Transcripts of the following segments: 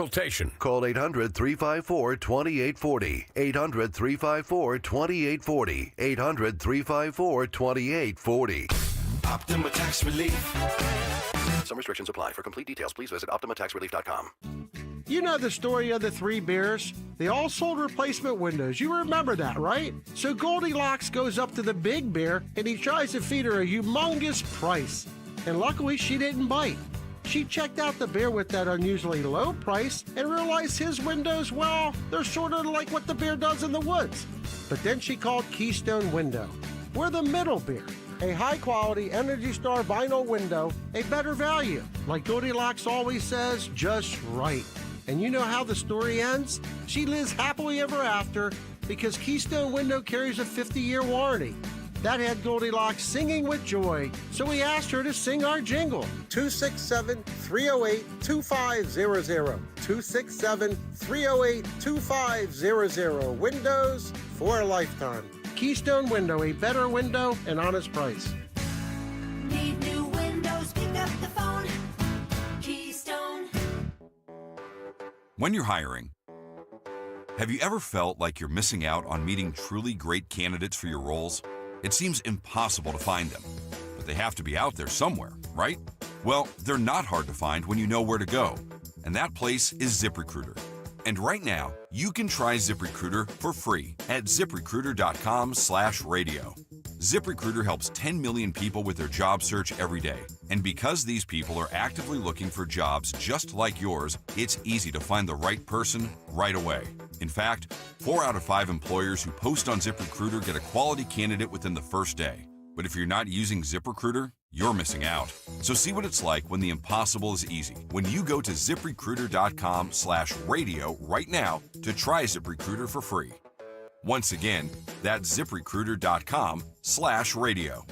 Consultation. Call 800-354-2840. 800-354-2840. 800-354-2840. Optima Tax Relief. Some restrictions apply. For complete details, please visit OptimaTaxRelief.com. You know the story of the three bears? They all sold replacement windows. You remember that, right? So Goldilocks goes up to the big bear and he tries to feed her a humongous price. And luckily she didn't bite. She checked out the bear with that unusually low price and realized his windows, well, they're sort of like what the bear does in the woods. But then she called Keystone Window. We're the middle bear. A high-quality Energy Star vinyl window, a better value. Like Goldilocks always says, just right. And you know how the story ends? She lives happily ever after because Keystone Window carries a 50-year warranty. That had Goldilocks singing with joy, so we asked her to sing our jingle. 267-308-2500. 267-308-2500. Windows for a lifetime. Keystone Window, a better window, an honest price. Need new windows? Pick up the phone. Keystone. When you're hiring, have you ever felt like you're missing out on meeting truly great candidates for your roles? It seems impossible to find them, but they have to be out there somewhere, right? Well, they're not hard to find when you know where to go, and that place is ZipRecruiter. And right now, you can try ZipRecruiter for free at ZipRecruiter.com/radio. ZipRecruiter helps 10 million people with their job search every day. And because these people are actively looking for jobs just like yours, it's easy to find the right person right away. In fact, 4 out of 5 employers who post on ZipRecruiter get a quality candidate within the first day. But if you're not using ZipRecruiter, you're missing out. So see what it's like when the impossible is easy. When you go to ZipRecruiter.com/radio right now to try ZipRecruiter for free. Once again, that's ZipRecruiter.com/radio.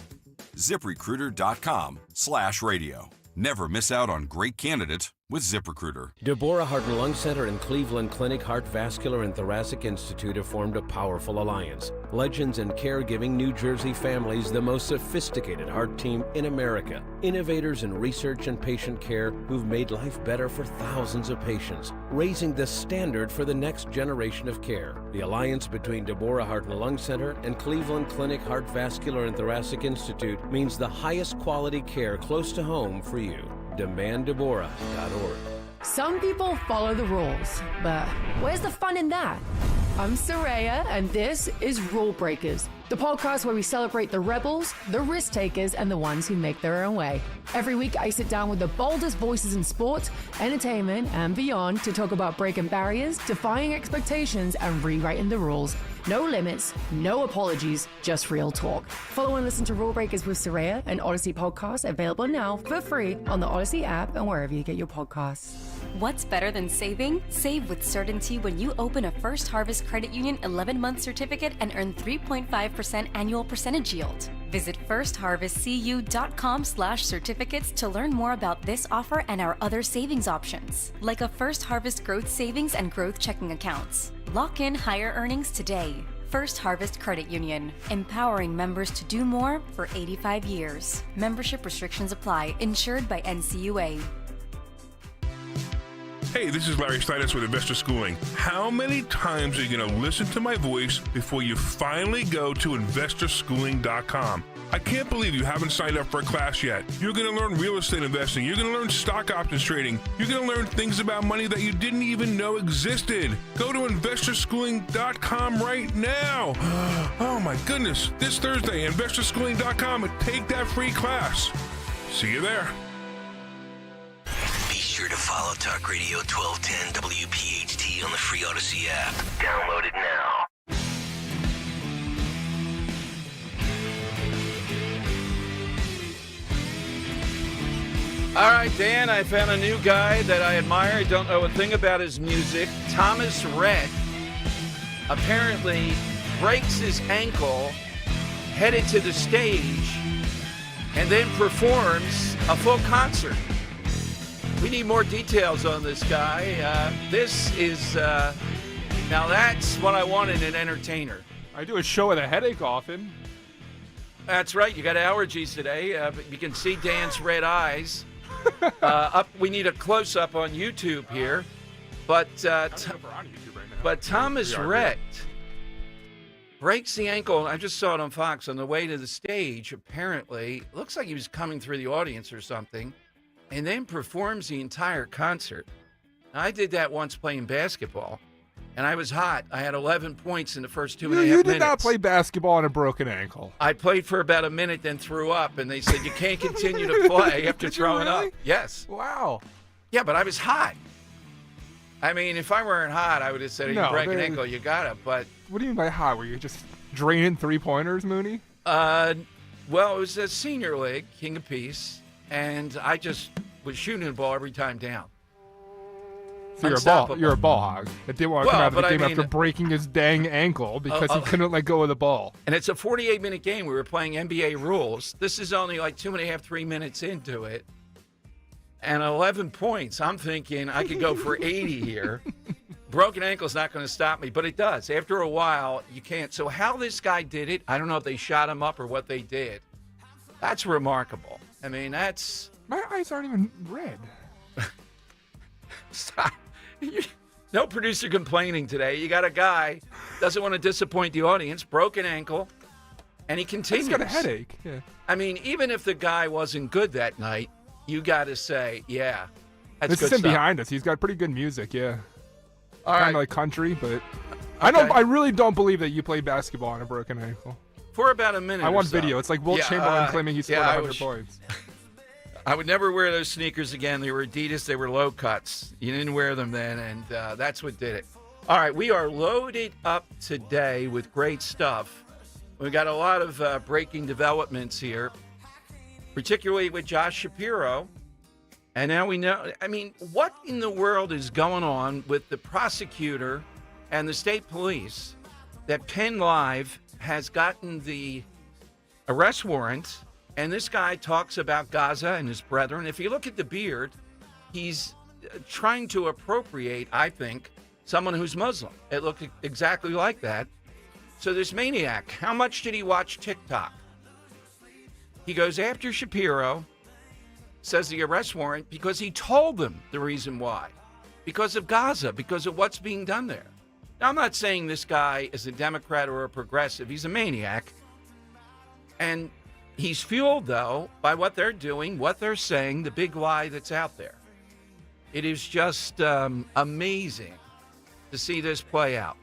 ZipRecruiter.com/radio. Never miss out on great candidates with ZipRecruiter. Deborah Heart and Lung Center and Cleveland Clinic Heart Vascular and Thoracic Institute have formed a powerful alliance. Legends in caregiving New Jersey families, the most sophisticated heart team in America. Innovators in research and patient care who've made life better for thousands of patients, raising the standard for the next generation of care. The alliance between Deborah Heart and Lung Center and Cleveland Clinic Heart Vascular and Thoracic Institute means the highest quality care close to home for you. DemandDeborah.org. Some people follow the rules, but where's the fun in that? I'm Soraya, and this is Rule Breakers, the podcast where we celebrate the rebels, the risk takers, and the ones who make their own way. Every week, I sit down with the boldest voices in sports, entertainment, and beyond to talk about breaking barriers, defying expectations, and rewriting the rules. No limits, no apologies, just real talk. Follow and listen to Rule Breakers with Soraya, an Odyssey podcast available now for free on the Odyssey app and wherever you get your podcasts. What's better than saving? Save with certainty when you open a First Harvest Credit Union 11-month certificate and earn 3.5% annual percentage yield. Visit firstharvestcu.com/certificates to learn more about this offer and our other savings options, like a First Harvest Growth Savings and Growth Checking accounts. Lock in higher earnings today. First Harvest Credit Union, empowering members to do more for 85 years. Membership restrictions apply. Insured by NCUA. Hey, this is Larry Steinitz with Investor Schooling. How many times are you going to listen to my voice before you finally go to investorschooling.com? I can't believe you haven't signed up for a class yet. You're going to learn real estate investing. You're going to learn stock options trading. You're going to learn things about money that you didn't even know existed. Go to investorschooling.com right now. Oh my goodness. This Thursday, investorschooling.com, and take that free class. See you there. Be sure to follow Talk Radio 1210 WPHT on the free Odyssey app. Download it now. All right, Dan, I found a new guy that I admire. I don't know a thing about his music. Thomas Rhett apparently breaks his ankle, headed to the stage, and then performs a full concert. We need more details on this guy. This is, now that's what I want in an entertainer. I do a show with a headache often. That's right. You got allergies today. You can see Dan's red eyes. We need a close-up on YouTube here. But I don't know if we're on YouTube right now. but Thomas We are Rhett breaks the ankle. I just saw it on Fox on the way to the stage. Apparently, looks like he was coming through the audience or something, and then performs the entire concert. Now, I did that once playing basketball, and I was hot. I had 11 points in the first 2.5 minutes. You did not play basketball on a broken ankle. I played for about a minute, then threw up, and they said you can't continue to play after Did you throwing really? up. Yes. Wow. Yeah, but I was hot. I mean, if I weren't hot, I would have said, you break an ankle, you got it. But what do you mean by hot? Were you just draining 3-pointers, Mooney? well, it was a senior league, King of Peace, and I just was shooting the ball every time down. So you're a ball hog. That didn't want to come out of the game after breaking his dang ankle because he couldn't let go of the ball. And it's a 48-minute game. We were playing NBA rules. This is only like 2.5, 3 minutes into it. And 11 points. I'm thinking I could go for 80 here. Broken ankle's not going to stop me, but it does. After a while, you can't. So how this guy did it, I don't know if they shot him up or what they did. That's remarkable. I mean, that's... My eyes aren't even red. Stop. No producer complaining today. You got a guy, doesn't want to disappoint the audience, broken ankle, and he continues. He's got a headache. Yeah. I mean, even if the guy wasn't good that night, you got to say, yeah, that's this good is him stuff. behind us. He's got pretty good music, yeah. All kind right. of like country, but Okay. I really don't believe that you played basketball on a broken ankle. For about a minute I or want so. video. It's like Will Chamberlain claiming he scored 100 points. I would never wear those sneakers again. They were Adidas. They were low cuts. You didn't wear them then, and that's what did it. All right, we are loaded up today with great stuff. We've got a lot of breaking developments here, particularly with Josh Shapiro. And now we know, I mean, what in the world is going on with the prosecutor and the state police that Penn Live has gotten the arrest warrant? And this guy talks about Gaza and his brethren. If you look at the beard, he's trying to appropriate, I think, someone who's Muslim. It looked exactly like that. So this maniac, how much did he watch TikTok? He goes after Shapiro, says the arrest warrant, because he told them the reason why. Because of Gaza, because of what's being done there. Now, I'm not saying this guy is a Democrat or a progressive. He's a maniac. And he's fueled, though, by what they're doing, what they're saying, the big lie that's out there. It is just amazing to see this play out.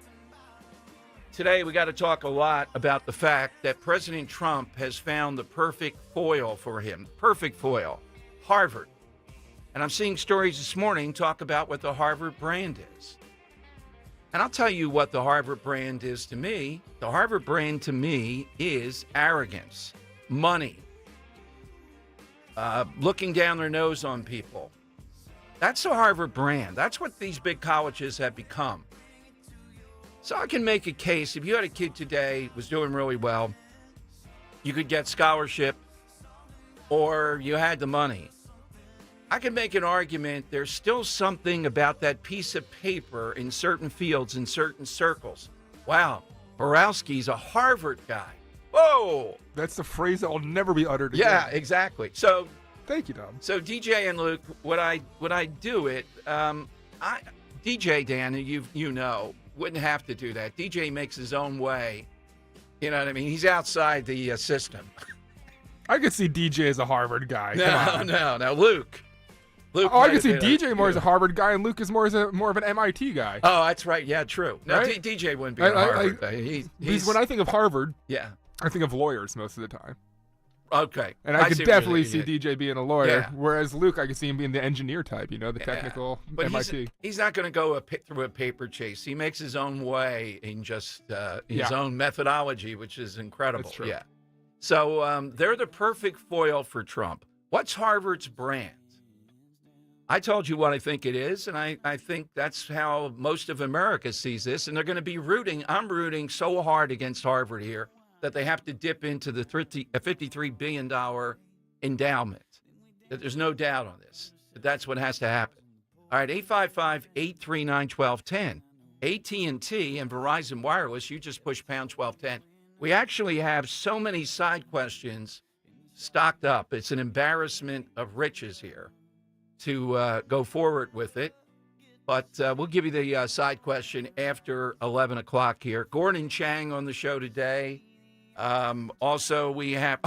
Today, we got to talk a lot about the fact that President Trump has found the perfect foil for him. Perfect foil. Harvard. And I'm seeing stories this morning talk about what the Harvard brand is. And I'll tell you what the Harvard brand is to me. The Harvard brand to me is arrogance. Money, looking down their nose on people. That's the Harvard brand. That's what these big colleges have become. So I can make a case. If you had a kid today was doing really well, you could get scholarship, or you had the money. I can make an argument there's still something about that piece of paper in certain fields, in certain circles. Wow, Borowski's a Harvard guy. Whoa! That's the phrase that will never be uttered again. Yeah, exactly. So, thank you, Tom. So DJ and Luke, would I do it? DJ Dan, you know, wouldn't have to do that. DJ makes his own way. You know what I mean? He's outside the system. I could see DJ as a Harvard guy. No, Luke. I can see DJ more as a Harvard guy, and Luke is more of an MIT guy. Oh, that's right. Yeah, true. No, right? DJ wouldn't be a Harvard guy. He's when I think of Harvard, yeah, I think of lawyers most of the time. Okay. And I could see definitely see DJ being a lawyer, Yeah. where's Luke, I could see him being the engineer type, the technical But MIT. He's not going to go through a paper chase. He makes his own way in just his own methodology, which is incredible. That's true. Yeah. So they're the perfect foil for Trump. What's Harvard's brand? I told you what I think it is, and I think that's how most of America sees this, and they're going to be rooting. I'm rooting so hard against Harvard here that they have to dip into the $53 billion endowment. That there's no doubt on this. That's what has to happen. All right, 855-839-1210. AT&T and Verizon Wireless, you just push pound 1210. We actually have so many side questions stocked up. It's an embarrassment of riches here to go forward with it. But we'll give you the side question after 11 o'clock here. Gordon Chang on the show today. Also, we have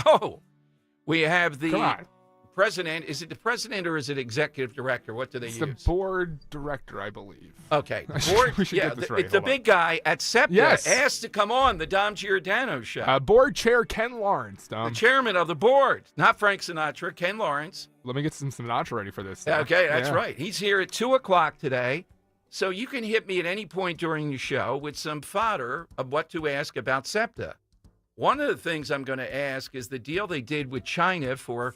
the president. Is it the president or is it executive director? What do they use? It's the board director, I believe. Okay. Board, we should get this right. The big guy at SEPTA Yes. asked to come on the Dom Giordano show. Board chair Ken Lawrence, Dom. The chairman of the board, not Frank Sinatra, Ken Lawrence. Let me get some Sinatra ready for this. Okay, that's right. He's here at 2 o'clock today. So you can hit me at any point during the show with some fodder of what to ask about SEPTA. One of the things I'm going to ask is the deal they did with China for...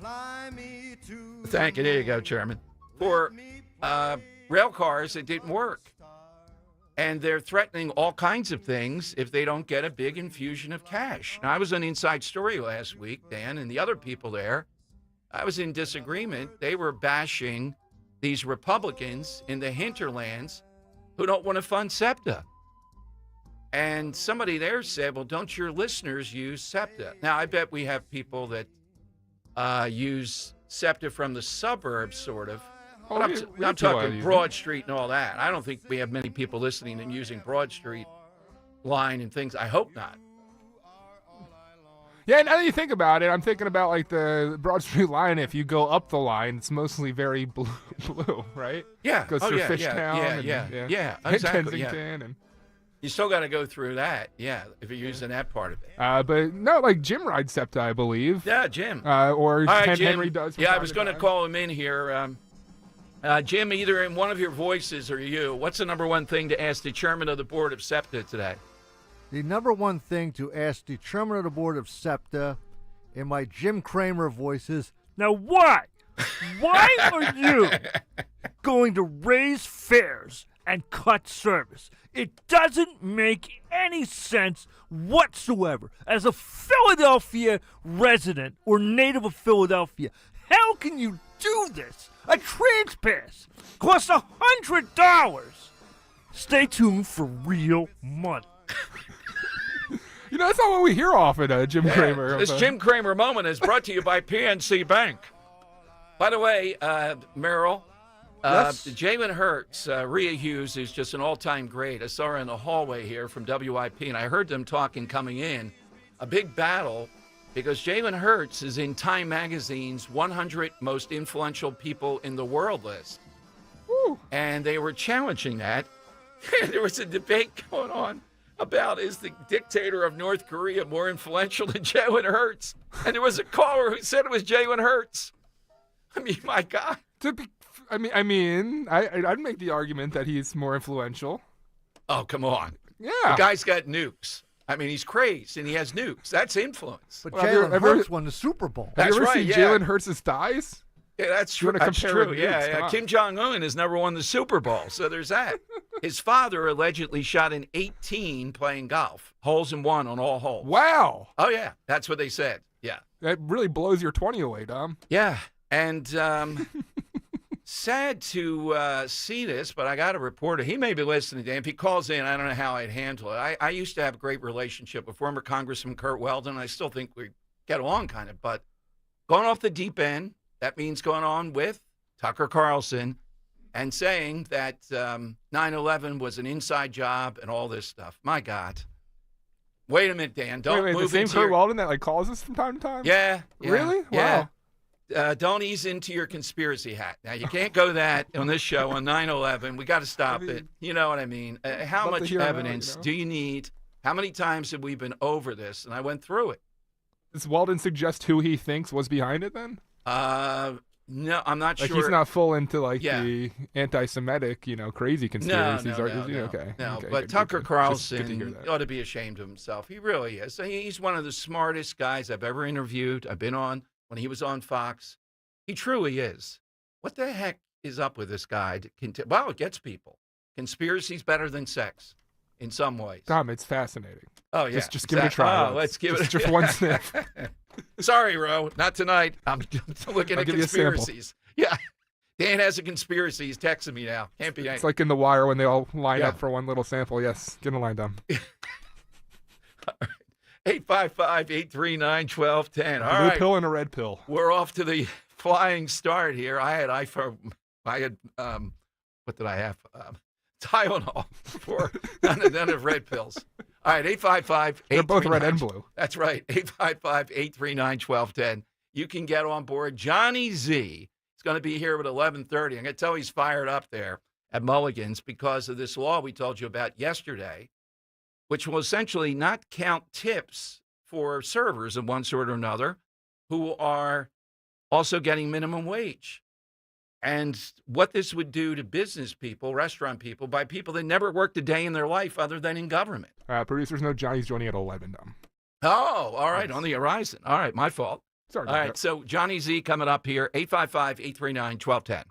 Thank you. There you go, Chairman. For rail cars, it didn't work. And they're threatening all kinds of things if they don't get a big infusion of cash. Now, I was on Inside Story last week, Dan, and the other people there, I was in disagreement. They were bashing these Republicans in the hinterlands who don't want to fund SEPTA. And somebody there said, well, don't your listeners use SEPTA? Now, I bet we have people that use SEPTA from the suburbs, sort of. But I'm talking Broad Street and all that. I don't think we have many people listening and using Broad Street line and things. I hope not. Yeah, now that you think about it, I'm thinking about like the Broad Street line. If you go up the line, it's mostly very blue, right? Yeah. Goes through Fishtown. Yeah, exactly. Kensington and... You still got to go through that, if you're using that part of it. But no, like Jim rides SEPTA, I believe. Yeah, Jim. Or Ken Jim. Henry does. Yeah, I was going to call him in here. Jim, either in one of your voices or you, what's the number one thing to ask the chairman of the board of SEPTA today? The number one thing to ask the chairman of the board of SEPTA in my Jim Cramer voice is, now why? Why are you going to raise fares and cut service? It doesn't make any sense whatsoever. As a Philadelphia resident or native of Philadelphia, how can you do this? A TransPass costs $100. Stay tuned for real money. You know, that's not what we hear often, Jim Cramer. This Jim Cramer moment is brought to you by PNC Bank. By the way, Merrill, yes? Jalen Hurts, Rhea Hughes is just an all-time great. I saw her in the hallway here from WIP, and I heard them talking coming in. A big battle because Jalen Hurts is in Time Magazine's 100 most influential people in the world list. Woo. And they were challenging that. There was a debate going on about, is the dictator of North Korea more influential than Jalen Hurts? And there was a caller who said it was Jalen Hurts. I mean, my God. I'd make the argument that he's more influential. Oh, come on. Yeah. The guy's got nukes. I mean, he's crazed and he has nukes. That's influence. But Jalen Hurts won the Super Bowl. That's have you ever right, seen Jalen Hurts' thighs? Yeah, that's true. That's true. Yeah. Kim Jong-un has never won the Super Bowl, so there's that. His father allegedly shot an 18 playing golf, holes in one on all holes. Wow. Oh, yeah. That's what they said. Yeah. That really blows your 20 away, Dom. Yeah. And sad to see this, but I got a reporter. He may be listening to him. If he calls in, I don't know how I'd handle it. I used to have a great relationship with former Congressman Kurt Weldon. I still think we get along kind of, but going off the deep end, that means going on with Tucker Carlson and saying that 9/11 was an inside job and all this stuff. My God. Wait a minute, Dan. Don't wait, move the same into Kurt Weldon that like calls us from time to time? Yeah. Really? Yeah. Wow. Don't ease into your conspiracy hat. Now, you can't go that on this show on 9/11. We got to stop it. You know what I mean? How much evidence do you need? How many times have we been over this? And I went through it. Does Weldon suggest who he thinks was behind it then? No, I'm not like sure. He's not full into the anti-Semitic, crazy conspiracies. No. But Tucker Carlson ought to be ashamed of himself. He really is. He's one of the smartest guys I've ever interviewed. I've been on when he was on Fox. He truly is. What the heck is up with this guy? It gets people. Conspiracy's better than sex in some ways. Tom, it's fascinating. Oh, yeah. Just give it a try. Let's give it just one sniff. Sorry, Ro, not tonight. I'm looking at conspiracies. Yeah. Dan has a conspiracy. He's texting me now. Can't be. It's like in The Wire when they all line up for one little sample. Yes, get in line, Dom. 855-839-1210. All blue right. pill and a red pill. We're off to the flying start here. I had what did I have? Tylenol for none of red pills. All right, 855. They're both red and blue. That's right, 855-839-1210. You can get on board. Johnny Z is going to be here at 11:30. I'm going to tell you he's fired up there at Mulligan's because of this law we told you about yesterday, which will essentially not count tips for servers of one sort or another who are also getting minimum wage. And what this would do to business people, restaurant people, by people that never worked a day in their life other than in government. Producers know Johnny's joining at 11, though. Oh, all right, on the horizon. All right, my fault. Sorry. All right, so Johnny Z coming up here, 855-839-1210.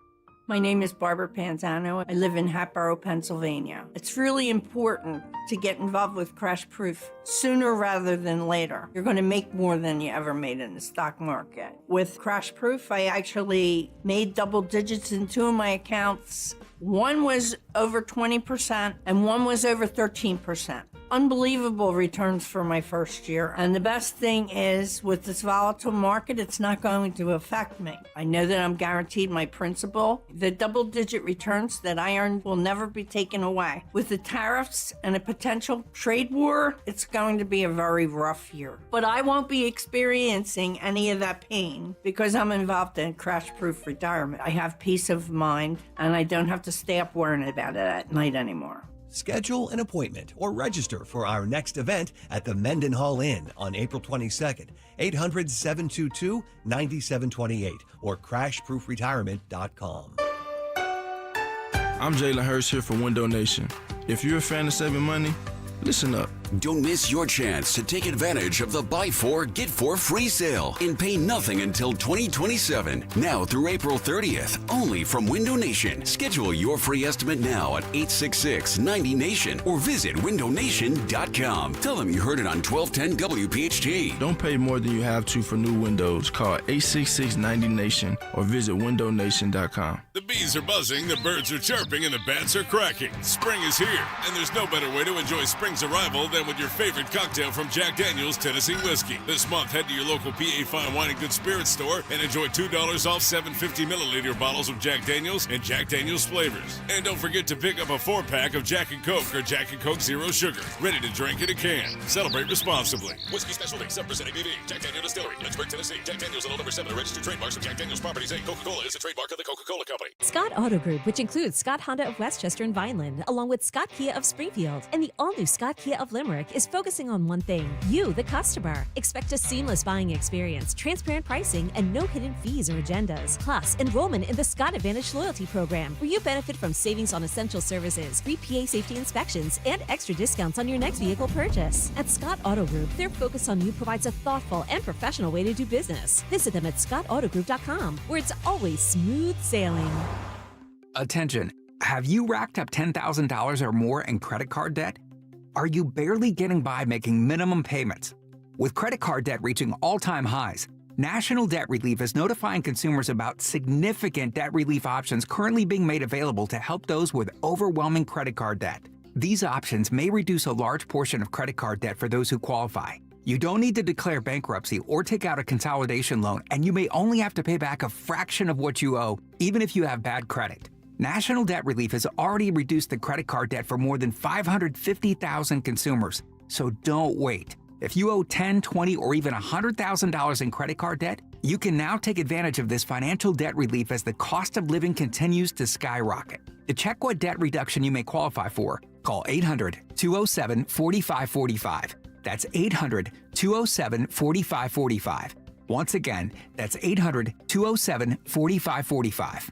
My name is Barbara Panzano. I live in Hatboro, Pennsylvania. It's really important to get involved with Crash Proof sooner rather than later. You're going to make more than you ever made in the stock market. With Crash Proof, I actually made double digits in two of my accounts. One was over 20% and one was over 13%. Unbelievable returns for my first year. And the best thing is, with this volatile market, it's not going to affect me. I know that I'm guaranteed my principal. The double-digit returns that I earned will never be taken away. With the tariffs and a potential trade war, it's going to be a very rough year. But I won't be experiencing any of that pain because I'm involved in crash-proof retirement. I have peace of mind, and I don't have to stay up worrying about it at night anymore. Schedule an appointment or register for our next event at the Mendenhall Inn on April 22nd, 800-722-9728 or crashproofretirement.com. I'm Jalen Hurst here for Window Nation. If you're a fan of saving money, listen up. Don't miss your chance to take advantage of the Buy 4, Get 4 free sale and pay nothing until 2027. Now through April 30th, only from Window Nation. Schedule your free estimate now at 866-90NATION or visit windownation.com. Tell them you heard it on 1210 WPHT. Don't pay more than you have to for new windows. Call 866-90NATION or visit windownation.com. The bees are buzzing, the birds are chirping, and the bats are cracking. Spring is here, and there's no better way to enjoy spring's arrival than with your favorite cocktail from Jack Daniel's Tennessee Whiskey. This month, head to your local PA Fine Wine and Good Spirits store and enjoy $2 off 750-milliliter bottles of Jack Daniel's and Jack Daniel's flavors. And don't forget to pick up a 4-pack of Jack & Coke or Jack & Coke Zero Sugar, ready to drink in a can. Celebrate responsibly. Whiskey Specialty, 7% ABV. Jack Daniel Distillery, Lynchburg, Tennessee. Jack Daniel's and number 7 are registered trademarks of Jack Daniel's Properties, Inc. Coca-Cola is a trademark of the Coca-Cola Company. Scott Auto Group, which includes Scott Honda of Westchester and Vineland, along with Scott Kia of Springfield, and the all-new Scott Kia of Limerick, is focusing on one thing: you, the customer. Expect a seamless buying experience, transparent pricing, and no hidden fees or agendas. Plus, enrollment in the Scott Advantage Loyalty Program, where you benefit from savings on essential services, free PA safety inspections, and extra discounts on your next vehicle purchase. At Scott Auto Group, their focus on you provides a thoughtful and professional way to do business. Visit them at scottautogroup.com, where it's always smooth sailing. Attention. Have you racked up $10,000 or more in credit card debt? Are you barely getting by making minimum payments? With credit card debt reaching all-time highs, National Debt Relief is notifying consumers about significant debt relief options currently being made available to help those with overwhelming credit card debt. These options may reduce a large portion of credit card debt for those who qualify. You don't need to declare bankruptcy or take out a consolidation loan, and you may only have to pay back a fraction of what you owe, even if you have bad credit. National Debt Relief has already reduced the credit card debt for more than 550,000 consumers, so don't wait. If you owe $10,000, $20,000, or even $100,000 in credit card debt, you can now take advantage of this financial debt relief as the cost of living continues to skyrocket. To check what debt reduction you may qualify for, call 800-207-4545. That's 800-207-4545. Once again, that's 800-207-4545.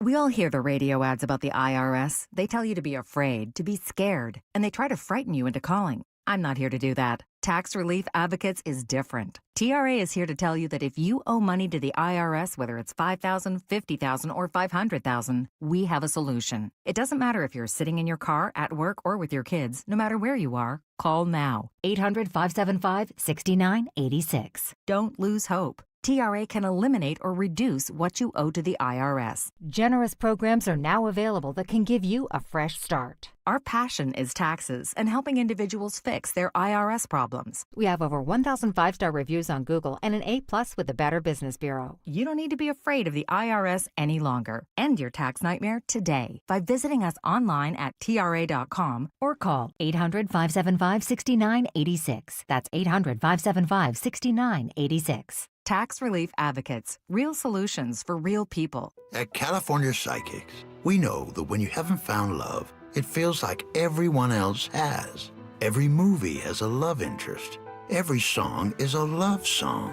We all hear the radio ads about the IRS. They tell you to be afraid, to be scared, and they try to frighten you into calling. I'm not here to do that. Tax Relief Advocates is different. TRA is here to tell you that if you owe money to the IRS, whether it's $5,000, $50,000, or $500,000, we have a solution. It doesn't matter if you're sitting in your car, at work, or with your kids. No matter where you are, call now. 800-575-6986. Don't lose hope. TRA can eliminate or reduce what you owe to the IRS. Generous programs are now available that can give you a fresh start. Our passion is taxes and helping individuals fix their IRS problems. We have over 1,000 5-star reviews on Google and an A+ with the Better Business Bureau. You don't need to be afraid of the IRS any longer. End your tax nightmare today by visiting us online at TRA.com or call 800-575-6986. That's 800-575-6986. Tax Relief Advocates. Real solutions for real people. At California Psychics, we know that when you haven't found love, it feels like everyone else has. Every movie has a love interest. Every song is a love song.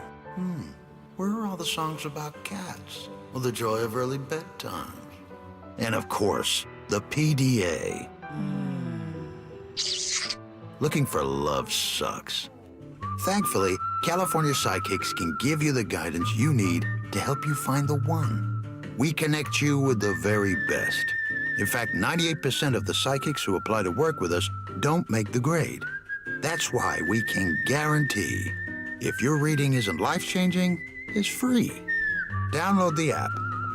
Where are all the songs about cats? Or the joy of early bedtimes? And of course, the PDA. Looking for love sucks. Thankfully, California Psychics can give you the guidance you need to help you find the one. We connect you with the very best. In fact, 98% of the psychics who apply to work with us don't make the grade. That's why we can guarantee if your reading isn't life-changing, it's free. Download the app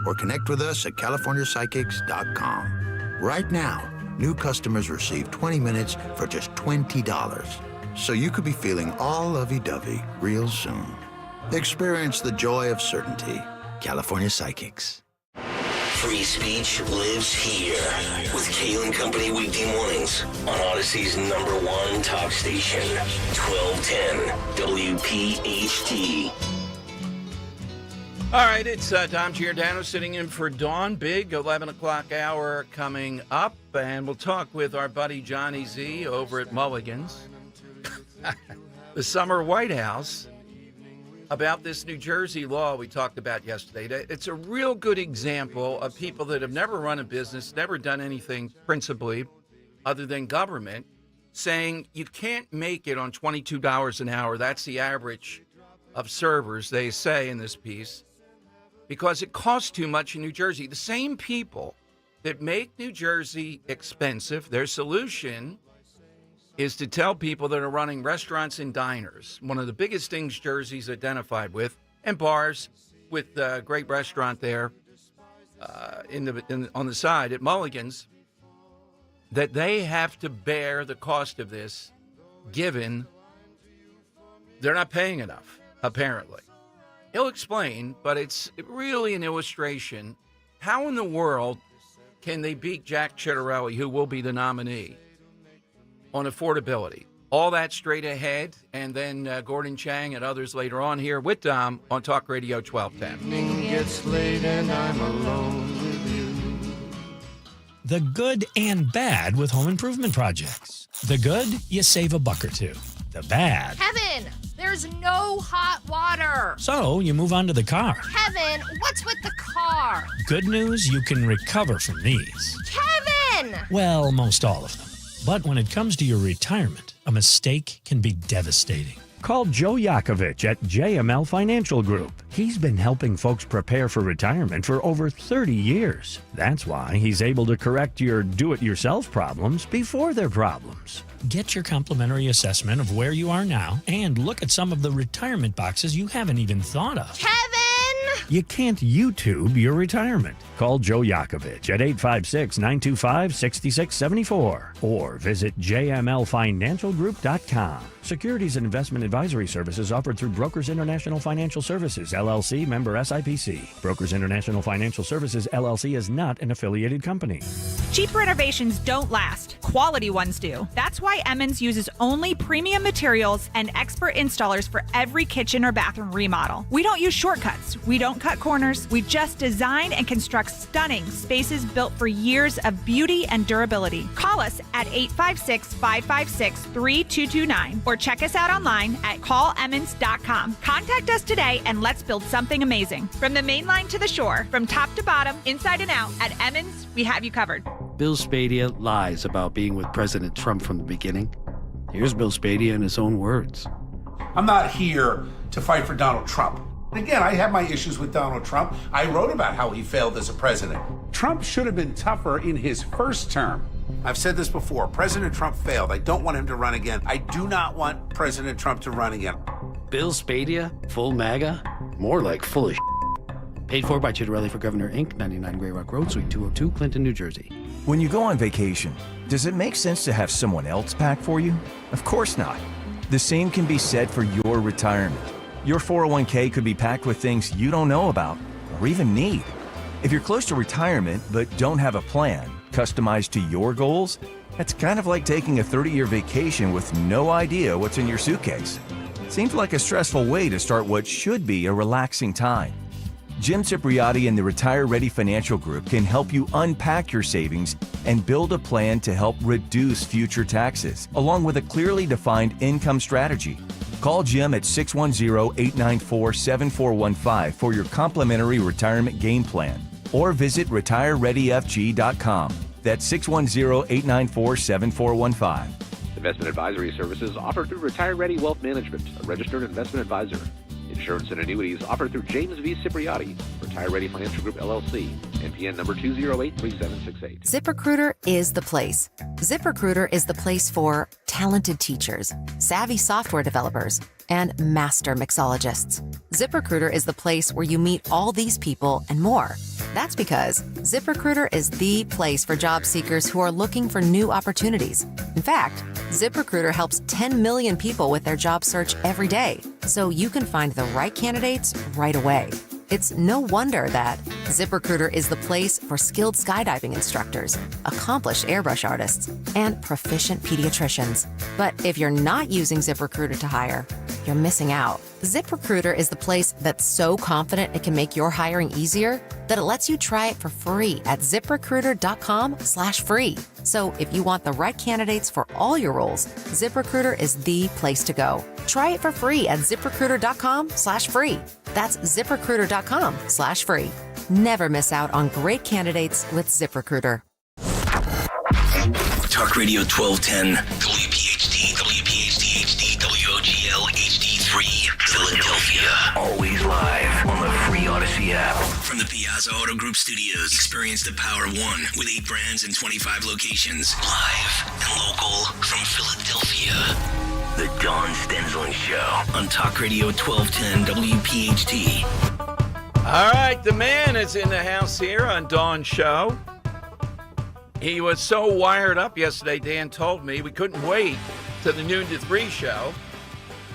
or connect with us at CaliforniaPsychics.com. Right now, new customers receive 20 minutes for just $20. So you could be feeling all lovey-dovey real soon. Experience the joy of certainty. California Psychics. Free speech lives here with Kale and Company weekday mornings on Odyssey's #1 talk station, 1210 WPHT. All right, it's Dom Giordano sitting in for Dawn. Big 11 o'clock hour coming up, and we'll talk with our buddy Johnny Z over at Mulligan's, the summer White House, about this New Jersey law we talked about yesterday. It's a real good example of people that have never run a business, never done anything principally other than government, saying you can't make it on $22 an hour. That's the average of servers, they say in this piece, because it costs too much in New Jersey. The same people that make New Jersey expensive, their solution is to tell people that are running restaurants and diners, one of the biggest things Jersey's identified with, and bars, with a great restaurant there on the side at Mulligan's, that they have to bear the cost of this, given they're not paying enough, apparently. He'll explain, but it's really an illustration. How in the world can they beat Jack Ciattarelli, who will be the nominee, on affordability? All that straight ahead, and then Gordon Chang and others later on here with Dom on Talk Radio 1210. Evening gets late and I'm alone with you. The good and bad with home improvement projects. The good, you save a buck or two. The bad, Kevin, there's no hot water. so you move on to the car. Kevin, what's with the car? Good news, you can recover from these. Kevin! Well, most all of them. But when it comes to your retirement, a mistake can be devastating. Call Joe Yakovich at JML Financial Group. He's been helping folks prepare for retirement for over 30 years. That's why he's able to correct your do-it-yourself problems before they're problems. Get your complimentary assessment of where you are now and look at some of the retirement boxes you haven't even thought of. Kevin! You can't YouTube your retirement. Call Joe Yakovich at 856-925-6674 or visit jmlfinancialgroup.com. Securities and investment advisory services offered through Brokers International Financial Services, LLC, member SIPC. Brokers International Financial Services, LLC is not an affiliated company. Cheap renovations don't last. Quality ones do. That's why Emmons uses only premium materials and expert installers for every kitchen or bathroom remodel. We don't use shortcuts. We don't cut corners. We just design and construct stunning spaces built for years of beauty and durability. Call us at 856-556-3229 or check us out online at callemmons.com. Contact us today and let's build something amazing. From the main line to the shore, from top to bottom, inside and out, at Emmons, we have you covered. Bill Spadea lies about being with President Trump from the beginning. Here's Bill Spadea in his own words. I'm not here to fight for Donald Trump. Again, I have my issues with Donald Trump. I wrote about how he failed as a president. Trump should have been tougher in his first term. I've said this before. President Trump failed. I don't want him to run again. I do not want President Trump to run again. Bill Spadea, full MAGA? More like full of Paid for by Chitterelli for Governor, Inc., 99 Grey Rock Road, Suite 202, Clinton, New Jersey. When you go on vacation, does it make sense to have someone else pack for you? Of course not. The same can be said for your retirement. Your 401k could be packed with things you don't know about or even need. If you're close to retirement but don't have a plan customized to your goals, that's kind of like taking a 30-year vacation with no idea what's in your suitcase. Seems like a stressful way to start what should be a relaxing time. Jim Cipriotti and the Retire Ready Financial Group can help you unpack your savings and build a plan to help reduce future taxes, along with a clearly defined income strategy. Call Jim at 610-894-7415 for your complimentary retirement game plan, or visit retirereadyfg.com. That's 610-894-7415. Investment advisory services offered through Retire Ready Wealth Management, a registered investment advisor. Insurance and annuities offered through James V. Cipriotti, Retire Ready Financial Group, LLC, NPN number 2083768. ZipRecruiter is the place. ZipRecruiter is the place for talented teachers, savvy software developers, and master mixologists. ZipRecruiter is the place where you meet all these people and more. That's because ZipRecruiter is the place for job seekers who are looking for new opportunities. In fact, ZipRecruiter helps 10 million people with their job search every day, so you can find the right candidates right away. It's no wonder that ZipRecruiter is the place for skilled skydiving instructors, accomplished airbrush artists, and proficient pediatricians. But if you're not using ZipRecruiter to hire, you're missing out. ZipRecruiter is the place that's so confident it can make your hiring easier that it lets you try it for free at ZipRecruiter.com/free. So if you want the right candidates for all your roles, ZipRecruiter is the place to go. Try it for free at ZipRecruiter.com/free. That's ZipRecruiter.com/free. Never miss out on great candidates with ZipRecruiter. Talk Radio 1210, WPHT, WPHT HD, WOGL HD3, Philadelphia. Always live on the free Odyssey app. From the Piazza Auto Group Studios, experience the power of one with 8 brands and 25 locations. Live and local from Philadelphia. The Don Stensland Show on Talk Radio 1210 WPHT. All right, the man is in the house here on Dawn's show. He was so wired up yesterday, Dan told me, we couldn't wait to the noon to 3 show.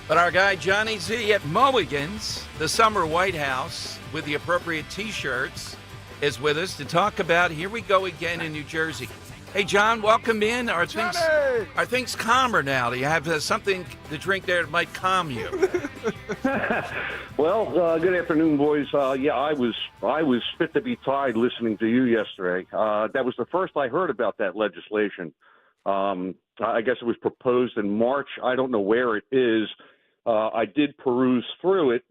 But our guy Johnny Z at Mulligan's, the summer White House, with the appropriate T-shirts, is with us to talk about Here We Go Again in New Jersey. Hey, John, welcome in. Are things calmer now? Do you have something to drink there that might calm you? Well, good afternoon, boys. Yeah, I was fit to be tied listening to you yesterday. That was the first I heard about that legislation. I guess it was proposed in March. I don't know where it is. I did peruse through it.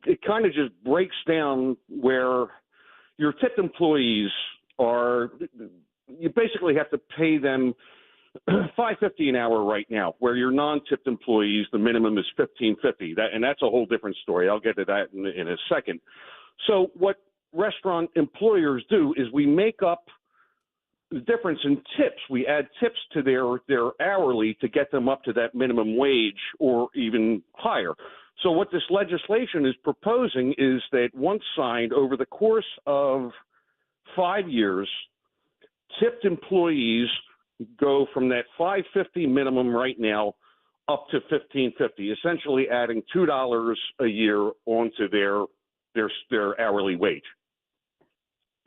It kind of just breaks down where your tipped employees are. You basically have to pay them $5.50 an hour right now, where your non-tipped employees, the minimum is $15.50. And that's a whole different story. I'll get to that in a second. So what restaurant employers do is we make up the difference in tips. We add tips to their hourly to get them up to that minimum wage or even higher. So what this legislation is proposing is that once signed, over the course of 5 years, tipped employees go from that $5.50 minimum right now up to $15.50, essentially adding $2 a year onto their hourly wage.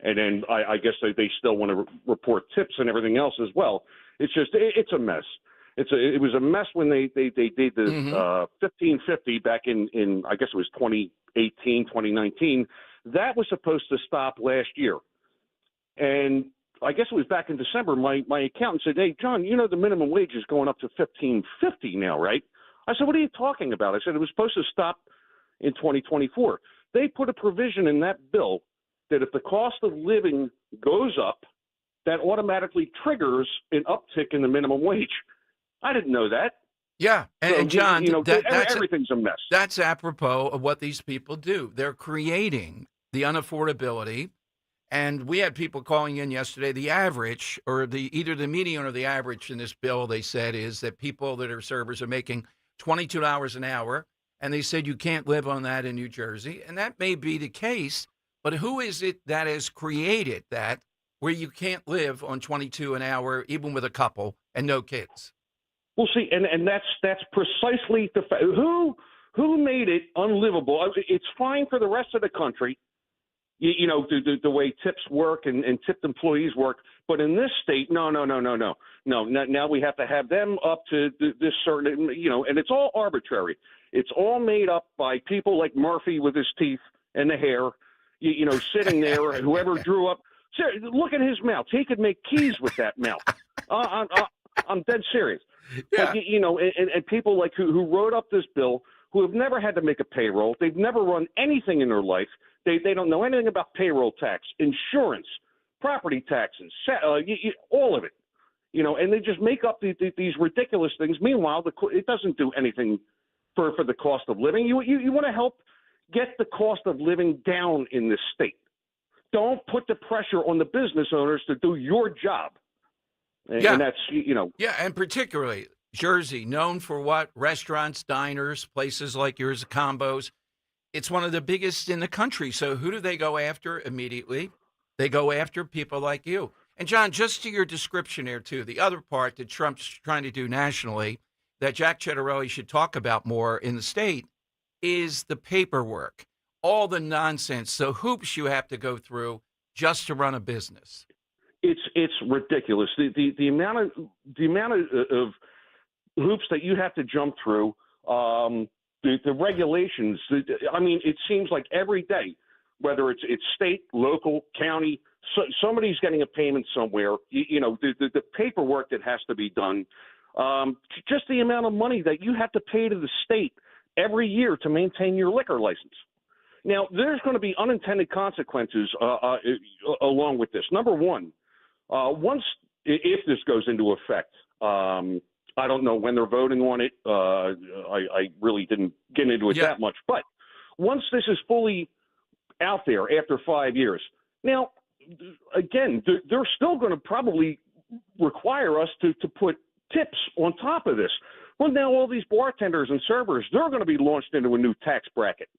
And then I guess they still want to report tips and everything else as well. It's just it's a mess. It was a mess when they did the $15.50 back in I guess it was 2018, 2019. That was supposed to stop last year, and I guess it was back in December. My accountant said, "Hey, John, you know the minimum wage is going up to $15.50 now, right?" I said, "What are you talking about?" I said, "It was supposed to stop in 2024." They put a provision in that bill that if the cost of living goes up, that automatically triggers an uptick in the minimum wage. I didn't know that. Yeah, and John, everything's a mess. That's apropos of what these people do. They're creating the unaffordability. And we had people calling in yesterday. The average, or either the median or the average in this bill, they said, is that people that are servers are making $22 an hour, and they said you can't live on that in New Jersey, and that may be the case, but who is it that has created that where you can't live on 22 an hour, even with a couple and no kids? Well, see, and that's precisely the who made it unlivable. It's fine for the rest of the country, you know, the way tips work and tipped employees work, but in this state, no. Now we have to have them up to this certain, you know, and it's all arbitrary. It's all made up by people like Murphy with his teeth and the hair, you know, sitting there. Whoever drew up, look at his mouth. He could make keys with that mouth. I'm dead serious. Yeah. But, you know, and people like who wrote up this bill, who have never had to make a payroll. They've never run anything in their life. They don't know anything about payroll tax, insurance, property taxes, all of it. You know, and they just make up these ridiculous things. Meanwhile, it doesn't do anything for the cost of living. You want to help get the cost of living down in this state. Don't put the pressure on the business owners to do your job. And that's, you know. Yeah, and particularly Jersey, known for what? Restaurants, diners, places like yours, combos. It's one of the biggest in the country. So who do they go after immediately? They go after people like you. And, John, just to your description here, too, the other part that Trump's trying to do nationally that Jack Ciattarelli should talk about more in the state is the paperwork, all the nonsense, the hoops you have to go through just to run a business. It's ridiculous. The amount of hoops that you have to jump through, the regulations. I mean, it seems like every day, whether it's state, local, county, somebody's getting a payment somewhere. You know, the paperwork that has to be done, just the amount of money that you have to pay to the state every year to maintain your liquor license. Now, there's going to be unintended consequences along with this. Number one, if this goes into effect, I don't know when they're voting on it. I really didn't get into it that much. But once this is fully out there after 5 years, now, again, they're still going to probably require us to put tips on top of this. Well, now all these bartenders and servers, they're going to be launched into a new tax bracket.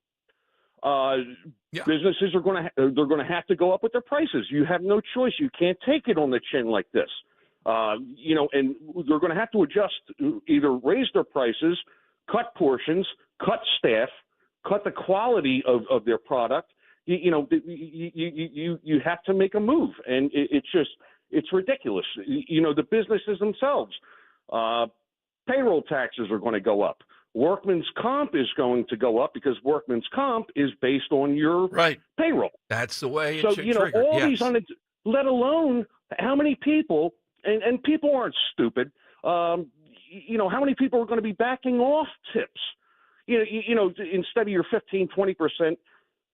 Businesses are going to have to go up with their prices. You have no choice. You can't take it on the chin like this. You know, and they're going to have to adjust, either raise their prices, cut portions, cut staff, cut the quality of their product. You know, you have to make a move, and it's ridiculous. You know, the businesses themselves, payroll taxes are going to go up. Workman's comp is going to go up because workman's comp is based on your payroll. That's the way it so, should you know, trigger. all these, let alone how many people, and people aren't stupid, you know, how many people are going to be backing off tips? You know, instead of your 15, 20%,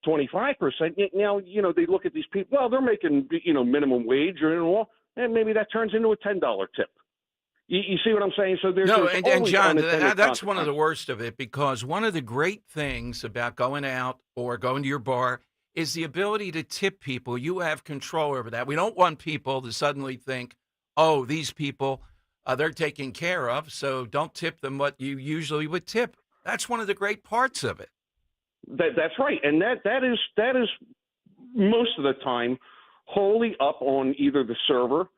25%, now, you know, they look at these people, well, they're making, you know, minimum wage and maybe that turns into a $10 tip. You see what I'm saying? So there's and John, that's one of the worst of it, because one of the great things about going out or going to your bar is the ability to tip people. You have control over that. We don't want people to suddenly think, oh, these people, they're taken care of, so don't tip them what you usually would tip. That's one of the great parts of it. That's right, and that is most of the time wholly up on either the server,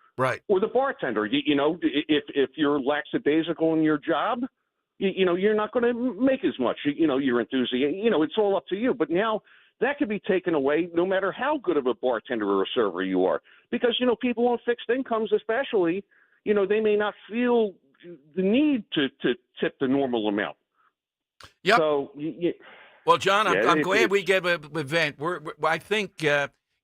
or the bartender. You know, if you're lackadaisical in your job, you know, you're not going to make as much. You know, you're enthusiastic. You know, it's all up to you. But now that could be taken away no matter how good of a bartender or a server you are. Because, you know, people on fixed incomes especially, you know, they may not feel the need to tip the normal amount. Yep. So, well, John, I'm glad we gave an event. I think,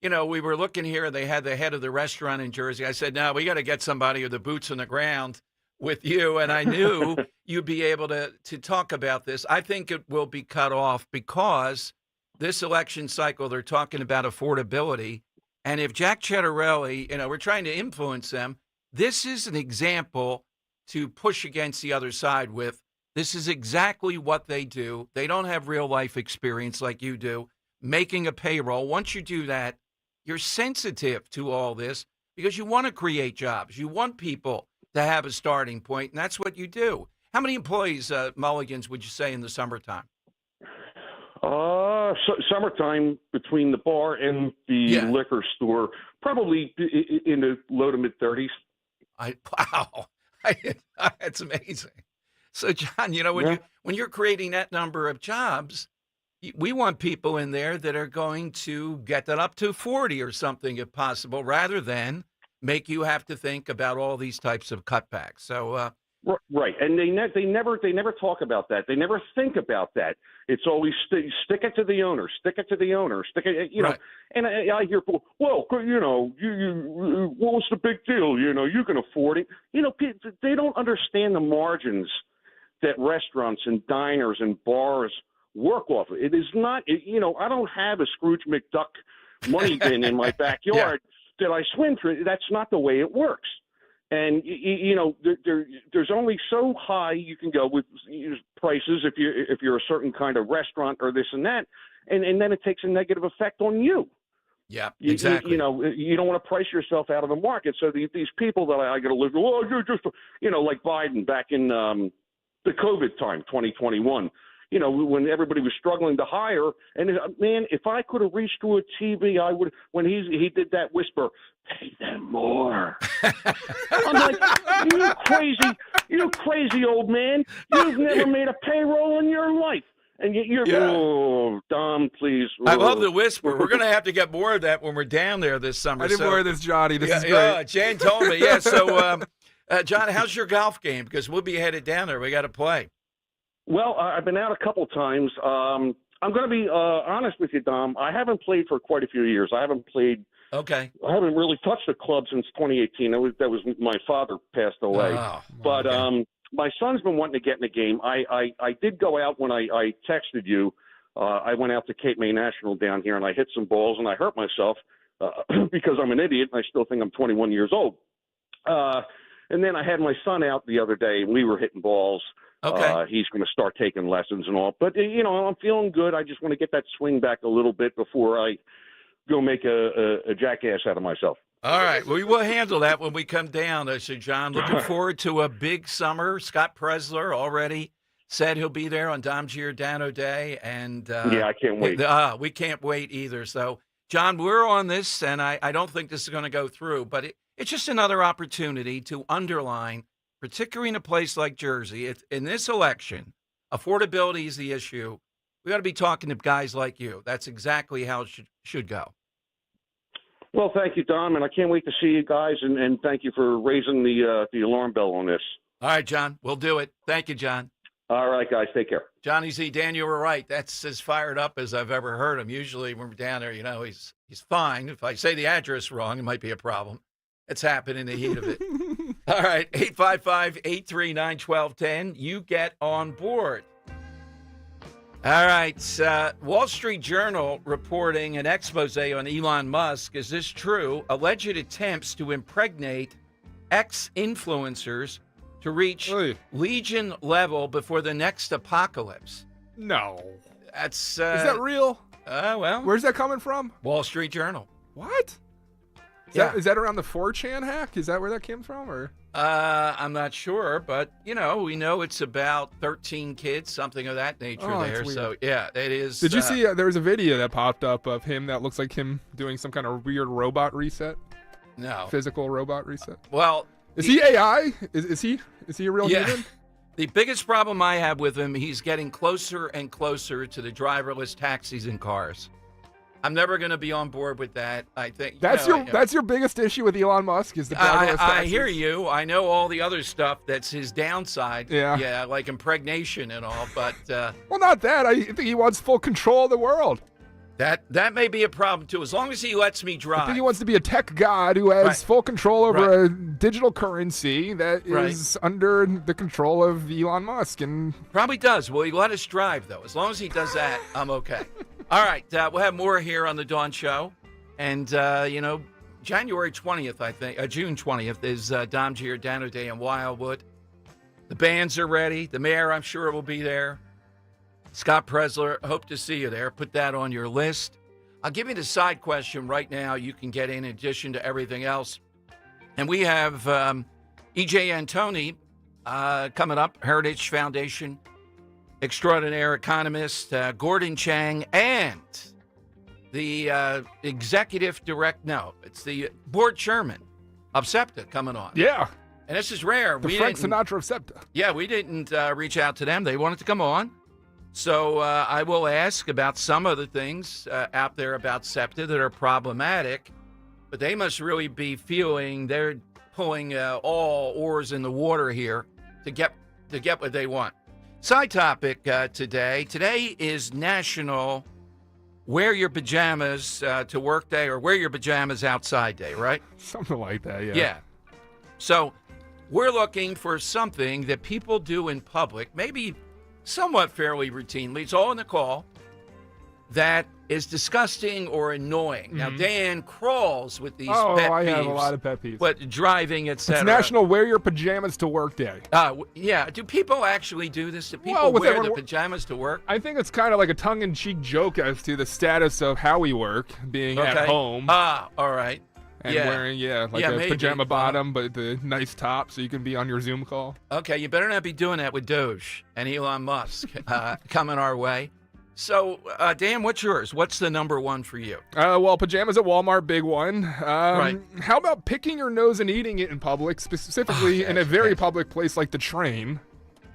you know, we were looking here, and they had the head of the restaurant in Jersey. I said, no, we got to get somebody with the boots on the ground with you. And I knew you'd be able to talk about this. I think it will be cut off because this election cycle, they're talking about affordability. And if Jack Ciattarelli, you know, we're trying to influence them, this is an example to push against the other side with. This is exactly what they do. They don't have real life experience like you do, making a payroll. Once you do that, you're sensitive to all this because you want to create jobs. You want people to have a starting point, and that's what you do. How many employees, Mulligans, would you say in the summertime? Summertime between the bar and the liquor store, probably in the low to mid 30s. Wow, that's amazing. So, John, when you're creating that number of jobs, we want people in there that are going to get that up to 40 or something, if possible, rather than make you have to think about all these types of cutbacks. So, right, and they never talk about that. They never think about that. It's always stick it to the owner, stick it to the owner, stick it. Know, and I hear, well, what's the big deal? You can afford it. They don't understand the margins that restaurants and diners and bars work off of. It is not. I don't have a Scrooge McDuck money bin in my backyard that I swim through. That's not the way it works. And there's only so high you can go with prices if you're a certain kind of restaurant or this and that, and then it takes a negative effect on you. Yeah, exactly. You don't want to price yourself out of the market. So these people that I got to live, you're just like Biden back in the COVID time, 2021. When everybody was struggling to hire, and man, if I could have reached to a TV, I would. When he did that whisper, pay them more. I'm like, you crazy old man. You've never made a payroll in your life, and you're oh, Dom, please. Oh. I love the whisper. We're gonna have to get more of that when we're down there this summer. I did more of this, Johnny. This is great. Yeah, Jan told me. Yeah. So, John, how's your golf game? Because we'll be headed down there. We got to play. Well, I've been out a couple times. I'm going to be honest with you, Dom. I haven't played for quite a few years. I haven't played. Okay. I haven't really touched a club since 2018. That was my father passed away. Oh, but my son's been wanting to get in the game. I did go out when I texted you. I went out to Cape May National down here, and I hit some balls, and I hurt myself because I'm an idiot, and I still think I'm 21 years old. And then I had my son out the other day, and we were hitting balls. Okay. He's going to start taking lessons and all. But, I'm feeling good. I just want to get that swing back a little bit before I go make a jackass out of myself. All right. Well, we will handle that when we come down, Sir John. Looking forward to a big summer. Scott Presler already said he'll be there on Dom Giordano Day. And yeah, I can't wait. We can't wait either. So, John, we're on this, and I don't think this is going to go through. But it's just another opportunity to underline, particularly in a place like Jersey, in this election, affordability is the issue. We got to be talking to guys like you. That's exactly how it should go. Well, thank you, Dom, and I can't wait to see you guys, and thank you for raising the alarm bell on this. All right, John, we'll do it. Thank you, John. All right, guys, take care. Johnny Z. Dan, you were right. That's as fired up as I've ever heard him. Usually when we're down there, he's fine. If I say the address wrong, it might be a problem. It's happened in the heat of it. All right, 855-839-1210. You get on board. All right, Wall Street Journal reporting an expose on Elon Musk. Is this true? Alleged attempts to impregnate ex-influencers to reach Legion level before the next apocalypse. No. That's is that real? Well. Where's that coming from? Wall Street Journal. What? Is that around the 4chan hack? Is that where that came from? Or I'm not sure, but we know it's about 13 kids, something of that nature there. So yeah, it is. Did you see there was a video that popped up of him that looks like him doing some kind of weird robot reset? No. Physical robot reset? Well, is he AI? Is he a real human? The biggest problem I have with him, he's getting closer and closer to the driverless taxis and cars. I'm never going to be on board with that. I think that's your biggest issue with Elon Musk is the driverless taxis. I hear you. I know all the other stuff that's his downside. Yeah, like impregnation and all. But well, not that. I think he wants full control of the world. That may be a problem too, as long as he lets me drive. I think he wants to be a tech god who has full control over a digital currency that is under the control of Elon Musk. And probably does. Will he let us drive, though? As long as he does that, I'm okay. All right, we'll have more here on the Dawn Show. And, January 20th, I think, June 20th is Dom Giordano Day in Wildwood. The bands are ready. The mayor, I'm sure, will be there. Scott Presler, hope to see you there. Put that on your list. I'll give you the side question right now you can get in addition to everything else. And we have E.J. Antoni coming up, Heritage Foundation. extraordinaire economist Gordon Chang, and the executive it's the board chairman of SEPTA coming on. Yeah. And this is rare. The Frank Sinatra of SEPTA. Yeah, we didn't reach out to them. They wanted to come on. So I will ask about some of the things out there about SEPTA that are problematic, but they must really be feeling they're pulling all oars in the water here to get what they want. Side topic today. Today is National Wear Your Pajamas to Work Day, or Wear Your Pajamas Outside Day, right? Something like that, yeah. Yeah. So we're looking for something that people do in public, maybe somewhat fairly routinely. It's all in the call. That is disgusting or annoying. Now, Dan crawls with these pet peeves. I have a lot of pet peeves. But driving, etc. It's National Wear Your Pajamas to Work Day. Yeah. Do people actually do this? Do people wear their pajamas to work? I think it's kind of like a tongue-in-cheek joke as to the status of how we work, being at home. All right. And wearing, a maybe. pajama bottom, but the nice top so you can be on your Zoom call. Okay, you better not be doing that with Doge and Elon Musk coming our way. So, Dan, what's yours? What's the number one for you? Well, pajamas at Walmart, big one. Right. How about picking your nose and eating it in public, specifically in a very public place like the train?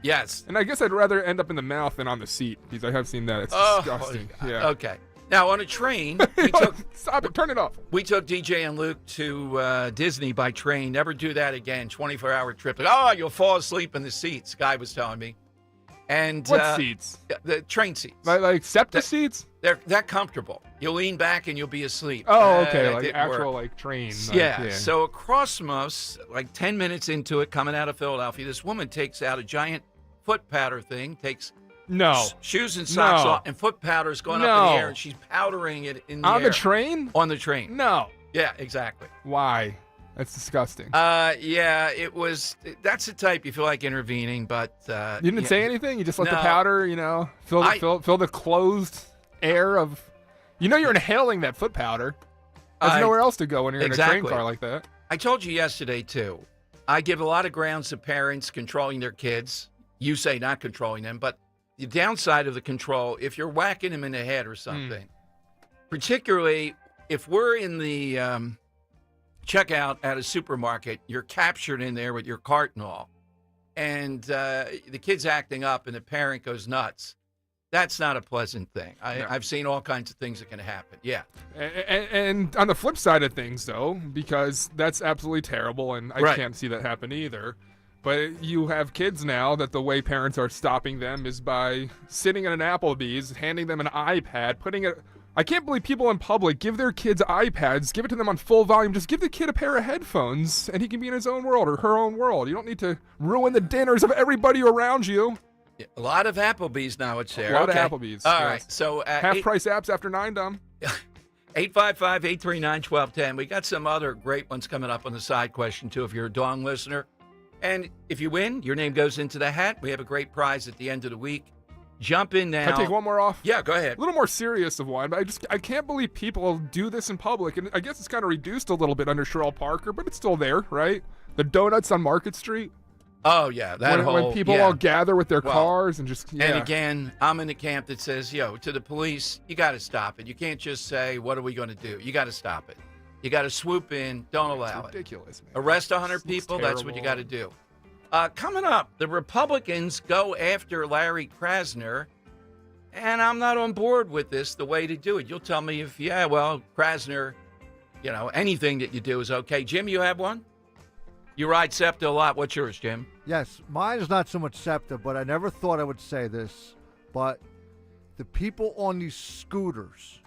Yes. And I guess I'd rather end up in the mouth than on the seat, because I have seen that. It's disgusting. Yeah. Okay. Now, on a train, Stop it. Turn it off. We took DJ and Luke to Disney by train. Never do that again. 24-hour trip. You'll fall asleep in the seats, guy was telling me. And what seats? The train seats. Like SEPTA seats? They're that comfortable. You'll lean back and you'll be asleep. Oh, okay. Like actual train. Yeah. So across from us, like 10 minutes into it, coming out of Philadelphia, this woman takes out a giant foot powder thing, takes shoes and socks off, and foot powder's going up in the air, and she's powdering it in the air. On the train? On the train. No. Yeah, exactly. Why? That's disgusting. It was. That's the type you feel like intervening, but you didn't say anything. You just let the powder, fill the closed air of. You're inhaling that foot powder. There's nowhere else to go when you're in a train car like that. I told you yesterday too. I give a lot of grounds to parents controlling their kids. You say not controlling them, but the downside of the control, if you're whacking them in the head or something, particularly if we're in the checkout at a supermarket, you're captured in there with your cart and all, and the kid's acting up and the parent goes nuts. That's not a pleasant thing. I've seen all kinds of things that can happen. Yeah. And on the flip side of things, though, because that's absolutely terrible, and I can't see that happen either, but you have kids now that the way parents are stopping them is by sitting in an Applebee's, handing them an iPad, putting it... I can't believe people in public give their kids iPads, give it to them on full volume. Just give the kid a pair of headphones, and he can be in his own world or her own world. You don't need to ruin the dinners of everybody around you. A lot of Applebee's now, it's there. A lot of Applebee's. All right. So half-price apps after 9, Dom. 855-839-1210. We got some other great ones coming up on the side question, too, if you're a Dong listener. And if you win, your name goes into the hat. We have a great prize at the end of the week. Jump in now. Can I take one more off? Yeah, go ahead. A little more serious of one, but I can't believe people do this in public. And I guess it's kind of reduced a little bit under Sherrill Parker, but it's still there, right? The donuts on Market Street. Oh, yeah. When people all gather with their cars and just, And again, I'm in the camp that says, to the police, you got to stop it. You can't just say, what are we going to do? You got to stop it. You got to swoop in. Don't allow it. Ridiculous, man. Arrest 100 people. That's what you got to do. Coming up, the Republicans go after Larry Krasner, and I'm not on board with this, the way to do it. You'll tell me if, Krasner, anything that you do is okay. Jim, you have one? You ride SEPTA a lot. What's yours, Jim? Yes, mine is not so much SEPTA, but I never thought I would say this, but the people on these scooters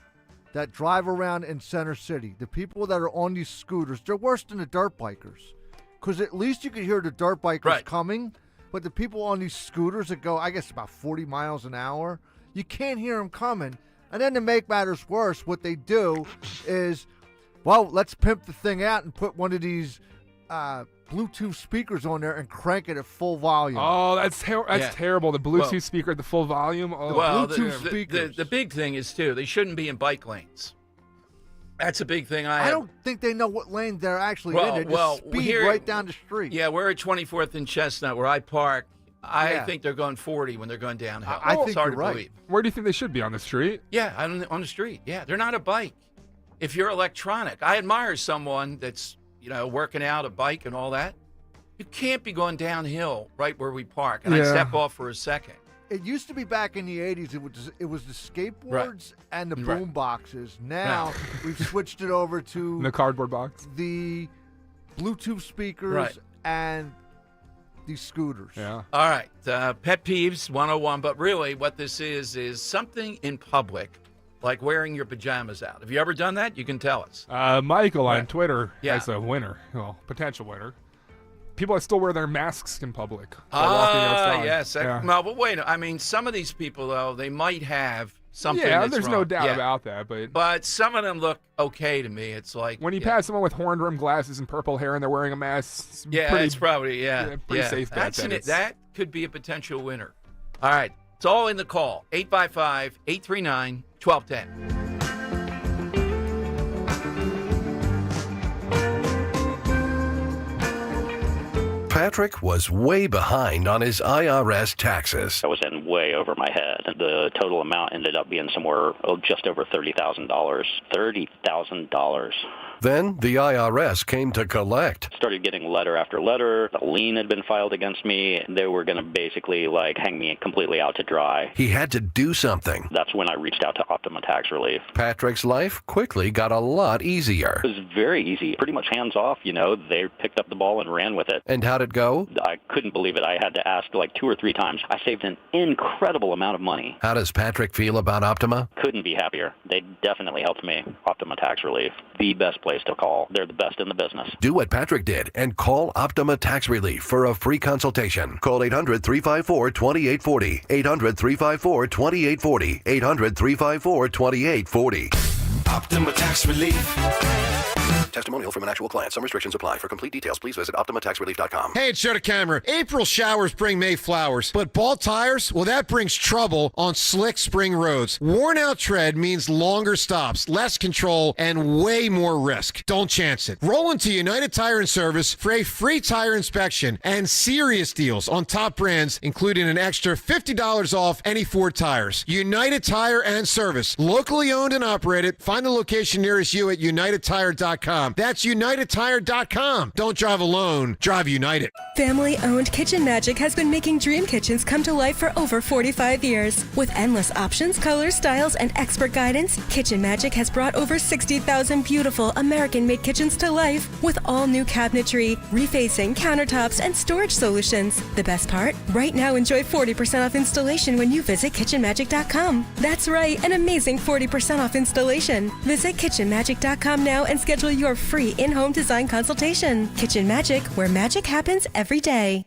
that drive around in Center City, the people that are on these scooters, they're worse than the dirt bikers. Because at least you could hear the dirt bikers coming, but the people on these scooters that go, I guess, about 40 miles an hour, you can't hear them coming. And then to make matters worse, what they do is, let's pimp the thing out and put one of these Bluetooth speakers on there and crank it at full volume. Oh, that's terrible. The Bluetooth speaker at the full volume. Oh. Bluetooth speakers. The big thing is, too, they shouldn't be in bike lanes. That's a big thing. I don't think they know what lane they're actually in. They just speed right down the street. Yeah, we're at 24th and Chestnut where I park. I think they're going 40 when they're going downhill. I think it's hard you're to right. believe. Where do you think they should be, on the street? Yeah, on the street. Yeah, they're not a bike. If you're electronic, I admire someone that's, working out a bike and all that. You can't be going downhill right where we park. And I step off for a second. It used to be back in the 80s, it was the skateboards and the boom boxes. Now we've switched it over to the cardboard box, the Bluetooth speakers, and these scooters. Yeah. All right. Pet peeves 101. But really what this is something in public, like wearing your pajamas out. Have you ever done that? You can tell us. Michael on Twitter has a winner, potential winner. People that still wear their masks in public while walking outside. Yes. No, but wait. I mean, some of these people, though, they might have something that's there's wrong. no doubt about that. But some of them look okay to me. It's like when you pass someone with horn-rimmed glasses and purple hair and they're wearing a mask, it's probably pretty safe bet. That could be a potential winner. All right. It's all in the call. 855-839-1210. Patrick was way behind on his IRS taxes. I was in way over my head. The total amount ended up being somewhere just over $30,000. $30,000. Then the IRS came to collect. Started getting letter after letter. A lien had been filed against me. They were going to basically hang me completely out to dry. He had to do something. That's when I reached out to Optima Tax Relief. Patrick's life quickly got a lot easier. It was very easy. Pretty much hands off, They picked up the ball and ran with it. And how'd it go? I couldn't believe it. I had to ask 2 or 3 times. I saved an incredible amount of money. How does Patrick feel about Optima? Couldn't be happier. They definitely helped me. Optima Tax Relief. The best place to call. They're the best in the business. Do what Patrick did and call Optima Tax Relief for a free consultation. Call 800-354-2840. 800-354-2840. 800-354-2840. Optima Tax Relief. Testimonial from an actual client. Some restrictions apply. For complete details, please visit OptimaTaxRelief.com. Hey, it's Joe DeCamera. April showers bring May flowers, but bald tires, well, that brings trouble on slick spring roads. Worn out tread means longer stops, less control, and way more risk. Don't chance it. Roll into United Tire and Service for a free tire inspection and serious deals on top brands, including an extra $50 off any Ford tires. United Tire and Service, locally owned and operated. Find the location nearest you at UnitedTire.com. That's UnitedTire.com. Don't drive alone. Drive United. Family-owned Kitchen Magic has been making dream kitchens come to life for over 45 years. With endless options, colors, styles, and expert guidance, Kitchen Magic has brought over 60,000 beautiful American-made kitchens to life with all new cabinetry, refacing, countertops, and storage solutions. The best part? Right now, enjoy 40% off installation when you visit KitchenMagic.com. That's right, an amazing 40% off installation. Visit KitchenMagic.com now and schedule your free in-home design consultation. Kitchen Magic, where magic happens every day.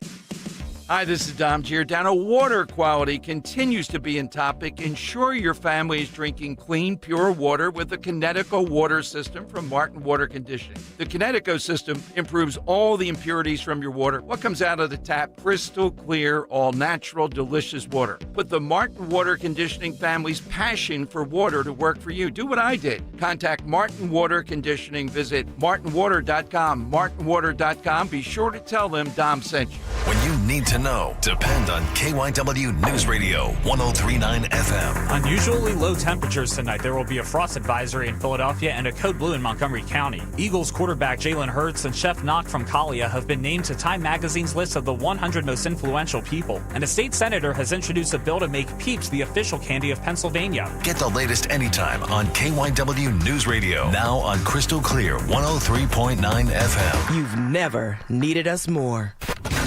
Hi, this is Dom Giordano. Water quality continues to be in topic. Ensure your family is drinking clean, pure water with the Kinetico water system from Martin Water Conditioning. The Kinetico system improves all the impurities from your water. What comes out of the tap? Crystal clear, all natural, delicious water. Put the Martin Water Conditioning family's passion for water to work for you. Do what I did. Contact Martin Water Conditioning. Visit martinwater.com. martinwater.com. Be sure to tell them Dom sent you. When you need to know, depend on KYW News Radio 103.9 FM. Unusually low temperatures tonight. There will be a frost advisory in Philadelphia and a code blue in Montgomery County. Eagles quarterback Jalen Hurts and Chef Knock from Kalia have been named to Time Magazine's list of the 100 most influential people. And a state senator has introduced a bill to make Peeps the official candy of Pennsylvania. Get the latest anytime on KYW News Radio. Now on Crystal Clear 103.9 FM. You've never needed us more.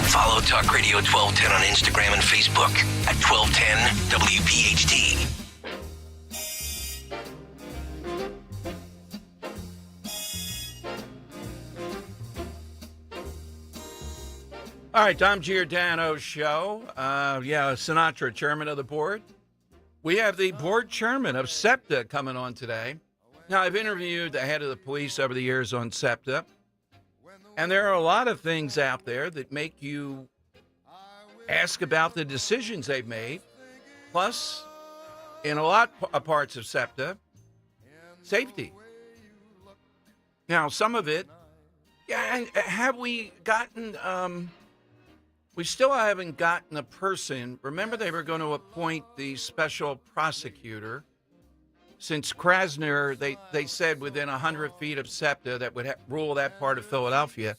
Follow Talk Radio 1210 on Instagram and Facebook at 1210 WPHT. All right, Dom Giordano show. Sinatra, chairman of the board. We have the board chairman of SEPTA coming on today. Now, I've interviewed the head of the police over the years on SEPTA, and there are a lot of things out there that make you ask about the decisions they've made. Plus, in a lot of parts of SEPTA, safety. Now, some of it, have we gotten... We still haven't gotten a person. Remember, they were going to appoint the special prosecutor. Since Krasner, they said within 100 feet of SEPTA that would rule that part of Philadelphia.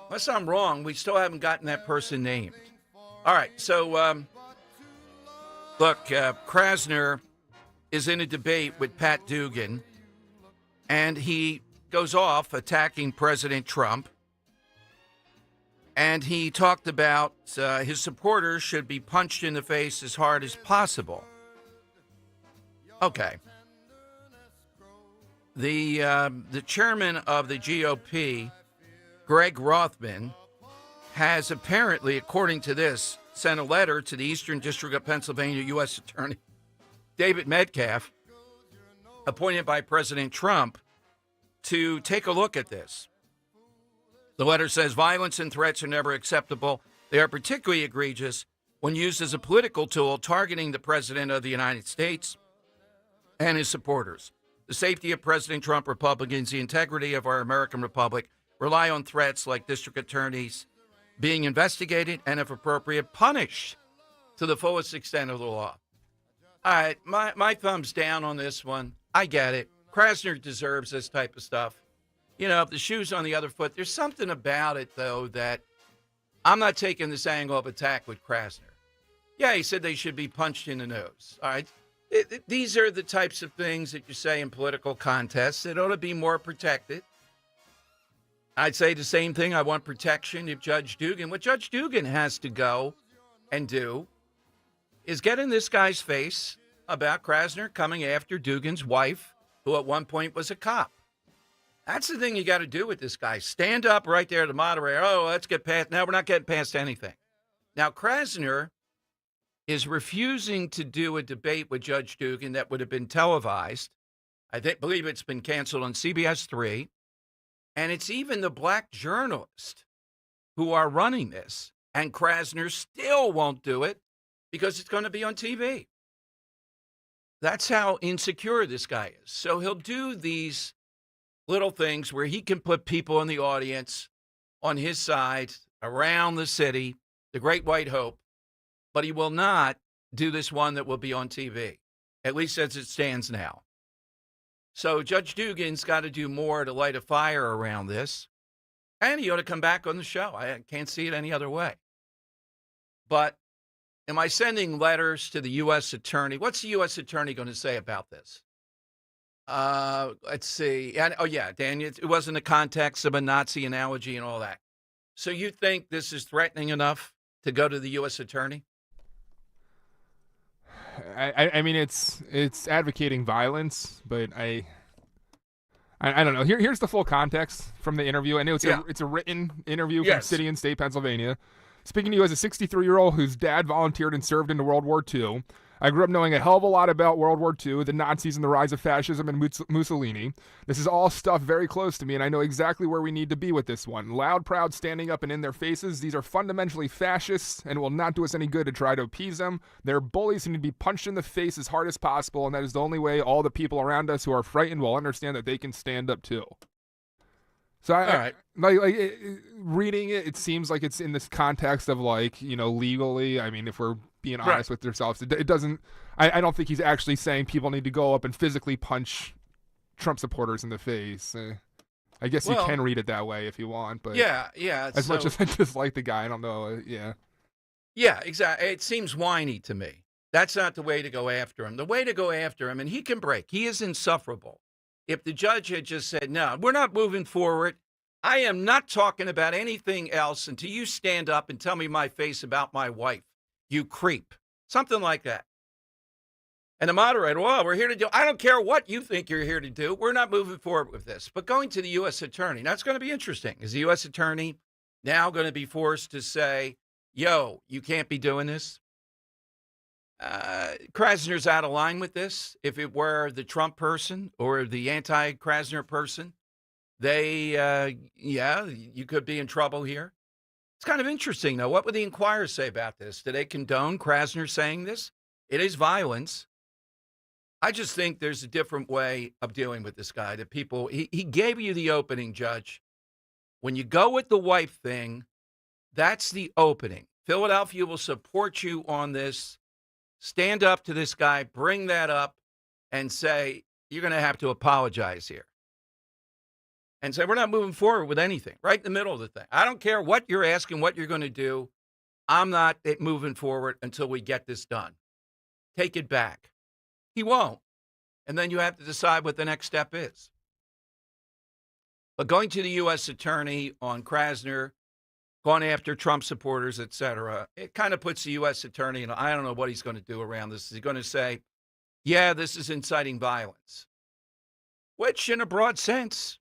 Unless I'm wrong, we still haven't gotten that person named. All right, so look, Krasner is in a debate with Pat Dugan, and he goes off attacking President Trump. And he talked about his supporters should be punched in the face as hard as possible. Okay. The chairman of the GOP, Greg Rothman, has apparently, according to this, sent a letter to the Eastern District of Pennsylvania U.S. Attorney David Metcalf, appointed by President Trump, to take a look at this. The letter says violence and threats are never acceptable. They are particularly egregious when used as a political tool targeting the President of the United States and his supporters. The safety of President Trump, Republicans, the integrity of our American republic rely on threats like district attorneys being investigated and, if appropriate, punished to the fullest extent of the law. All right, my thumbs down on this one. I get it. Krasner deserves this type of stuff. You know, if the shoe's on the other foot, there's something about it, though, that I'm not taking this angle of attack with Krasner. Yeah, he said they should be punched in the nose. All right. These are the types of things that you say in political contests. It ought to be more protected. I'd say the same thing. I want protection if Judge Dugan. What Judge Dugan has to go and do is get in this guy's face about Krasner coming after Dugan's wife, who at one point was a cop. That's the thing you got to do with this guy. Stand up right there to the moderator. Oh, let's get past. Now we're not getting past anything. Now, Krasner is refusing to do a debate with Judge Dugan that would have been televised. I believe it's been canceled on CBS 3. And it's even the black journalists who are running this. And Krasner still won't do it because it's going to be on TV. That's how insecure this guy is. So he'll do these little things where he can put people in the audience on his side around the city, the Great White Hope, but he will not do this one that will be on TV, at least as it stands now. So Judge Dugan's got to do more to light a fire around this, and he ought to come back on the show. I can't see it any other way. But am I sending letters to the U.S. attorney? What's the U.S. attorney going to say about this? Let's see. And, oh, yeah, Dan, it was in the context of a Nazi analogy and all that. So you think this is threatening enough to go to the U.S. attorney? I mean, it's advocating violence, but I don't know. Here's the full context from the interview. I know it's a written interview from City and State, Pennsylvania. Speaking to you as a 63-year-old whose dad volunteered and served in World War II. I grew up knowing a hell of a lot about World War II, the Nazis and the rise of fascism and Mussolini. This is all stuff very close to me, and I know exactly where we need to be with this one. Loud, proud, standing up and in their faces. These are fundamentally fascists and will not do us any good to try to appease them. They're bullies who need to be punched in the face as hard as possible, and that is the only way all the people around us who are frightened will understand that they can stand up too. So reading it, it seems like it's in this context of legally. I mean, if we're being honest with ourselves, it doesn't. I don't think he's actually saying people need to go up and physically punch Trump supporters in the face. I guess you can read it that way if you want, but yeah. As much as I dislike the guy, I don't know. Yeah, exactly. It seems whiny to me. That's not the way to go after him. The way to go after him, and he can break. He is insufferable. If the judge had just said, no, we're not moving forward. I am not talking about anything else until you stand up and tell me my face about my wife, you creep. Something like that. And the moderator, well, we're here to do, I don't care what you think you're here to do. We're not moving forward with this. But going to the U.S. attorney, that's going to be interesting. Is the U.S. attorney now going to be forced to say, yo, you can't be doing this? Krasner's out of line with this. If it were the Trump person or the anti-Krasner person, you could be in trouble here. It's kind of interesting, though. What would the Inquirer say about this? Do they condone Krasner saying this? It is violence. I just think there's a different way of dealing with this guy. That people, he gave you the opening, Judge. When you go with the wife thing, that's the opening. Philadelphia will support you on this. Stand up to this guy, bring that up, and say, you're going to have to apologize here. And say, we're not moving forward with anything. Right in the middle of the thing. I don't care what you're asking, what you're going to do. I'm not moving forward until we get this done. Take it back. He won't. And then you have to decide what the next step is. But going to the U.S. attorney on Krasner, going after Trump supporters, et cetera, it kind of puts the U.S. attorney, and I don't know what he's going to do around this. Is he going to say, yeah, this is inciting violence? Which, in a broad sense,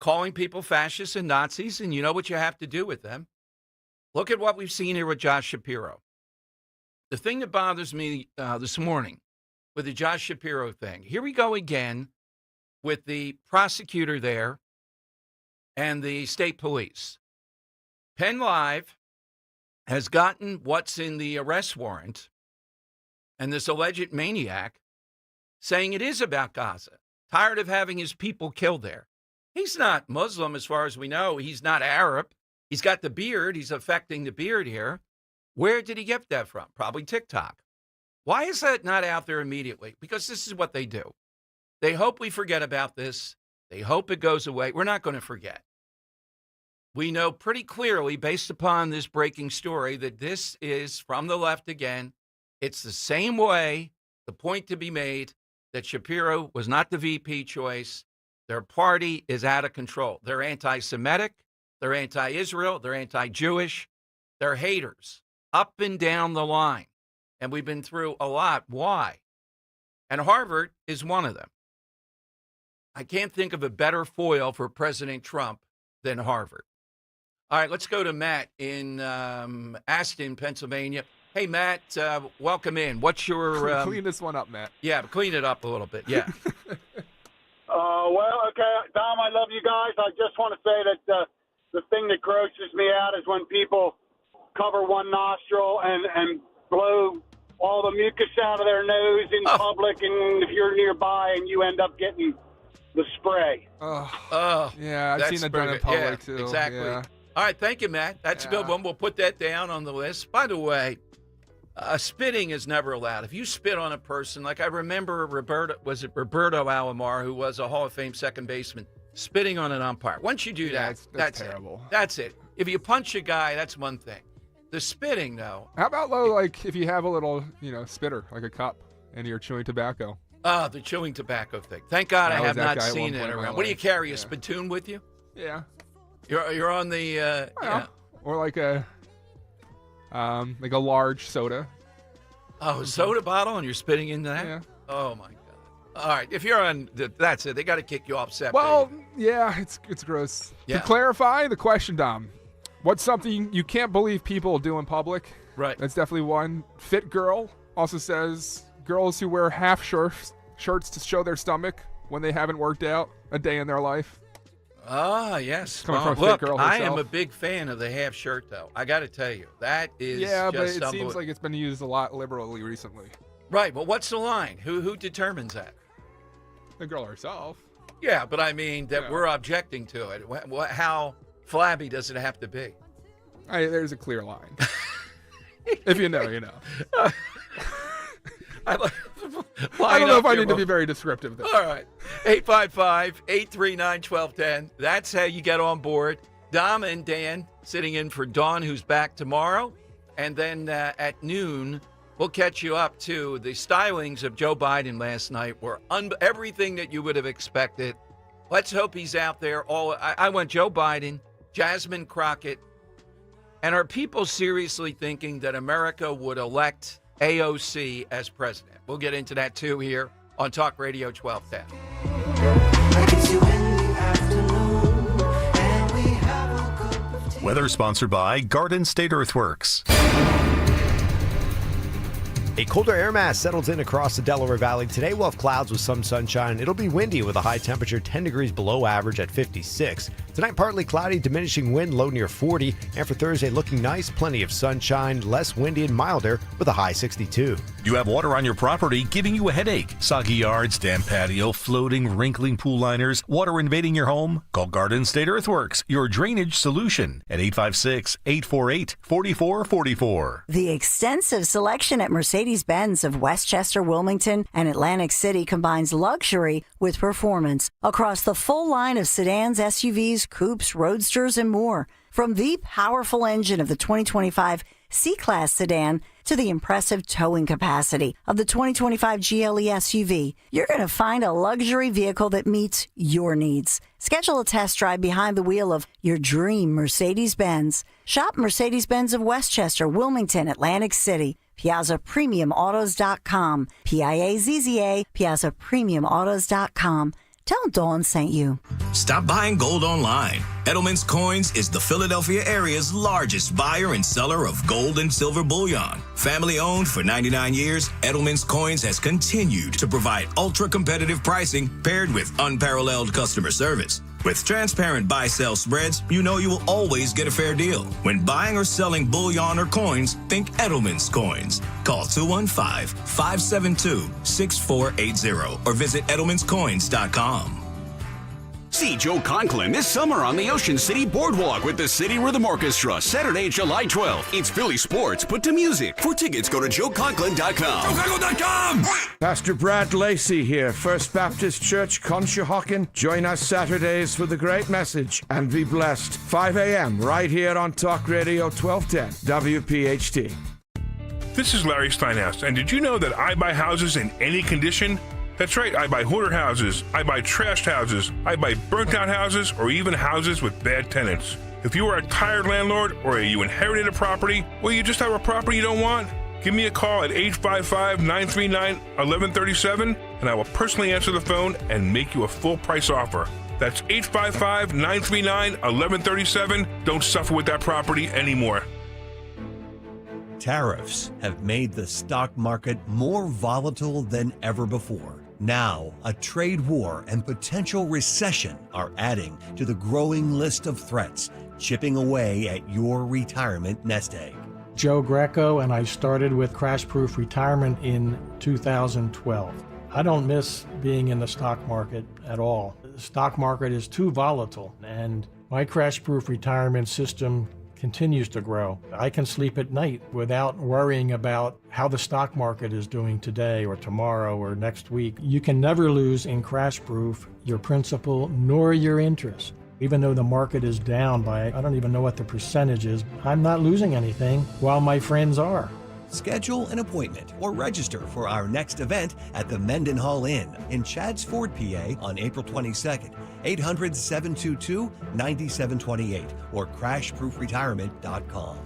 calling people fascists and Nazis, and you know what you have to do with them. Look at what we've seen here with Josh Shapiro. The thing that bothers me this morning with the Josh Shapiro thing, here we go again with the prosecutor there and the state police. Penn Live has gotten what's in the arrest warrant and this alleged maniac saying it is about Gaza, tired of having his people killed there. He's not Muslim as far as we know. He's not Arab. He's got the beard. He's affecting the beard here. Where did he get that from? Probably TikTok. Why is that not out there immediately? Because this is what they do. They hope we forget about this. They hope it goes away. We're not going to forget. We know pretty clearly, based upon this breaking story, that this is from the left again. It's the same way, the point to be made, that Shapiro was not the VP choice. Their party is out of control. They're anti-Semitic. They're anti-Israel. They're anti-Jewish. They're haters up and down the line. And we've been through a lot. Why? And Harvard is one of them. I can't think of a better foil for President Trump than Harvard. All right, let's go to Matt in Aston, Pennsylvania. Hey, Matt, welcome in. What's your... Clean this one up, Matt. Yeah, clean it up a little bit. Yeah. Well, okay, Dom, I love you guys. I just want to say that the thing that grosses me out is when people cover one nostril and blow all the mucus out of their nose in public, and if you're nearby and you end up getting the spray. Yeah, I've seen that done in public, too. Exactly. Yeah. All right, thank you, Matt. That's a good one. We'll put that down on the list. By the way, spitting is never allowed. If you spit on a person, like I remember Roberto Alomar, who was a Hall of Fame second baseman, spitting on an umpire. Once you do that, that's terrible. That's it. If you punch a guy, that's one thing. The spitting, though. How about, like, if you have a little, spitter, like a cup, and you're chewing tobacco? The chewing tobacco thing. Thank God I have not seen it around. What do you carry, a spittoon with you? Yeah. You're on the, Or like a large soda. Oh, a soda bottle, and you're spitting into that? Yeah. Oh, my God. All right, if you're on, that's it. They got to kick you off separate. Well, yeah, it's gross. Yeah. To clarify the question, Dom, what's something you can't believe people do in public? Right. That's definitely one. Fit Girl also says girls who wear half shirts to show their stomach when they haven't worked out a day in their life. Ah, yes. Coming from a look, fit girl I herself. am a big fan of the half shirt, though. I got to tell you, that is yeah, just but it seems like it's been used a lot liberally recently. Right. Well, what's the line? Who determines that? The girl herself. Yeah, but I mean that we're objecting to it. How flabby does it have to be? There's a clear line. If you know, you know. I don't know if I need to be very descriptive there. All right. 855-839-1210. That's how you get on board. Dom and Dan sitting in for Dawn, who's back tomorrow. And then at noon, we'll catch you up to the stylings of Joe Biden last night were everything that you would have expected. Let's hope he's out there. I went Joe Biden, Jasmine Crockett. And are people seriously thinking that America would elect AOC as president? We'll get into that, too, here on Talk Radio 1210. Weather sponsored by Garden State Earthworks. A colder air mass settles in across the Delaware Valley. Today we'll have clouds with some sunshine. It'll be windy with a high temperature 10 degrees below average at 56. Tonight partly cloudy, diminishing wind, low near 40. And for Thursday, looking nice, plenty of sunshine, less windy and milder with a high 62. You have water on your property giving you a headache. Soggy yards, damp patio, floating, wrinkling pool liners, water invading your home? Call Garden State Earthworks, your drainage solution, at 856-848-4444. The extensive selection at Mercedes-Benz of Westchester, Wilmington, and Atlantic City combines luxury with performance across the full line of sedans, SUVs, coupes, roadsters, and more. From the powerful engine of the 2025 C-Class sedan to the impressive towing capacity of the 2025 GLE SUV, you're going to find a luxury vehicle that meets your needs. Schedule a test drive behind the wheel of your dream Mercedes-Benz. Shop Mercedes-Benz of Westchester, Wilmington, Atlantic City. PiazzaPremiumAutos.com. Piazza, PiazzaPremiumAutos.com. Tell Dawn sent you. Stop buying gold online. Edelman's Coins is the Philadelphia area's largest buyer and seller of gold and silver bullion. Family owned for 99 years, Edelman's Coins has continued to provide ultra-competitive pricing paired with unparalleled customer service. With transparent buy-sell spreads, you know you will always get a fair deal. When buying or selling bullion or coins, think Edelman's Coins. Call 215-572-6480 or visit edelmanscoins.com. See Joe Conklin this summer on the Ocean City Boardwalk with the City Rhythm Orchestra, Saturday, July 12th. It's Philly sports put to music. For tickets, go to joeconklin.com. JoeConklin.com! Pastor Brad Lacey here, First Baptist Church, Conshohocken. Join us Saturdays for the great message and be blessed. 5 a.m. right here on Talk Radio 1210 WPHT. This is Larry Steinhaus, and did you know that I buy houses in any condition? That's right, I buy hoarder houses, I buy trashed houses, I buy burnt out houses, or even houses with bad tenants. If you are a tired landlord, or you inherited a property, or you just have a property you don't want, give me a call at 855-939-1137, and I will personally answer the phone and make you a full price offer. That's 855-939-1137. Don't suffer with that property anymore. Tariffs have made the stock market more volatile than ever before. Now, a trade war and potential recession are adding to the growing list of threats, chipping away at your retirement nest egg. Joe Greco, and I started with Crash Proof Retirement in 2012. I don't miss being in the stock market at all. The stock market is too volatile, and my Crash Proof Retirement system continues to grow. I can sleep at night without worrying about how the stock market is doing today or tomorrow or next week. You can never lose in Crash Proof your principal nor your interest. Even though the market is down by, I don't even know what the percentage is, I'm not losing anything while my friends are. Schedule an appointment or register for our next event at the Mendenhall Inn in Chadds Ford, PA on April 22nd. 800-722-9728 or crashproofretirement.com.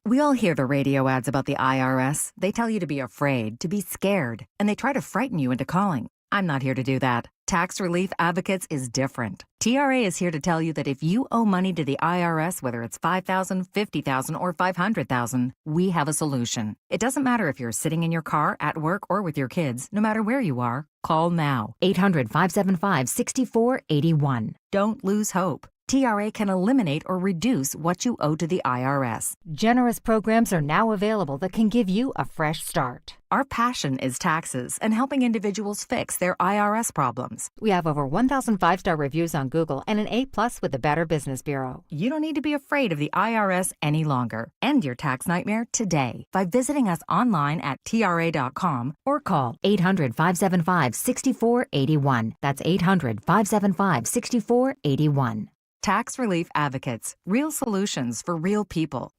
We all hear the radio ads about the IRS. They tell you to be afraid, to be scared, and they try to frighten you into calling. I'm not here to do that. Tax Relief Advocates is different. TRA is here to tell you that if you owe money to the IRS, whether it's $5,000, $50,000, or $500,000, we have a solution. It doesn't matter if you're sitting in your car, at work, or with your kids. No matter where you are, call now. 800-575-6481. Don't lose hope. TRA can eliminate or reduce what you owe to the IRS. Generous programs are now available that can give you a fresh start. Our passion is taxes and helping individuals fix their IRS problems. We have over 1,000 five-star reviews on Google and an A+ with the Better Business Bureau. You don't need to be afraid of the IRS any longer. End your tax nightmare today by visiting us online at TRA.com or call 800-575-6481. That's 800-575-6481. Tax Relief Advocates. Real solutions for real people.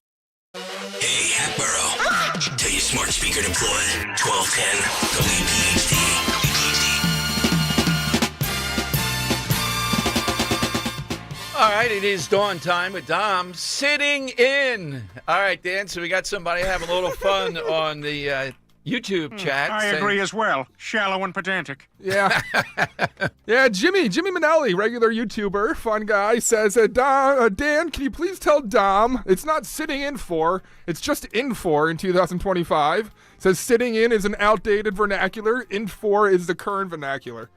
Hey, Hatboro. Tell your smart speaker deploy 1210 WPHT. All right, it is dawn time with Dom sitting in. All right, Dan, so we got somebody having a little fun on the YouTube chat. I agree as well. Shallow and pedantic. Yeah. Yeah, Jimmy Manelli, regular YouTuber, fun guy, says, Dan, can you please tell Dom it's not sitting in for, it's just in for in 2025. Says sitting in is an outdated vernacular, in for is the current vernacular.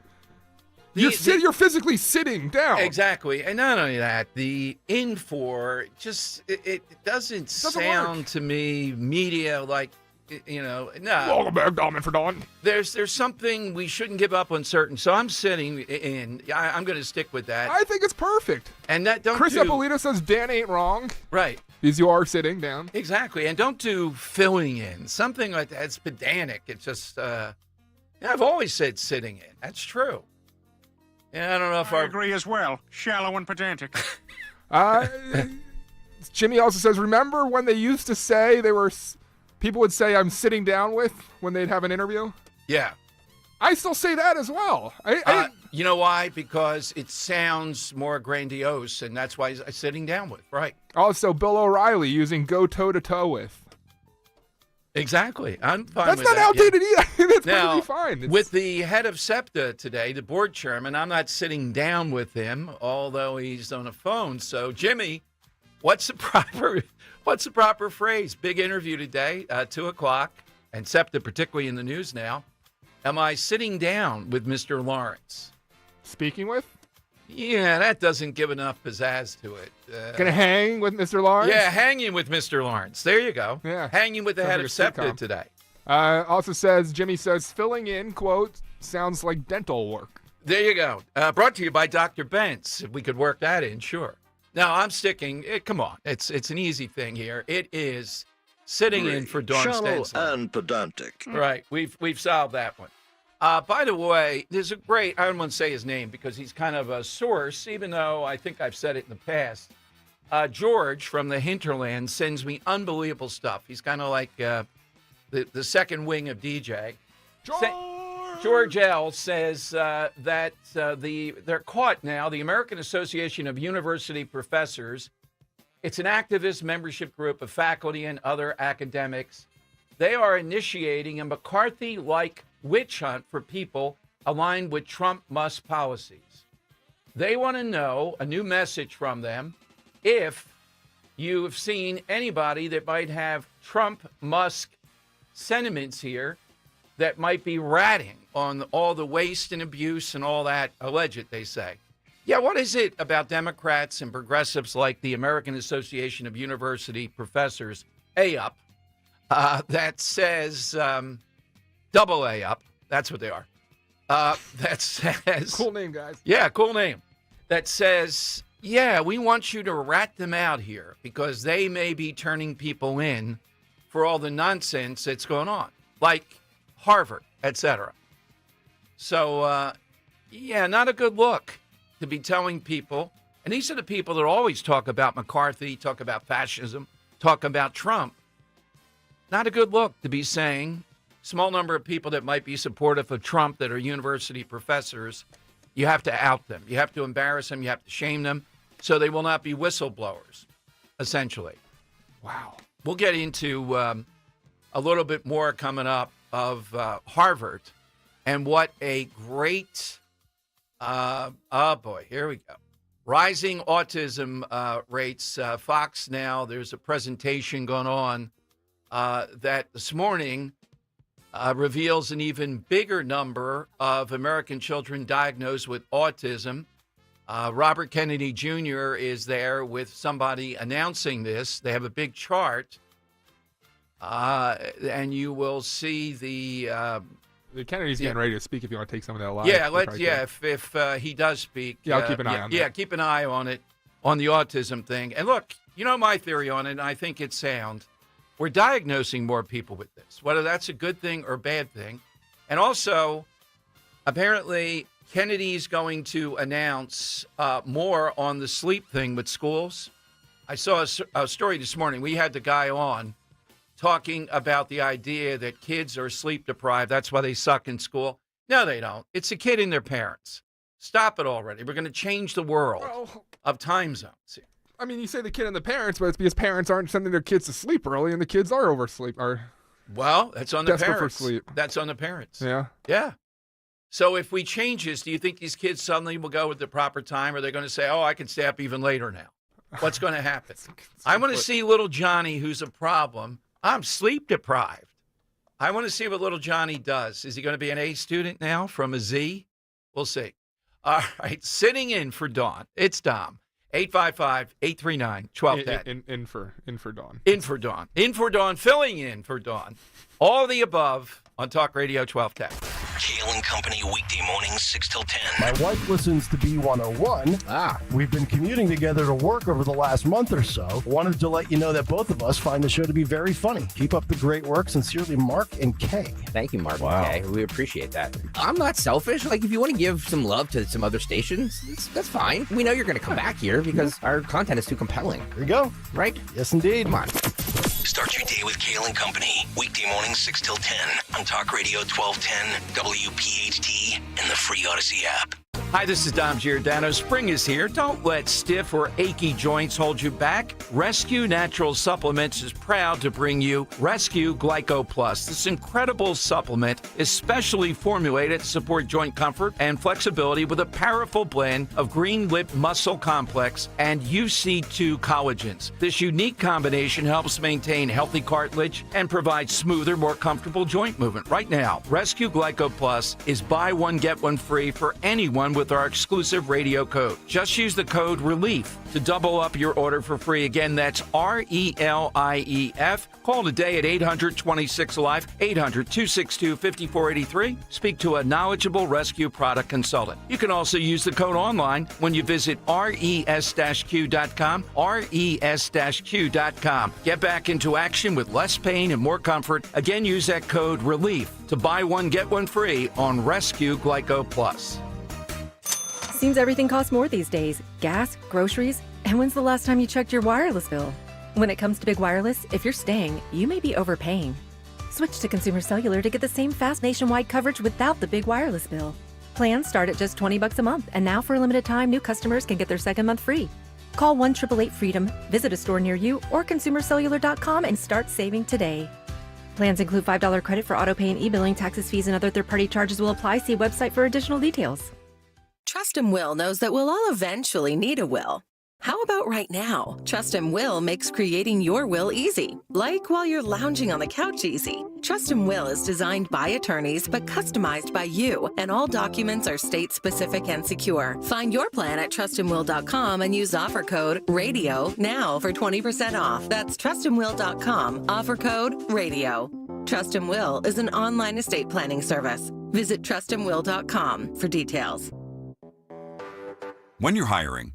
You're physically sitting down. Exactly. And not only that, the in for just, it doesn't sound work to me media like, no. Welcome back, Dom and for Dawn. There's something we shouldn't give up on certain. So I'm sitting in. I'm going to stick with that. I think it's perfect. And that Chris Eppolito says Dan ain't wrong. Right. Because you are sitting down. Exactly. And don't do filling in. Something like that. It's pedantic. It's just, I've always said sitting in. That's true. Yeah, I don't know if I agree as well. Shallow and pedantic. Jimmy also says, remember when they used to say people would say I'm sitting down with when they'd have an interview? Yeah. I still say that as well. You know why? Because it sounds more grandiose, and that's why I'm sitting down with. Right. Also, Bill O'Reilly using go toe-to-toe with. Exactly. I'm fine That's with not that. outdated either. That's Now, perfectly fine. with the head of SEPTA today, the board chairman, I'm not sitting down with him, although he's on a phone. So, Jimmy, what's the proper phrase? Big interview today, 2 o'clock, and SEPTA particularly in the news now. Am I sitting down with Mr. Lawrence? Speaking with? Yeah, that doesn't give enough pizzazz to it. Gonna hang with Mr. Lawrence? Yeah, hanging with Mr. Lawrence. There you go. Yeah. Hanging with the Sounds head like of a SEPTA sitcom. today. Also says, Jimmy says, filling in, quote, sounds like dental work. There you go. Brought to you by Dr. Bentz. If we could work that in, sure. Now, I'm sticking. Come on. It's an easy thing here. It is sitting in for Dawn Stenson. And pedantic. Right. We've solved that one. By the way, there's a great, I don't want to say his name because he's kind of a source, even though I think I've said it in the past. George from the Hinterland sends me unbelievable stuff. He's kind of like the second wing of DJ. George L. says that they're caught now, the American Association of University Professors. It's an activist membership group of faculty and other academics. They are initiating a McCarthy-like witch hunt for people aligned with Trump-Musk policies. They want to know, a new message from them, if you've seen anybody that might have Trump-Musk sentiments here that might be ratting on all the waste and abuse and all that alleged, they say. Yeah, what is it about Democrats and progressives like the American Association of University Professors, AUP, that says, double A-up, that's what they are, that says... Cool name, guys. Yeah, cool name. That says, yeah, we want you to rat them out here because they may be turning people in for all the nonsense that's going on, like Harvard, etc. So, yeah, not a good look to be telling people. And these are the people that always talk about McCarthy, talk about fascism, talk about Trump. Not a good look to be saying small number of people that might be supportive of Trump that are university professors, you have to out them. You have to embarrass them. You have to shame them so they will not be whistleblowers, essentially. Wow. We'll get into a little bit more coming up of Harvard and what a great, oh boy, here we go. Rising autism rates. Fox now, there's a presentation going on that this morning reveals an even bigger number of American children diagnosed with autism. Robert Kennedy Jr. is there with somebody announcing this. They have a big chart, and you will see the Kennedy's getting ready to speak if you want to take some of that live. Yeah, if he does speak. Yeah, I'll keep an eye on that. Yeah, keep an eye on it, on the autism thing. And look, you know my theory on it, and I think it's sound. We're diagnosing more people with this, whether that's a good thing or a bad thing. And also, apparently, Kennedy's going to announce more on the sleep thing with schools. I saw a story this morning. We had the guy on talking about the idea that kids are sleep deprived. That's why they suck in school. No, they don't. It's a kid and their parents. Stop it already. We're going to change the world of time zones. I mean, you say the kid and the parents, but it's because parents aren't sending their kids to sleep early, and the kids are oversleep. Well, that's on the Desperate for parents. sleep. That's on the parents. Yeah. Yeah. So if we change this, do you think these kids suddenly will go at the proper time, or are they going to say, oh, I can stay up even later now? What's going to happen? I want to see little Johnny, who's a problem. I'm sleep deprived. I want to see what little Johnny does. Is he going to be an A student now from a Z? We'll see. All right, sitting in for Dawn. It's Dom. 855-839-1210. In for Dawn. In for Dawn. In for Dawn, filling in for Dawn. All of the above on Talk Radio 1210. Kale and Company weekday mornings 6 till 10. My wife listens to B101. We've been commuting together to work over the last month or so. Wanted to let you know that both of us find the show to be very funny. Keep up the great work. Sincerely, Mark and Kay. Thank you, Mark and Kay. We appreciate that. I'm not selfish. Like, if you want to give some love to some other stations, that's fine. We know you're going to come back here because our content is too compelling. There you go. Right? Yes, indeed. Come on. Start your day with Kale and Company. Weekday mornings 6 till 10 on Talk Radio 1210, WPHT, and the free Odyssey app. Hi, this is Dom Giordano. Spring is here. Don't let stiff or achy joints hold you back. Rescue Natural Supplements is proud to bring you Rescue Glyco Plus. This incredible supplement is specially formulated to support joint comfort and flexibility with a powerful blend of green lip muscle complex and UC2 collagens. This unique combination helps maintain healthy cartilage and provides smoother, more comfortable joint movement. Right now, Rescue Glyco Plus is buy one, get one free for anyone with our exclusive radio code. Just use the code RELIEF to double up your order for free. Again, that's RELIEF. Call today at 800-26-LIFE, 800-262-5483. Speak to a knowledgeable rescue product consultant. You can also use the code online when you visit res-q.com, res-q.com. Get back into action with less pain and more comfort. Again, use that code RELIEF to buy one, get one free on Rescue Glyco Plus. Seems everything costs more these days. Gas, groceries, and when's the last time you checked your wireless bill? When it comes to big wireless, if you're staying, you may be overpaying. Switch to Consumer Cellular to get the same fast nationwide coverage without the big wireless bill. Plans start at just $20 a month, and now for a limited time, new customers can get their second month free. Call 1-888-FREEDOM, visit a store near you, or consumercellular.com and start saving today. Plans include $5 credit for autopay and e-billing. Taxes, fees, and other third-party charges will apply. See website for additional details. Trust and Will knows that we'll all eventually need a will. How about right now? Trust and Will makes creating your will easy, like while you're lounging on the couch easy. Trust and Will is designed by attorneys but customized by you, and all documents are state-specific and secure. Find your plan at trustandwill.com and use offer code RADIO now for 20% off. That's trustandwill.com, offer code RADIO. Trust and Will is an online estate planning service. Visit trustandwill.com for details. When you're hiring,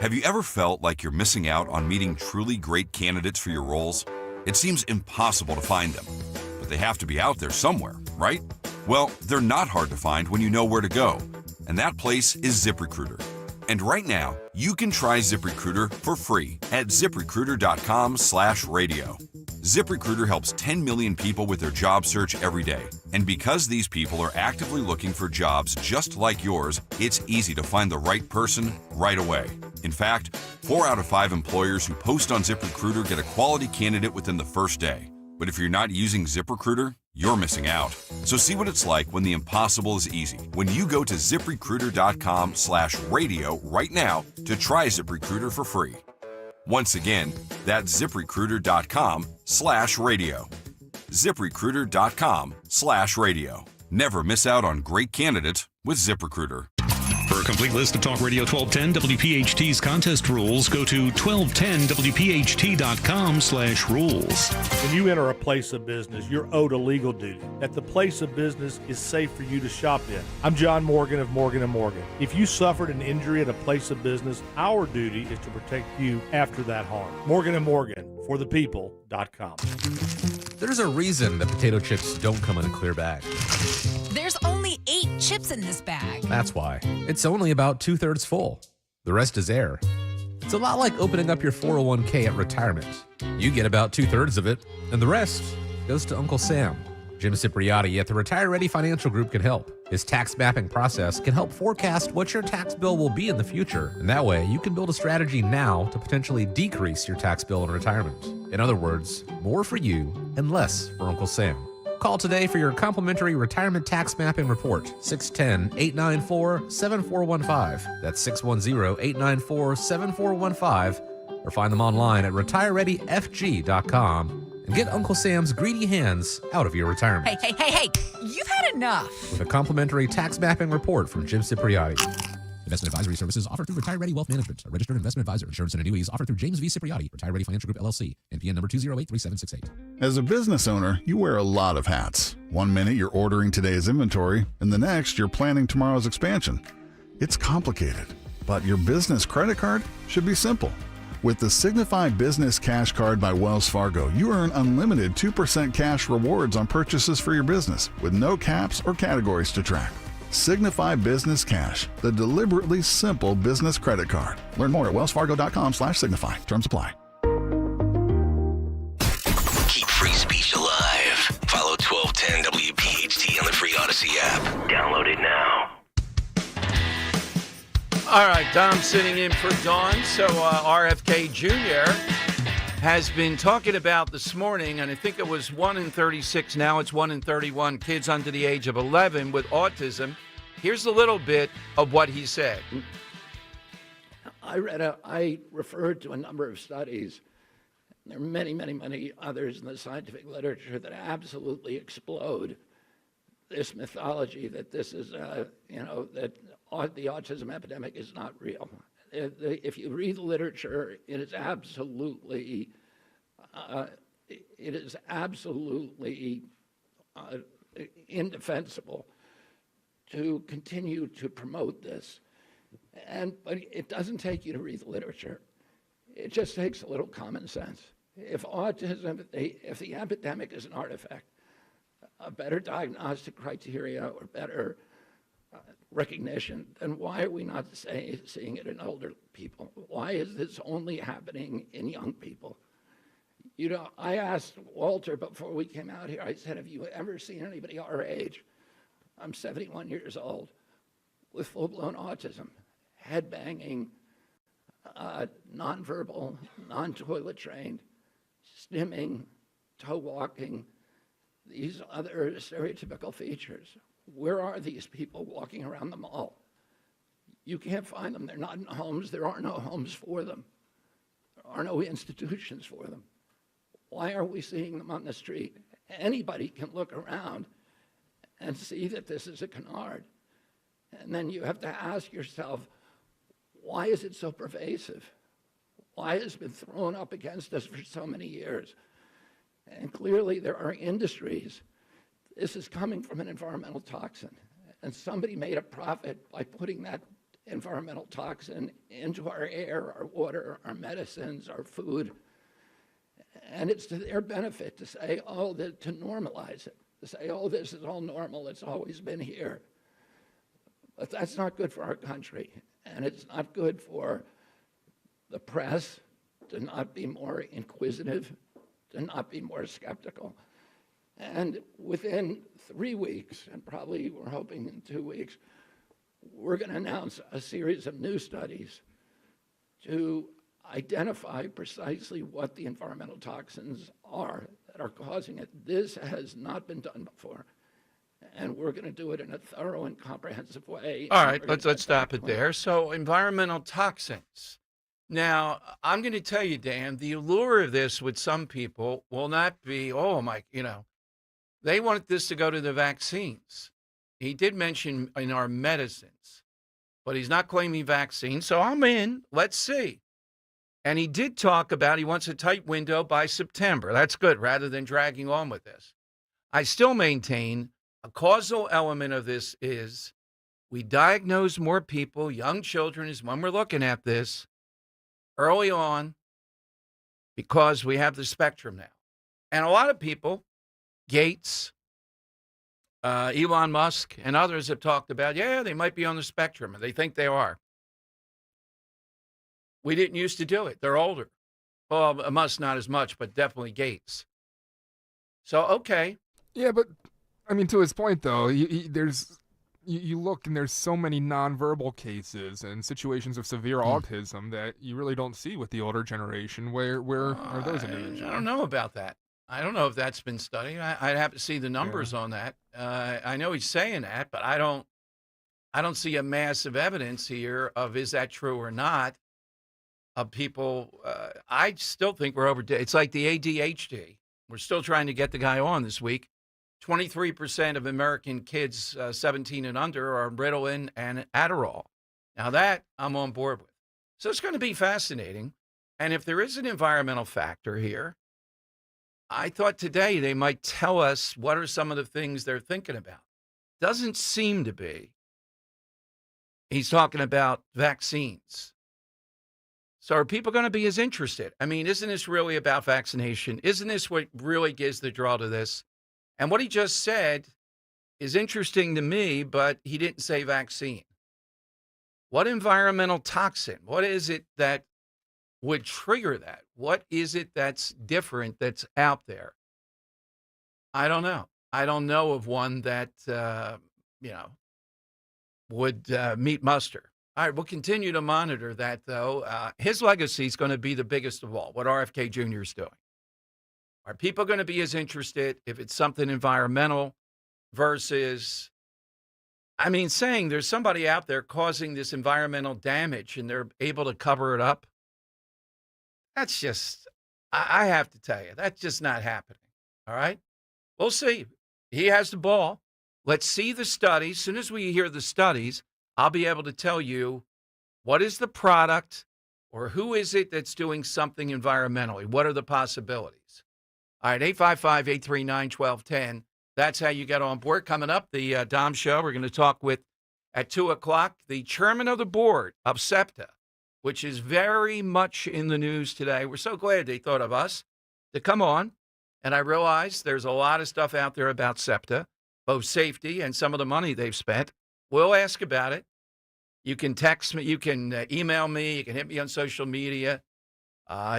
have you ever felt like you're missing out on meeting truly great candidates for your roles? It seems impossible to find them, but they have to be out there somewhere, right? Well, they're not hard to find when you know where to go, and that place is ZipRecruiter. And right now, you can try ZipRecruiter for free at ZipRecruiter.com/radio. ZipRecruiter helps 10 million people with their job search every day. And because these people are actively looking for jobs just like yours, it's easy to find the right person right away. In fact, 4 out of 5 employers who post on ZipRecruiter get a quality candidate within the first day. But if you're not using ZipRecruiter, you're missing out. So see what it's like when the impossible is easy. When you go to ZipRecruiter.com/radio right now to try ZipRecruiter for free. Once again, that's ZipRecruiter.com/radio. ZipRecruiter.com/radio. Never miss out on great candidates with ZipRecruiter. For a complete list of Talk Radio 1210 WPHT's contest rules, go to 1210WPHT.com/rules. When you enter a place of business, you're owed a legal duty that the place of business is safe for you to shop in. I'm John Morgan of Morgan & Morgan. If you suffered an injury at a place of business, our duty is to protect you after that harm. Morgan & Morgan, for the people.com. There's a reason that potato chips don't come in a clear bag. There's only 8 chips in this bag. That's why. It's only about 2/3 full. The rest is air. It's a lot like opening up your 401k at retirement. You get about 2/3 of it, and the rest goes to Uncle Sam. Jim Cipriotti at the Retire Ready Financial Group can help. His tax mapping process can help forecast what your tax bill will be in the future, and that way you can build a strategy now to potentially decrease your tax bill in retirement. In other words, more for you and less for Uncle Sam. Call today for your complimentary retirement tax mapping report, 610-894-7415. That's 610-894-7415. Or find them online at retirereadyfg.com and get Uncle Sam's greedy hands out of your retirement. Hey, you've had enough. With a complimentary tax mapping report from Jim Cipriotti. Investment advisory services offered through Retire Ready Wealth Management, a registered investment advisor. Insurance and annuities offered through James V. Cipriotti, Retire Ready Financial Group, LLC, NPN number 2083768. As a business owner, you wear a lot of hats. One minute you're ordering today's inventory, and the next you're planning tomorrow's expansion. It's complicated, but your business credit card should be simple. With the Signify Business Cash Card by Wells Fargo, you earn unlimited 2% cash rewards on purchases for your business with no caps or categories to track. Signify Business Cash, the deliberately simple business credit card. Learn more at wellsfargo.com/signify. Terms apply. Keep free speech alive. Follow 1210 WPHT on the free Odyssey app. Download it now. All right, Dom sitting in for Dawn. So RFK Jr. has been talking about this morning, and I think it was 1 in 36, now it's 1 in 31 kids under the age of 11 with autism. Here's a little bit of what he said. I referred to a number of studies. There are many others in the scientific literature that absolutely explode this mythology that this is, that the autism epidemic is not real. If you read the literature, it is absolutely indefensible to continue to promote this. But it doesn't take you to read the literature. It just takes a little common sense. If the epidemic is an artifact, a better diagnostic criteria or better recognition, then why are we not seeing it in older people? Why is this only happening in young people? I asked Walter before we came out here, I said, have you ever seen anybody our age? I'm 71 years old with full-blown autism, head banging, nonverbal, non-toilet trained, stimming, toe walking, these other stereotypical features. Where are these people walking around the mall? You can't find them. They're not in homes. There are no homes for them. There are no institutions for them. Why are we seeing them on the street? Anybody can look around and see that this is a canard. And then you have to ask yourself, why is it so pervasive? Why has it been thrown up against us for so many years? And clearly there are industries. This is coming from an environmental toxin. And somebody made a profit by putting that environmental toxin into our air, our water, our medicines, our food. And it's to their benefit to say, to normalize it. To say, this is all normal, it's always been here. But that's not good for our country. And it's not good for the press to not be more inquisitive, to not be more skeptical. And within 3 weeks, and probably we're hoping in 2 weeks, we're going to announce a series of new studies to identify precisely what the environmental toxins are that are causing it. This has not been done before. And we're going to do it in a thorough and comprehensive way. All right, let's stop it there. So environmental toxins. Now, I'm going to tell you, Dan, the allure of this with some people will not be, they want this to go to the vaccines. He did mention in our medicines, but he's not claiming vaccines. So I'm in. Let's see. And he did talk about he wants a tight window by September. That's good, rather than dragging on with this. I still maintain a causal element of this is we diagnose more people, young children is when we're looking at this, early on, because we have the spectrum now. And a lot of people, Gates, Elon Musk, and others have talked about, they might be on the spectrum, and they think they are. We didn't used to do it. They're older. Well, Musk not as much, but definitely Gates. So, okay. Yeah, but, to his point, though, there's you look and there's so many nonverbal cases and situations of severe autism that you really don't see with the older generation. Where are those individuals? I don't know about that. I don't know if that's been studied. I'd have to see the numbers on that. I know he's saying that, but I don't see a massive evidence here of is that true or not. Of people, I still think we're over. It's like the ADHD. We're still trying to get the guy on this week. 23% of American kids 17 and under are on Ritalin and Adderall. Now that I'm on board with. So it's going to be fascinating. And if there is an environmental factor here, I thought today they might tell us what are some of the things they're thinking about. Doesn't seem to be. He's talking about vaccines. So are people going to be as interested? I mean, isn't this really about vaccination? Isn't this what really gives the draw to this? And what he just said is interesting to me, but he didn't say vaccine. What environmental toxin? What is it that would trigger that? What is it that's different that's out there? I don't know. I don't know of one that, would meet muster. All right, we'll continue to monitor that, though. His legacy is going to be the biggest of all, what RFK Jr. is doing. Are people going to be as interested if it's something environmental versus, saying there's somebody out there causing this environmental damage and they're able to cover it up? That's just, I have to tell you, that's just not happening. All right? We'll see. He has the ball. Let's see the studies. As soon as we hear the studies, I'll be able to tell you what is the product or who is it that's doing something environmentally. What are the possibilities? All right, 855-839-1210. That's how you get on board. Coming up, the Dom Show, we're going to talk with, at 2 o'clock, the chairman of the board of SEPTA, which is very much in the news today. We're so glad they thought of us to come on. And I realize there's a lot of stuff out there about SEPTA, both safety and some of the money they've spent. We'll ask about it. You can text me, you can email me, you can hit me on social media.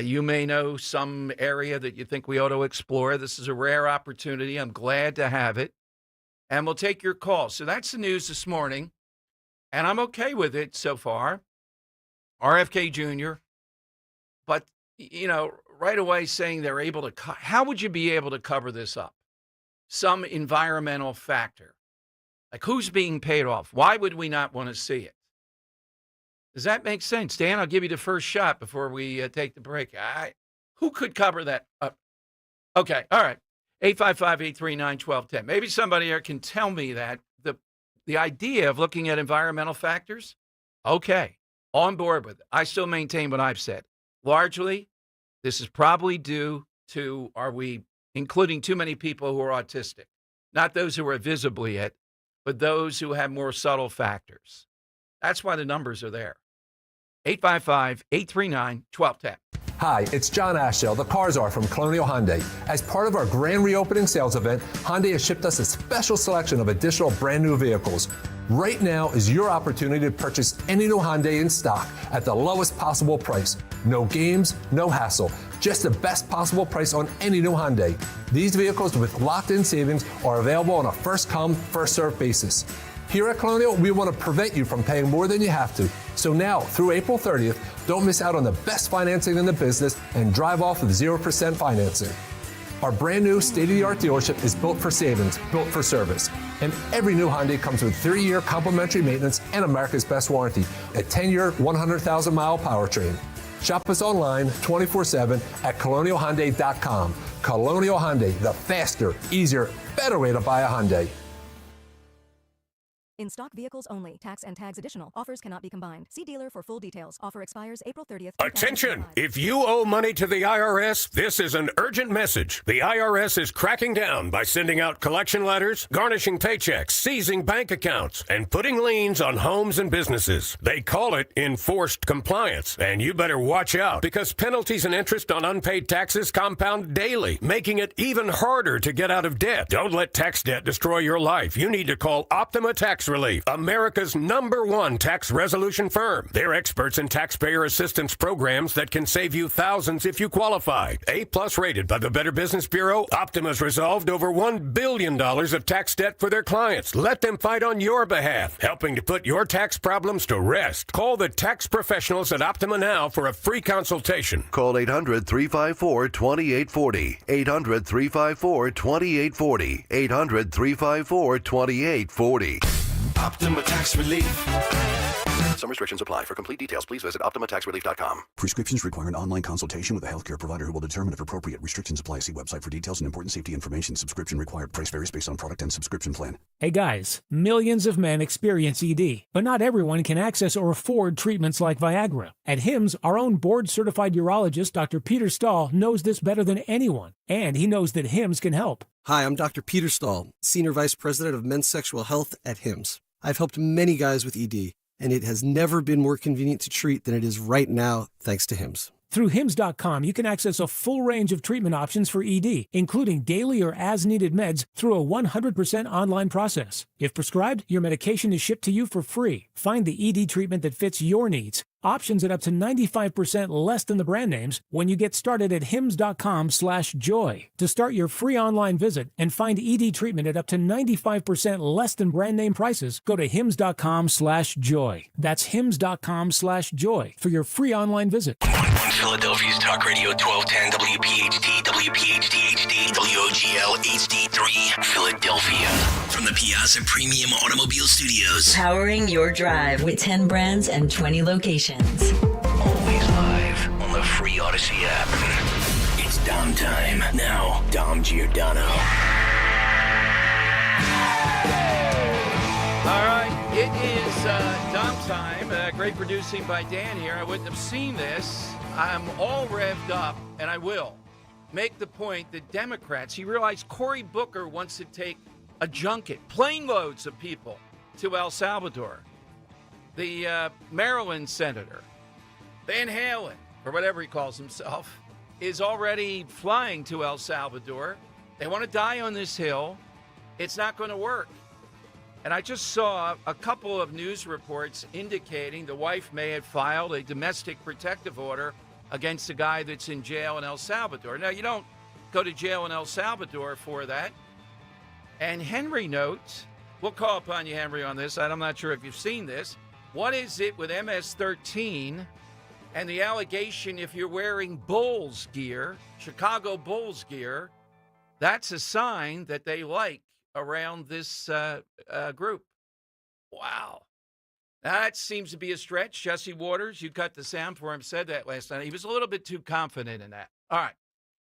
You may know some area that you think we ought to explore. This is a rare opportunity. I'm glad to have it. And we'll take your calls. So that's the news this morning. And I'm okay with it so far. RFK Jr. But, right away saying they're able to, how would you be able to cover this up? Some environmental factor. Like who's being paid off? Why would we not want to see it? Does that make sense? Dan, I'll give you the first shot before we take the break. Who could cover that up? Okay, all right. 855-839-1210. Maybe somebody here can tell me that. The idea of looking at environmental factors, okay, on board with it. I still maintain what I've said. Largely, this is probably due to, are we including too many people who are autistic? Not those who are visibly it, but those who have more subtle factors. That's why the numbers are there. 855-839-1210. Hi, it's John Ashdale, the car czar from Colonial Hyundai. As part of our grand reopening sales event, Hyundai has shipped us a special selection of additional brand new vehicles. Right now is your opportunity to purchase any new Hyundai in stock at the lowest possible price. No games, no hassle. Just the best possible price on any new Hyundai. These vehicles with locked-in savings are available on a first-come, first-served basis. Here at Colonial, we want to prevent you from paying more than you have to. So now, through April 30th, don't miss out on the best financing in the business and drive off with 0% financing. Our brand new state-of-the-art dealership is built for savings, built for service. And every new Hyundai comes with 3-year complimentary maintenance and America's best warranty, a 10-year, 100,000-mile powertrain. Shop us online 24/7 at colonialhyundai.com. Colonial Hyundai, the faster, easier, better way to buy a Hyundai. In stock vehicles only. Tax and tags additional. Offers cannot be combined. See dealer for full details. Offer expires April 30th. Attention! If you owe money to the IRS, this is an urgent message. The IRS is cracking down by sending out collection letters, garnishing paychecks, seizing bank accounts, and putting liens on homes and businesses. They call it enforced compliance, and you better watch out because penalties and interest on unpaid taxes compound daily, making it even harder to get out of debt. Don't let tax debt destroy your life. You need to call Optima Tax Tax Relief, America's #1 tax resolution firm. They're experts in taxpayer assistance programs that can save you thousands if you qualify. A+ rated by the Better Business Bureau, Optima's resolved over $1 billion of tax debt for their clients. Let them fight on your behalf, helping to put your tax problems to rest. Call the tax professionals at Optima now for a free consultation. Call 800-354-2840. 800-354-2840. 800-354-2840. Optima Tax Relief. Some restrictions apply. For complete details, please visit OptimaTaxRelief.com. Prescriptions require an online consultation with a healthcare provider who will determine if appropriate. Restrictions apply. See website for details and important safety information. Subscription required. Price varies based on product and subscription plan. Hey guys, millions of men experience ED, but not everyone can access or afford treatments like Viagra. At HIMSS, our own board-certified urologist, Dr. Peter Stahl, knows this better than anyone, and he knows that HIMSS can help. Hi, I'm Dr. Peter Stahl, Senior Vice President of Men's Sexual Health at HIMSS. I've helped many guys with ED, and it has never been more convenient to treat than it is right now, thanks to HIMSS. Through HIMSS.com, you can access a full range of treatment options for ED, including daily or as-needed meds through a 100% online process. If prescribed, your medication is shipped to you for free. Find the ED treatment that fits your needs. Options at up to 95% less than the brand names when you get started at hims.com/joy. To start your free online visit and find ED treatment at up to 95% less than brand name prices, go to hims.com/joy. That's hims.com/joy for your free online visit. Philadelphia's Talk Radio 1210 WPHT, WPHT HD, WOGL HD3, Philadelphia. From the Piazza Premium Automobile Studios. Powering your drive with 10 brands and 20 locations. Always live on the free Odyssey app. It's Dom time. Now, Dom Giordano. All right, it is Dom time. Great producing by Dan here. I wouldn't have seen this. I'm all revved up, and I will make the point that Democrats, you realize Cory Booker wants to take a junket, plane loads of people to El Salvador. The Maryland senator, Van Halen, or whatever he calls himself, is already flying to El Salvador. They want to die on this hill. It's not going to work. And I just saw a couple of news reports indicating the wife may have filed a domestic protective order against a guy that's in jail in El Salvador. Now, you don't go to jail in El Salvador for that. And Henry notes, we'll call upon you, Henry, on this. I'm not sure if you've seen this. What is it with MS-13 and the allegation if you're wearing Bulls gear, Chicago Bulls gear, that's a sign that they like around this group? Wow. That seems to be a stretch. Jesse Waters, you cut the sound for him, said that last night. He was a little bit too confident in that. All right.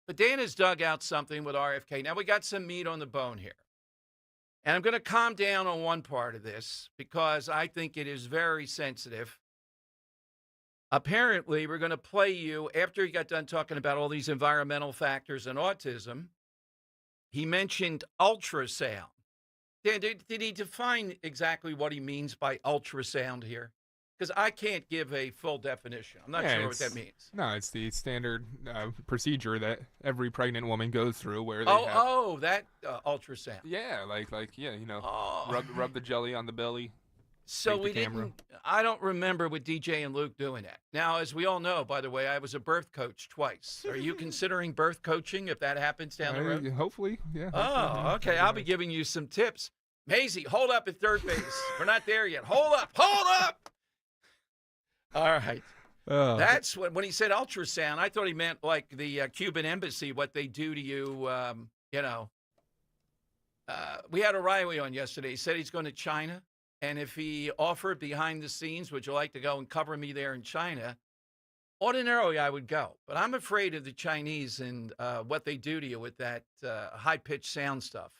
But Dan has dug out something with RFK. Now we got some meat on the bone here. And I'm going to calm down on one part of this because I think it is very sensitive. Apparently, we're going to play you, after he got done talking about all these environmental factors and autism, he mentioned ultrasound. Dan, did he define exactly what he means by ultrasound here? Because I can't give a full definition. I'm not sure what that means. No, it's the standard procedure that every pregnant woman goes through where they that ultrasound. Yeah, rub the jelly on the belly. So I don't remember with DJ and Luke doing that. Now, as we all know, by the way, I was a birth coach twice. Are you considering birth coaching if that happens down the road? Hopefully, yeah. Oh, okay. I'll be giving you some tips. Maisie, hold up at third base. We're not there yet. Hold up. All right. That's when he said ultrasound, I thought he meant like the Cuban embassy, what they do to you, we had O'Reilly on yesterday. He said he's going to China. And if he offered behind the scenes, would you like to go and cover me there in China? Ordinarily, I would go. But I'm afraid of the Chinese and what they do to you with that high-pitched sound stuff.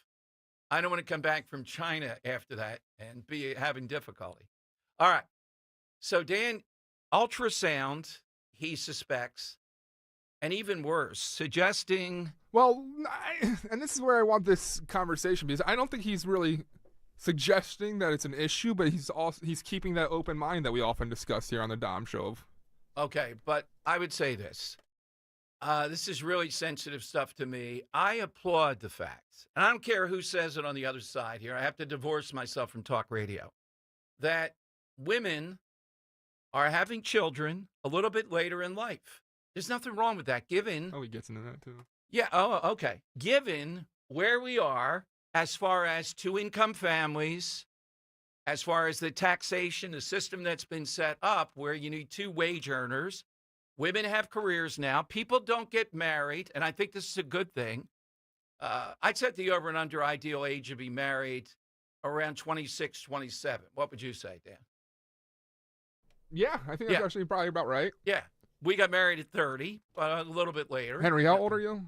I don't want to come back from China after that and be having difficulty. All right. So, Dan, ultrasound, he suspects, and even worse, suggesting... Well, and this is where I want this conversation, because I don't think he's really suggesting that it's an issue, but he's keeping that open mind that we often discuss here on the Dom Show. Okay, but I would say this. This is really sensitive stuff to me. I applaud the fact, and I don't care who says it on the other side here. I have to divorce myself from talk radio, that women are having children a little bit later in life. There's nothing wrong with that, given. Oh, he gets into that too. Yeah. Oh, okay. Given where we are as far as two-income families, as far as the taxation, the system that's been set up where you need two wage earners. Women have careers now. People don't get married, and I think this is a good thing. I'd set the over and under ideal age to be married around 26, 27. What would you say, Dan? Yeah, I think that's actually probably about right. Yeah. We got married at 30, but a little bit later. Henry, how old are you?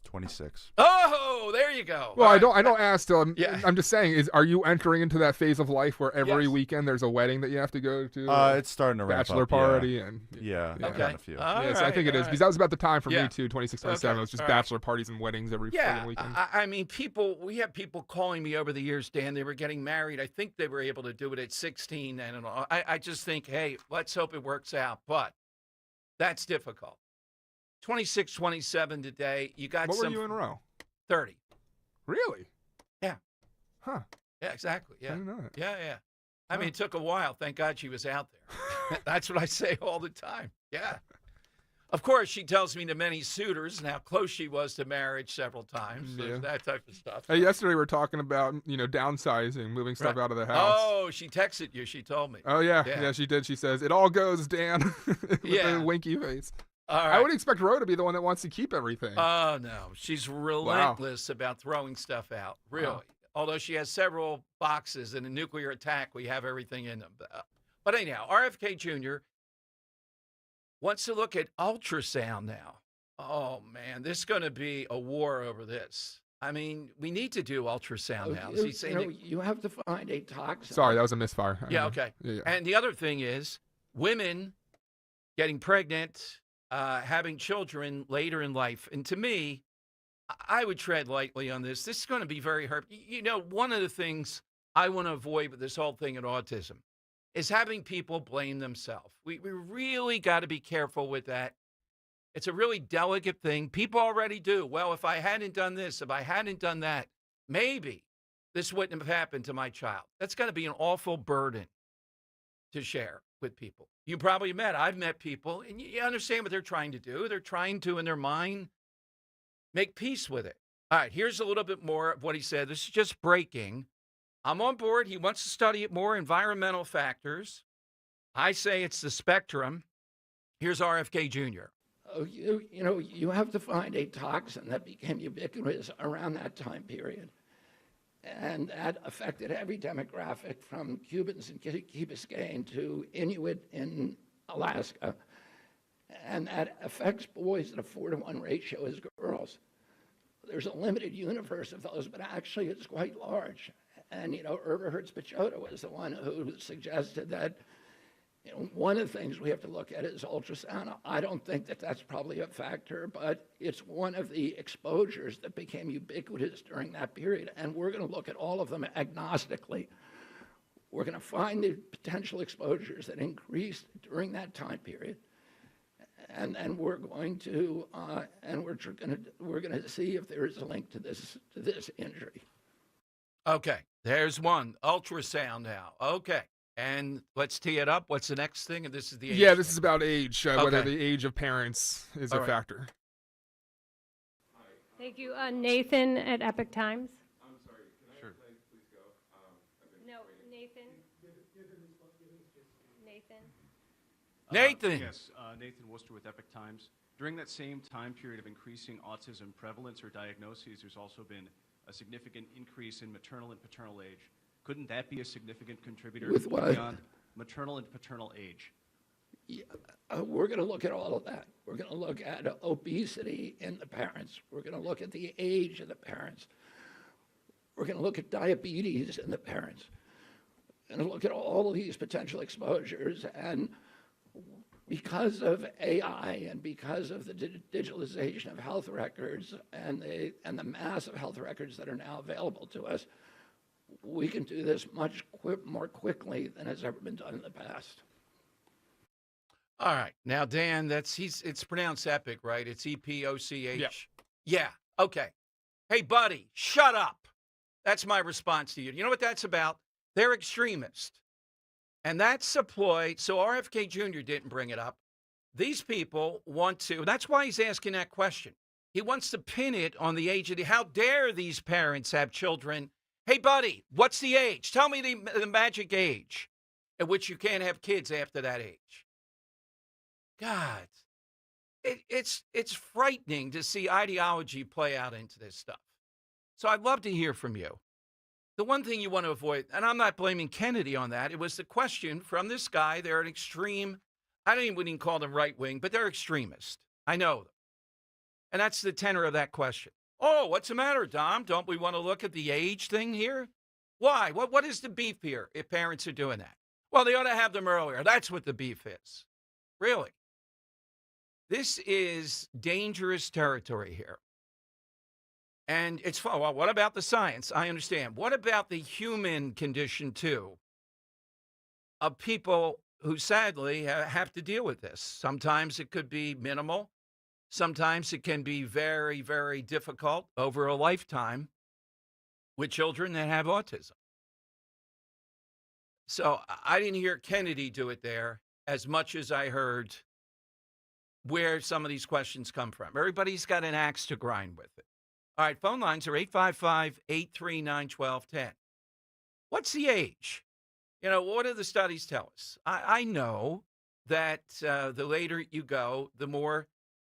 26. Oh, there you go. Well, All I right. don't ask. I'm just saying. Are you entering into that phase of life where every weekend there's a wedding that you have to go to? It's starting to ramp bachelor up, party and yeah, Okay. got a few. So I think it is because that was about the time for me too. 26, 27. Okay. It was just All right. bachelor parties and weddings every friggin' weekend. I mean, we have people calling me over the years, Dan. They were getting married. I think they were able to do it at 16 and all. I just think, hey, let's hope it works out. But that's difficult. 26, 27 today. You got What some. were you in a row? 30. Really? Yeah. Huh. Yeah, exactly. Yeah. I didn't know that. Yeah. I mean, it took a while. Thank God she was out there. That's what I say all the time. Yeah. Of course, she tells me to many suitors and how close she was to marriage several times. There's that type of stuff. Hey, yesterday we were talking about downsizing, moving stuff out of the house. Oh, she texted you. She told me. Oh yeah, she did. She says it all goes, Dan, with a winky face. All right. I would expect Ro to be the one that wants to keep everything. Oh, no. She's relentless about throwing stuff out, really. Wow. Although she has several boxes. In a nuclear attack, we have everything in them. But anyhow, RFK Jr. wants to look at ultrasound now. Oh, man, this is going to be a war over this. I mean, we need to do ultrasound now. You have to find a toxin. Sorry, that was a misfire. Yeah, okay. Yeah. And the other thing is women getting pregnant, having children later in life. And to me, I would tread lightly on this. This is going to be very hard. One of the things I want to avoid with this whole thing in autism is having people blame themselves. We really got to be careful with that. It's a really delicate thing. People already do. Well, if I hadn't done this, if I hadn't done that, maybe this wouldn't have happened to my child. That's going to be an awful burden to share with people. I've met people, and you understand what they're trying to do. They're trying to, in their mind, make peace with it. All right, here's a little bit more of what he said. This is just breaking. I'm on board. He wants to study it more, environmental factors. I say it's the spectrum. Here's RFK Jr. Oh, you have to find a toxin that became ubiquitous around that time period. And that affected every demographic from Cubans in Key Biscayne to Inuit in Alaska. And that affects boys at a 4-to-1 ratio as girls. There's a limited universe of those, but actually it's quite large. And, Eberhard Spichota was the one who suggested that one of the things we have to look at is ultrasound. I don't think that that's probably a factor, but it's one of the exposures that became ubiquitous during that period. And we're going to look at all of them agnostically. We're going to find the potential exposures that increased during that time period. And we're going to we're going to see if there is a link to this injury. Okay, there's one. Ultrasound now. Okay. And let's tee it up. What's the next thing? And this is the age. Yeah, this is about age, whether Okay. the age of parents is All a right. factor. Thank you. Nathan at Epic Times. I'm sorry, can I please go? No, Nathan. Nathan. Yes, Nathan Worcester with Epic Times. During that same time period of increasing autism prevalence or diagnoses, there's also been a significant increase in maternal and paternal age. Couldn't that be a significant contributor With what? beyond maternal and paternal age? Yeah, we're going to look at all of that. We're going to look at obesity in the parents. We're going to look at the age of the parents. We're going to look at diabetes in the parents. We're going to look at all of these potential exposures. And because of AI and because of the digitalization of health records and the mass of health records that are now available to us, we can do this much more quickly than has ever been done in the past. All right. Now, Dan, it's pronounced Epic, right? It's EPOCH. Yep. Yeah. Okay. Hey, buddy, shut up. That's my response to you. You know what that's about? They're extremists. And that's a ploy. So RFK Jr. didn't bring it up. These people want to. That's why he's asking that question. He wants to pin it on the age of how dare these parents have children? Hey, buddy, what's the age? Tell me the magic age at which you can't have kids after that age. God, it's frightening to see ideology play out into this stuff. So I'd love to hear from you. The one thing you want to avoid, and I'm not blaming Kennedy on that, it was the question from this guy. They're an extreme, I don't even call them right wing, but they're extremist. I know them. And that's the tenor of that question. Oh, what's the matter, Dom? Don't we want to look at the age thing here? Why? What is the beef here if parents are doing that? Well, they ought to have them earlier. That's what the beef is. Really. This is dangerous territory here. And it's, well, what about the science? I understand. What about the human condition, too, of people who sadly have to deal with this? Sometimes it could be minimal. Sometimes it can be very, very difficult over a lifetime with children that have autism. So I didn't hear Kennedy do it there as much as I heard where some of these questions come from. Everybody's got an axe to grind with it. All right, phone lines are 855-839-1210. What's the age? You know, what do the studies tell us? I know that the later you go, the more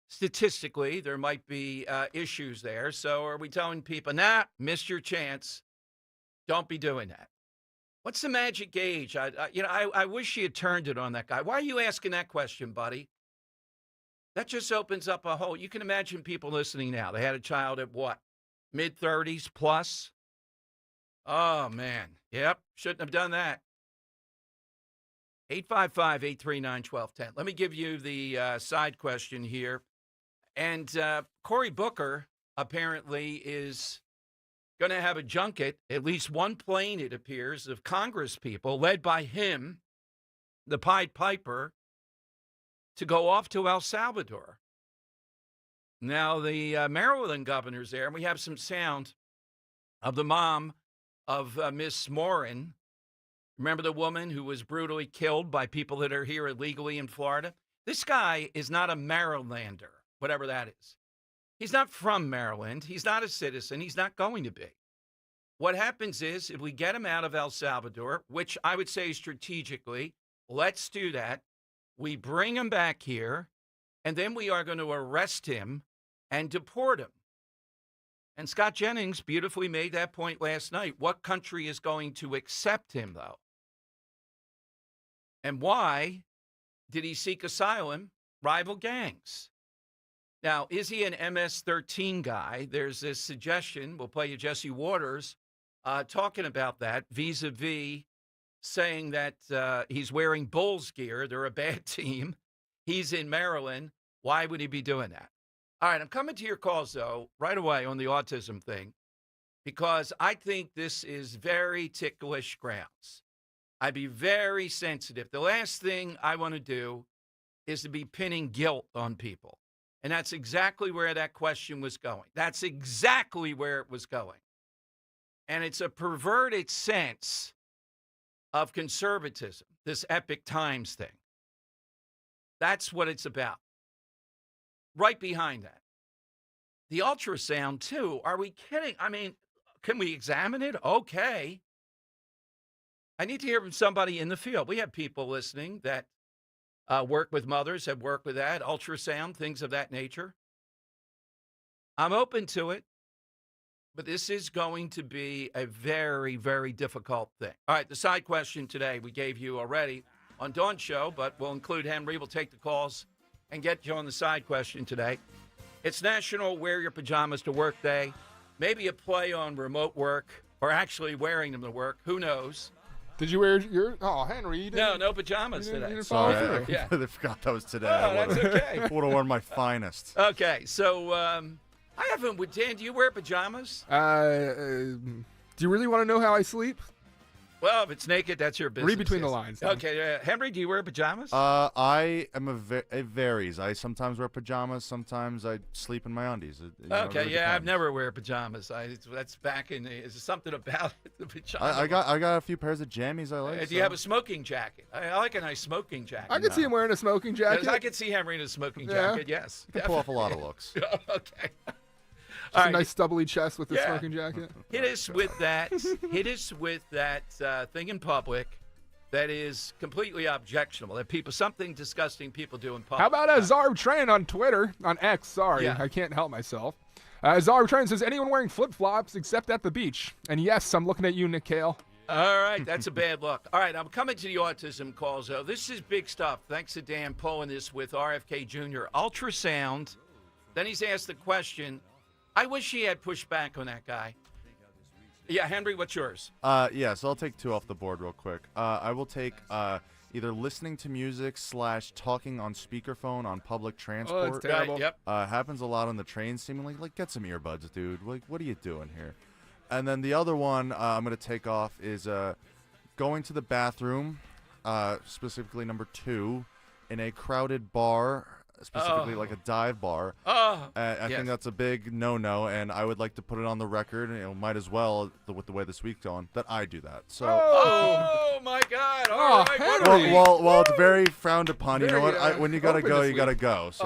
statistically there might be issues there. So are we telling people, nah, missed your chance. Don't be doing that. What's the magic age? I wish you had turned it on that guy. Why are you asking that question, buddy? That just opens up a whole, you can imagine people listening now. They had a child at what? Mid-30s plus? Oh, man. Yep, shouldn't have done that. 855-839-1210. Let me give you the side question here. And Cory Booker apparently is going to have a junket, at least one plane, it appears, of Congress people led by him, the Pied Piper, to go off to El Salvador. Now, the Maryland governor's there, and we have some sound of the mom of Miss Morin. Remember the woman who was brutally killed by people that are here illegally in Florida? This guy is not a Marylander, whatever that is. He's not from Maryland. He's not a citizen. He's not going to be. What happens is, if we get him out of El Salvador, which I would say strategically, let's do that. We bring him back here, and then we are going to arrest him and deport him. And Scott Jennings beautifully made that point last night. What country is going to accept him, though? And why did he seek asylum? Rival gangs. Now, is he an MS-13 guy? There's this suggestion, we'll play you Jesse Waters, talking about that, vis-a-vis saying that he's wearing Bulls gear. They're a bad team. He's in Maryland. Why would he be doing that? All right, I'm coming to your calls, though, right away on the autism thing, because I think this is very ticklish grounds. I'd be very sensitive. The last thing I want to do is to be pinning guilt on people. And that's exactly where that question was going. That's exactly where it was going. And it's a perverted sense of conservatism, this Epic Times thing. That's what it's about. Right behind that. The ultrasound, too. Are we kidding? I mean, can we examine it? Okay. I need to hear from somebody in the field. We have people listening that work with mothers, have worked with that, ultrasound, things of that nature. I'm open to it, but this is going to be a very, very difficult thing. All right, the side question today we gave you already on Dawn's show, but we'll include Henry. We'll take the calls and get you on the side question today. It's National Wear Your Pajamas to Work Day. Maybe a play on remote work or actually wearing them to work. Who knows? Did you wear your? Oh, Henry, you didn't. No pajamas you today. didn't Sorry, follow I through. Yeah. completely forgot that was today. Oh, that's okay. Would have worn my finest. Okay, so I haven't. Dan, do you wear pajamas? Do you really want to know how I sleep? Well, if it's naked, that's your business. Read between the lines. Okay, Henry, do you wear pajamas? I am it varies. I sometimes wear pajamas. Sometimes I sleep in my undies. It really I've depends. never wear pajamas. That's back in. Is there something about the pajama? I got a few pairs of jammies I like. Do you have a smoking jacket? I like a nice smoking jacket. I could see him wearing a smoking jacket. I could see Henry in a smoking jacket. Yes, you can pull off a lot of looks. Okay. Just a nice stubbly chest with the smoking jacket. Hit us with that. Hit us with that thing in public that is completely objectionable. That something disgusting people do in public. How about Zarb Train on Twitter, on X? Sorry, Yeah. I can't help myself. Zarb Train says, anyone wearing flip-flops except at the beach? And yes, I'm looking at you, Nick Cale. All right, that's a bad look. All right, I'm coming to the autism calls, though. This is big stuff. Thanks to Dan pulling this with RFK Jr. Ultrasound. Then he's asked the question, I wish he had pushed back on that guy. Yeah, Henry, what's yours? Yeah, so I'll take two off the board real quick. I will take either listening to music / talking on speakerphone on public transport. Oh, that's terrible. Yep. Happens a lot on the train, seemingly. Like, get some earbuds, dude. Like, what are you doing here? And then the other one I'm going to take off is going to the bathroom, specifically number 2, in a crowded bar, specifically like a dive bar. I think that's a big no-no, and I would like to put it on the record, and might as well, with the way this week's going, that I do that. So. Oh my God! All right, what are we? Well, it's very frowned upon. You know what? Very, When you gotta open go, this you gotta week. go. So.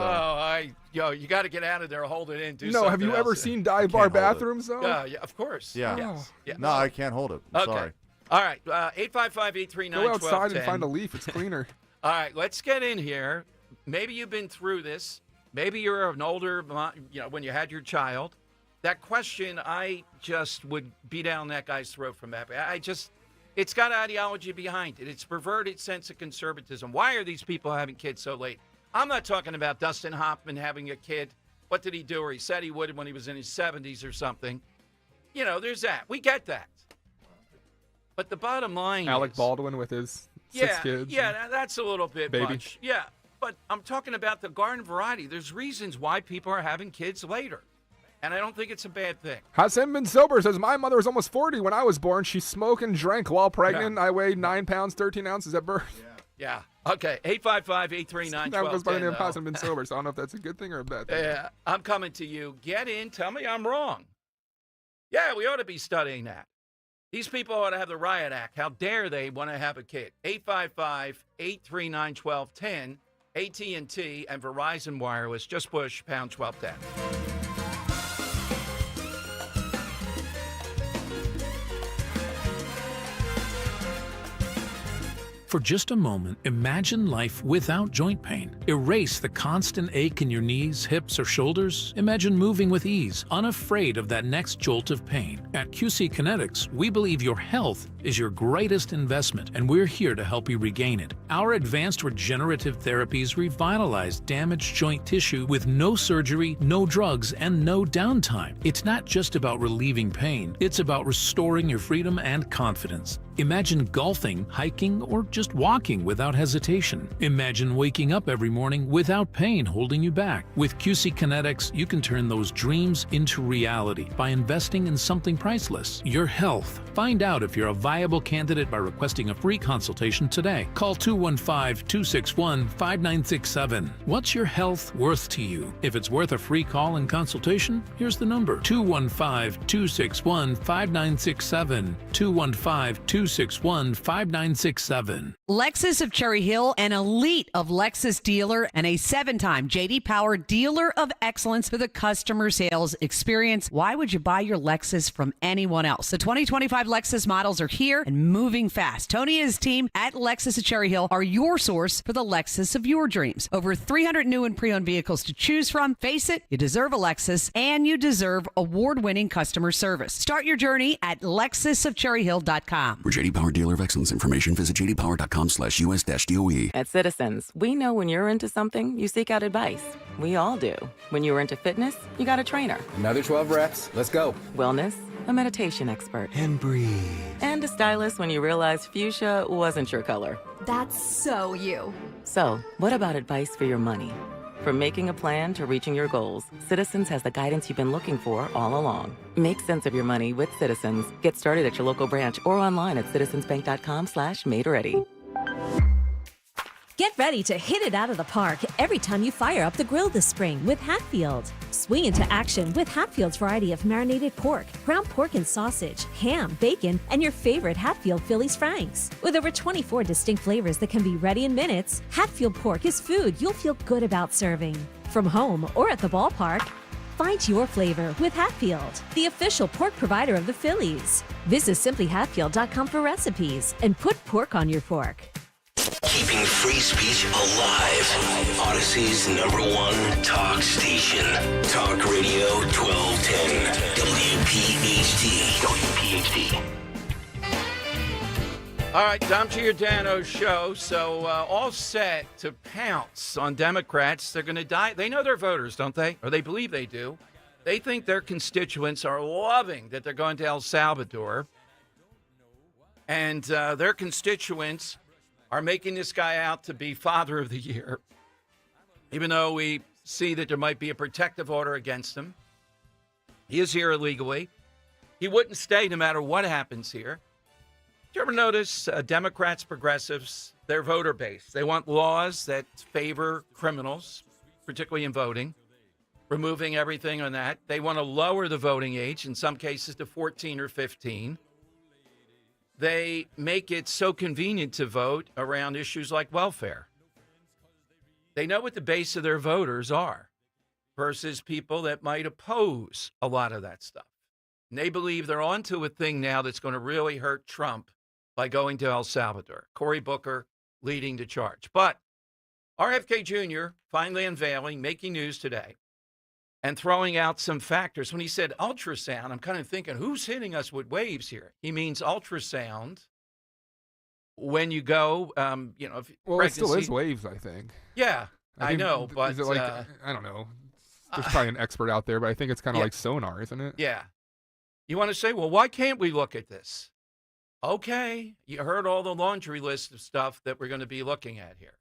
You got to get out of there, hold it in, do No, something have you else. ever seen dive bar can't hold it. bathrooms, though? Yeah, of course. Yeah. Yes. Yeah. No, I can't hold it. I'm Okay. sorry. All right, 855-839-1210. Go outside and find a leaf. It's cleaner. All right, let's get in here. Maybe you've been through this. Maybe you're an older, when you had your child. That question, I just would be down that guy's throat from that. It's got ideology behind it. It's perverted sense of conservatism. Why are these people having kids so late? I'm not talking about Dustin Hoffman having a kid. What did he do? Or he said he would when he was in his 70s or something. There's that. We get that. But the bottom line Alec is, Baldwin with his 6 kids. Yeah, that's a little bit Baby. much. Yeah, but I'm talking about the garden variety. There's reasons why people are having kids later. And I don't think it's a bad thing. Hassan Bin Sober says, my mother was almost 40 when I was born. She smoked and drank while pregnant. I weighed 9 pounds, 13 ounces at birth. Yeah. Okay, 855-839-1210. That goes by the name of though. Hassan Bin Sober, so I don't know if that's a good thing or a bad thing. Yeah, I'm coming to you. Get in. Tell me I'm wrong. Yeah, we ought to be studying that. These people ought to have the riot act. How dare they want to have a kid? 855-839-1210. AT&T and Verizon Wireless. Just push pound 1210. For just a moment, imagine life without joint pain. Erase the constant ache in your knees, hips, or shoulders. Imagine moving with ease, unafraid of that next jolt of pain. At QC Kinetics, we believe your health is your greatest investment, and we're here to help you regain it. Our advanced regenerative therapies revitalize damaged joint tissue with no surgery, no drugs, and no downtime. It's not just about relieving pain, it's about restoring your freedom and confidence. Imagine golfing, hiking, or just walking without hesitation. Imagine waking up every morning without pain holding you back. With QC Kinetics, you can turn those dreams into reality by investing in something priceless, your health. Find out if you're a viable candidate by requesting a free consultation today. Call 215-261-5967. What's your health worth to you? If it's worth a free call and consultation, here's the number: 215-261-5967. 215-261-5967. Lexus of Cherry Hill, an elite of Lexus dealer and a 7-time J.D. Power Dealer of Excellence for the customer sales experience. Why would you buy your Lexus from anyone else? The 2025 Lexus models are here and moving fast. Tony and his team at Lexus of Cherry Hill are your source for the Lexus of your dreams. Over 300 new and pre-owned vehicles to choose from. Face it, you deserve a Lexus, and you deserve award-winning customer service. Start your journey at LexusofCherryHill.com. For JD Power Dealer of Excellence information, visit jdpower.com/US-DOE. At Citizens, we know when you're into something, you seek out advice. We all do. When you're into fitness, you got a trainer. Another 12 reps. Let's go. Wellness, a meditation expert. And breathe. And a stylist when you realize fuchsia wasn't your color. That's so you. So, what about advice for your money? From making a plan to reaching your goals, Citizens has the guidance you've been looking for all along. Make sense of your money with Citizens. Get started at your local branch or online at citizensbank.com/made-ready. Get ready to hit it out of the park every time you fire up the grill this spring with Hatfield. Swing into action with Hatfield's variety of marinated pork, ground pork and sausage, ham, bacon, and your favorite Hatfield Phillies Franks. With over 24 distinct flavors that can be ready in minutes, Hatfield pork is food you'll feel good about serving. From home or at the ballpark, find your flavor with Hatfield, the official pork provider of the Phillies. Visit simplyhatfield.com for recipes and put pork on your fork. Keeping free speech alive. Odyssey's #1 talk station. Talk Radio 1210. WPHT. All right, Dom Giordano's show. So all set to pounce on Democrats. They're going to die. They know their voters, don't they? Or they believe they do. They think their constituents are loving that they're going to El Salvador. And their constituents are making this guy out to be Father of the Year, even though we see that there might be a protective order against him. He is here illegally. He wouldn't stay no matter what happens here. Do you ever notice Democrats, progressives, their voter base? They want laws that favor criminals, particularly in voting, removing everything on that. They want to lower the voting age, in some cases to 14 or 15. They make it so convenient to vote around issues like welfare. They know what the base of their voters are versus people that might oppose a lot of that stuff. And they believe they're onto a thing now that's going to really hurt Trump by going to El Salvador. Cory Booker leading the charge. But RFK Jr. finally unveiling, making news today, and throwing out some factors. When he said ultrasound, I'm kind of thinking, who's hitting us with waves here? He means ultrasound when you go, if well, it still is waves, I think. Yeah, I know, but is it like, I don't know. There's probably an expert out there, but I think it's kind of like sonar, isn't it? Yeah. You want to say, well, why can't we look at this? Okay, you heard all the laundry list of stuff that we're going to be looking at here.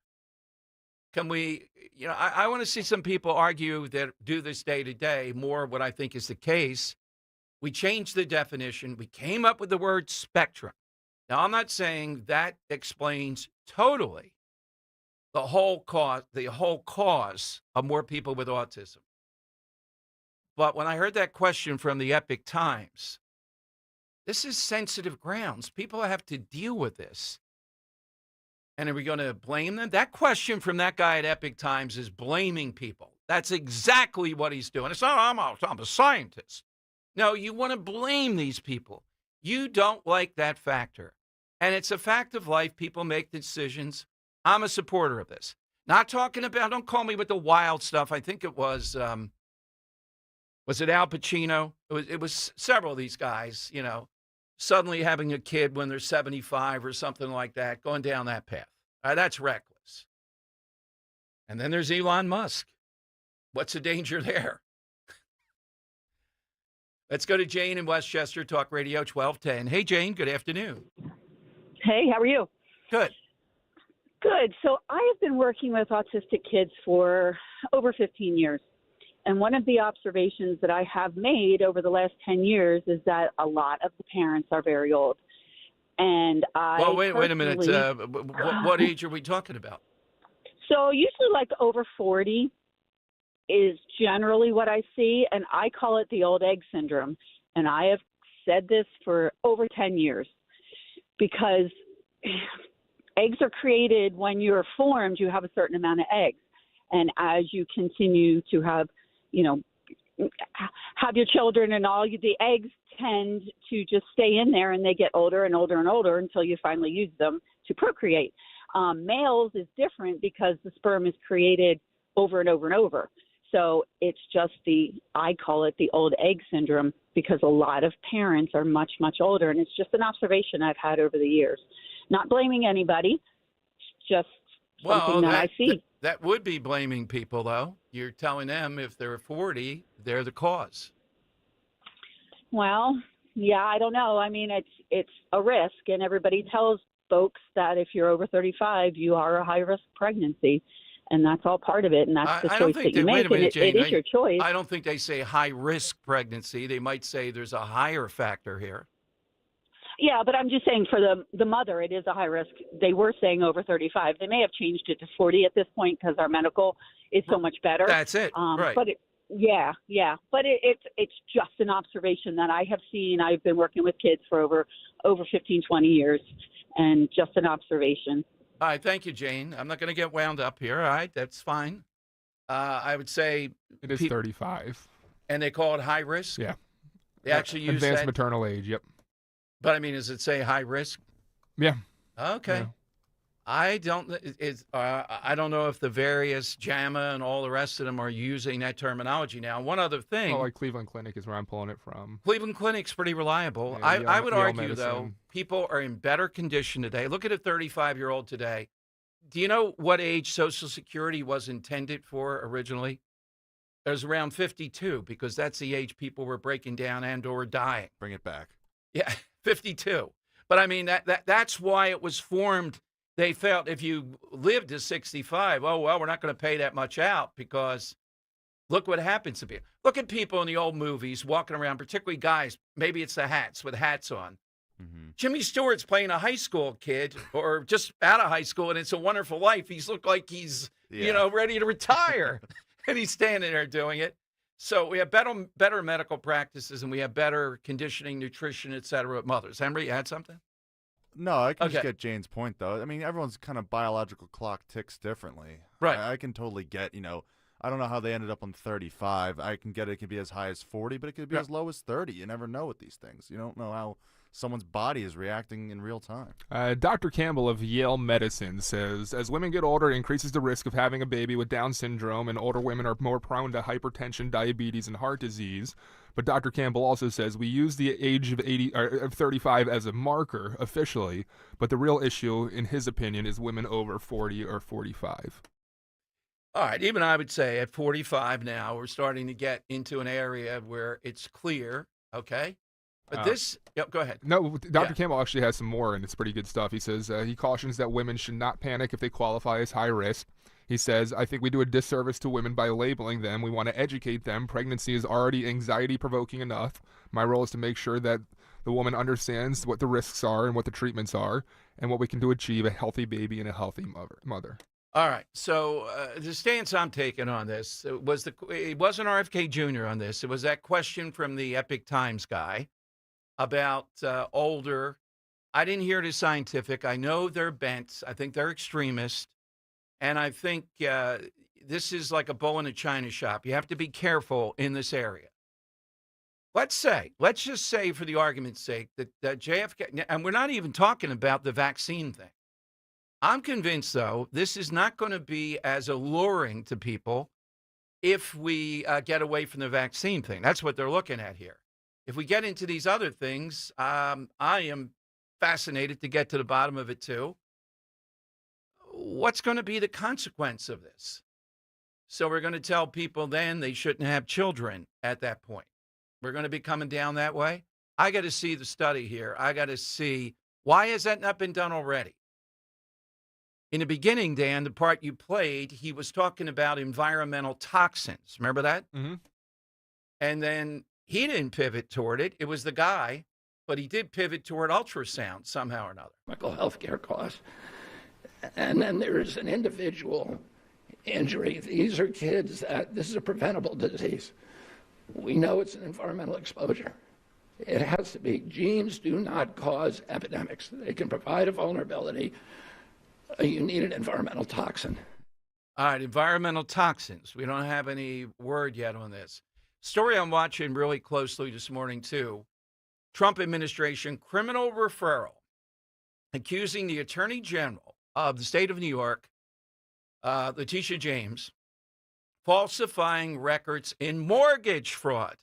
Can we, I want to see some people argue that do this day to day, more what I think is the case. We changed the definition. We came up with the word spectrum. Now, I'm not saying that explains totally the whole cause of more people with autism. But when I heard that question from the Epic Times, this is sensitive grounds. People have to deal with this. And are we going to blame them? That question from that guy at Epic Times is blaming people. That's exactly what he's doing. It's not, I'm a scientist. No, you want to blame these people. You don't like that factor. And it's a fact of life. People make decisions. I'm a supporter of this. Not talking about, don't call me with the wild stuff. I think it was it Al Pacino? It was several of these guys, suddenly having a kid when they're 75 or something like that, going down that path. That's reckless. And then there's Elon Musk. What's the danger there? Let's go to Jane in Westchester, Talk Radio 1210. Hey, Jane, good afternoon. Hey, how are you? Good. Good. So I have been working with autistic kids for over 15 years. And one of the observations that I have made over the last 10 years is that a lot of the parents are very old. And Well, wait a minute. What age are we talking about? So usually like over 40 is generally what I see. And I call it the old egg syndrome. And I have said this for over 10 years because eggs are created when you're formed, you have a certain amount of eggs. And as you continue to have your children and all, the eggs tend to just stay in there and they get older and older and older until you finally use them to procreate. Males is different because the sperm is created over and over and over. So it's just I call it the old egg syndrome because a lot of parents are much, much older. And it's just an observation I've had over the years. Not blaming anybody, just something that I see. That would be blaming people, though. You're telling them if they're 40, they're the cause. Well, yeah, I don't know. I mean, it's a risk, and everybody tells folks that if you're over 35, you are a high-risk pregnancy. and that's all part of it, and that's the I don't choice think that you wait make. a minute, And Jane. it is your choice. I don't think they say high risk pregnancy. They might say there's a higher factor here. Yeah, but I'm just saying for the mother, it is a high risk. They were saying over 35. They may have changed it to 40 at this point because our medical is so much better. That's it, right? But but it's just an observation that I have seen. I've been working with kids for over 15, 20 years, and just an observation. All right, thank you, Jane. I'm not going to get wound up here. All right, that's fine. I would say it is 35, and they call it high risk. Yeah, they actually use advanced that. maternal age. Yep. But I mean, does it say high risk? Yeah. Okay. Yeah. I don't know if the various JAMA and all the rest of them are using that terminology now. One other thing. Well, like Cleveland Clinic is where I'm pulling it from. Cleveland Clinic's pretty reliable. Yeah, I would Yale argue, Medicine. though, people are in better condition today. Look at a 35-year-old today. Do you know what age Social Security was intended for originally? It was around 52 because that's the age people were breaking down and or dying. Bring it back. Yeah, 52. But I mean, that's why it was formed. They felt if you lived to 65, oh, well, we're not going to pay that much out because look what happens to people. Look at people in the old movies walking around, particularly guys. Maybe it's the hats with hats on. Mm-hmm. Jimmy Stewart's playing a high school kid or just out of high school, and It's a Wonderful Life. He's looked like he's, ready to retire, and he's standing there doing it. So we have better medical practices, and we have better conditioning, nutrition, et cetera, with mothers. Henry, you had something? No, I can just Okay. get Jane's point, though. I mean, everyone's kind of biological clock ticks differently. Right. I can totally get, I don't know how they ended up on 35. I can get it could be as high as 40, but it could be as low as 30. You never know with these things. You don't know how someone's body is reacting in real time. Dr. Campbell of Yale Medicine says, as women get older, it increases the risk of having a baby with Down syndrome, and older women are more prone to hypertension, diabetes, and heart disease. But Dr. Campbell also says we use the age of 35 as a marker officially, but the real issue, in his opinion, is women over 40 or 45. All right, even I would say at 45 now, we're starting to get into an area where it's clear, okay? But go ahead. No, Dr. Campbell actually has some more, and it's pretty good stuff. He says he cautions that women should not panic if they qualify as high risk. He says, I think we do a disservice to women by labeling them. We want to educate them. Pregnancy is already anxiety-provoking enough. My role is to make sure that the woman understands what the risks are and what the treatments are and what we can do to achieve a healthy baby and a healthy mother. All right, so the stance I'm taking on this it wasn't RFK Jr. on this. It was that question from the Epic Times guy about older. I didn't hear it as scientific. I know they're bent. I think they're extremist. And I think this is like a bull in a china shop. You have to be careful in this area. Let's just say for the argument's sake that JFK, and we're not even talking about the vaccine thing. I'm convinced, though, this is not going to be as alluring to people if we get away from the vaccine thing. That's what they're looking at here. If we get into these other things, I am fascinated to get to the bottom of it, too. What's going to be the consequence of this? So we're going to tell people then they shouldn't have children at that point. We're going to be coming down that way. I got to see the study here. I got to see, why has that not been done already? In the beginning, Dan, the part you played, he was talking about environmental toxins. Remember that? Mm-hmm. And then he didn't pivot toward it. It was the guy, but he did pivot toward ultrasound somehow or another. Medical health care costs. And then there's an individual injury. These are kids that this is a preventable disease. We know it's an environmental exposure. It has to be. Genes do not cause epidemics. They can provide a vulnerability. You need an environmental toxin. All right, environmental toxins. We don't have any word yet on this. Story I'm watching really closely this morning, too. Trump administration criminal referral accusing the Attorney General of the state of New York, Letitia James, falsifying records in mortgage fraud.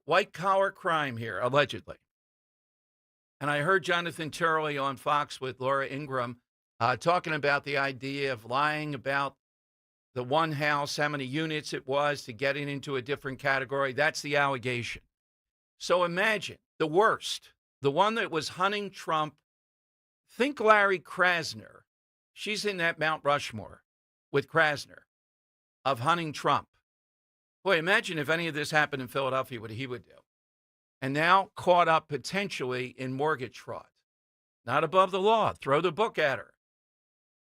White-collar crime here, allegedly. And I heard Jonathan Turley on Fox with Laura Ingraham talking about the idea of lying about the one house, how many units it was, to getting into a different category. That's the allegation. So imagine the worst, the one that was hunting Trump. Think Larry Krasner. She's in that Mount Rushmore. with Krasner of hunting Trump. Boy, imagine if any of this happened in Philadelphia, what he would do. And now caught up potentially in mortgage fraud. Not above the law. Throw the book at her.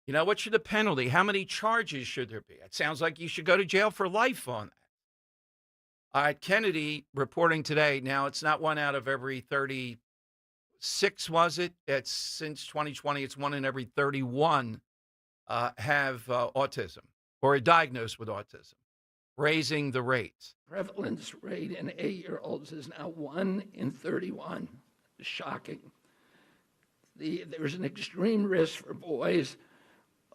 You know, what should the penalty? How many charges should there be? It sounds like you should go to jail for life on that. All right, Kennedy reporting today. Now, it's not 1 out of every 36, was it? It's since 2020, it's 1 in every 31 have autism or are diagnosed with autism, raising the rates. Prevalence rate in 8-year-olds is now 1 in 31. Shocking. There's an extreme risk for boys.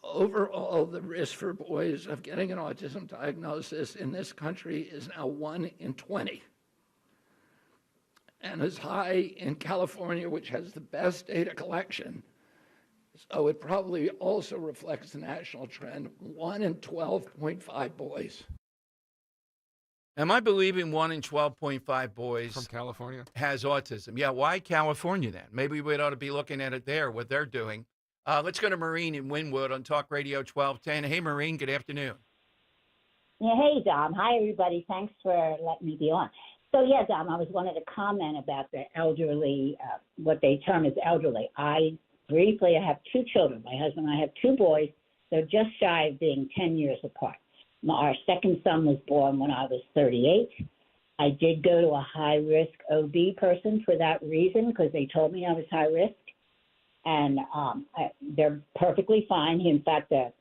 Overall, the risk for boys of getting an autism diagnosis in this country is now 1 in 20. And as high in California, which has the best data collection. So it probably also reflects the national trend, 1 in 12.5 boys. Am I believing 1 in 12.5 boys from California has autism? Yeah, why California then? Maybe we ought to be looking at it there, what they're doing. Let's go to Maureen in Wynwood on Talk Radio 1210. Hey, Maureen, good afternoon. Yeah, hey, Dom. Hi, everybody. Thanks for letting me be on. So, yeah, Dom, I was wanted to comment about the elderly, what they term as elderly. I have 2 children. My husband and I have 2 boys. They're just shy of being 10 years apart. Our second son was born when I was 38. I did go to a high-risk OB person for that reason because they told me I was high-risk. And they're perfectly fine. In fact, the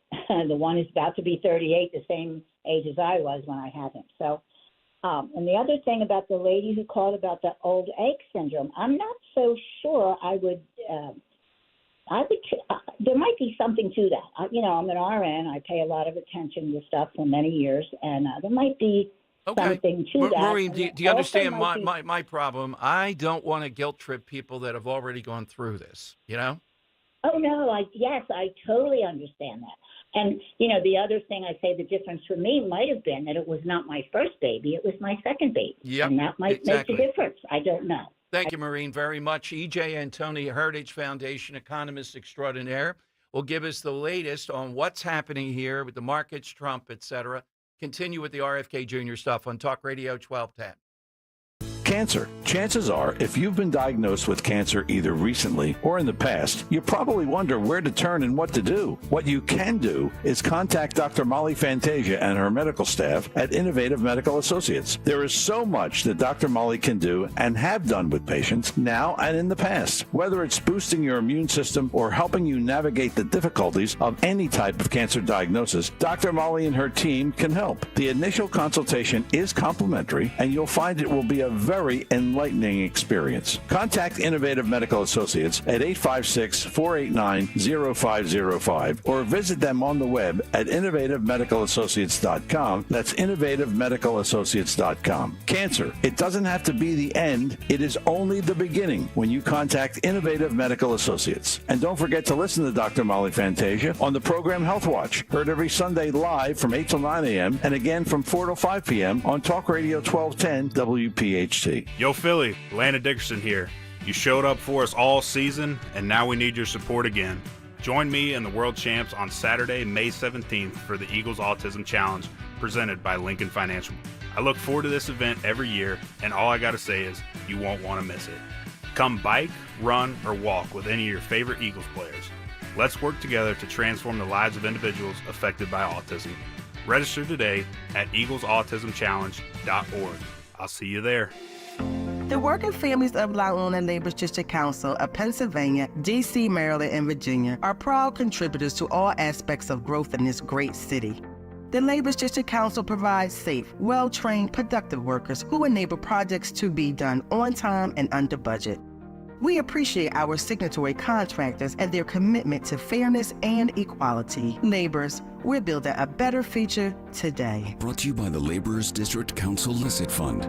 one is about to be 38, the same age as I was when I had him. So, and the other thing about the lady who called about the old egg syndrome, I'm not so sure there might be something to that. I'm an RN. I pay a lot of attention to stuff for many years, and there might be something to that. Maureen, do you understand my problem? I don't want to guilt trip people that have already gone through this, you know? Oh, no. I totally understand that. And, the other thing I say, the difference for me might have been that it was not my first baby. It was my second baby. Yep, and that might make a difference. I don't know. Thank you, Maureen, very much. E.J. Antoni, Heritage Foundation economist extraordinaire, will give us the latest on what's happening here with the markets, Trump, et cetera. Continue with the RFK Jr. stuff on Talk Radio 1210. Cancer. Chances are, if you've been diagnosed with cancer either recently or in the past, you probably wonder where to turn and what to do. What you can do is contact Dr. Molly Fantasia and her medical staff at Innovative Medical Associates. There is so much that Dr. Molly can do and have done with patients now and in the past. Whether it's boosting your immune system or helping you navigate the difficulties of any type of cancer diagnosis, Dr. Molly and her team can help. The initial consultation is complimentary, and you'll find it will be a very enlightening experience. Contact Innovative Medical Associates at 856-489-0505 or visit them on the web at innovativemedicalassociates.com. That's innovativemedicalassociates.com. Cancer, it doesn't have to be the end. It is only the beginning when you contact Innovative Medical Associates. And don't forget to listen to Dr. Molly Fantasia on the program Health Watch, heard every Sunday live from 8 till 9 a.m. and again from 4 till 5 p.m. on Talk Radio 1210 WPHT. Yo, Philly, Landon Dickerson here. You showed up for us all season, and now we need your support again. Join me and the World Champs on Saturday, May 17th for the Eagles Autism Challenge presented by Lincoln Financial. I look forward to this event every year, and all I got to say is you won't want to miss it. Come bike, run, or walk with any of your favorite Eagles players. Let's work together to transform the lives of individuals affected by autism. Register today at eaglesautismchallenge.org. I'll see you there. The working families of La Una Laborers District Council of Pennsylvania, D.C., Maryland, and Virginia are proud contributors to all aspects of growth in this great city. The Laborers District Council provides safe, well-trained, productive workers who enable projects to be done on time and under budget. We appreciate our signatory contractors and their commitment to fairness and equality. Laborers, we're building a better future today. Brought to you by the Laborers District Council Licit Fund.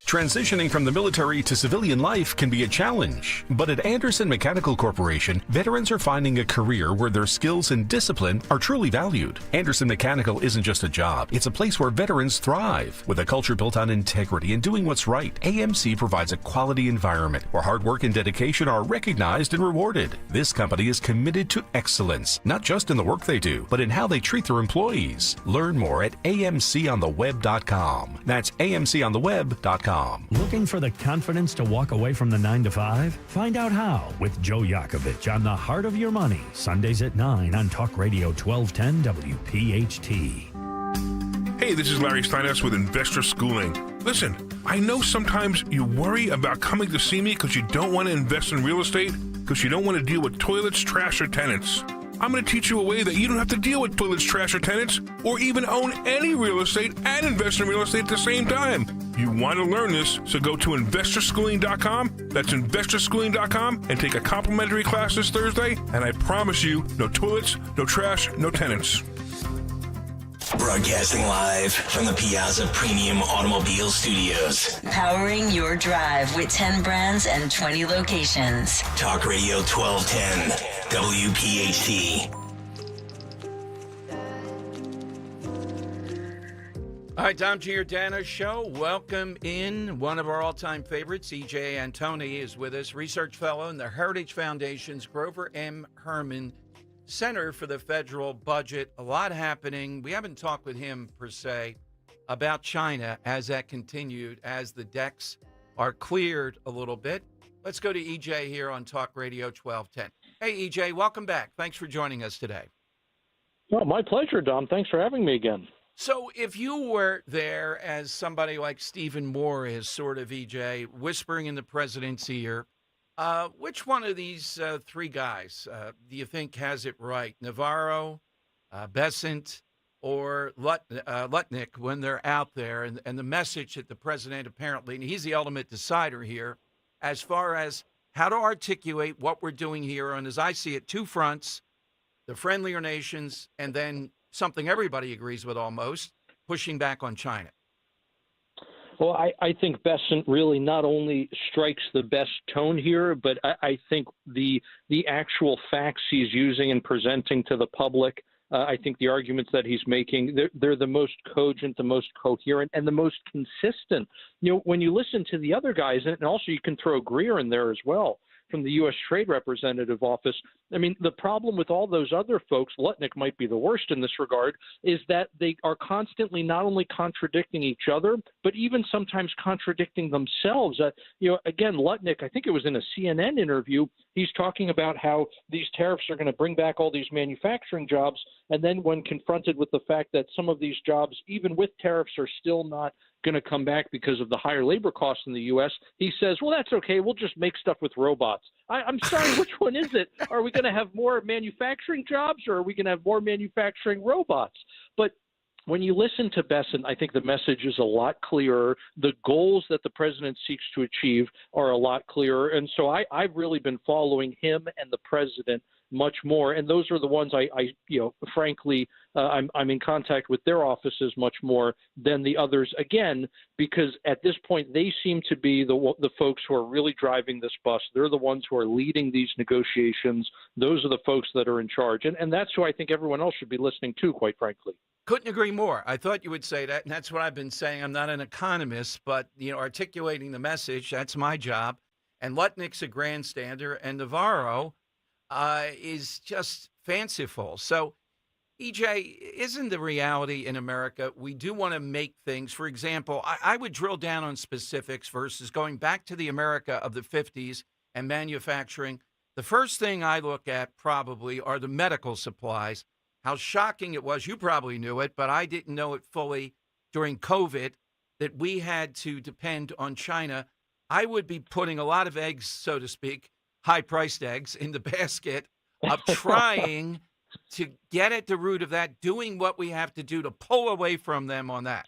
Transitioning from the military to civilian life can be a challenge, but at Anderson Mechanical Corporation, veterans are finding a career where their skills and discipline are truly valued. Anderson Mechanical isn't just a job, it's a place where veterans thrive. With a culture built on integrity and doing what's right, AMC provides a quality environment where hard work and dedication are recognized and rewarded. This company is committed to excellence, not just in the work they do, but in how they treat their employees. Learn more at amcontheweb.com. That's amcontheweb.com. Looking for the confidence to walk away from the 9 to 5? Find out how with Joe Yakovich on The Heart of Your Money, Sundays at 9 on Talk Radio 1210 WPHT. Hey, this is Larry Steinhaus with Investor Schooling. Listen, I know sometimes you worry about coming to see me because you don't want to invest in real estate, because you don't want to deal with toilets, trash, or tenants. I'm going to teach you a way that you don't have to deal with toilets, trash, or tenants, or even own any real estate and invest in real estate at the same time. You want to learn this, so go to investorschooling.com. That's investorschooling.com and take a complimentary class this Thursday. And I promise you, no toilets, no trash, no tenants. Broadcasting live from the Piazza Premium Automobile Studios. Powering your drive with 10 brands and 20 locations. Talk Radio 1210, WPHT. All right, Dom Giordano Show. Welcome in. One of our all-time favorites, E.J. Antoni, is with us, research fellow in the Heritage Foundation's Grover M. Herman Center for the Federal Budget. A lot happening. We haven't talked with him, per se, about China as that continued, as the decks are cleared a little bit. Let's go to E.J. here on Talk Radio 1210. Hey, E.J., welcome back. Thanks for joining us today. Oh, my pleasure, Dom. Thanks for having me again. So if you were there as somebody like Stephen Moore is, sort of, E.J., whispering in the president's ear, which one of these three guys do you think has it right? Navarro, Bessent, or Lutnick when they're out there? And the message that the president apparently, and he's the ultimate decider here, as far as how to articulate what we're doing here on, as I see it, two fronts, the friendlier nations, and then something everybody agrees with almost, pushing back on China. Well, I think Bessent really not only strikes the best tone here, but I think the actual facts he's using and presenting to the public, I think the arguments that he's making, they're the most cogent, the most coherent, and the most consistent. You know, when you listen to the other guys, and also you can throw Greer in there as well, from the U.S. Trade Representative Office. I mean, the problem with all those other folks, Lutnick might be the worst in this regard, is that they are constantly not only contradicting each other, but even sometimes contradicting themselves. Again, Lutnick, I think it was in a CNN interview, he's talking about how these tariffs are going to bring back all these manufacturing jobs. And then when confronted with the fact that some of these jobs, even with tariffs, are still not going to come back because of the higher labor costs in the U.S., he says, well, that's okay. We'll just make stuff with robots. I'm sorry, which one is it? Are we going to have more manufacturing jobs, or are we going to have more manufacturing robots? But when you listen to Bessent, I think the message is a lot clearer. The goals that the president seeks to achieve are a lot clearer. And so I've really been following him and the president much more. And those are the ones frankly, I'm in contact with their offices much more than the others, again, because at this point they seem to be the folks who are really driving this bus. They're the ones who are leading these negotiations. Those are the folks that are in charge. And that's who I think everyone else should be listening to, quite frankly. Couldn't agree more. I thought you would say that, and that's what I've been saying. I'm not an economist, but, articulating the message, that's my job. And Lutnick's a grandstander, and Navarro is just fanciful. So, EJ, isn't the reality in America, we do want to make things, for example, I would drill down on specifics versus going back to the America of the 50s and manufacturing. The first thing I look at probably are the medical supplies. How shocking it was. You probably knew it, but I didn't know it fully during COVID that we had to depend on China. I would be putting a lot of eggs, so to speak, high-priced eggs in the basket of trying to get at the root of that, doing what we have to do to pull away from them on that.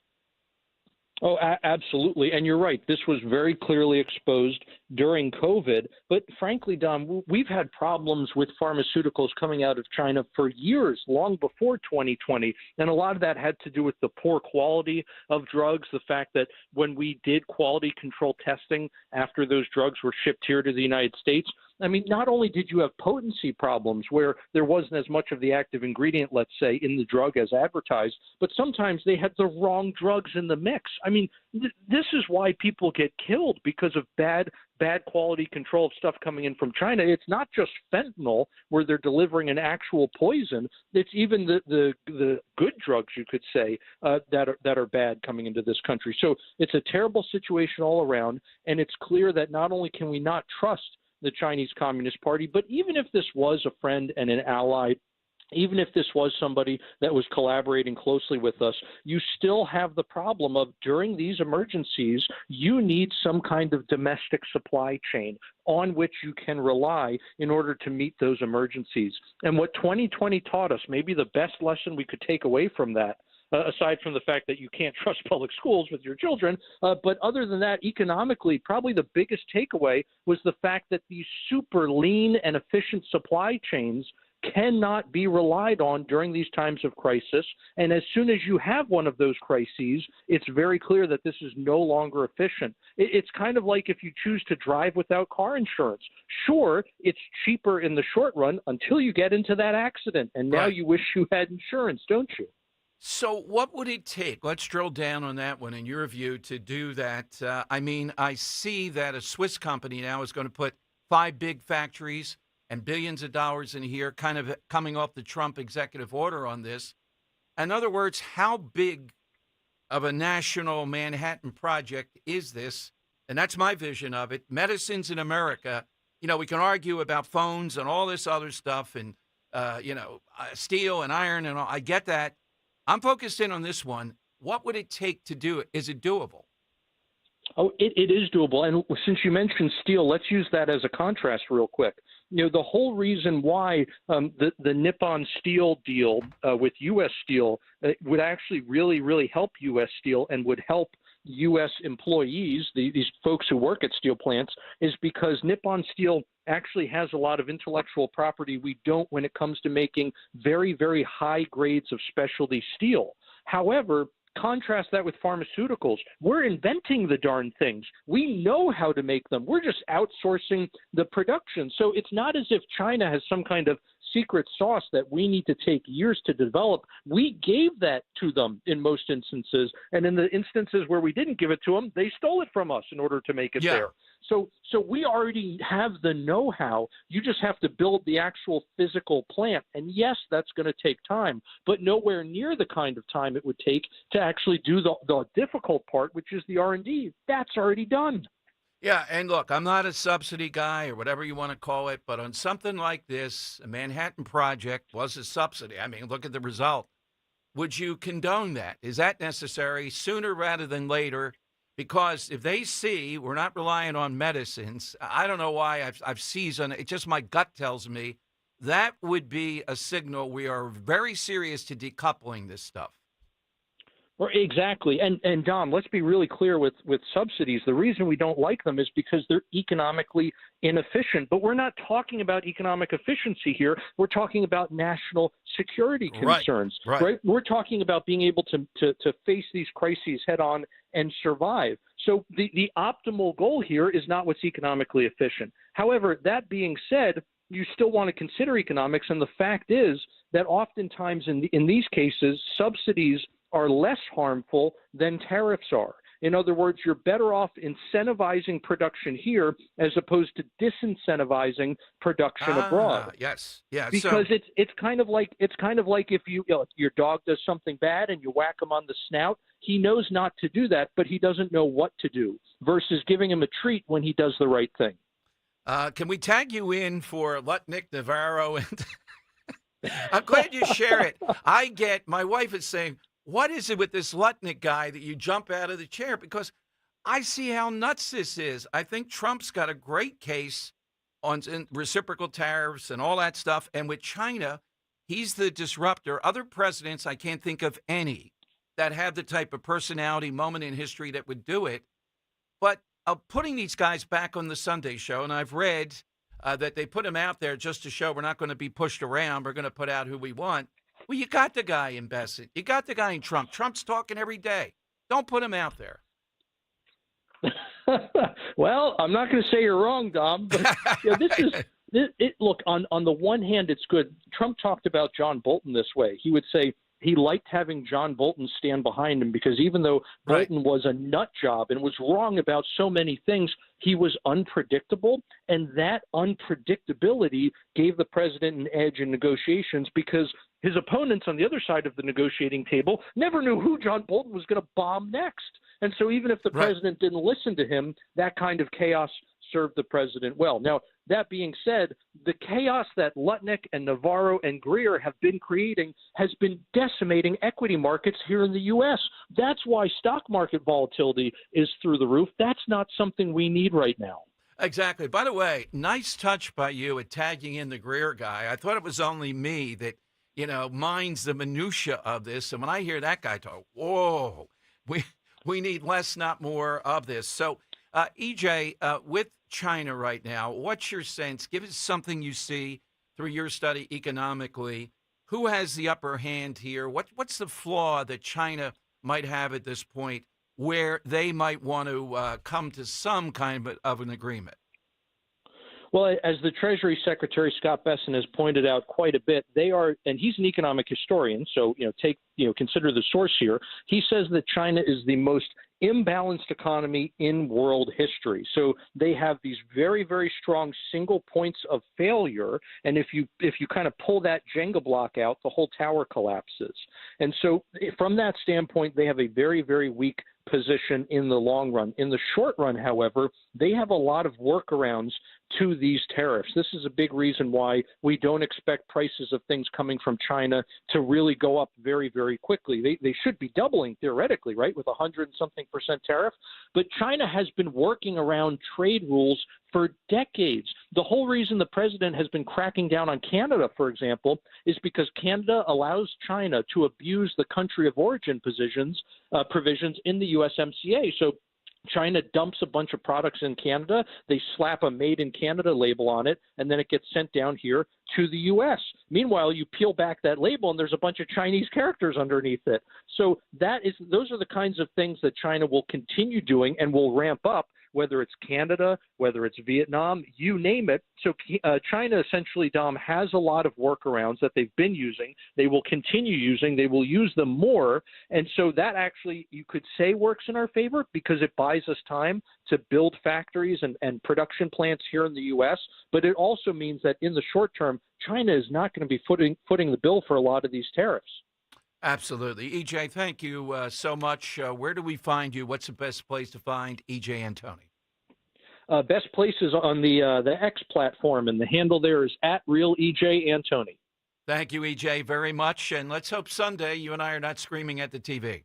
Oh, absolutely. And you're right. This was very clearly exposed during COVID. But frankly, Dom, we've had problems with pharmaceuticals coming out of China for years, long before 2020. And a lot of that had to do with the poor quality of drugs, the fact that when we did quality control testing after those drugs were shipped here to the United States, I mean, not only did you have potency problems where there wasn't as much of the active ingredient, let's say, in the drug as advertised, but sometimes they had the wrong drugs in the mix. I mean, this is why people get killed, because of bad quality control of stuff coming in from China. It's not just fentanyl where they're delivering an actual poison. It's even the good drugs, you could say, that are bad coming into this country. So it's a terrible situation all around, and it's clear that not only can we not trust the Chinese Communist Party, but even if this was a friend and an ally, even if this was somebody that was collaborating closely with us, you still have the problem of during these emergencies, you need some kind of domestic supply chain on which you can rely in order to meet those emergencies. And what 2020 taught us, maybe the best lesson we could take away from that, aside from the fact that you can't trust public schools with your children. But other than that, economically, probably the biggest takeaway was the fact that these super lean and efficient supply chains cannot be relied on during these times of crisis. And as soon as you have one of those crises, it's very clear that this is no longer efficient. It's kind of like if you choose to drive without car insurance. Sure, it's cheaper in the short run until you get into that accident. And now you wish you had insurance, don't you? So what would it take? Let's drill down on that one in your view to do that. I mean, I see that a Swiss company now is going to put 5 big factories and billions of dollars in here, kind of coming off the Trump executive order on this. In other words, how big of a national Manhattan project is this? And that's my vision of it. Medicines in America, you know, we can argue about phones and all this other stuff and, steel and iron and all. I get that. I'm focused in on this one. What would it take to do it? Is it doable? Oh, it is doable. And since you mentioned steel, let's use that as a contrast real quick. You know, the whole reason why the Nippon Steel deal with U.S. Steel would actually really, really help U.S. Steel and would help U.S. employees, these folks who work at steel plants, is because Nippon Steel actually has a lot of intellectual property we don't when it comes to making very, very high grades of specialty steel. However, contrast that with pharmaceuticals. We're inventing the darn things. We know how to make them. We're just outsourcing the production. So it's not as if China has some kind of secret sauce that we need to take years to develop. We gave that to them in most instances. And in the instances where we didn't give it to them, they stole it from us in order to make it there. So we already have the know-how. You just have to build the actual physical plant. And yes, that's going to take time, but nowhere near the kind of time it would take to actually do the difficult part, which is the R&D. That's already done. Yeah, and look, I'm not a subsidy guy or whatever you want to call it, but on something like this, a Manhattan Project was a subsidy. I mean, look at the result. Would you condone that? Is that necessary sooner rather than later? Because if they see we're not relying on medicines, I don't know why I've seized on it. It's just my gut tells me that would be a signal we are very serious to decoupling this stuff. Well, exactly. And Dom, let's be really clear with subsidies. The reason we don't like them is because they're economically inefficient. But we're not talking about economic efficiency here. We're talking about national security concerns, right? We're talking about being able to face these crises head on and survive. So the optimal goal here is not what's economically efficient. However, that being said, you still want to consider economics. And the fact is that oftentimes in these cases, subsidies are less harmful than tariffs are. In other words, you're better off incentivizing production here as opposed to disincentivizing production abroad. Yes, yeah. Because it's kind of like if your dog does something bad and you whack him on the snout, he knows not to do that, but he doesn't know what to do. Versus giving him a treat when he does the right thing. Can we tag you in for Lutnick, Navarro? And I'm glad you share it. My wife is saying, what is it with this Lutnick guy that you jump out of the chair? Because I see how nuts this is. I think Trump's got a great case on reciprocal tariffs and all that stuff. And with China, he's the disruptor. Other presidents, I can't think of any that have the type of personality moment in history that would do it. But putting these guys back on the Sunday show, and I've read that they put them out there just to show we're not going to be pushed around. We're going to put out who we want. Well, you got the guy in Bessent. You got the guy in Trump. Trump's talking every day. Don't put him out there. Well, I'm not going to say you're wrong, Dom, but look, on the one hand, it's good. Trump talked about John Bolton this way. He would say he liked having John Bolton stand behind him because even though Bolton was a nut job and was wrong about so many things, he was unpredictable. And that unpredictability gave the president an edge in negotiations because his opponents on the other side of the negotiating table never knew who John Bolton was going to bomb next. And so even if the president didn't listen to him, that kind of chaos served the president well. Now, that being said, the chaos that Lutnick and Navarro and Greer have been creating has been decimating equity markets here in the U.S. That's why stock market volatility is through the roof. That's not something we need right now. Exactly. By the way, nice touch by you at tagging in the Greer guy. I thought it was only me that, minds the minutia of this. And when I hear that guy talk, whoa, we need less, not more of this. So, EJ, with China right now, what's your sense? Give us something you see through your study economically. Who has the upper hand here? What's the flaw that China might have at this point where they might want to come to some kind of an agreement? Well, as the Treasury Secretary Scott Bessent has pointed out quite a bit, they are, and he's an economic historian, so consider the source here. He says that China is the most imbalanced economy in world history. So they have these very, very strong single points of failure, and if you kind of pull that Jenga block out, the whole tower collapses. And so from that standpoint, they have a very, very weak position in the long run. In the short run, however, they have a lot of workarounds to these tariffs. This is a big reason why we don't expect prices of things coming from China to really go up very, very quickly. They should be doubling theoretically, right, with 100-something% tariff. But China has been working around trade rules for decades. The whole reason the president has been cracking down on Canada, for example, is because Canada allows China to abuse the country of origin provisions in the USMCA. So China dumps a bunch of products in Canada, they slap a Made in Canada label on it, and then it gets sent down here to the U.S. Meanwhile, you peel back that label and there's a bunch of Chinese characters underneath it. So those are the kinds of things that China will continue doing and will ramp up, whether it's Canada, whether it's Vietnam, you name it. So China essentially, Dom, has a lot of workarounds that they've been using. They will continue using. They will use them more. And so that actually, you could say, works in our favor because it buys us time to build factories and production plants here in the U.S. But it also means that in the short term, China is not going to be footing the bill for a lot of these tariffs. Absolutely. EJ, thank you so much. Where do we find you? What's the best place to find EJ Antoni? Best place is on the X platform, and the handle there is @RealEJAntoni. Thank you, EJ, very much. And let's hope Sunday you and I are not screaming at the TV.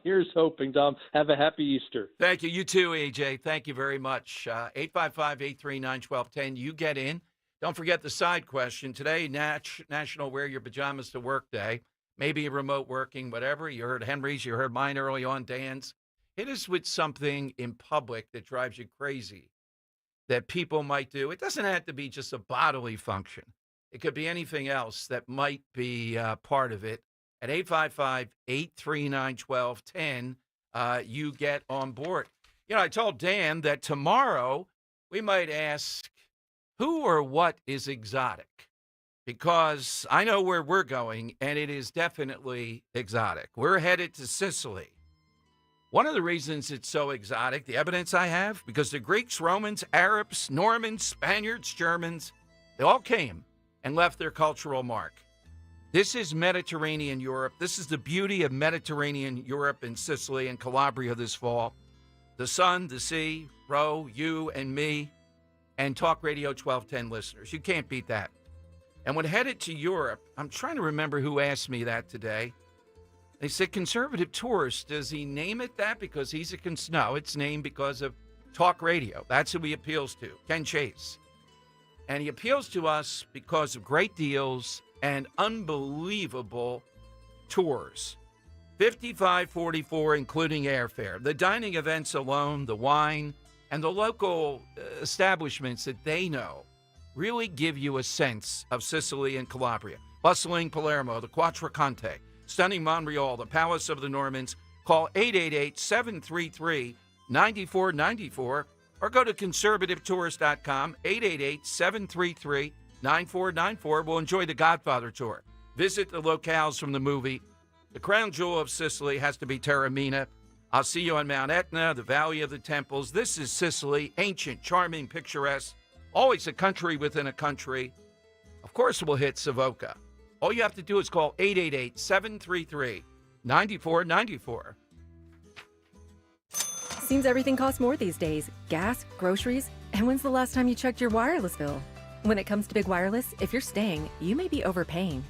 Here's hoping, Dom. Have a happy Easter. Thank you. You too, EJ. Thank you very much. 855-839-1210. You get in. Don't forget the side question. Today, National Wear Your Pajamas to Work Day. Maybe remote working, whatever. You heard Henry's. You heard mine early on, Dan's. Hit us with something in public that drives you crazy that people might do. It doesn't have to be just a bodily function. It could be anything else that might be part of it. At 855-839-1210, you get on board. I told Dan that tomorrow we might ask who or what is exotic, because I know where we're going, and it is definitely exotic. We're headed to Sicily. One of the reasons it's so exotic, the evidence I have, because the Greeks, Romans, Arabs, Normans, Spaniards, Germans, they all came and left their cultural mark. This is Mediterranean Europe. This is the beauty of Mediterranean Europe and Sicily and Calabria this fall. The sun, the sea, Ro, you and me, and Talk Radio 1210 listeners. You can't beat that. And when headed to Europe, I'm trying to remember who asked me that today. They said, conservative tourist, does he name it that because he's a no, it's named because of Talk Radio. That's who he appeals to, Ken Chase. And he appeals to us because of great deals and unbelievable tours. $55.44, including airfare. The dining events alone, the wine, and the local establishments that they know really give you a sense of Sicily and Calabria. Bustling Palermo, the Quattrocante, stunning Montreal, the Palace of the Normans. Call 888-733-9494 or go to conservativetourist.com, 888-733-9494. We'll enjoy the Godfather tour. Visit the locales from the movie. The crown jewel of Sicily has to be Taormina. I'll see you on Mount Etna, the Valley of the Temples. This is Sicily, ancient, charming, picturesque, always a country within a country. Of course, we'll hit Savoca. All you have to do is call 888-733-9494. Seems everything costs more these days. Gas, groceries, and when's the last time you checked your wireless bill? When it comes to big wireless, if you're staying, you may be overpaying.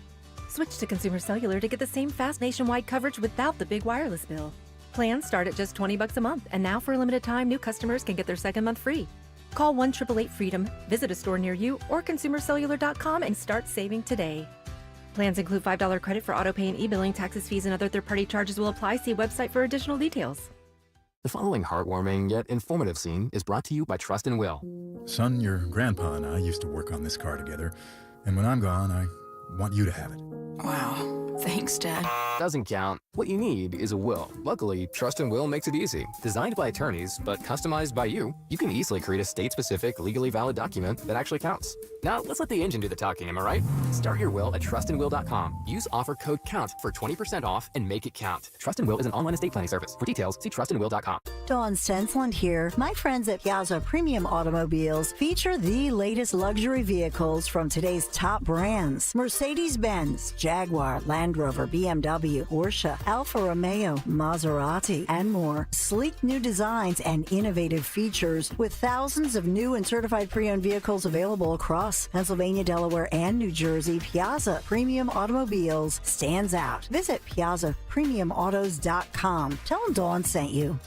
Switch to Consumer Cellular to get the same fast nationwide coverage without the big wireless bill. Plans start at just $20 a month, and now for a limited time, new customers can get their second month free. Call 1-888-FREEDOM, visit a store near you, or consumercellular.com and start saving today. Plans include $5 credit for autopay and e-billing. Taxes, fees, and other third-party charges will apply. See website for additional details. The following heartwarming yet informative scene is brought to you by Trust and Will. Son, your grandpa and I used to work on this car together, and when I'm gone, I want you to have it. Wow. Thanks, Dad. Doesn't count. What you need is a will. Luckily, Trust and Will makes it easy. Designed by attorneys, but customized by you, you can easily create a state-specific, legally valid document that actually counts. Now, let's let the engine do the talking, am I right? Start your will at trustandwill.com. Use offer code COUNT for 20% off and make it count. Trust and Will is an online estate planning service. For details, see trustandwill.com. Dawn Stensland here. My friends at Piazza Premium Automobiles feature the latest luxury vehicles from today's top brands. Mercedes-Benz, Jaguar, Land Rover, BMW, Porsche, Alfa Romeo, Maserati, and more. Sleek new designs and innovative features with thousands of new and certified pre-owned vehicles available across Pennsylvania, Delaware, and New Jersey. Piazza Premium Automobiles stands out. Visit PiazzaPremiumAutos.com. Tell them Dawn sent you.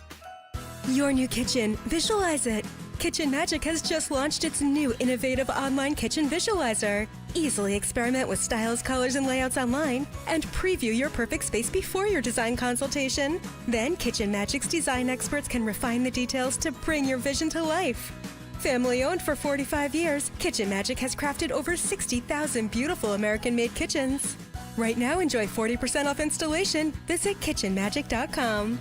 Your new kitchen. Visualize it. Kitchen Magic has just launched its new innovative online kitchen visualizer. Easily experiment with styles, colors, and layouts online and preview your perfect space before your design consultation. Then Kitchen Magic's design experts can refine the details to bring your vision to life. Family owned for 45 years, Kitchen Magic has crafted over 60,000 beautiful American-made kitchens. Right now, enjoy 40% off installation. Visit kitchenmagic.com.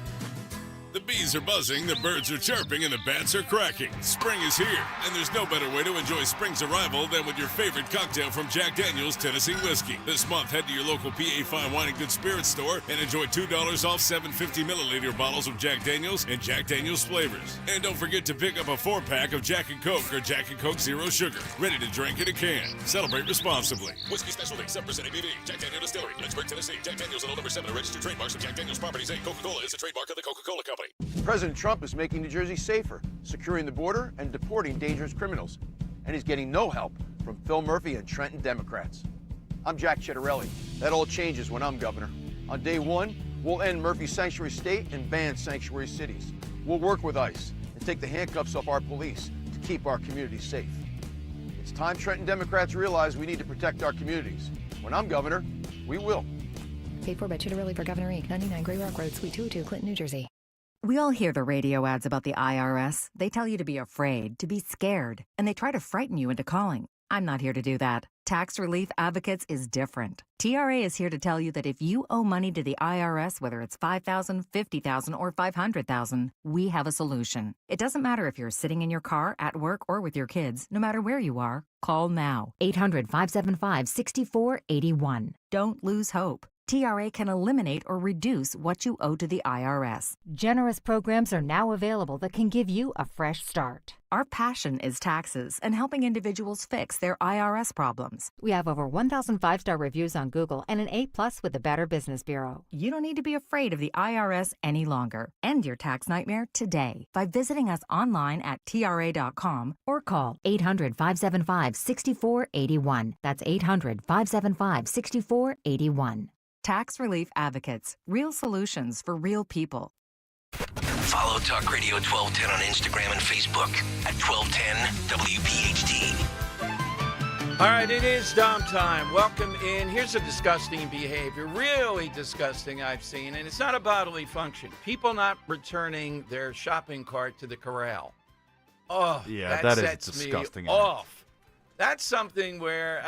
The bees are buzzing, the birds are chirping, and the bats are cracking. Spring is here, and there's no better way to enjoy spring's arrival than with your favorite cocktail from Jack Daniel's Tennessee Whiskey. This month, head to your local PA Fine Wine and Good Spirits store and enjoy $2 off 750-milliliter bottles of Jack Daniel's and Jack Daniel's flavors. And don't forget to pick up a 4-pack of Jack & Coke or Jack & Coke Zero Sugar, ready to drink in a can. Celebrate responsibly. Whiskey specialty, 7% ABV. Jack Daniel's Distillery, Lynchburg, Tennessee. Jack Daniel's and Old Number 7 are registered trademarks of Jack Daniel's Properties, Inc. Coca-Cola is a trademark of the Coca-Cola Company. President Trump is making New Jersey safer, securing the border and deporting dangerous criminals. And he's getting no help from Phil Murphy and Trenton Democrats. I'm Jack Chittarelli. That all changes when I'm governor. On day one, we'll end Murphy's sanctuary state and ban sanctuary cities. We'll work with ICE and take the handcuffs off our police to keep our communities safe. It's time Trenton Democrats realize we need to protect our communities. When I'm governor, we will. Paid for by Chittarelli for Governor Inc., 99 Gray Rock Road, Suite 202, Clinton, New Jersey. We all hear the radio ads about the IRS. They tell you to be afraid, to be scared, and they try to frighten you into calling. I'm not here to do that. Tax Relief Advocates is different. TRA is here to tell you that if you owe money to the IRS, whether it's $5,000, $50,000, or $500,000, we have a solution. It doesn't matter if you're sitting in your car, at work, or with your kids. No matter where you are, call now. 800-575-6481. Don't lose hope. TRA can eliminate or reduce what you owe to the IRS. Generous programs are now available that can give you a fresh start. Our passion is taxes and helping individuals fix their IRS problems. We have over 1,000 5-star reviews on Google and an A+ with the Better Business Bureau. You don't need to be afraid of the IRS any longer. End your tax nightmare today by visiting us online at TRA.com or call 800-575-6481. That's 800-575-6481. Tax Relief Advocates. Real solutions for real people. Follow Talk Radio 1210 on Instagram and Facebook at 1210 WPHT. All right, it is Dom time. Welcome in. Here's a disgusting behavior, really disgusting I've seen, and it's not a bodily function. People not returning their shopping cart to the corral. Oh, Yeah, that that is sets disgusting me act. off. That's something where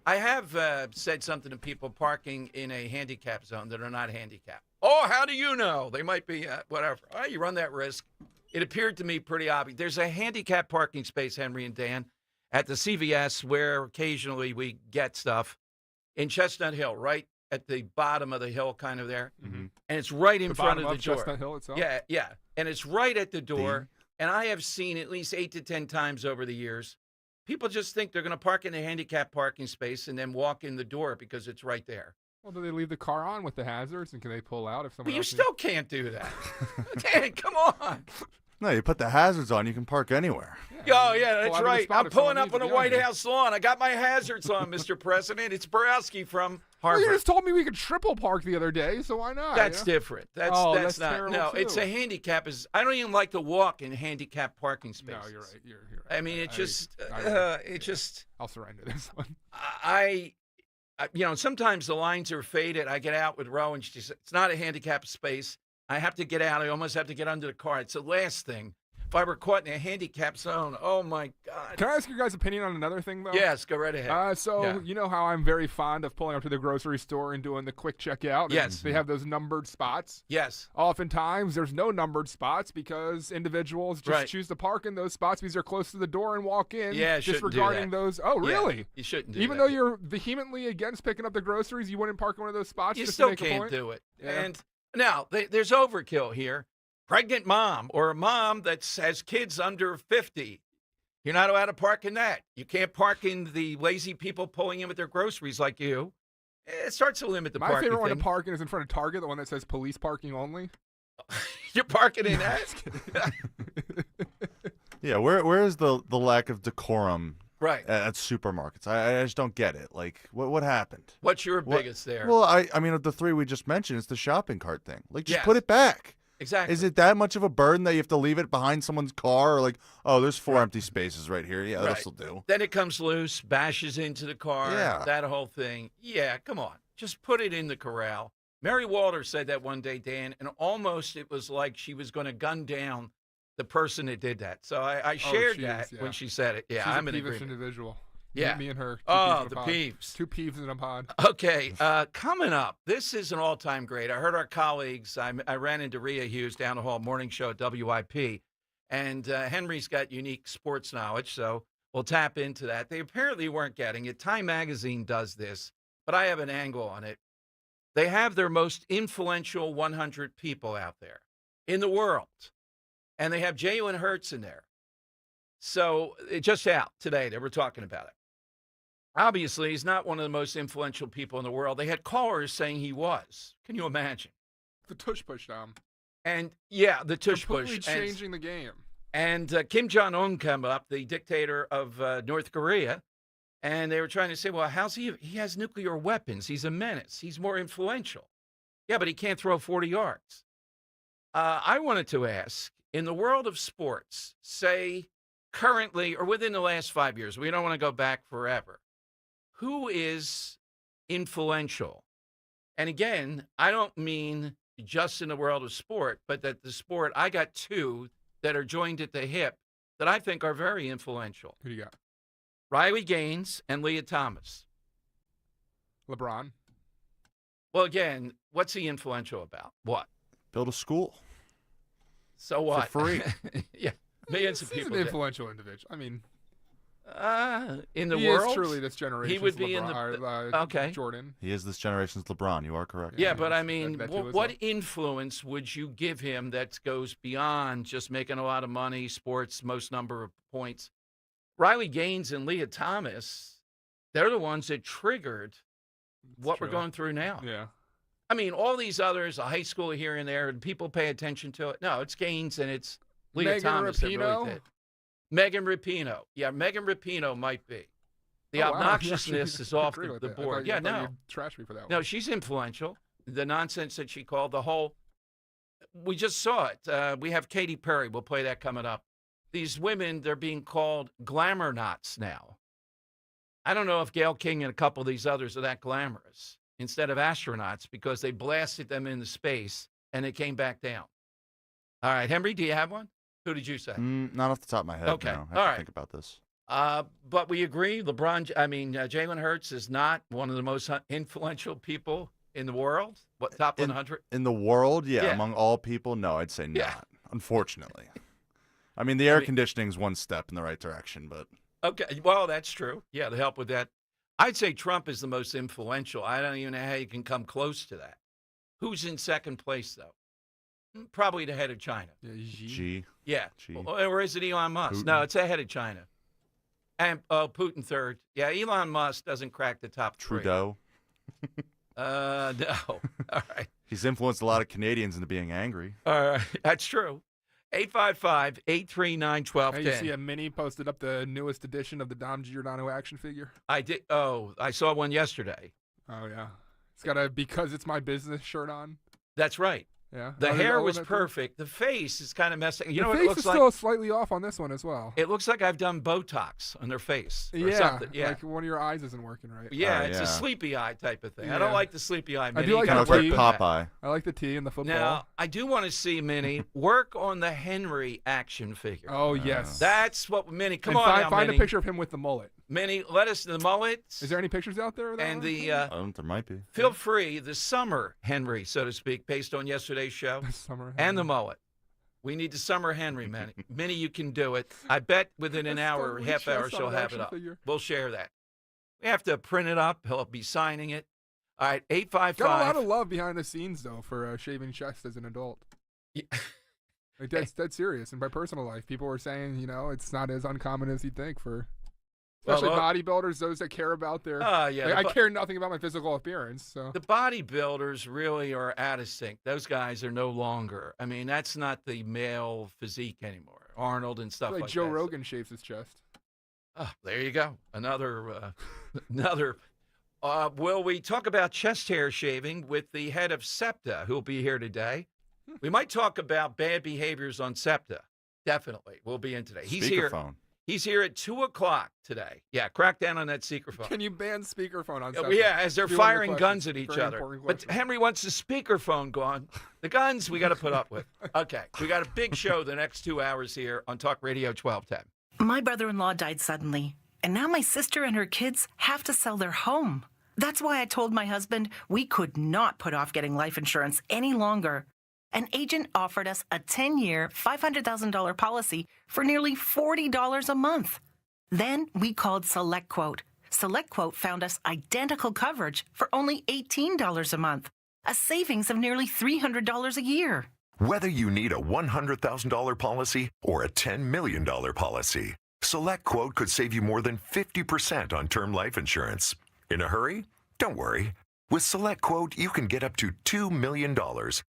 I have said something to people parking in a handicap zone that are not handicapped. Oh, how do you know? They might be, whatever. Oh, you run that risk. It appeared to me pretty obvious. There's a handicap parking space, Henry and Dan, at the CVS where occasionally we get stuff in Chestnut Hill, right at the bottom of the hill, kind of there. Mm-hmm. And it's right in The front of bottom the door. Chestnut Hill itself? Yeah, yeah. And it's right at the door. And I have seen at least 8 to 10 times over the years, people just think they're going to park in a handicap parking space and then walk in the door because it's right there. Well, do they leave the car on with the hazards, and can they pull out if someone But you else still can't do that. Dan, come on. No, you put the hazards on, you can park anywhere. Oh, yeah, Pull that's out of the right. spot I'm if someone pulling up needs on to the be on White there. House lawn. I got my hazards on, Mr. President. It's Borowski from Well, Harvard. you just told me we could triple park the other day, so why not? That's you know? different. That's that's not. terrible No, too. it's a handicap. I don't even like to walk in handicap parking spaces. No, you're right. You're right. I mean, it just, I'll surrender this one. I sometimes the lines are faded. I get out with Roe, and she says, it's not a handicap space. I have to get out. I almost have to get under the car. It's the last thing. If I were caught in a handicap zone, oh, my God. Can I ask your guys' opinion on another thing, though? Yes, go right ahead. You know how I'm very fond of pulling up to the grocery store and doing the quick checkout? And Yes. they have those numbered spots. Yes. Oftentimes, there's no numbered spots because individuals just Right. choose to park in those spots because they're close to the door and walk in. Yeah, shouldn't do disregarding that. those. Oh, Yeah, really? you shouldn't do Even that. though you're vehemently against picking up the groceries, you wouldn't park in one of those spots You just still to make a can't point? do it. Yeah. And now, there's overkill here. Pregnant mom or a mom that has kids under 50. You're not allowed to park in that. You can't park in the lazy people pulling in with their groceries like you. It starts to limit the My parking favorite one to thing. park in is in front of Target, the one that says police parking only. You're parking in that? Yeah, where is the lack of decorum Right. at supermarkets? I just don't get it. Like, what happened? What's your biggest there? Well, I mean, of the three we just mentioned, it's the shopping cart thing. Like, just Yes. put it back. Exactly. Is it that much of a burden that you have to leave it behind someone's car? Or like, oh, there's 4 empty spaces right here. Yeah, Right. this'll do. Then it comes loose, bashes into the car, Yeah. that whole thing. Yeah, come on. Just put it in the corral. Mary Walter said that one day, Dan, and almost it was like she was going to gun down the person that did that. So I shared she that is, yeah. when she said it. Yeah, She's I'm a in peevish agreement. individual. Yeah. Me and her. Two Oh, peeves in a the pod. peeves. 2 peeves in a pod. Okay, coming up, this is an all-time great. I heard our colleagues, I ran into Rhea Hughes down the hall, morning show at WIP, and Henry's got unique sports knowledge, so we'll tap into that. They apparently weren't getting it. Time Magazine does this, but I have an angle on it. They have their most influential 100 people out there in the world, and they have Jalen Hurts in there. So it just out today. They were talking about it. Obviously, he's not one of the most influential people in the world. They had callers saying he was. Can you imagine? The tush push, Dom. And yeah, the tush Completely push. changing the game. And Kim Jong-un came up, the dictator of North Korea, and they were trying to say, well, how's he? He has nuclear weapons. He's a menace. He's more influential. Yeah, but he can't throw 40 yards. I wanted to ask, in the world of sports, say currently or within the last 5 years, we don't want to go back forever, who is influential? And again, I don't mean just in the world of sport, but that the sport, I got 2 that are joined at the hip that I think are very influential. Who do you got? Riley Gaines and Leah Thomas. LeBron. Well, again, what's he influential about? What? Build a school. So what? For free. Yeah, millions of He's people. an did. influential individual. I mean, in the he world, is truly this generation. he would be in the okay. Jordan. He is this generation's LeBron. You are correct. Yeah, but I mean, that too as what well. influence would you give him that goes beyond just making a lot of money, sports, most number of points? Riley Gaines and Leah Thomas, they're the ones that triggered what we're true. going through now. Yeah. I mean, all these others, a high school here and there, and people pay attention to it. No, it's Gaines and it's Leah Megan Thomas that really Rapinoe? did. Megan Rapinoe. Yeah, Megan Rapinoe might be. The Oh, wow. obnoxiousness is off Agree the with that. I board. thought Yeah, you no. you'd trash me for that one. No, she's influential. The nonsense that she called, the whole, we just saw it. We have Katy Perry. We'll play that coming up. These women, they're being called glamour knots now. I don't know if Gail King and a couple of these others are that glamorous instead of astronauts because they blasted them into space and they came back down. All right, Henry, do you have one? Who did you say? Not off the top of my head. Okay. No. I have All to right. think about this. But we agree, Jalen Hurts is not one of the most influential people in the world. What, top 100? In the world, yeah. Yeah. Among all people, no, I'd say Yeah. not, unfortunately. I mean, the air conditioning's one step in the right direction, but... Okay, well, that's true. Yeah, to help with that. I'd say Trump is the most influential. I don't even know how you can come close to that. Who's in second place, though? Probably the head of China. G. Yeah. G. Or is it Elon Musk? Putin. No, it's the head of China. And Putin third. Yeah, Elon Musk doesn't crack the top three. Trudeau. No. All right. He's influenced a lot of Canadians into being angry. All right. That's true. 855-839-1210. Hey, you see a mini posted up the newest edition of the Dom Giordano action figure? I did. Oh, I saw one yesterday. Oh, yeah. It's got a "Because It's My Business" shirt on. That's right. Yeah. The Oh, hair oh, was that too? perfect. The face is kind of messing. You The know what face it looks is like? still slightly off on this one as well. It looks like I've done Botox on their face or Yeah, something. Yeah. like one of your eyes isn't working right. Yeah, it's a sleepy eye type of thing. I Yeah. don't like the sleepy eye. I Minnie. do like You gotta the work T. with that. Popeye. I like the T and the football. Now, I do want to see Minnie work on the Henry action figure. Oh, yes. That's what Minnie. Come And on, find, now, find Minnie. a picture of him with the mullet. Minnie, let us the mullet. Is there any pictures out there? Of that And one? the There might be. feel free the summer Henry, so to speak, based on yesterday's show, summer and the mullet. We need the summer Henry, Minnie. Minnie, you can do it. I bet within an hour or half hour she'll have it up. We'll share that. We have to print it up. He'll be signing it. All right, 855. Got a lot of love behind the scenes though for shaving chest as an adult. Yeah. Like that's serious. In my personal life, people were saying, it's not as uncommon as you'd think for, especially bodybuilders, those that care about their. Yeah, like, I care nothing about my physical appearance. So the bodybuilders really are out of sync. Those guys are no longer. I mean, that's not the male physique anymore. Arnold and stuff like Joe that. Rogan shaves his chest. Oh, there you go. Another. Will we talk about chest hair shaving with the head of SEPTA, who'll be here today? We might talk about bad behaviors on SEPTA. Definitely. We'll be in today. He's here. Speakerphone. He's here at 2 o'clock today. Yeah, crack down on that speakerphone. Can you ban speakerphone on? Yeah, as they're Few firing other guns questions. at each Very other. important But question. Henry wants the speakerphone gone. The guns we got to put up with. Okay, we got a big show the next 2 hours here on Talk Radio 1210. My brother-in-law died suddenly, and now my sister and her kids have to sell their home. That's why I told my husband we could not put off getting life insurance any longer. An agent offered us a 10-year, $500,000 policy for nearly $40 a month. Then we called SelectQuote. SelectQuote found us identical coverage for only $18 a month, a savings of nearly $300 a year. Whether you need a $100,000 policy or a $10 million policy, SelectQuote could save you more than 50% on term life insurance. In a hurry? Don't worry. With SelectQuote, you can get up to $2 million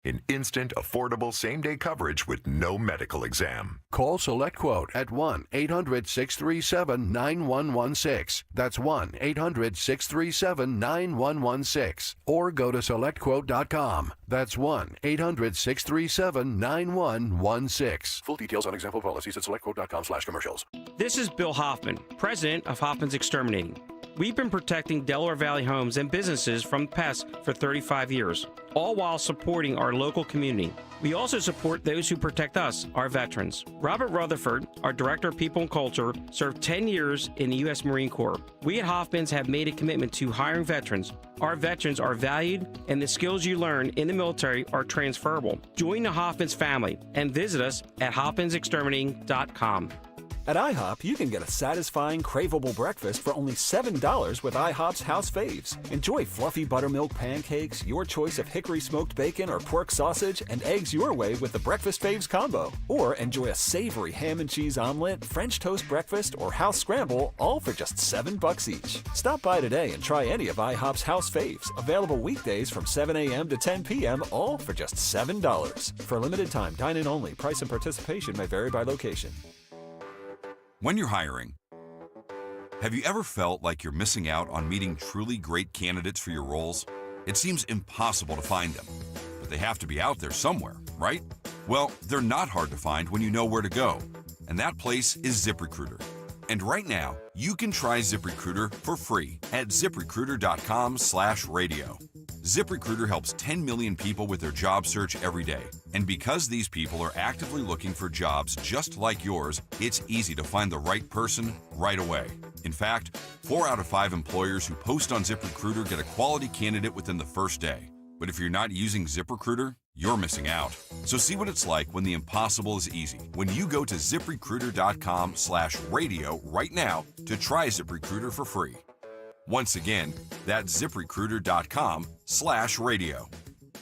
in instant, affordable same-day coverage with no medical exam. Call SelectQuote at 1-800-637-9116. That's 1-800-637-9116. Or go to SelectQuote.com. That's 1-800-637-9116. Full details on example policies at SelectQuote.com/commercials. This is Bill Hoffman, president of Hoffman's Exterminating. We've been protecting Delaware Valley homes and businesses from pests for 35 years, all while supporting our local community. We also support those who protect us, our veterans. Robert Rutherford, our Director of People and Culture, served 10 years in the U.S. Marine Corps. We at Hoffman's have made a commitment to hiring veterans. Our veterans are valued, and the skills you learn in the military are transferable. Join the Hoffman's family and visit us at hoffmansexterminating.com. At IHOP, you can get a satisfying, craveable breakfast for only $7 with IHOP's House Faves. Enjoy fluffy buttermilk pancakes, your choice of hickory smoked bacon or pork sausage, and eggs your way with the Breakfast Faves combo. Or enjoy a savory ham and cheese omelet, French toast breakfast, or house scramble, all for just $7 each. Stop by today and try any of IHOP's House Faves, available weekdays from 7 a.m. to 10 p.m., all for just $7. For a limited time, dine-in only. Price and participation may vary by location. When you're hiring, have you ever felt like you're missing out on meeting truly great candidates for your roles? It seems impossible to find them, but they have to be out there somewhere, right? Well, they're not hard to find when you know where to go, and that place is ZipRecruiter. And right now, you can try ZipRecruiter for free at ZipRecruiter.com/radio. ZipRecruiter helps 10 million people with their job search every day. And because these people are actively looking for jobs just like yours, it's easy to find the right person right away. In fact, 4 out of 5 employers who post on ZipRecruiter get a quality candidate within the first day. But if you're not using ZipRecruiter, you're missing out. So see what it's like when the impossible is easy. When you go to ZipRecruiter.com/radio right now to try ZipRecruiter for free. Once again, that's ZipRecruiter.com/radio.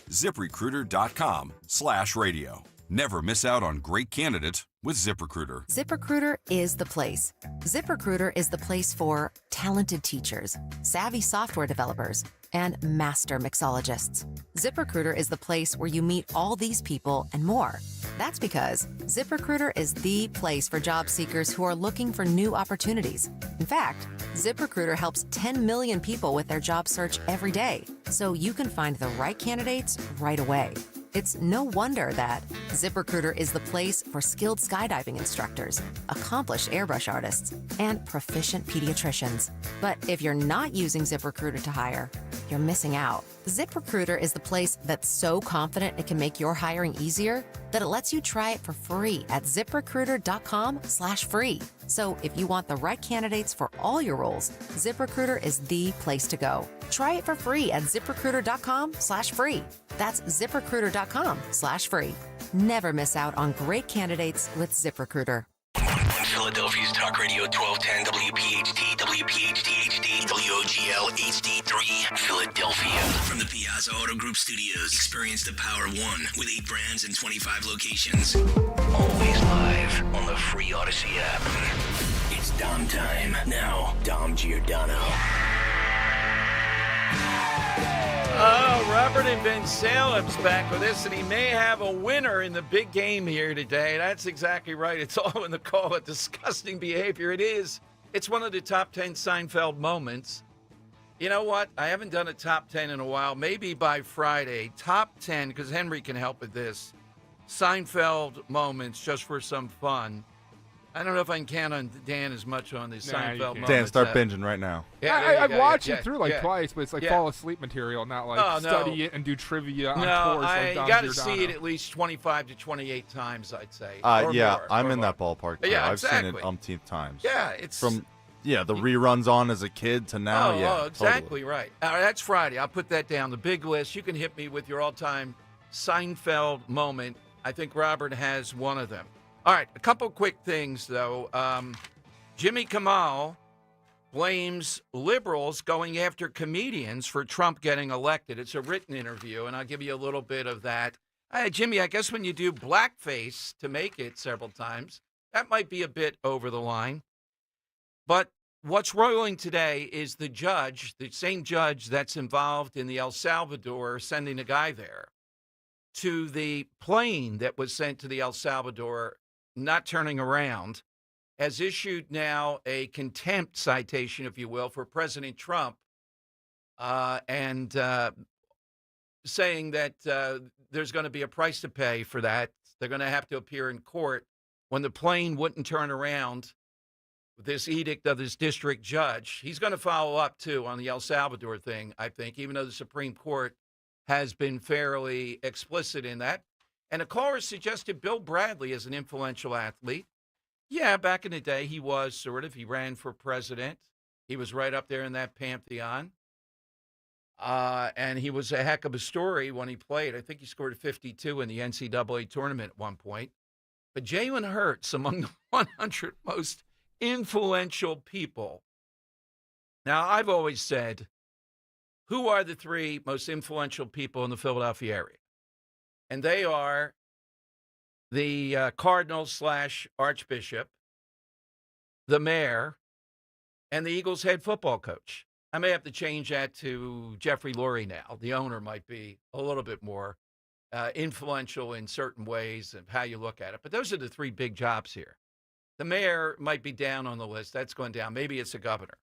ZipRecruiter.com/radio. Never miss out on great candidates with ZipRecruiter. ZipRecruiter is the place. ZipRecruiter is the place for talented teachers, savvy software developers, and master mixologists. ZipRecruiter is the place where you meet all these people and more. That's because ZipRecruiter is the place for job seekers who are looking for new opportunities. In fact, ZipRecruiter helps 10 million people with their job search every day, so you can find the right candidates right away. It's no wonder that ZipRecruiter is the place for skilled skydiving instructors, accomplished airbrush artists, and proficient pediatricians. But if you're not using ZipRecruiter to hire, you're missing out. ZipRecruiter is the place that's so confident it can make your hiring easier that it lets you try it for free at ZipRecruiter.com/free. So if you want the right candidates for all your roles, ZipRecruiter is the place to go. Try it for free at ZipRecruiter.com/free. That's ZipRecruiter.com/free. Never miss out on great candidates with ZipRecruiter. Philadelphia's Talk Radio 1210 WPHT, WPHT HD, WOGL HD3, Philadelphia. From the Piazza Auto Group Studios, experience the power of one with 8 brands and 25 locations. Always live on the free Odyssey app. It's Dom time. Now, Dom Giordano. Oh, Robert in Ben Salem's back with us, and he may have a winner in the big game here today. That's exactly right. It's all in the call of disgusting behavior. It is. It's one of the top 10 Seinfeld moments. You know what? I haven't done a top 10 in a while. Maybe by Friday. Top 10, because Henry can help with this. Seinfeld moments, just for some fun. I don't know if I can count on Dan as much on the Seinfeld moments. Dan, start binging right now. Yeah, I've watched it through twice, but it's like fall asleep material, not like study it and do trivia on tours like Dom you got to Giordano. see it at least 25 to 28 times, I'd say. Yeah, I'm in more. that ballpark too. Yeah, I've exactly. seen it umpteenth times. Yeah, it's from the reruns on as a kid to now. Oh, exactly right. All right. That's Friday. I'll put that down. The big list. You can hit me with your all-time Seinfeld moment. I think Robert has one of them. All right, a couple quick things, though. Jimmy Kimmel blames liberals going after comedians for Trump getting elected. It's a written interview, and I'll give you a little bit of that. Jimmy, I guess when you do blackface to make it several times, that might be a bit over the line. But what's rolling today is the judge, the same judge that's involved in the El Salvador sending a guy there, to the plane that was sent to the El Salvador not turning around, has issued now a contempt citation, if you will, for President Trump, and saying that there's going to be a price to pay for that. They're going to have to appear in court when the plane wouldn't turn around. This edict of this district judge, he's going to follow up, too, on the El Salvador thing, I think, even though the Supreme Court has been fairly explicit in that. And a caller suggested Bill Bradley as an influential athlete. Yeah, back in the day, he was sort of. He ran for president. He was right up there in that pantheon. And he was a heck of a story when he played. I think he scored 52 in the NCAA tournament at one point. But Jalen Hurts, among the 100 most influential people. Now, I've always said, who are the 3 most influential people in the Philadelphia area? And they are the Cardinal/Archbishop, the mayor, and the Eagles head football coach. I may have to change that to Jeffrey Lurie now. The owner might be a little bit more influential in certain ways of how you look at it. But those are the 3 big jobs here. The mayor might be down on the list. That's going down. Maybe it's the governor.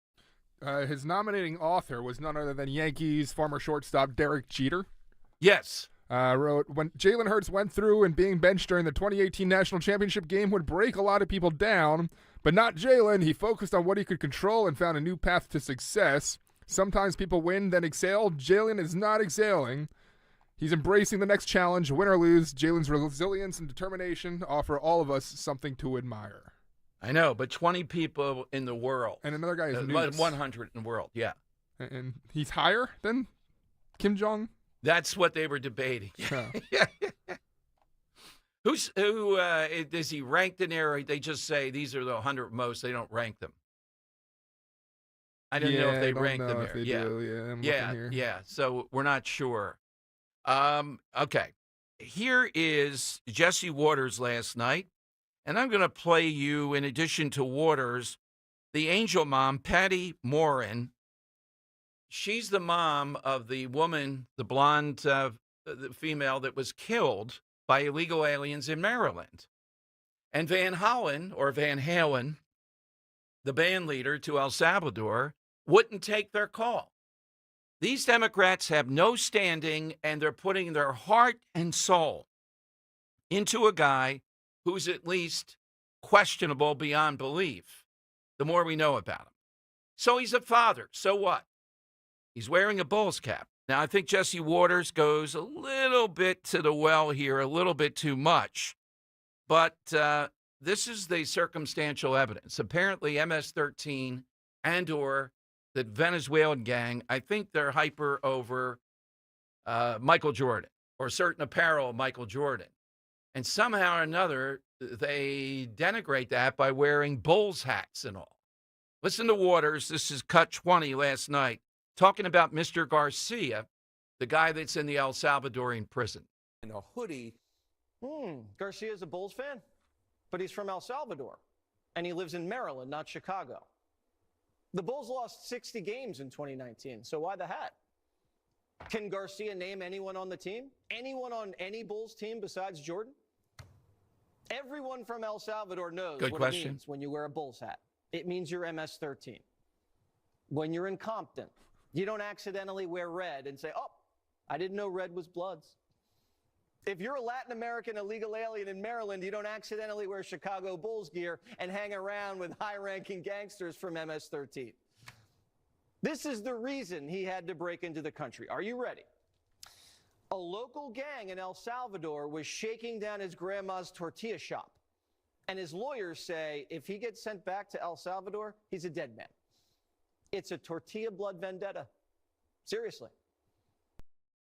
His nominating author was none other than Yankees former shortstop Derek Jeter. Yes. Wrote, when Jalen Hurts went through and being benched during the 2018 National Championship game would break a lot of people down, but not Jalen. He focused on what he could control and found a new path to success. Sometimes people win, then exhale. Jalen is not exhaling. He's embracing the next challenge, win or lose. Jalen's resilience and determination offer all of us something to admire. I know, but 20 people in the world. And another guy is 100 in the world, yeah. And he's higher than Kim Jong? That's what they were debating. Yeah. Who is he ranked in there? Or they just say these are the 100 most. They don't rank them. I don't know if they rank them there. Yeah. So we're not sure. Okay. Here is Jesse Waters last night, and I'm going to play you, in addition to Waters, the angel mom, Patty Morin. She's the mom of the woman, the blonde the female that was killed by illegal aliens in Maryland. And Van Halen, the band leader to El Salvador, wouldn't take their call. These Democrats have no standing, and they're putting their heart and soul into a guy who's at least questionable beyond belief, the more we know about him. So he's a father. So what? He's wearing a Bulls cap. Now, I think Jesse Waters goes a little bit to the well here, a little bit too much. But this is the circumstantial evidence. Apparently, MS-13 and/or the Venezuelan gang, I think they're hyper over Michael Jordan or certain apparel of Michael Jordan. And somehow or another, they denigrate that by wearing Bulls hats and all. Listen to Waters. This is Cut 20 last night, talking about Mr. Garcia, the guy that's in the El Salvadorian prison. In a hoodie. Garcia's a Bulls fan, but he's from El Salvador, and he lives in Maryland, not Chicago. The Bulls lost 60 games in 2019, so why the hat? Can Garcia name anyone on the team? Anyone on any Bulls team besides Jordan? Everyone from El Salvador knows what it means when you wear a Bulls hat. It means you're MS-13. When you're in Compton, you don't accidentally wear red and say, oh, I didn't know red was Bloods. If you're a Latin American illegal alien in Maryland, you don't accidentally wear Chicago Bulls gear and hang around with high-ranking gangsters from MS-13. This is the reason he had to break into the country. Are you ready? A local gang in El Salvador was shaking down his grandma's tortilla shop. And his lawyers say if he gets sent back to El Salvador, he's a dead man. It's a tortilla blood vendetta. Seriously.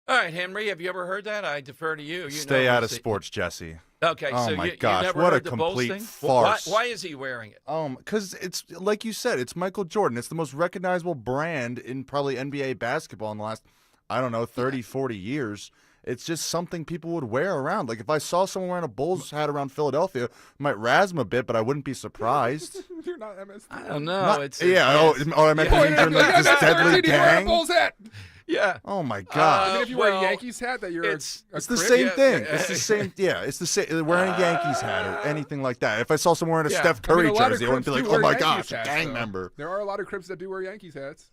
All right, Henry, have you ever heard that? I defer to you. Stay out of sports, Jesse. Okay, oh so my you gosh, never what heard a the Bulls complete thing? farce. Why is he wearing it? Because it's, like you said, it's Michael Jordan. It's the most recognizable brand in probably NBA basketball in the last, 30, 40 years. It's just something people would wear around. Like, if I saw someone wearing a Bulls hat around Philadelphia, I might razz them a bit, but I wouldn't be surprised. You're not MS. I don't know. I meant this deadly gang. Bulls hat. Yeah. Oh my God. I mean, if you wear a Yankees hat, that you're it's the same thing. It's the same. Yeah, it's the same. Wearing a Yankees hat or anything like that. If I saw someone wearing a Steph Curry jersey, I wouldn't be like, oh my gosh, a gang member. There are a lot of Crips that do wear Yankees hats.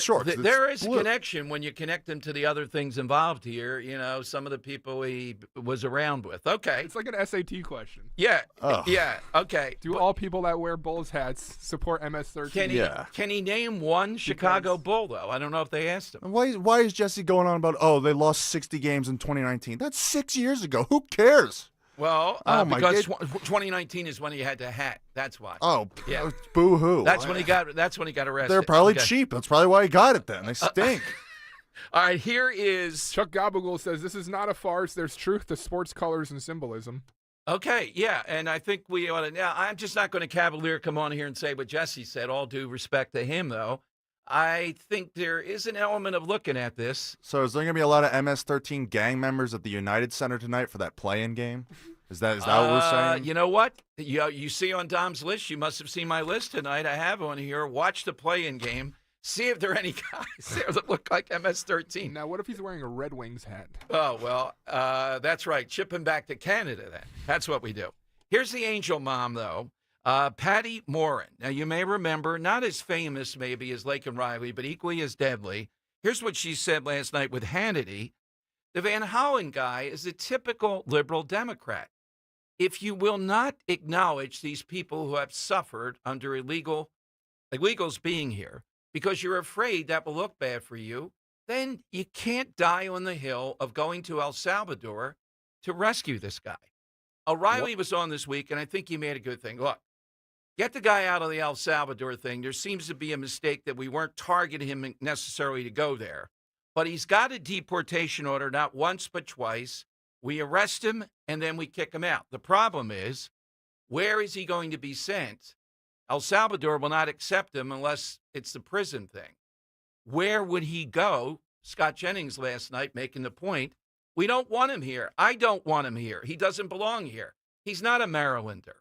Sure. There is a connection when you connect them to the other things involved here. You know, some of the people he was around with. Okay. It's like an SAT question. Yeah. Yeah. Okay. Do all people that wear Bulls hats support MS-13? Can he name one Chicago Bull, though? I don't know if they asked him. Why is Jesse going on about, they lost 60 games in 2019? That's 6 years ago. Who cares? Well, because 2019 is when he had the hat. That's why. Oh, yeah. Boo-hoo. That's when he got arrested. They're probably cheap. That's probably why he got it then. They stink. All right, here is... Chuck Gabagool says, this is not a farce. There's truth to sports colors and symbolism. Okay, yeah, and I think we ought to... Now, I'm just not going to cavalier come on here and say what Jesse said. All due respect to him, though. I think there is an element of looking at this. So is there going to be a lot of MS-13 gang members at the United Center tonight for that play-in game? Is that what we're saying? You know what? You see on Dom's list, you must have seen my list tonight. I have on here. Watch the play-in game. See if there are any guys there that look like MS-13. Now, what if he's wearing a Red Wings hat? Oh, well, that's right. Ship him back to Canada then. That's what we do. Here's the angel mom, though. Patty Morin. Now, you may remember, not as famous maybe as Laken Riley, but equally as deadly. Here's what she said last night with Hannity. The Van Hollen guy is a typical liberal Democrat. If you will not acknowledge these people who have suffered under illegals being here because you're afraid that will look bad for you, then you can't die on the hill of going to El Salvador to rescue this guy. O'Reilly was on this week, and I think he made a good thing. Look, get the guy out of the El Salvador thing. There seems to be a mistake that we weren't targeting him necessarily to go there. But he's got a deportation order, not once but twice. We arrest him, and then we kick him out. The problem is, where is he going to be sent? El Salvador will not accept him unless it's the prison thing. Where would he go? Scott Jennings last night making the point, we don't want him here. I don't want him here. He doesn't belong here. He's not a Marylander,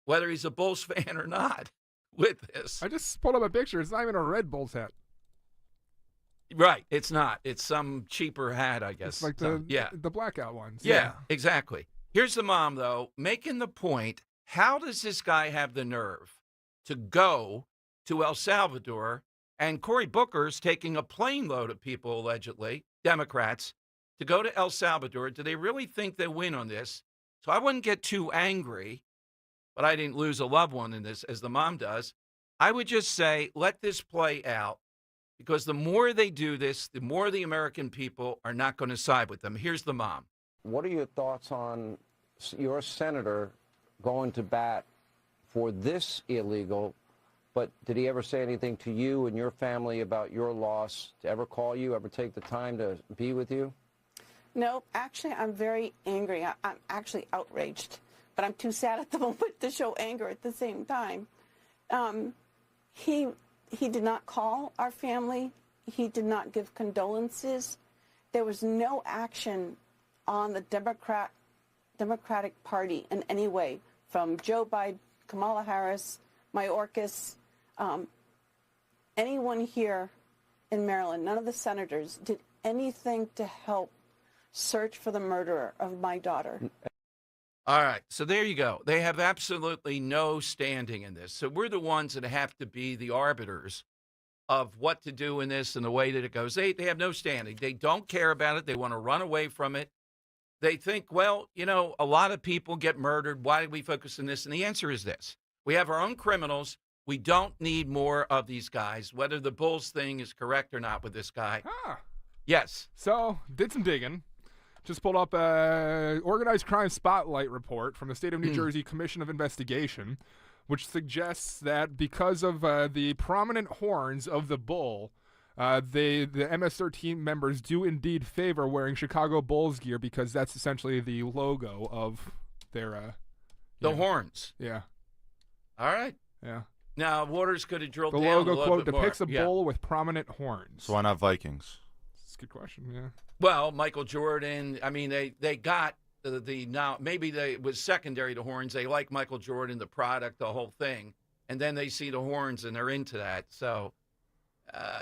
whether he's a Bulls fan or not, with this. I just pulled up a picture. It's not even a red Bulls hat. Right. It's not. It's some cheaper hat, I guess. It's like the blackout ones. Yeah, exactly. Here's the mom, though, making the point, how does this guy have the nerve to go to El Salvador? And Cory Booker's taking a plane load of people, allegedly, Democrats, to go to El Salvador. Do they really think they win on this? So I wouldn't get too angry, but I didn't lose a loved one in this, as the mom does. I would just say, let this play out, because the more they do this, the more the American people are not going to side with them. Here's the mom. What are your thoughts on your senator going to bat for this illegal? But did he ever say anything to you and your family about your loss? To ever call you, ever take the time to be with you? No, actually, I'm very angry. I'm actually outraged, but I'm too sad at the moment to show anger at the same time. He did not call our family. He did not give condolences. There was no action on the Democratic Party in any way, from Joe Biden, Kamala Harris, Mayorkas, anyone here in Maryland, none of the senators did anything to help search for the murderer of my daughter. All right, so there you go. They have absolutely no standing in this. So we're the ones that have to be the arbiters of what to do in this and the way that it goes. They have no standing. They don't care about it. They want to run away from it. They think, well, you know, a lot of people get murdered. Why do we focus on this? And the answer is this. We have our own criminals. We don't need more of these guys, whether the Bulls thing is correct or not with this guy. Yes. So, did some digging. Just pulled up a organized crime spotlight report from the State of New Jersey Commission of Investigation, which suggests that because of the prominent horns of the bull, the MS-13 members do indeed favor wearing Chicago Bulls gear because that's essentially the logo of their... the horns. Yeah. All right. Yeah. Now, Waters could have drilled the down logo, a little quote, bit depicts more. a bull with prominent horns. So why not Vikings? That's a good question, yeah. Well, Michael Jordan, I mean, they got the now, maybe it was secondary to horns. They like Michael Jordan, the product, the whole thing. And then they see the horns and they're into that. So,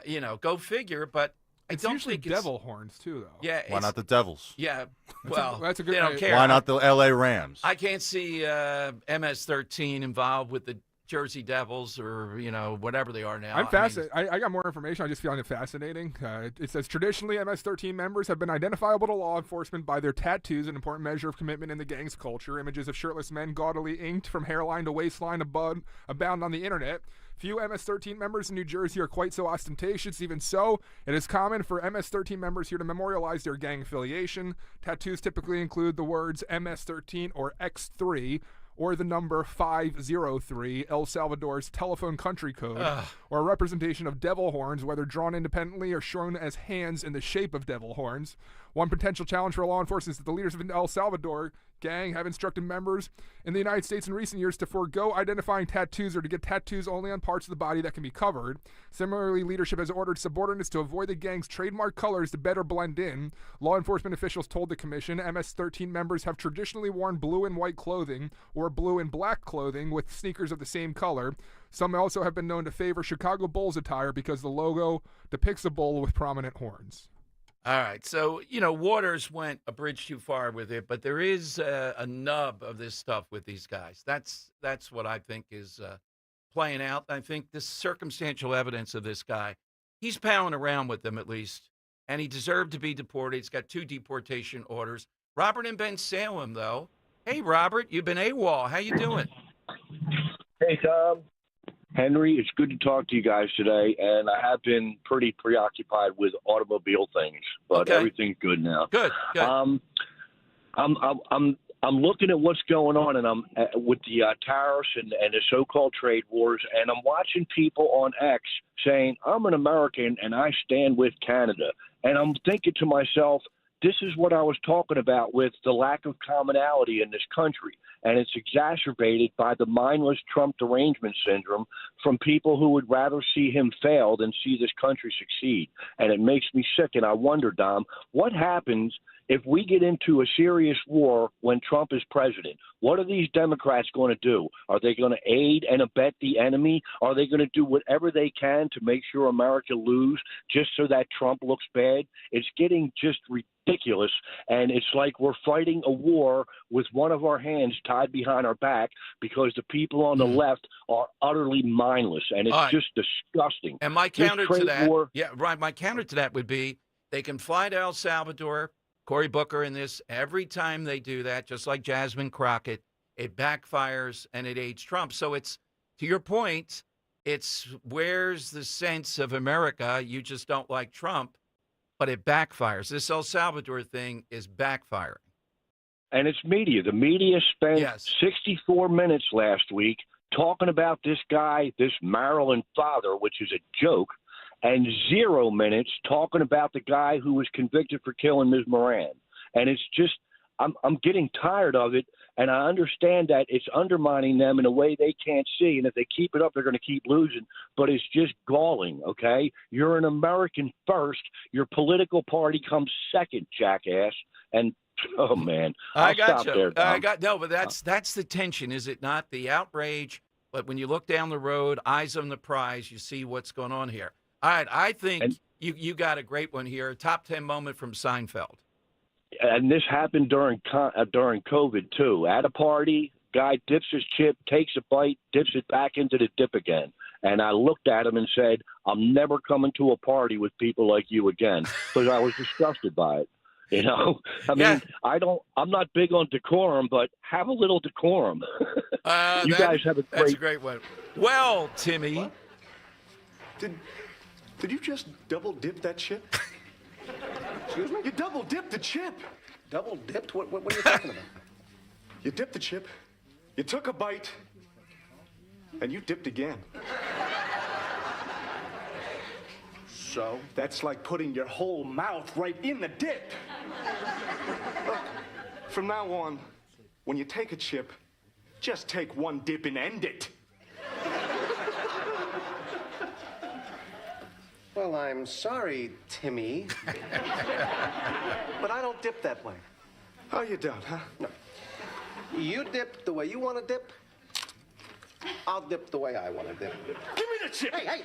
you know, go figure. But I It's don't usually think it's devil horns, too, though. Yeah. Why not the Devils? Yeah. Well, that's a good they don't care. Why not the L.A. Rams? I can't see MS-13 involved with the Jersey Devils or, you know, whatever they are now. I'm fascinated. I got more information. I just find it fascinating. It says traditionally MS-13 members have been identifiable to law enforcement by their tattoos, an important measure of commitment in the gang's culture. Images of shirtless men gaudily inked from hairline to waistline abound on the internet. Few MS-13 members in New Jersey are quite so ostentatious. Even so, it is common for MS-13 members here to memorialize their gang affiliation. Tattoos typically include the words MS-13 or X3, or the number 503, El Salvador's telephone country code, or a representation of devil horns, whether drawn independently or shown as hands in the shape of devil horns. One potential challenge for law enforcement is that the leaders of the El Salvador gang have instructed members in the United States in recent years to forego identifying tattoos or to get tattoos only on parts of the body that can be covered. Similarly, leadership has ordered subordinates to avoid the gang's trademark colors to better blend in. Law enforcement officials told the commission MS-13 members have traditionally worn blue and white clothing or blue and black clothing with sneakers of the same color. Some also have been known to favor Chicago Bulls attire because the logo depicts a bull with prominent horns. All right. So, you know, Waters went a bridge too far with it, but there is a nub of this stuff with these guys. That's what I think is playing out. I think this circumstantial evidence of this guy, he's palling around with them at least and he deserved to be deported. He's got 2 deportation orders. Robert in Ben Salem, though. Hey, Robert, you've been AWOL. How you doing? Hey, Tom. Henry, it's good to talk to you guys today, and I have been pretty preoccupied with automobile things, but everything's good now. Good. I'm looking at what's going on, and I'm with the tariffs and the so-called trade wars, and I'm watching people on X saying, I'm an American and I stand with Canada. And I'm thinking to myself, this is what I was talking about with the lack of commonality in this country. And it's exacerbated by the mindless Trump derangement syndrome from people who would rather see him fail than see this country succeed. And it makes me sick. And I wonder, Dom, what happens if we get into a serious war when Trump is president? What are these Democrats going to do? Are they going to aid and abet the enemy? Are they going to do whatever they can to make sure America lose just so that Trump looks bad? It's getting just ridiculous, and it's like we're fighting a war with one of our hands tied behind our back because the people on the left are utterly mindless, and it's just disgusting. And my counter to that, my counter to that would be they can fly to El Salvador, Cory Booker in this, every time they do that, just like Jasmine Crockett, it backfires and it aids Trump. So it's, to your point, it's where's the sense of America? You just don't like Trump, but it backfires. This El Salvador thing is backfiring. And it's media. The media spent 64 minutes last week talking about this guy, this Maryland father, which is a joke, and 0 minutes talking about the guy who was convicted for killing Ms. Moran. And it's just, I'm getting tired of it, and I understand that it's undermining them in a way they can't see, and if they keep it up, they're going to keep losing, but it's just galling, okay? You're an American first. Your political party comes second, jackass, and oh, man. I got stop you. There, but that's the tension, is it not? The outrage, but when you look down the road, eyes on the prize, you see what's going on here. All right, I think you got a great one here. A top 10 moment from Seinfeld. And this happened during COVID, too. At a party, guy dips his chip, takes a bite, dips it back into the dip again. And I looked at him and said, I'm never coming to a party with people like you again, because I was disgusted by it. You know, I mean, I'm not big on decorum, but have a little decorum. You guys have a great. That's a great one. Well, Timmy. Did you just double dip that chip? Excuse me? You double dipped the chip. Double dipped? What are you talking about? You dipped the chip, you took a bite, and you dipped again. So? That's like putting your whole mouth right in the dip. Look, from now on, when you take a chip, just take one dip and end it. Well, I'm sorry, Timmy. But I don't dip that way. Oh, you don't, huh? No. You dip the way you want to dip. I'll dip the way I want to dip. Give me the chip! Hey!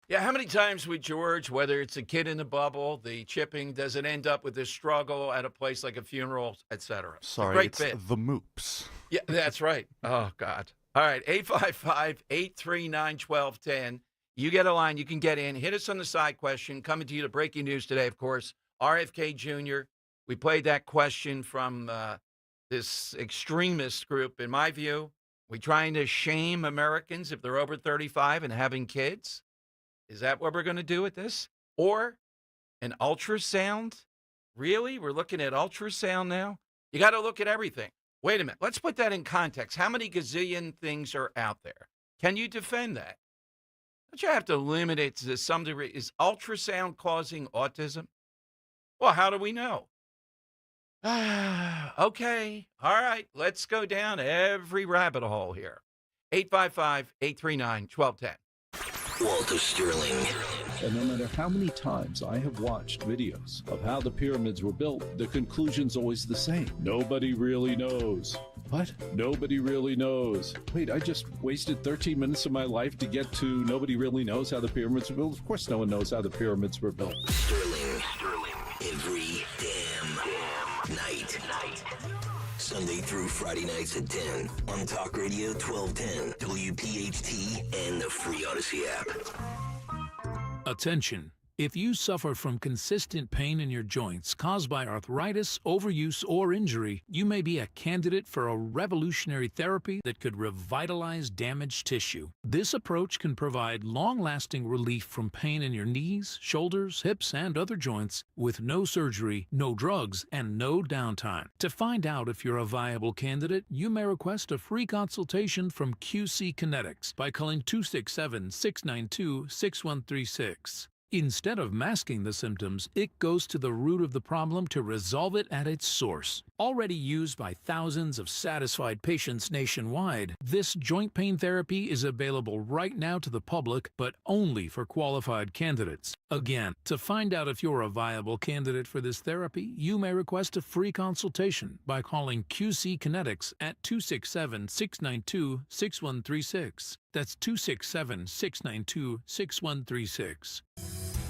Yeah, how many times with George, whether it's a kid in the bubble, the chipping, does it end up with this struggle at a place like a funeral, etc.? Sorry, great it's bit. the moops. Yeah, that's right. Oh, God. All right, 855-839-1210. You get a line, you can get in. Hit us on the side question. Coming to you to breaking news today, of course. RFK Jr. We played that question from this extremist group, in my view. We trying to shame Americans if they're over 35 and having kids? Is that what we're going to do with this? Or an ultrasound? Really? We're looking at ultrasound now? You got to look at everything. Wait a minute. Let's put that in context. How many gazillion things are out there? Can you defend that? Don't you have to limit it to some degree? Is ultrasound causing autism? Well, how do we know? Okay. All right. Let's go down every rabbit hole here. 855-839-1210. Walter Sterling. And no matter how many times I have watched videos of how the pyramids were built, the conclusion's always the same. Nobody really knows. What? Nobody really knows. Wait, I just wasted 13 minutes of my life to get to nobody really knows how the pyramids were built? Of course no one knows how the pyramids were built. Sterling. Every damn night. Sunday through Friday nights at 10 on Talk Radio 1210, WPHT, and the free Odyssey app. Attention. If you suffer from consistent pain in your joints caused by arthritis, overuse, or injury, you may be a candidate for a revolutionary therapy that could revitalize damaged tissue. This approach can provide long-lasting relief from pain in your knees, shoulders, hips, and other joints with no surgery, no drugs, and no downtime. To find out if you're a viable candidate, you may request a free consultation from QC Kinetics by calling 267-692-6136. Instead of masking the symptoms, it goes to the root of the problem to resolve it at its source. Already used by thousands of satisfied patients nationwide, this joint pain therapy is available right now to the public, but only for qualified candidates. Again, to find out if you're a viable candidate for this therapy, you may request a free consultation by calling QC Kinetics at 267-692-6136. That's 267-692-6136.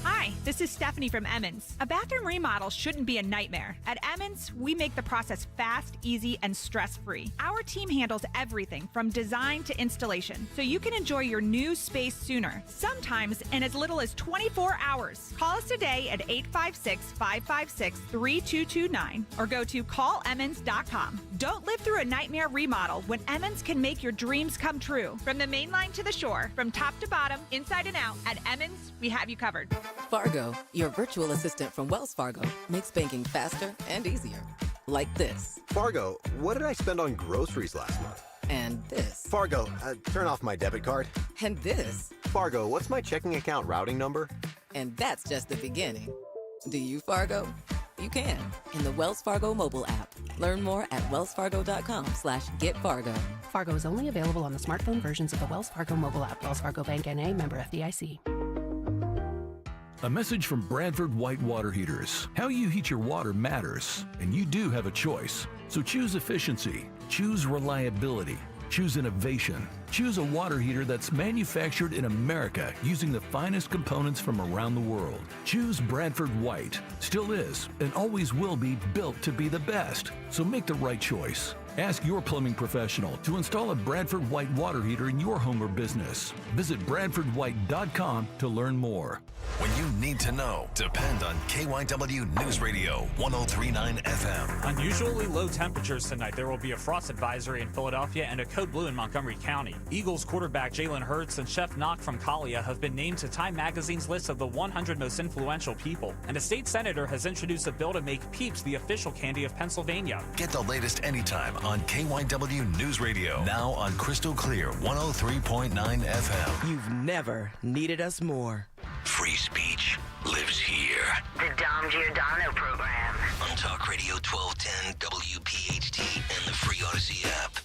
Hi, this is Stephanie from Emmons. A bathroom remodel shouldn't be a nightmare. At Emmons, we make the process fast, easy, and stress-free. Our team handles everything from design to installation, so you can enjoy your new space sooner, sometimes in as little as 24 hours. Call us today at 856-556-3229 or go to callemmons.com. Don't live through a nightmare remodel when Emmons can make your dreams come true. From the main line to the shore, from top to bottom, inside and out, at Emmons, we have you covered. Fargo, your virtual assistant from Wells Fargo, makes banking faster and easier. Like this. Fargo, what did I spend on groceries last month? And this. Fargo, turn off my debit card. And this. Fargo, what's my checking account routing number? And that's just the beginning. Do you, Fargo? You can in the Wells Fargo mobile app. Learn more at wellsfargo.com/getfargo. Fargo is only available on the smartphone versions of the Wells Fargo mobile app. Wells Fargo Bank N.A., member FDIC. A message from Bradford White Water Heaters. How you heat your water matters, and you do have a choice. So choose efficiency, choose reliability, choose innovation, choose a water heater that's manufactured in America using the finest components from around the world. Choose Bradford White. Still is and always will be built to be the best. So make the right choice. Ask your plumbing professional to install a Bradford White water heater in your home or business. Visit BradfordWhite.com to learn more. When you need to know, depend on KYW News Radio 1039 FM. Unusually low temperatures tonight. There will be a frost advisory in Philadelphia and a code blue in Montgomery County. Eagles quarterback Jalen Hurts and Chef Knock from Collier have been named to Time Magazine's list of the 100 most influential people. And a state senator has introduced a bill to make Peeps the official candy of Pennsylvania. Get the latest anytime on KYW News Radio. Now on Crystal Clear 103.9 FM. You've never needed us more. Free speech lives here. The Dom Giordano program. On Talk Radio 1210 WPHT and the free Odyssey app.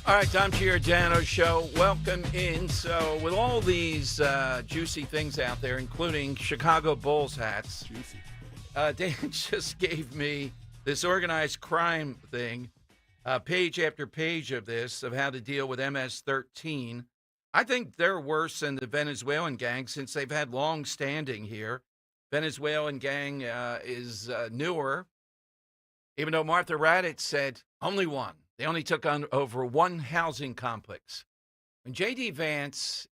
All right, Dom Giordano Show. Welcome in. So with all these juicy things out there, including Chicago Bulls hats, Dan just gave me this organized crime thing, page after page of this, of how to deal with MS-13. I think they're worse than the Venezuelan gang since they've had long standing here. Venezuelan gang is newer, even though Martha Raddatz said only one. They only took on over one housing complex. And J.D. Vance,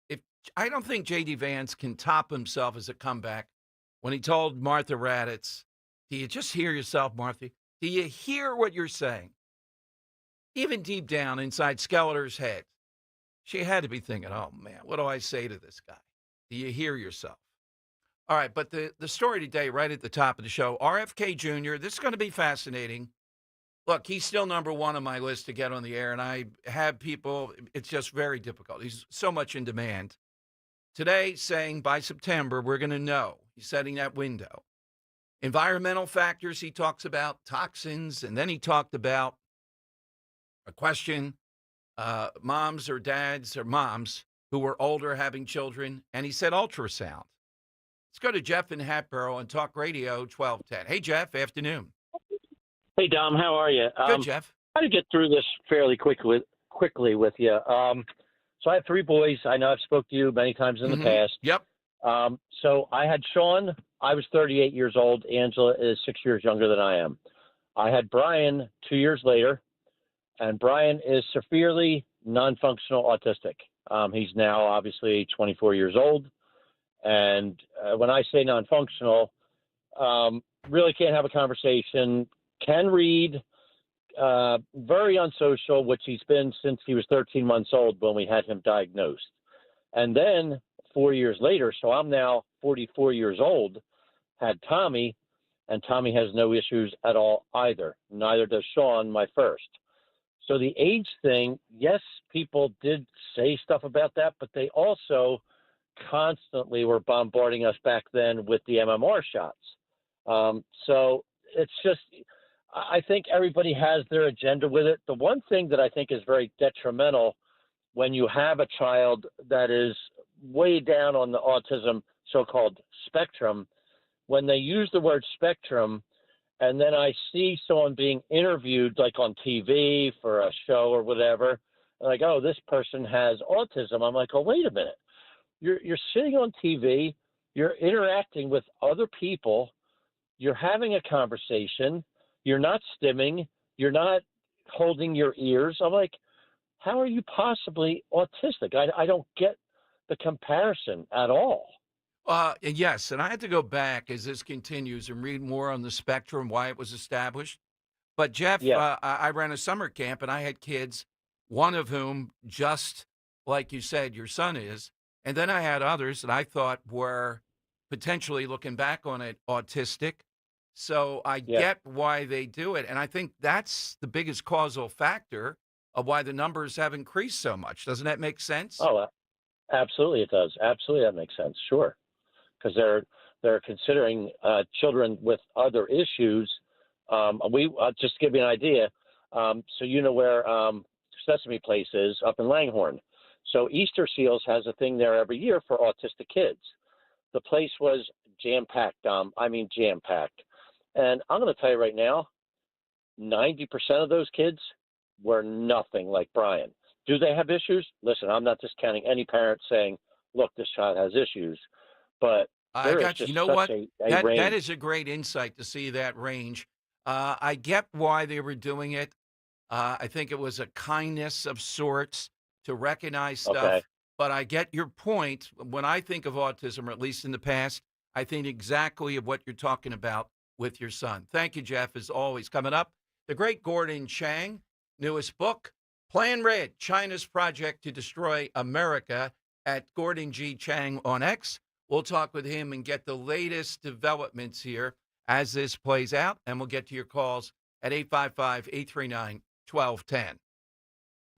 I don't think J.D. Vance can top himself as a comeback when he told Martha Raddatz, do you just hear yourself, Martha? Do you hear what you're saying? Even deep down inside Skeletor's head, she had to be thinking, oh, man, what do I say to this guy? Do you hear yourself? All right, but the story today, right at the top of the show, RFK Jr., this is going to be fascinating. Look, he's still number one on my list to get on the air, and I have people, it's just very difficult. He's so much in demand. Today, saying by September, we're going to know. He's setting that window. Environmental factors, he talks about toxins, and then he talked about a question, moms or dads or moms who were older having children, and he said ultrasound. Let's go to Jeff in Hatboro on Talk Radio 1210. Hey, Jeff, afternoon. Hey, Dom, how are you? Good, Jeff. Try to get through this fairly quickly with you. So I have three boys. I know I've spoke to you many times in the past. Yep. So I had Sean. I was 38 years old. Angela is 6 years younger than I am. I had Brian 2 years later, and Brian is severely non-functional autistic. He's now obviously 24 years old. And when I say non-functional, really can't have a conversation, can read, very unsocial, which he's been since he was 13 months old when we had him diagnosed. And then 4 years later, so I'm now 44 years old, had Tommy, and Tommy has no issues at all either. Neither does Sean, my first. So the age thing, yes, people did say stuff about that, but they also constantly were bombarding us back then with the MMR shots. So it's just, I think everybody has their agenda with it. The one thing that I think is very detrimental when you have a child that is way down on the autism so-called spectrum, when they use the word spectrum, and then I see someone being interviewed like on TV for a show or whatever, like, oh, this person has autism. I'm like, oh, wait a minute. You're sitting on TV, you're interacting with other people, you're having a conversation, you're not stimming, you're not holding your ears. I'm like, how are you possibly autistic? I don't get the comparison at all. Yes, and I had to go back as this continues and read more on the spectrum, why it was established. But Jeff, I ran a summer camp and I had kids, one of whom, just like you said, your son is, and then I had others that I thought were potentially, looking back on it, autistic. So I get why they do it, and I think that's the biggest causal factor of why the numbers have increased so much. Doesn't that make sense? Oh, absolutely it does. Absolutely that makes sense, sure. Because they're considering children with other issues. Just to give you an idea, so you know where Sesame Place is up in Langhorne. So Easter Seals has a thing there every year for autistic kids. The place was jam-packed, jam-packed. And I'm going to tell you right now, 90% of those kids were nothing like Brian. Do they have issues? Listen, I'm not discounting any parent saying, look, this child has issues. But I got you. You know what? That is a great insight to see that range. I get why they were doing it. I think it was a kindness of sorts to recognize stuff. Okay. But I get your point. When I think of autism, or at least in the past, I think exactly of what you're talking about with your son. Thank you, Jeff, as always. Coming up, the great Gordon Chang, newest book, Plan Red, China's Project to Destroy America, at Gordon G. Chang on X. We'll talk with him and get the latest developments here as this plays out, and we'll get to your calls at 855-839-1210.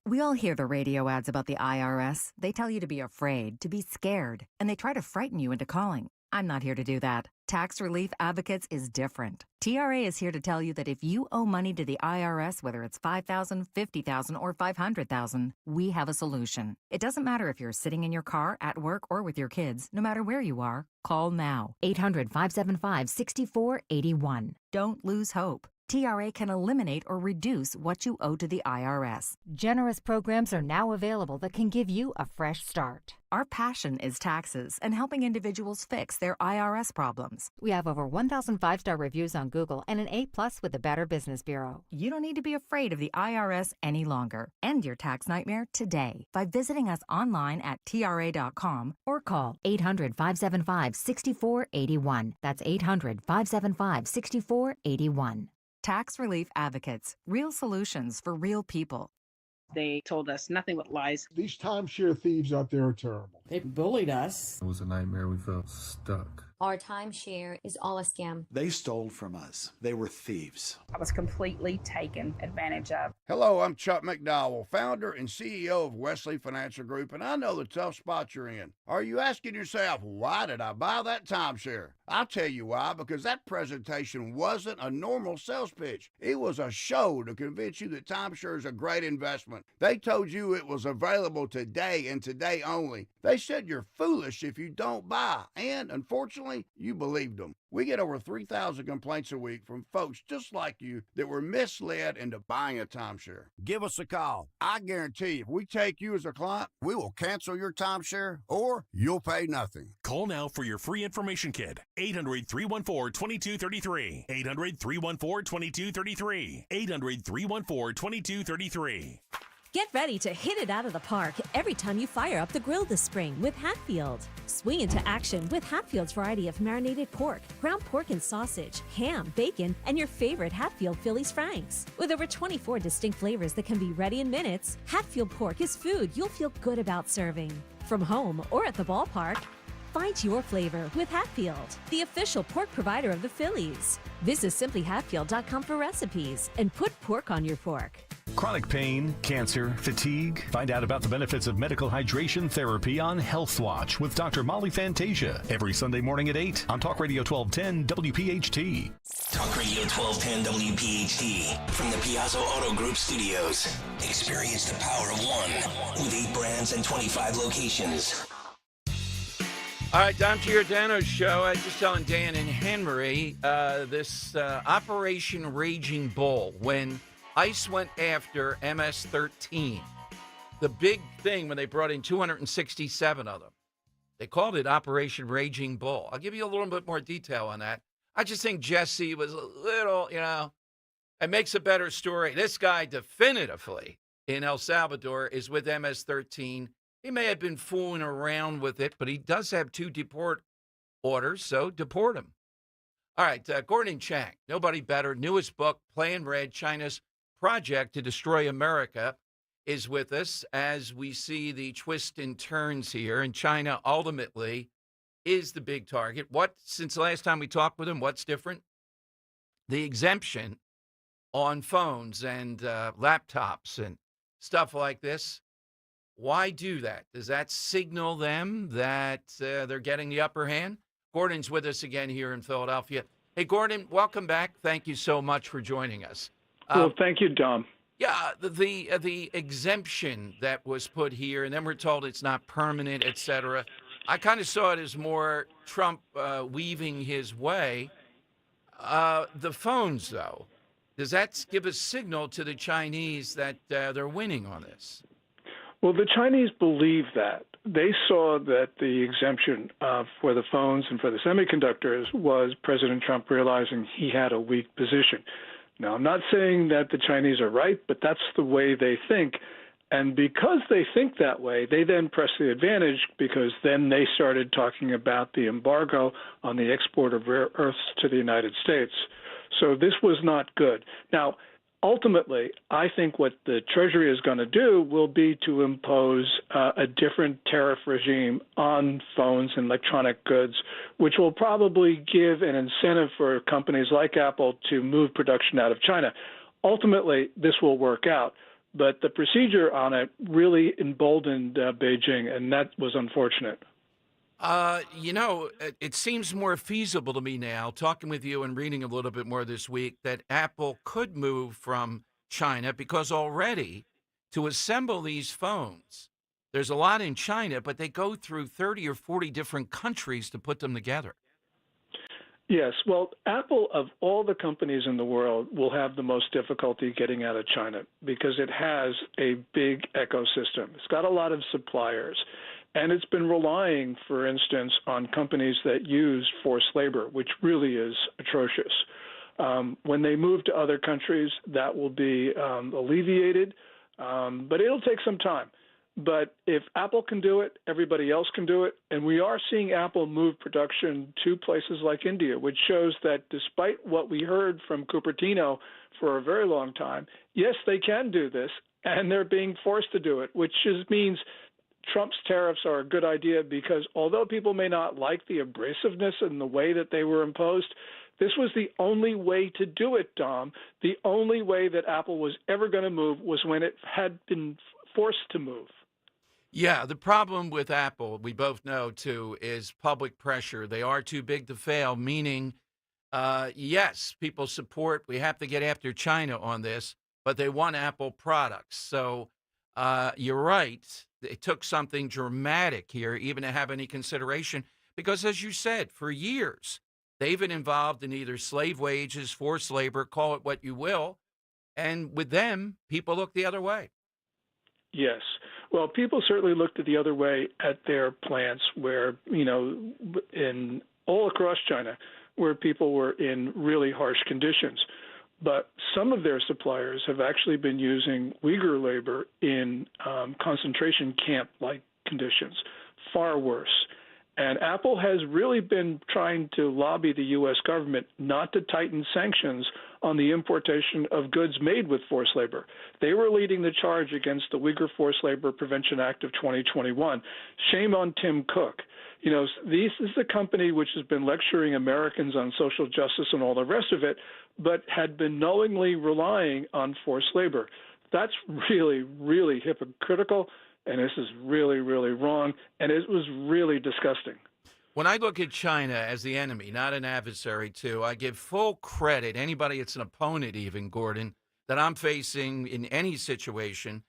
We all hear the radio ads about the IRS. They tell you to be afraid, to be scared, and they try to frighten you into calling. I'm not here to do that. Tax Relief Advocates is different. TRA is here to tell you that if you owe money to the IRS, whether it's $5,000, $50,000, or $500,000, we have a solution. It doesn't matter if you're sitting in your car, at work, or with your kids. No matter where you are, call now. 800-575-6481. Don't lose hope. TRA can eliminate or reduce what you owe to the IRS. Generous programs are now available that can give you a fresh start. Our passion is taxes and helping individuals fix their IRS problems. We have over 1,000 5-star reviews on Google and an A+ with the Better Business Bureau. You don't need to be afraid of the IRS any longer. End your tax nightmare today by visiting us online at TRA.com or call 800-575-6481. That's 800-575-6481. Tax Relief Advocates. Real solutions for real people. They told us nothing but lies. These timeshare thieves out there are terrible. They bullied us. It was a nightmare. We felt stuck. Our timeshare is all a scam. They stole from us. They were thieves. I was completely taken advantage of. Hello, I'm Chuck McDowell, founder and CEO of Wesley Financial Group, and I know the tough spot you're in. Are you asking yourself, why did I buy that timeshare? I'll tell you why, because that presentation wasn't a normal sales pitch. It was a show to convince you that timeshare is a great investment. They told you it was available today and today only. They said you're foolish if you don't buy, and unfortunately, you believed them. We get over 3,000 complaints a week from folks just like you that were misled into buying a timeshare. Give us a call. I guarantee if we take you as a client, we will cancel your timeshare or you'll pay nothing. Call now for your free information kit. 800-314-2233. 800-314-2233. 800-314-2233. Get ready to hit it out of the park every time you fire up the grill this spring with Hatfield. Swing into action with Hatfield's variety of marinated pork, ground pork and sausage, ham, bacon, and your favorite Hatfield Phillies Franks. With over 24 distinct flavors that can be ready in minutes, Hatfield pork is food you'll feel good about serving. From home or at the ballpark, find your flavor with Hatfield, the official pork provider of the Phillies. Visit simplyhatfield.com for recipes and put pork on your fork. Chronic pain, cancer, fatigue. Find out about the benefits of medical hydration therapy on Health Watch with Dr. Molly Fantasia every Sunday morning at 8 on Talk Radio 1210 WPHT. Talk Radio 1210 WPHT from the Piazza Auto Group Studios. Experience the power of one with 8 brands and 25 locations. All right, Dom Giordano's show. I was just telling Dan and Henry this Operation Raging Bull, when ICE went after MS-13. The big thing when they brought in 267 of them, they called it Operation Raging Bull. I'll give you a little bit more detail on that. I just think Jesse was a little, it makes a better story. This guy definitively in El Salvador is with MS-13. He may have been fooling around with it, but he does have 2 deport orders, so deport him. All right, Gordon Chang, nobody better. Newest book, Plan Red, China's Project to Destroy America, is with us as we see the twists and turns here. And China ultimately is the big target. Since the last time we talked with him, what's different? The exemption on phones and laptops and stuff like this. Why do that? Does that signal them that they're getting the upper hand? Gordon's with us again here in Philadelphia. Hey, Gordon, welcome back. Thank you so much for joining us. Well, thank you, Dom. Yeah, the exemption that was put here, and then we're told it's not permanent, et cetera. I kind of saw it as more Trump weaving his way. The phones, though, does that give a signal to the Chinese that they're winning on this? Well, the Chinese believe that. They saw that the exemption for the phones and for the semiconductors was President Trump realizing he had a weak position. Now, I'm not saying that the Chinese are right, but that's the way they think. And because they think that way, they then press the advantage, because then they started talking about the embargo on the export of rare earths to the United States. So this was not good. Now, ultimately, I think what the Treasury is going to do will be to impose a different tariff regime on phones and electronic goods, which will probably give an incentive for companies like Apple to move production out of China. Ultimately, this will work out, but the procedure on it really emboldened Beijing, and that was unfortunate. It seems more feasible to me now, talking with you and reading a little bit more this week, that Apple could move from China, because already to assemble these phones, there's a lot in China, but they go through 30 or 40 different countries to put them together. Yes. Well, Apple, of all the companies in the world, will have the most difficulty getting out of China because it has a big ecosystem. It's got a lot of suppliers. And it's been relying, for instance, on companies that use forced labor, which really is atrocious. When they move to other countries, that will be alleviated, but it'll take some time. But if Apple can do it, everybody else can do it. And we are seeing Apple move production to places like India, which shows that despite what we heard from Cupertino for a very long time, yes, they can do this, and they're being forced to do it, which just means Trump's tariffs are a good idea, because although people may not like the abrasiveness and the way that they were imposed, this was the only way to do it, Dom. The only way that Apple was ever going to move was when it had been forced to move. Yeah, the problem with Apple, we both know, too, is public pressure. They are too big to fail, meaning, yes, people support, we have to get after China on this, but they want Apple products. So you're right. It took something dramatic here even to have any consideration, because, as you said, for years, they've been involved in either slave wages, forced labor, call it what you will. And with them, people look the other way. Yes. Well, people certainly looked the other way at their plants where, in all across China, where people were in really harsh conditions. but some of their suppliers have actually been using Uyghur labor in concentration camp-like conditions, far worse. And Apple has really been trying to lobby the U.S. government not to tighten sanctions on the importation of goods made with forced labor. They were leading the charge against the Uyghur Forced Labor Prevention Act of 2021. Shame on Tim Cook. You know, this is the company which has been lecturing Americans on social justice and all the rest of it, but had been knowingly relying on forced labor. That's really, really hypocritical. And this is really, really wrong, and it was really disgusting. When I look at China as the enemy, not an adversary, too, I give full credit, anybody that's an opponent even, Gordon, that I'm facing in any situation.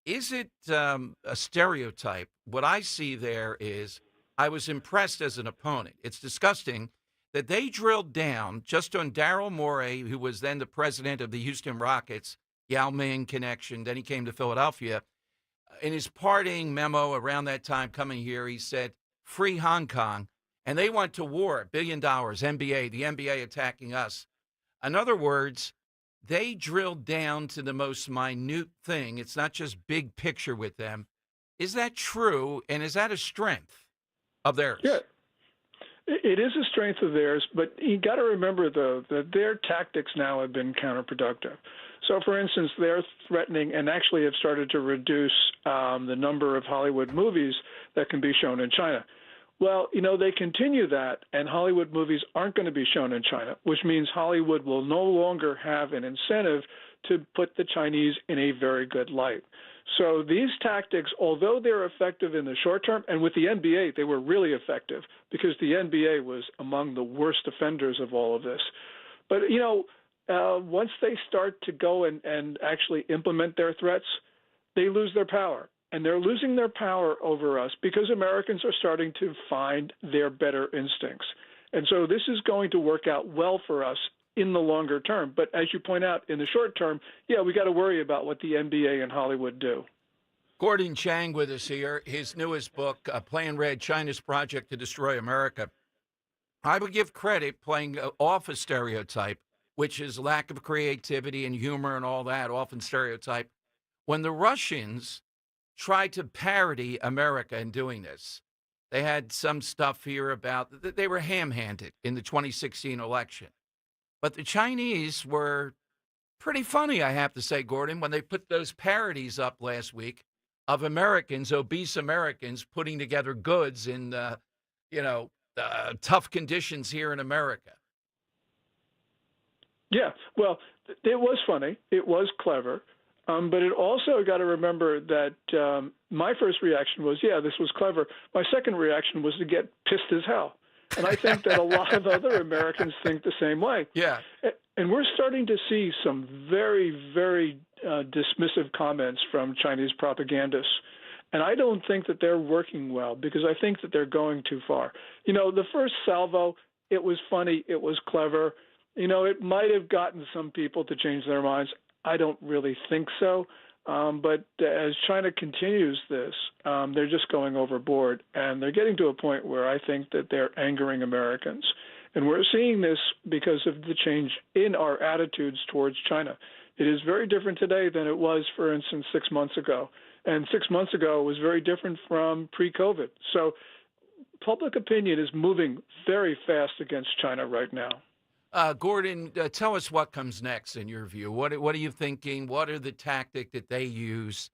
Is it a stereotype? What I see there is I was impressed as an opponent. It's disgusting that they drilled down just on Daryl Morey, who was then the president of the Houston Rockets, Yao Ming connection. Then he came to Philadelphia. In his parting memo around that time coming here, he said, free Hong Kong. And they went to war, $1 billion, NBA, the NBA attacking us. In other words, they drilled down to the most minute thing. It's not just big picture with them. Is that true? And is that a strength of theirs? Yeah, it is a strength of theirs. But you got to remember, though, that their tactics now have been counterproductive. So, for instance, they're threatening and actually have started to reduce the number of Hollywood movies that can be shown in China. Well, you know, they continue that, and Hollywood movies aren't going to be shown in China, which means Hollywood will no longer have an incentive to put the Chinese in a very good light. So these tactics, although they're effective in the short term, and with the NBA, they were really effective because the NBA was among the worst offenders of all of this. But, you know, once they start to go and actually implement their threats, they lose their power. And they're losing their power over us because Americans are starting to find their better instincts. And so this is going to work out well for us in the longer term. But as you point out, in the short term, yeah, we got to worry about what the NBA and Hollywood do. Gordon Chang with us here. His newest book, Plan Red, China's Project to Destroy America. I would give credit playing off a stereotype, which is lack of creativity and humor and all that, often stereotype. When the Russians tried to parody America in doing this, they had some stuff here about that they were ham-handed in the 2016 election. But the Chinese were pretty funny, I have to say, Gordon, when they put those parodies up last week of Americans, obese Americans, putting together goods in, tough conditions here in America. Yeah, well, it was funny. It was clever. But it also got to remember that my first reaction was, yeah, this was clever. My second reaction was to get pissed as hell. And I think that a lot of other Americans think the same way. Yeah. And we're starting to see some very, very dismissive comments from Chinese propagandists. And I don't think that they're working well because I think that they're going too far. You know, the first salvo, it was funny. It was clever. You know, it might have gotten some people to change their minds. I don't really think so. But as China continues this, they're just going overboard. And they're getting to a point where I think that they're angering Americans. And we're seeing this because of the change in our attitudes towards China. It is very different today than it was, for instance, 6 months ago. And 6 months ago was very different from pre-COVID. So public opinion is moving very fast against China right now. Gordon, tell us what comes next in your view. What are you thinking? What are the tactics that they use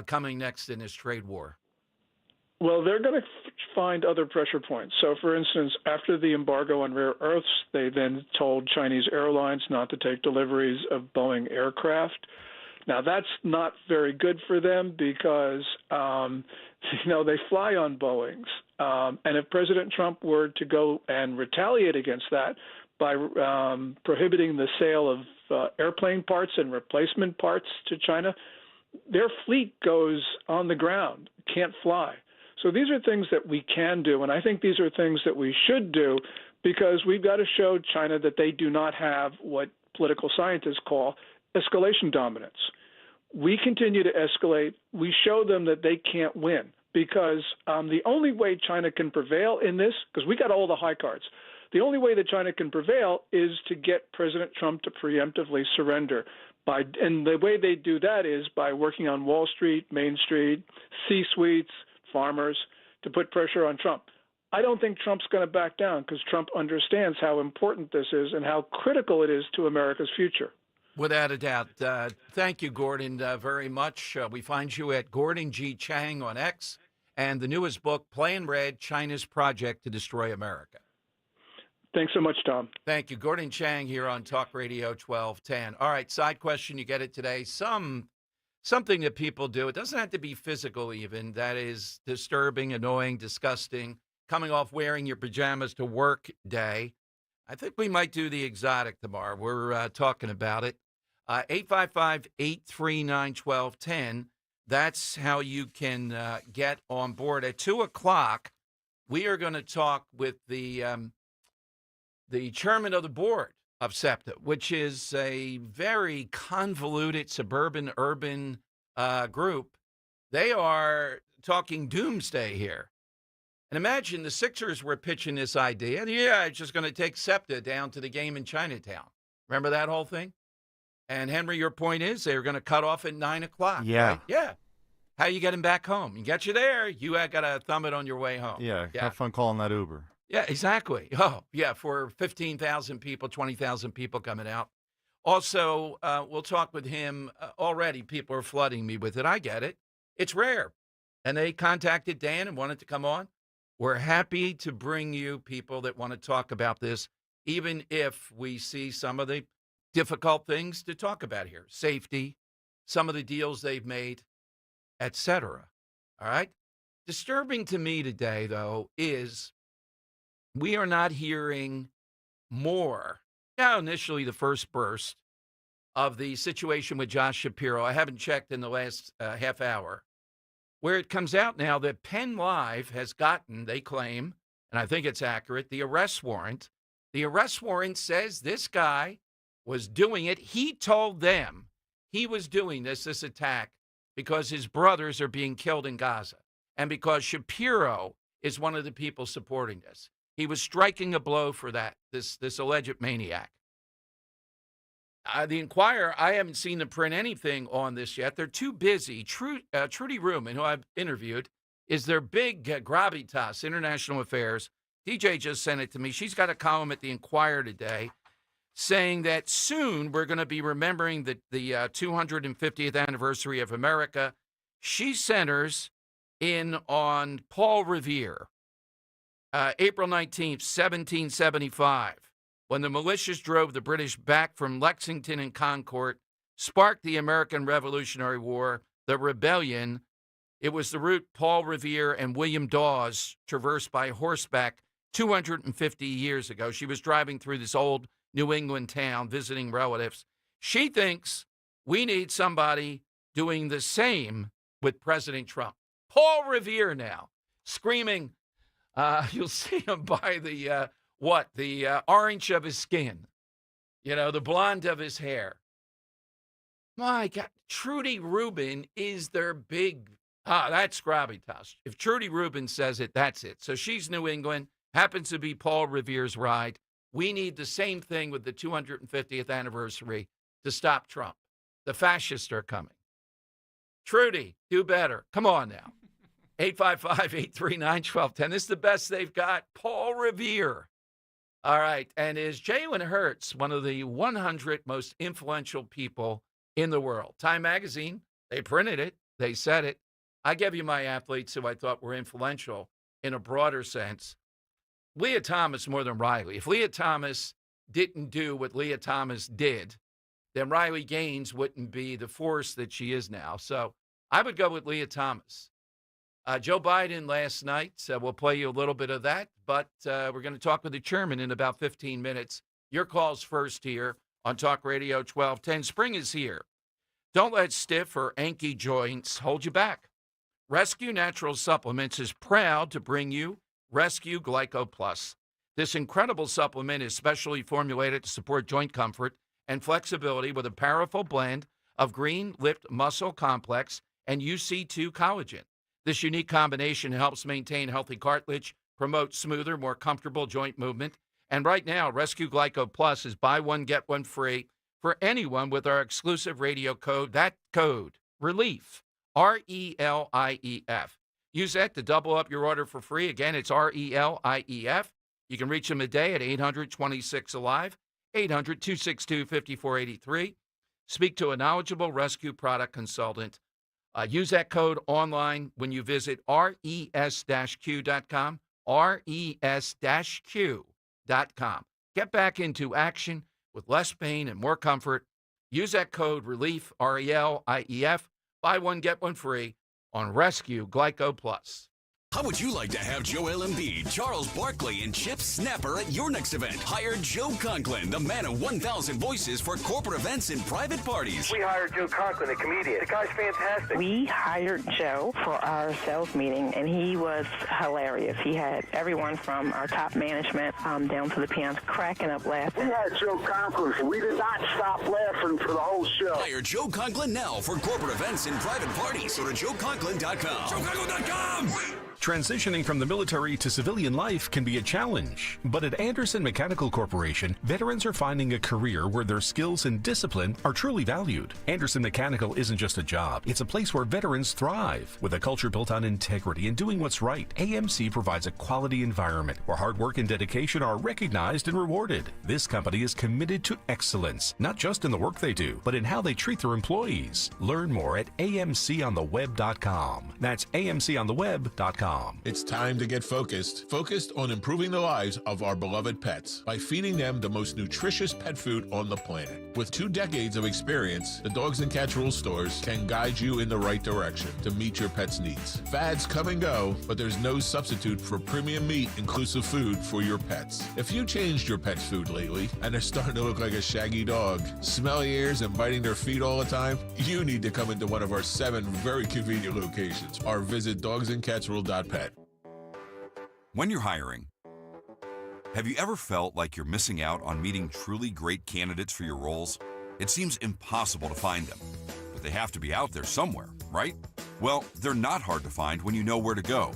coming next in this trade war? Well, they're going to find other pressure points. So, for instance, after the embargo on rare earths, they then told Chinese airlines not to take deliveries of Boeing aircraft. Now, that's not very good for them because, they fly on Boeings. And if President Trump were to go and retaliate against that by prohibiting the sale of airplane parts and replacement parts to China, their fleet goes on the ground, can't fly. So these are things that we can do, and I think these are things that we should do because we've got to show China that they do not have what political scientists call escalation dominance. We continue to escalate. We show them that they can't win because the only way China can prevail in this, because we got all the high cards, The only way that China can prevail is to get President Trump to preemptively surrender. And the way they do that is by working on Wall Street, Main Street, C-suites, farmers, to put pressure on Trump. I don't think Trump's going to back down because Trump understands how important this is and how critical it is to America's future. Without a doubt. Thank you, Gordon, very much. We find you at Gordon G. Chang on X and the newest book, Plain Red, China's Project to Destroy America. Thanks so much, Tom. Thank you. Gordon Chang here on Talk Radio 1210. All right, side question, you get it today. Something that people do, it doesn't have to be physical even, that is disturbing, annoying, disgusting, coming off wearing your pajamas to work day. I think we might do the exotic tomorrow. We're talking about it. 855-839-1210. That's how you can get on board. At 2 o'clock, we are going to talk with the chairman of the board of SEPTA, which is a very convoluted suburban urban group. They are talking doomsday here. And imagine the Sixers were pitching this idea. Yeah, it's just going to take SEPTA down to the game in Chinatown. Remember that whole thing? And Henry, your point is they were going to cut off at 9 o'clock. Yeah. Right? Yeah. How you get him back home? You get you there. You got to thumb it on your way home. Yeah. Have fun calling that Uber. Yeah, exactly. Oh, yeah, for 15,000 people, 20,000 people coming out. Also, we'll talk with him. Already, people are flooding me with it. I get it. It's rare. And they contacted Dan and wanted to come on. We're happy to bring you people that want to talk about this, even if we see some of the difficult things to talk about here. Safety, some of the deals they've made, etc. All right? Disturbing to me today, though, is we are not hearing more. Now, initially, the first burst of the situation with Josh Shapiro, I haven't checked in the last half hour, where it comes out now that Penn Live has gotten, they claim, and I think it's accurate, the arrest warrant. The arrest warrant says this guy was doing it. He told them he was doing this attack because his brothers are being killed in Gaza and because Shapiro is one of the people supporting this. He was striking a blow for that, this alleged maniac. The Inquirer, I haven't seen them print anything on this yet. They're too busy. Trudy Ruman, who I've interviewed, is their big gravitas, international affairs. DJ just sent it to me. She's got a column at the Inquirer today saying that soon we're going to be remembering the 250th anniversary of America. She centers in on Paul Revere, April 19th, 1775. When the militias drove the British back from Lexington and Concord, sparked the American Revolutionary War, the rebellion. It was the route Paul Revere and William Dawes traversed by horseback 250 years ago. She was driving through this old New England town, visiting relatives. She thinks we need somebody doing the same with President Trump. Paul Revere now, screaming, you'll see him by the... the orange of his skin, the blonde of his hair. My God, Trudy Rubin is their big, that's gravitas. If Trudy Rubin says it, that's it. So she's New England, happens to be Paul Revere's ride. We need the same thing with the 250th anniversary to stop Trump. The fascists are coming. Trudy, do better. Come on now. 855-839-1210. This is the best they've got. Paul Revere. All right, and is Jalen Hurts one of the 100 most influential people in the world? Time Magazine, they printed it, they said it. I gave you my athletes who I thought were influential in a broader sense. Leah Thomas more than Riley. If Leah Thomas didn't do what Leah Thomas did, then Riley Gaines wouldn't be the force that she is now. So I would go with Leah Thomas. Joe Biden last night, we'll play you a little bit of that, but we're going to talk with the chairman in about 15 minutes. Your call's first here on Talk Radio 1210. Spring is here. Don't let stiff or achy joints hold you back. Rescue Natural Supplements is proud to bring you Rescue Glyco Plus. This incredible supplement is specially formulated to support joint comfort and flexibility with a powerful blend of green lift muscle complex and UC2 collagen. This unique combination helps maintain healthy cartilage, promotes smoother, more comfortable joint movement, And right now, Rescue Glyco Plus is buy one, get one free for anyone with our exclusive radio code. That code, RELIEF, RELIEF. Use that to double up your order for free. Again, it's RELIEF. You can reach them today at 800-26-ALIVE, 800-262-5483. Speak to a knowledgeable rescue product consultant. Use that code online when you visit res-q.com, res-q.com. Get back into action with less pain and more comfort. Use that code RELIEF, RELIEF. Buy one, get one free on Rescue Glyco Plus. How would you like to have Joel Embiid, Charles Barkley, and Chip Snapper at your next event? Hire Joe Conklin, the man of 1,000 voices for corporate events and private parties. We hired Joe Conklin, a comedian. The guy's fantastic. We hired Joe for our sales meeting, and he was hilarious. He had everyone from our top management down to the peons cracking up laughing. We had Joe Conklin, and we did not stop laughing for the whole show. Hire Joe Conklin now for corporate events and private parties. Go to joeconklin.com. joeconklin.com. Transitioning from the military to civilian life can be a challenge, but at Anderson Mechanical Corporation, veterans are finding a career where their skills and discipline are truly valued. Anderson Mechanical isn't just a job, it's a place where veterans thrive. With a culture built on integrity and doing what's right, AMC provides a quality environment where hard work and dedication are recognized and rewarded. This company is committed to excellence, not just in the work they do, but in how they treat their employees. Learn more at amcontheweb.com. That's amcontheweb.com. It's time to get focused on improving the lives of our beloved pets by feeding them the most nutritious pet food on the planet. With 2 decades of experience, the Dogs and Cats Rules stores can guide you in the right direction to meet your pet's needs. Fads come and go, but there's no substitute for premium meat inclusive food for your pets. If you changed your pet's food lately and they're starting to look like a shaggy dog, smelly ears and biting their feet all the time, you need to come into one of our 7 very convenient locations or visit dogsandcatsrule.pet. When you're hiring, have you ever felt like you're missing out on meeting truly great candidates for your roles? It seems impossible to find them, but they have to be out there somewhere, right? Well, they're not hard to find when you know where to go,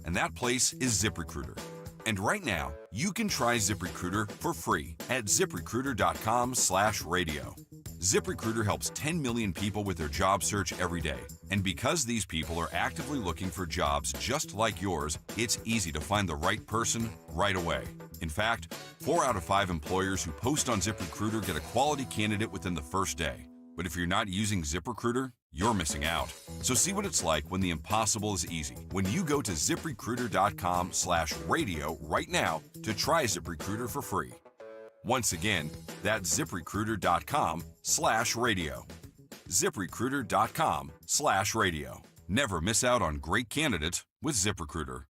and that place is ZipRecruiter. And right now, you can try ZipRecruiter for free at ziprecruiter.com/radio. ZipRecruiter helps 10 million people with their job search every day. And because these people are actively looking for jobs just like yours, it's easy to find the right person right away. In fact, 4 out of 5 employers who post on ZipRecruiter get a quality candidate within the first day. But if you're not using ZipRecruiter, you're missing out. So see what it's like when the impossible is easy. When you go to ziprecruiter.com/radio right now to try ZipRecruiter for free. Once again, that's ziprecruiter.com/radio. ziprecruiter.com/radio. Never miss out on great candidates with ZipRecruiter.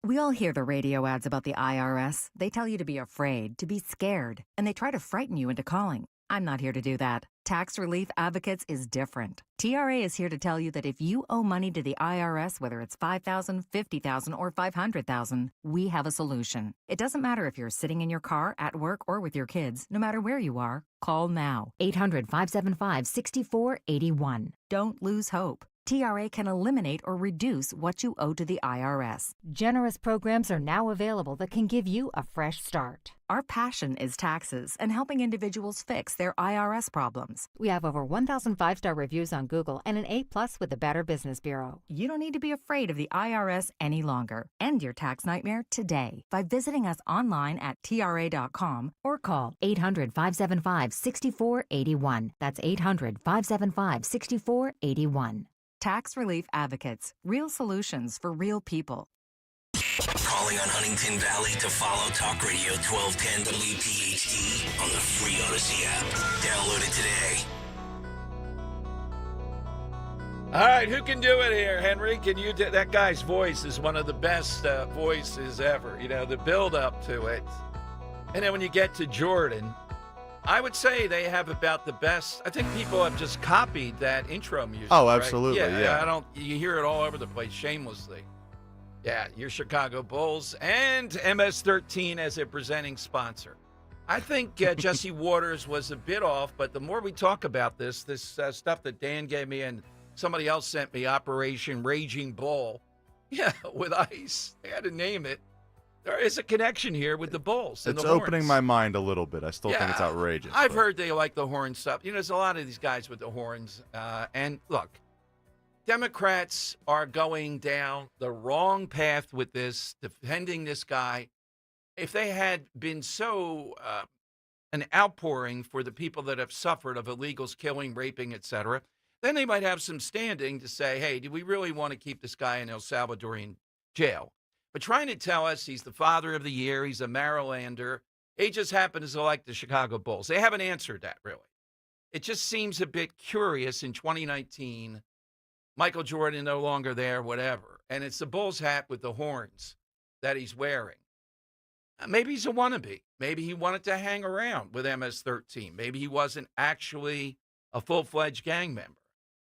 We all hear the radio ads about the IRS. They tell you to be afraid, to be scared, and they try to frighten you into calling. I'm not here to do that. Tax Relief Advocates is different. TRA is here to tell you that if you owe money to the IRS, whether it's $5,000, $50,000, or $500,000, we have a solution. It doesn't matter if you're sitting in your car, at work, or with your kids. No matter where you are, call now. 800-575-6481. Don't lose hope. TRA can eliminate or reduce what you owe to the IRS. Generous programs are now available that can give you a fresh start. Our passion is taxes and helping individuals fix their IRS problems. We have over 1,000 5-star reviews on Google and an A+ with the Better Business Bureau. You don't need to be afraid of the IRS any longer. End your tax nightmare today by visiting us online at TRA.com or call 800-575-6481. That's 800-575-6481. Tax Relief Advocates. Real solutions for real people. Calling on Huntington Valley to follow Talk Radio 1210 WPHT on the free Odyssey app. Download it today. All right, who can do it here, Henry? Can you do that? Guy's voice is one of the best voices ever. You know, the build up to it. And then when you get to Jordan, I would say they have about the best. I think people have just copied that intro music. Oh, absolutely. Right? Yeah. You hear it all over the place shamelessly. Yeah, your Chicago Bulls and MS-13 as a presenting sponsor. I think Jesse Waters was a bit off, but the more we talk about this stuff that Dan gave me and somebody else sent me, Operation Raging Bull, yeah, with ice. They had to name it. There is a connection here with the Bulls. And It's the opening horns. my mind a little bit. I still think it's outrageous. I've but- heard they like the horn stuff. You know, there's a lot of these guys with the horns. And look, Democrats are going down the wrong path with this, defending this guy. If they had been so an outpouring for the people that have suffered of illegals, killing, raping, etc., then they might have some standing to say, hey, do we really want to keep this guy in El Salvadorian jail? But trying to tell us he's the father of the year, he's a Marylander, he just happens to like the Chicago Bulls. They haven't answered that, really. It just seems a bit curious in 2019. Michael Jordan no longer there, whatever. And it's the Bulls hat with the horns that he's wearing. Maybe he's a wannabe. Maybe he wanted to hang around with MS-13. Maybe he wasn't actually a full-fledged gang member.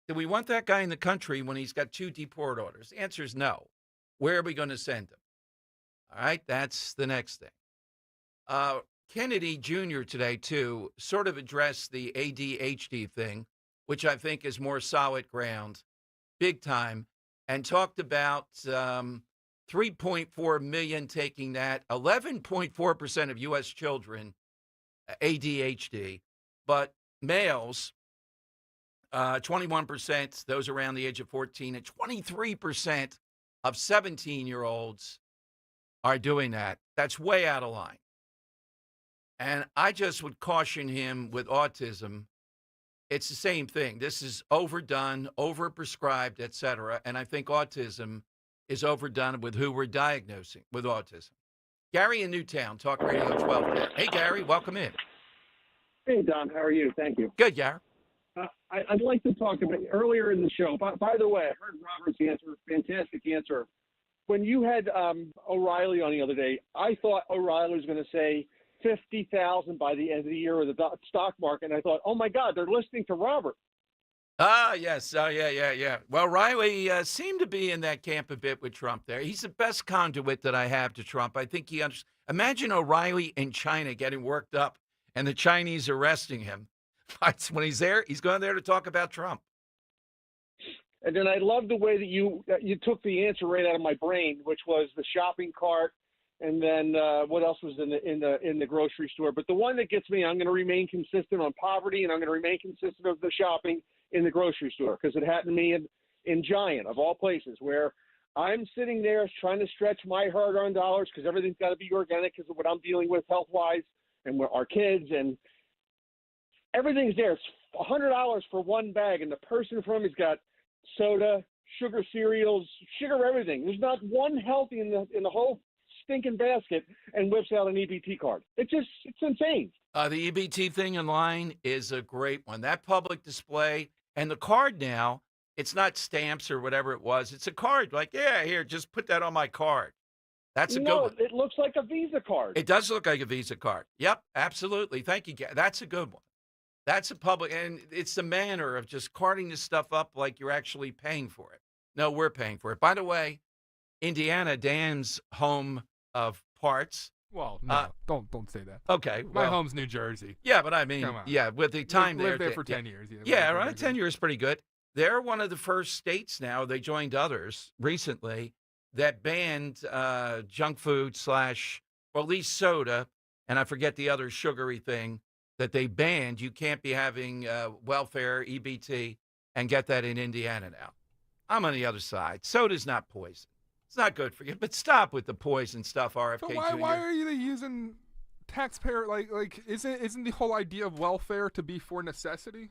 Do we want that guy in the country when he's got 2 deport orders? The answer is no. Where are we going to send him? All right, that's the next thing. Kennedy Jr. today, too, sort of addressed the ADHD thing, which I think is more solid ground, big time, and talked about 3.4 million taking that, 11.4% of U.S. children, ADHD, but males, 21%, those around the age of 14, and 23% of 17-year-olds are doing that. That's way out of line. And I just would caution him with autism. It's the same thing. This is overdone, overprescribed, et cetera. And I think autism is overdone with who we're diagnosing with autism. Gary in Newtown, Talk Radio 12. Hey, Gary, welcome in. Hey, Don, how are you? Thank you. Good, Gary. I'd like to talk about earlier in the show. By the way, I heard Robert's answer, fantastic answer. When you had O'Reilly on the other day, I thought O'Reilly was going to say 50,000 by the end of the year with the stock market, and I thought, oh my God, they're listening to Robert. Ah, yes. Oh, yeah. Well, Riley seemed to be in that camp a bit with Trump there. He's the best conduit that I have to Trump. I think he understands. Imagine O'Reilly in China getting worked up and the Chinese arresting him. When he's there, he's going there to talk about Trump. And then I love the way that you took the answer right out of my brain, which was the shopping cart, and then what else was in the grocery store. But the one that gets me, I'm going to remain consistent on poverty, and I'm going to remain consistent of the shopping in the grocery store, because it happened to me in Giant, of all places, where I'm sitting there trying to stretch my hard-earned dollars because everything's got to be organic because of what I'm dealing with health-wise and with our kids, and everything's there. It's $100 for one bag, and the person in front of me's got soda, sugar cereals, sugar everything. There's not one healthy in the whole stinking basket, and whips out an EBT card. It's insane. The EBT thing in line is a great one. That public display and the card now, it's not stamps or whatever it was. It's a card. Like, yeah, here, just put that on my card. That's a good one. It looks like a Visa card. It does look like a Visa card. Yep, absolutely. Thank you. That's a good one. That's a public, and it's the manner of just carding this stuff up like you're actually paying for it. No, we're paying for it. By the way, Indiana, Dan's home of parts. Well, no, don't say that. Okay. My home's New Jersey. Yeah, but I mean, yeah, with the time lived there. there for 10 years. Yeah, right. 10 years is pretty good. They're one of the first states now, they joined others recently, that banned junk food / or at least soda, and I forget the other sugary thing that they banned. You can't be having welfare, EBT, and get that in Indiana now. I'm on the other side. Soda's not poison. It's not good for you, but stop with the poison stuff, RFK So Jr. why are you using taxpayer like isn't the whole idea of welfare to be for necessity?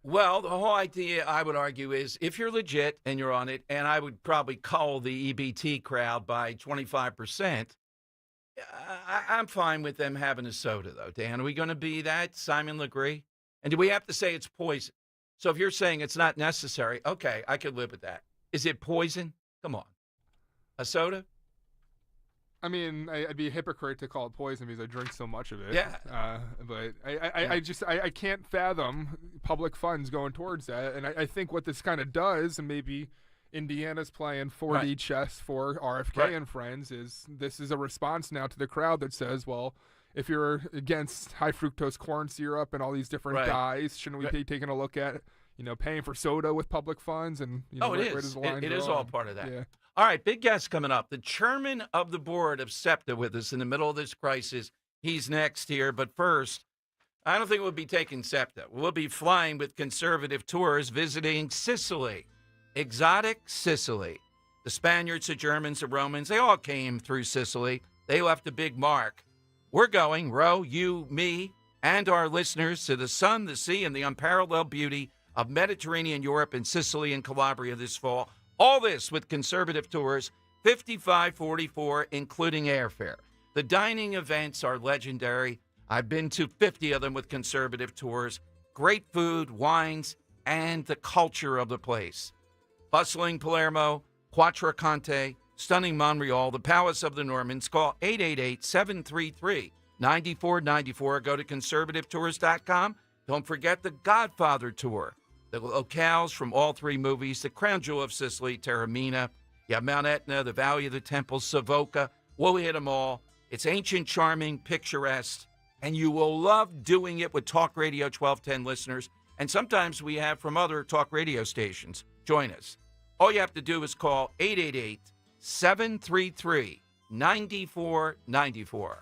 Well, the whole idea, I would argue, is if you're legit and you're on it, and I would probably cull the EBT crowd by 25%, I'm fine with them having a soda, though. Dan, are we going to be that, Simon Legree? And do we have to say it's poison? So if you're saying it's not necessary, okay, I could live with that. Is it poison? Come on. A soda? I mean, I'd be a hypocrite to call it poison because I drink so much of it. Yeah. But I can't fathom public funds going towards that. And I think what this kind of does, and maybe Indiana's playing 4D chess for RFK and friends, is this is a response now to the crowd that says, well, if you're against high fructose corn syrup and all these different dyes, shouldn't we be taking a look at, paying for soda with public funds, and where does the line It is draw? all part of that. Yeah. All right, big guest coming up. The chairman of the board of SEPTA with us in the middle of this crisis. He's next here. But first, I don't think we'll be taking SEPTA. We'll be flying with conservative tours visiting Sicily. Exotic Sicily. The Spaniards, the Germans, the Romans, they all came through Sicily. They left a big mark. We're going, Ro, you, me, and our listeners, to the sun, the sea, and the unparalleled beauty of Mediterranean Europe and Sicily and Calabria this fall. All this with conservative tours, $55.44, including airfare. The dining events are legendary. I've been to 50 of them with conservative tours. Great food, wines, and the culture of the place. Bustling Palermo, Quattrocante, stunning Montreal, the Palace of the Normans. Call 888-733-9494. Go to conservativetours.com. Don't forget the Godfather Tour. The locales from all three movies, the crown jewel of Sicily, Taormina. You have Mount Etna, the Valley of the Temples, Savoca. We'll hit them all. It's ancient, charming, picturesque, and you will love doing it with Talk Radio 1210 listeners. And sometimes we have from other talk radio stations. Join us. All you have to do is call 888-733-9494.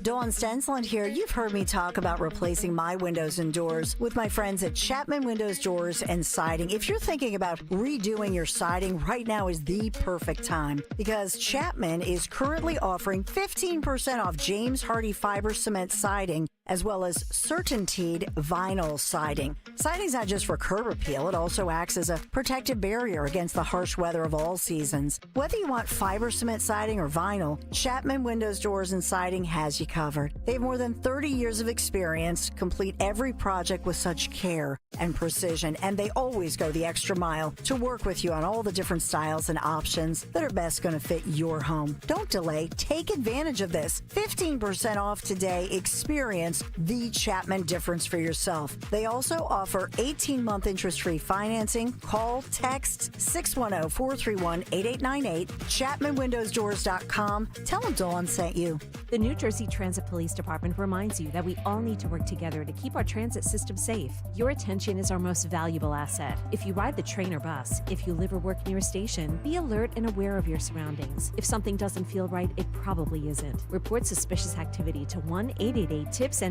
Dawn Stensland here. You've heard me talk about replacing my windows and doors with my friends at Chapman Windows, Doors, and Siding. If you're thinking about redoing your siding, right now is the perfect time because Chapman is currently offering 15% off James Hardy Fiber Cement Siding as well as Certainteed Vinyl Siding. Siding's not just for curb appeal, it also acts as a protective barrier against the harsh weather of all seasons. Whether you want fiber cement siding or vinyl, Chapman Windows, Doors, and Siding has you covered. They have more than 30 years of experience, complete every project with such care and precision, and they always go the extra mile to work with you on all the different styles and options that are best going to fit your home. Don't delay. Take advantage of this. 15% off today. Experience the Chapman difference for yourself. They also offer 18-month interest-free financing. Call, text 610-431-8898, ChapmanWindowsDoors.com. Tell them Dawn sent you. The New Jersey Transit Police Department reminds you that we all need to work together to keep our transit system safe. Your attention is our most valuable asset. If you ride the train or bus, if you live or work near a station, be alert and aware of your surroundings. If something doesn't feel right, it probably isn't. Report suspicious activity to 1-888-TIPS-NJT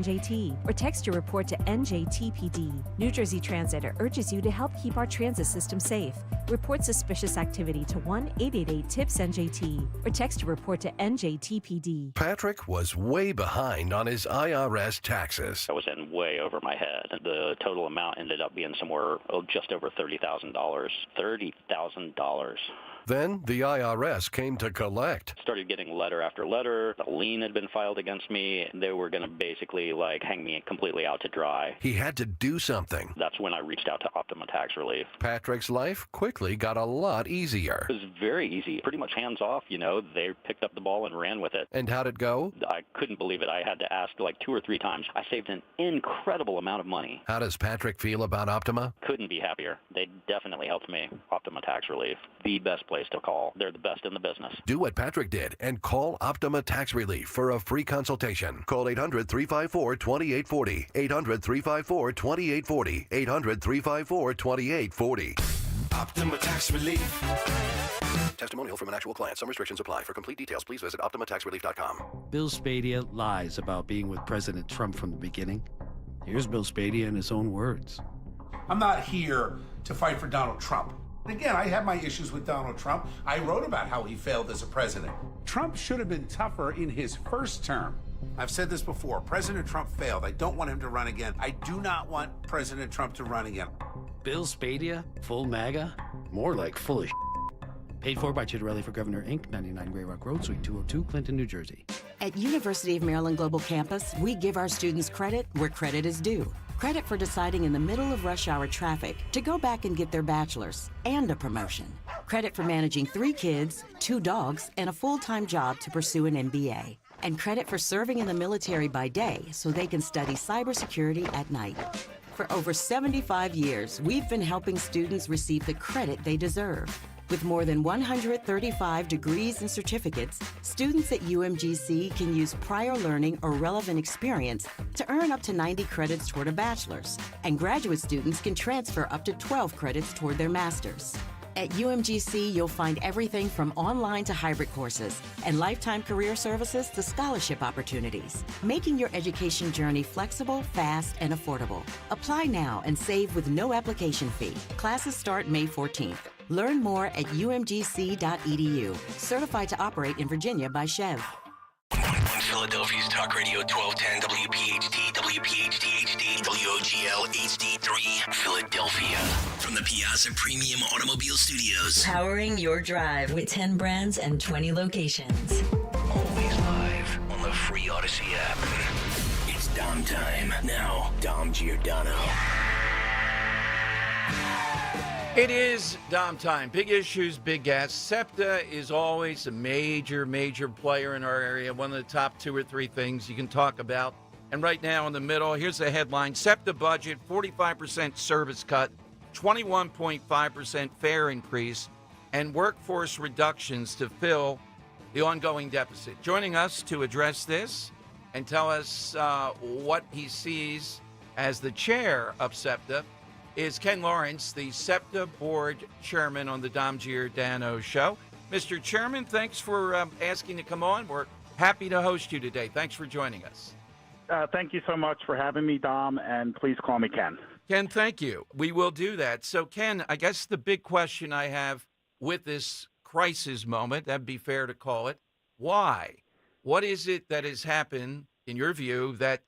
or text your report to NJTPD. New Jersey Transit urges you to help keep our transit system safe. Report suspicious activity to 1-888-TIPS-NJT or text your report to NJTPD. Patrick was way behind on his IRS taxes. I was in way over my head. The total amount ended up being somewhere just over $30,000. $30,000. Then the IRS came to collect. Started getting letter after letter. A lien had been filed against me. They were going to basically hang me completely out to dry. He had to do something. That's when I reached out to Optima Tax Relief. Patrick's life quickly got a lot easier. It was very easy, pretty much hands off. They picked up the ball and ran with it. And how'd it go? I couldn't believe it. I had to ask 2 or 3 times. I saved an incredible amount of money. How does Patrick feel about Optima? Couldn't be happier. They definitely helped me. Optima Tax Relief, the best place to call. They're the best in the business. Do what Patrick did and call Optima Tax Relief for a free consultation. Call 800-354-2840. 800-354-2840. 800-354-2840. Optima Tax Relief. Testimonial from an actual client. Some restrictions apply. For complete details, please visit OptimaTaxRelief.com. Bill Spadia lies about being with President Trump from the beginning. Here's Bill Spadia in his own words. I'm not here to fight for Donald Trump. Again, I have my issues with Donald Trump. I wrote about how he failed as a president. Trump should have been tougher in his first term. I've said this before. President Trump failed. I don't want him to run again. I do not want President Trump to run again. Bill Spadia, full MAGA? More like full of Paid for by Chitterelli for Governor, Inc., 99 Grey Rock Road, Suite 202, Clinton, New Jersey. At University of Maryland Global Campus, we give our students credit where credit is due. Credit for deciding in the middle of rush hour traffic to go back and get their bachelor's and a promotion. Credit for managing 3 kids, 2 dogs, and a full-time job to pursue an MBA. And credit for serving in the military by day so they can study cybersecurity at night. For over 75 years, we've been helping students receive the credit they deserve. With more than 135 degrees and certificates, students at UMGC can use prior learning or relevant experience to earn up to 90 credits toward a bachelor's, and graduate students can transfer up to 12 credits toward their master's. At UMGC, you'll find everything from online to hybrid courses and lifetime career services to scholarship opportunities, making your education journey flexible, fast, and affordable. Apply now and save with no application fee. Classes start May 14th. Learn more at umgc.edu. Certified to operate in Virginia by Chev. Philadelphia's Talk Radio 1210 WPHT, WPHT HD, WOGL HD3, Philadelphia. From the Piazza Premium Automobile Studios. Powering your drive with 10 brands and 20 locations. Always live on the free Odyssey app. It's Dom time. Now, Dom Giordano. It is Dom time. Big issues, big gas. SEPTA is always a major, major player in our area. One of the top 2 or 3 things you can talk about. And right now in the middle, here's the headline. SEPTA budget, 45% service cut, 21.5% fare increase, and workforce reductions to fill the ongoing deficit. Joining us to address this and tell us what he sees as the chair of SEPTA is Ken Lawrence, the SEPTA board chairman on the Dom Giordano Show. Mr. Chairman, thanks for asking to come on. We're happy to host you today. Thanks for joining us. Thank you so much for having me, Dom, and please call me Ken. Ken, thank you. We will do that. So, Ken, I guess the big question I have with this crisis moment, that'd be fair to call it, why? What is it that has happened, in your view, that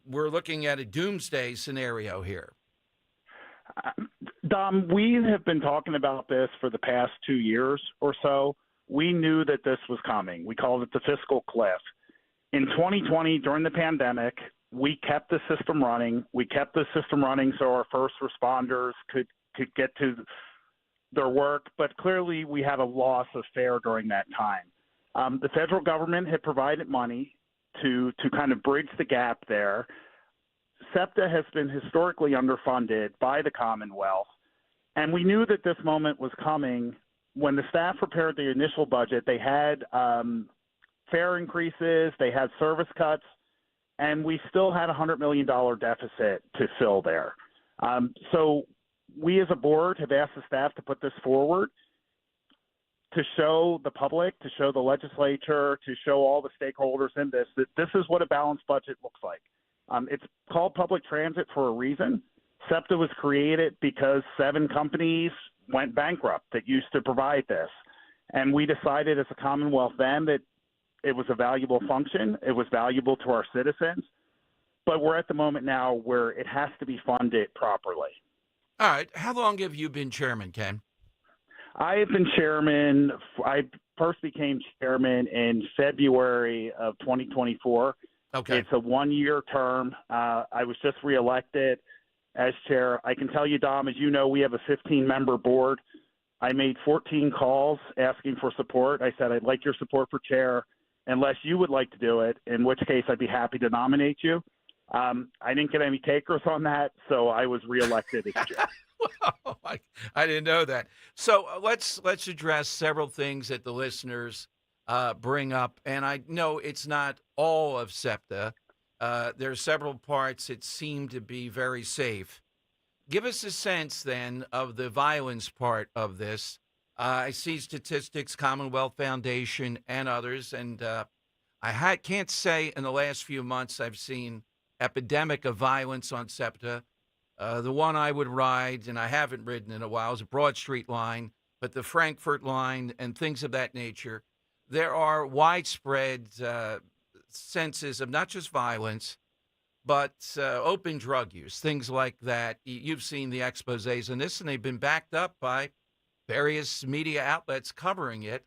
we're looking at a doomsday scenario here? Dom, we have been talking about this for the past 2 years or so. We knew that this was coming. We called it the fiscal cliff. In 2020, during the pandemic, we kept the system running. We kept the system running so our first responders could get to their work, but clearly we had a loss of fare during that time. The federal government had provided money to kind of bridge the gap there. SEPTA has been historically underfunded by the Commonwealth, and we knew that this moment was coming. When the staff prepared the initial budget, they had fare increases, they had service cuts, and we still had a $100 million deficit to fill there. So we as a board have asked the staff to put this forward to show the public, to show the legislature, to show all the stakeholders in this, that this is what a balanced budget looks like. It's called public transit for a reason. SEPTA was created because 7 companies went bankrupt that used to provide this. And we decided as a Commonwealth then that it was a valuable function. It was valuable to our citizens. But we're at the moment now where it has to be funded properly. All right. How long have you been chairman, Ken? I have been chairman. I first became chairman in February of 2024. Okay. It's a 1-year term. I was just reelected as chair. I can tell you, Dom, as you know, we have a 15-member board. I made 14 calls asking for support. I said, I'd like your support for chair unless you would like to do it, in which case I'd be happy to nominate you. I didn't get any takers on that, so I was reelected as chair. Wow, I didn't know that. So let's address several things that the listeners bring up. And I know it's not all of SEPTA. There are several parts that seem to be very safe. Give us a sense, then, of the violence part of this. I see statistics, Commonwealth Foundation, and others, and I can't say in the last few months I've seen epidemic of violence on SEPTA. The one I would ride, and I haven't ridden in a while, is a Broad Street line, but the Frankfurt line and things of that nature. There are widespread senses of not just violence, but open drug use, things like that. You've seen the exposés on this, and they've been backed up by various media outlets covering it.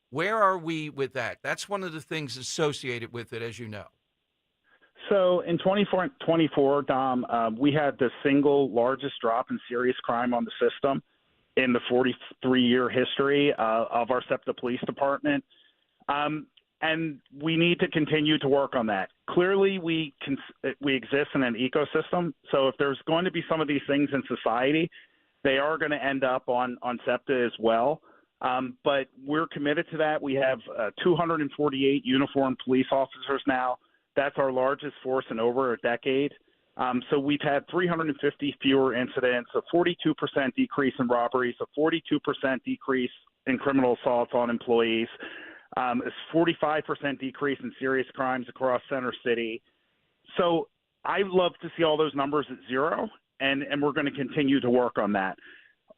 Where are we with that? That's one of the things associated with it, as you know. So in 2024, Dom, we had the single largest drop in serious crime on the system in the 43-year history of our SEPTA Police Department. And we need to continue to work on that. Clearly, we exist in an ecosystem. So if there's going to be some of these things in society, They are going to end up on SEPTA as well. But we're committed to that. We have 248 uniformed police officers now. That's our largest force in over a decade. So we've had 350 fewer incidents, a 42% decrease in robberies, a 42% decrease in criminal assaults on employees, a 45% decrease in serious crimes across Center City. So I'd love to see all those numbers at zero, and we're going to continue to work on that.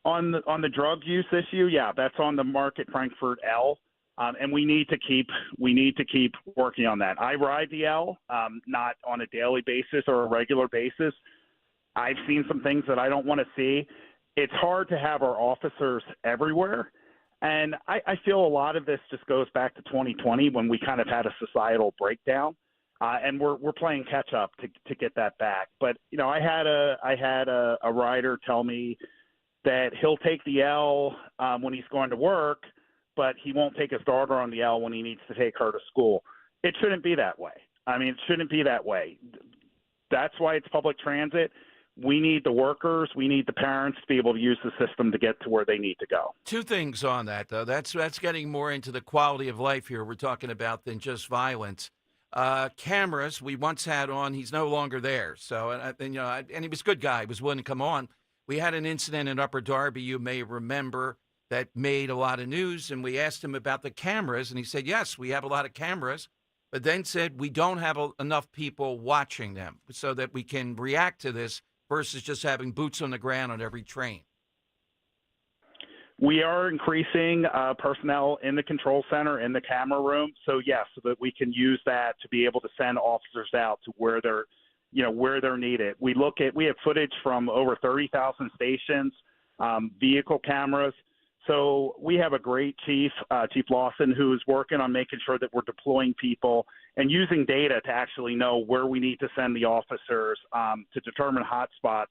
On the drug use issue, yeah, that's on the Market Frankfurt L, and we need to keep working on that. I ride the L, not on a daily basis or a regular basis. I've seen some things that I don't want to see. It's hard to have our officers everywhere, and I feel a lot of this just goes back to 2020 when we kind of had a societal breakdown, and we're playing catch up to get that back. But I had a rider tell me that he'll take the L when he's going to work, but he won't take his daughter on the L when he needs to take her to school. It shouldn't be that way. I mean, it shouldn't be that way. That's why it's public transit. We need the workers. We need the parents to be able to use the system to get to where they need to go. Two things on that, though. That's getting more into the quality of life here we're talking about than just violence. Cameras we once had on, he's no longer there. So, and he was a good guy. He was willing to come on. We had an incident in Upper Darby, you may remember, that made a lot of news, and we asked him about the cameras, and he said, yes, we have a lot of cameras, but then said we don't have enough people watching them so that we can react to this versus just having boots on the ground on every train. We are increasing personnel in the control center, in the camera room, so yes, so that we can use that to be able to send officers out to where they're needed. We have footage from over 30,000 stations, vehicle cameras. So we have a great chief, Chief Lawson, who is working on making sure that we're deploying people and using data to actually know where we need to send the officers to determine hotspots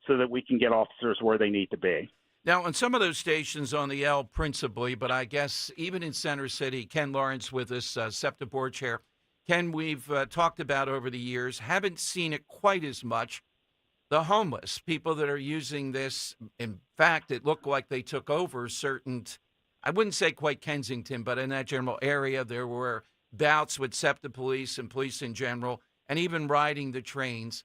so that we can get officers where they need to be. Now, on some of those stations on the L principally, but I guess even in Center City, Ken Lawrence with us, SEPTA board chair. Ken, we've talked about over the years, haven't seen it quite as much. The homeless, people that are using this, in fact, it looked like they took over certain, I wouldn't say quite Kensington, but in that general area, there were bouts with SEPTA police and police in general, and even riding the trains.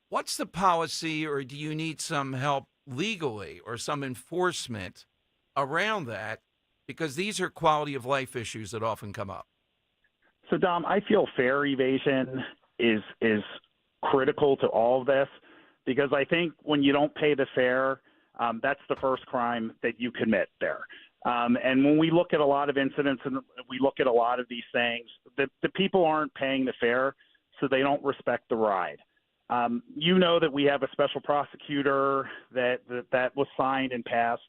What's the policy, or do you need some help legally or some enforcement around that? Because these are quality of life issues that often come up. So, Dom, I feel fare evasion is critical to all of this, because I think when you don't pay the fare, that's the first crime that you commit there. And when we look at a lot of incidents and we look at a lot of these things, the people aren't paying the fare, so they don't respect the ride. That we have a special prosecutor that was signed and passed.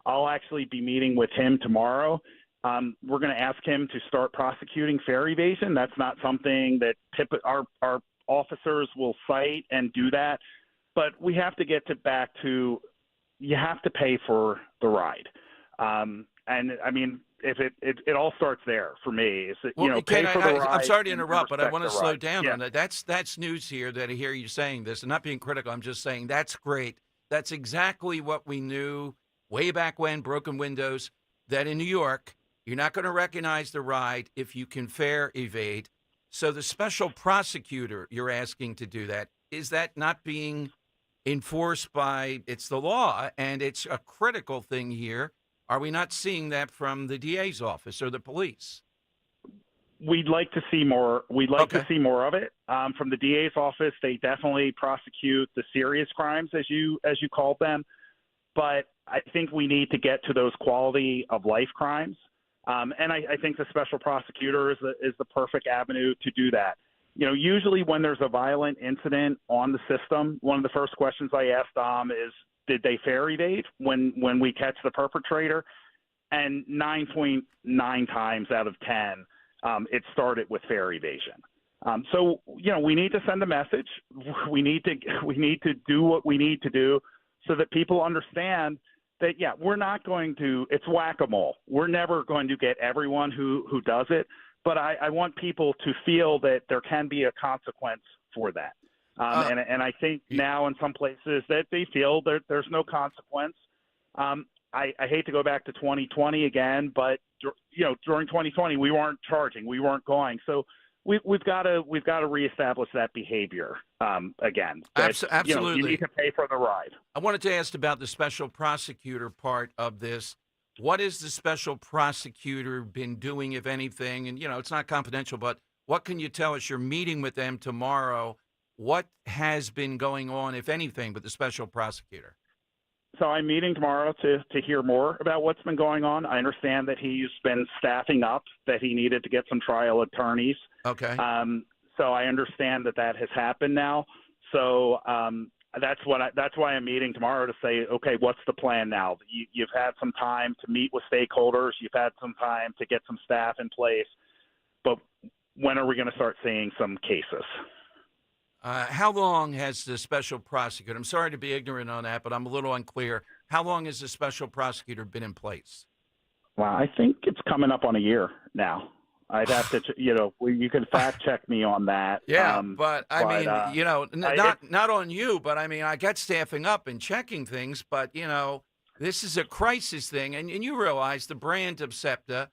I'll actually be meeting with him tomorrow. We're going to ask him to start prosecuting fare evasion. That's not something that our officers will cite and do that. But we have to get back to you have to pay for the ride. And, I mean, if it all starts there for me. Is that, pay for the ride. I'm sorry to interrupt, but I want to slow down on that. That's news here that I hear you saying this. And not being critical, I'm just saying that's great. That's exactly what we knew way back when, broken windows, that in New York, you're not going to recognize the ride if you can fare evade. So the special prosecutor you're asking to do that, is that not being enforced by, it's the law, and it's a critical thing here. Are we not seeing that from the DA's office or the police? We'd like to see more. We'd like to see more of it. From the DA's office, they definitely prosecute the serious crimes, as you called them. But I think we need to get to those quality of life crimes. And I think the special prosecutor is the perfect avenue to do that. Usually when there's a violent incident on the system, one of the first questions I ask Dom is, did they fare evade when we catch the perpetrator? And 9.9 times out of 10, it started with fare evasion. So we need to send a message. We need to do what we need to do so that people understand that, we're not going to, it's whack-a-mole. We're never going to get everyone who does it, but I want people to feel that there can be a consequence for that. And I think now in some places that they feel there's no consequence. I hate to go back to 2020 again, but during 2020 we weren't charging, we weren't going, so we've got to reestablish that behavior again. That, Absolutely, you need to pay for the ride. I wanted to ask about the special prosecutor part of this. What has the special prosecutor been doing, if anything? And it's not confidential, but what can you tell us? You're meeting with them tomorrow. What has been going on, if anything, with the special prosecutor? So I'm meeting tomorrow to hear more about what's been going on. I understand that he's been staffing up, that he needed to get some trial attorneys. Okay. So I understand that has happened now. So that's why I'm meeting tomorrow to say, okay, what's the plan now? You've had some time to meet with stakeholders. You've had some time to get some staff in place. But when are we going to start seeing some cases? How long has the special prosecutor, I'm sorry to be ignorant on that, but I'm a little unclear. How long has the special prosecutor been in place? Well, I think it's coming up on a year now. I'd have to, you can fact check me on that. Yeah, not on you, but I mean, I get staffing up and checking things, but, this is a crisis thing. And you realize the brand of SEPTA,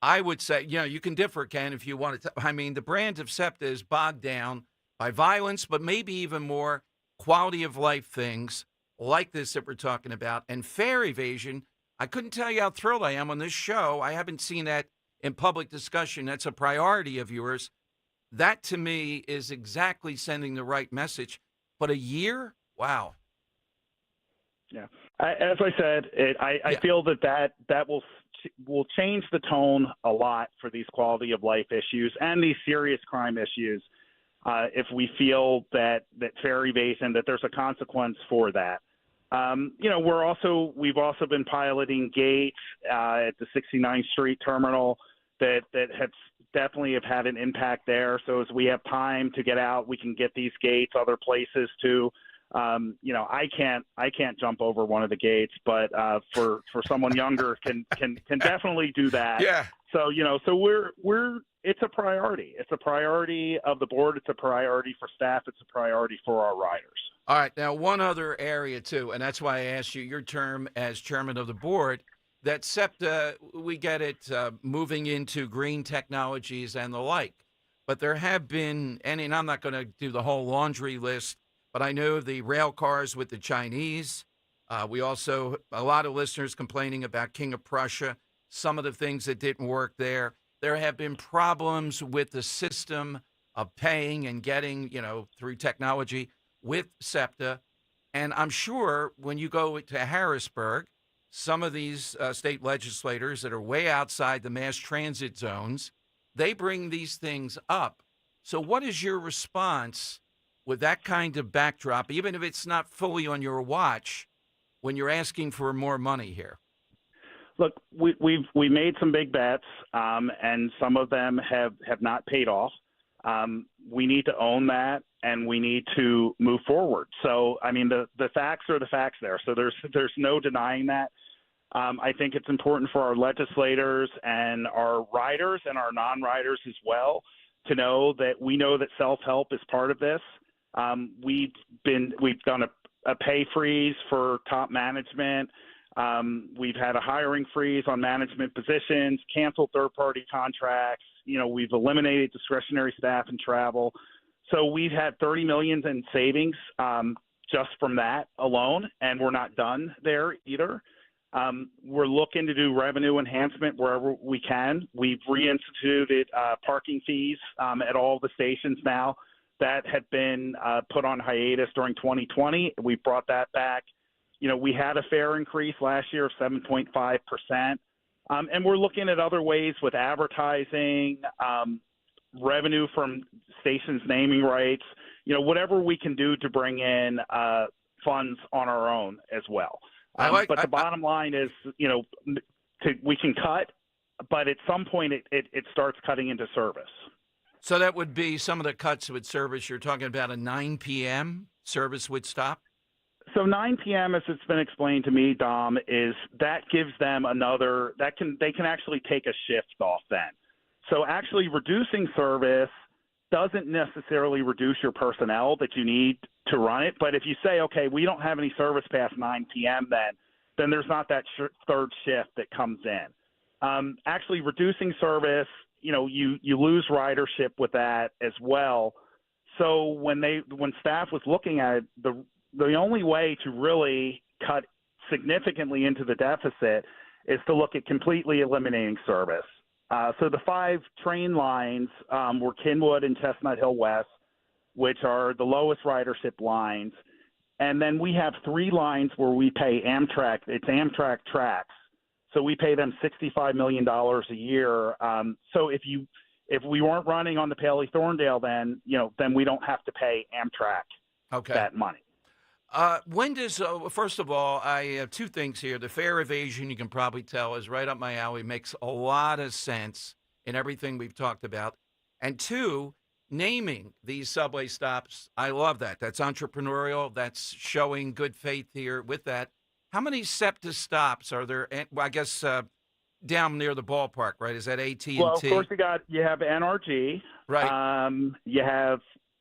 I would say, you can differ, Ken, if you want to. I mean, the brand of SEPTA is bogged down by violence, but maybe even more quality of life things like this that we're talking about. And fare evasion, I couldn't tell you how thrilled I am on this show. I haven't seen that in public discussion. That's a priority of yours. That, to me, is exactly sending the right message. But a year? Wow. Yeah. As I said, I feel that will change the tone a lot for these quality of life issues and these serious crime issues. If we feel that fare evasion, that there's a consequence for that. We've also been piloting gates at the 69th Street terminal that have definitely had an impact there. So as we have time to get out, we can get these gates other places too. I can't jump over one of the gates, but for someone younger can definitely do that. Yeah. So we're it's a priority. It's a priority of the board. It's a priority for staff. It's a priority for our riders. All right. Now, one other area, too, and that's why I asked you your term as chairman of the board, that SEPTA, we get it, moving into green technologies and the like. But there have been, and I'm not going to do the whole laundry list, but I know the rail cars with the Chinese. We also, a lot of listeners complaining about King of Prussia, some of the things that didn't work there. There have been problems with the system of paying and getting, through technology with SEPTA. And I'm sure when you go to Harrisburg, some of these state legislators that are way outside the mass transit zones, they bring these things up. So what is your response with that kind of backdrop, even if it's not fully on your watch, when you're asking for more money here? Look, we made some big bets, and some of them have not paid off. We need to own that, and we need to move forward. So, I mean, the facts are the facts there. So there's no denying that. I think it's important for our legislators and our riders and our non-riders as well to know that we know that self-help is part of this. We've done a pay freeze for top management. We've had a hiring freeze on management positions, canceled third-party contracts. We've eliminated discretionary staff and travel. So we've had $30 million in savings just from that alone, and we're not done there either. We're looking to do revenue enhancement wherever we can. We've reinstituted parking fees at all the stations now that had been put on hiatus during 2020. We brought that back. We had a fare increase last year of 7.5%. And we're looking at other ways with advertising, revenue from stations' naming rights, whatever we can do to bring in funds on our own as well. But the bottom line is, we can cut, but at some point it starts cutting into service. So that would be some of the cuts with service. You're talking about a 9 p.m. service would stop? So 9 p.m., as it's been explained to me, Dom, is that gives them they can actually take a shift off then. So actually reducing service doesn't necessarily reduce your personnel that you need to run it. But if you say, okay, we don't have any service past 9 p.m., then then there's not that third shift that comes in. Actually, reducing service, you lose ridership with that as well. So when staff was looking at it, the only way to really cut significantly into the deficit is to look at completely eliminating service. So the 5 train lines were Kenwood and Chestnut Hill West, which are the lowest ridership lines. And then we have 3 lines where we pay Amtrak. It's Amtrak tracks. So we pay them $65 million a year. So if we weren't running on the Paley-Thorndale, then we don't have to pay Amtrak that money. When does, first of all, I have 2 things here. The fare evasion, you can probably tell, is right up my alley. Makes a lot of sense in everything we've talked about. And 2, naming these subway stops, I love that. That's entrepreneurial. That's showing good faith here with that. How many SEPTA stops are there? I guess down near the ballpark, right? Is that AT&T? Well, of course, you have NRG. Right. You have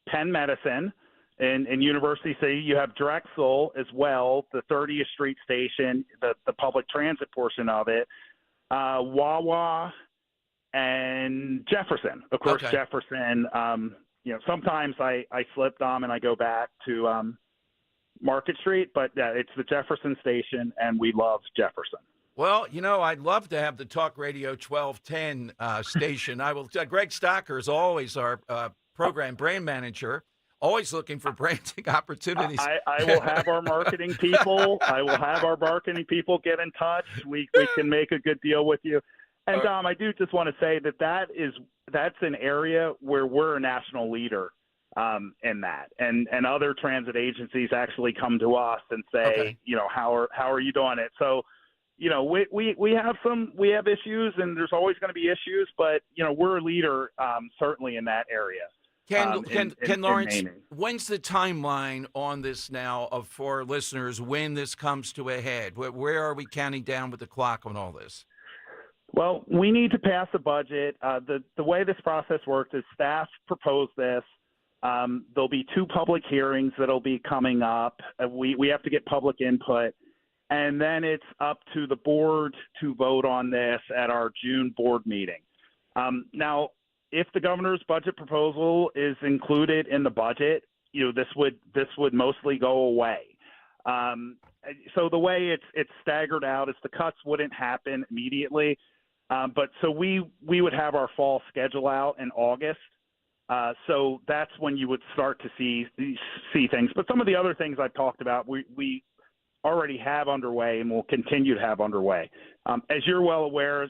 Penn Medicine in University City. You have Drexel as well, the 30th Street station, the public transit portion of it. Wawa and Jefferson. Of course, Okay. Jefferson, sometimes I slip, Dom, and I go back to Market Street, but it's the Jefferson station, and we love Jefferson. Well, I'd love to have the Talk Radio 1210 station. I will. Greg Stocker is always our program brand manager, always looking for branding opportunities. I will have our marketing people. Get in touch. We can make a good deal with you. And Dom, I do just want to say that's an area where we're a national leader in that, and other transit agencies actually come to us and say, how are you doing it? So, we have issues, and there's always going to be issues, but we're a leader certainly in that area. Ken Lawrence, when's the timeline on this now for listeners when this comes to a head? Where are we counting down with the clock on all this? Well, we need to pass a budget. The way this process works is staff propose this. There'll be 2 public hearings that'll be coming up. We have to get public input, and then it's up to the board to vote on this at our June board meeting. Now, if the governor's budget proposal is included in the budget, this would mostly go away. So the way it's staggered out is the cuts wouldn't happen immediately, but so we would have our fall schedule out in August. So that's when you would start to see things. But some of the other things I've talked about, we already have underway and will continue to have underway. As you're well aware,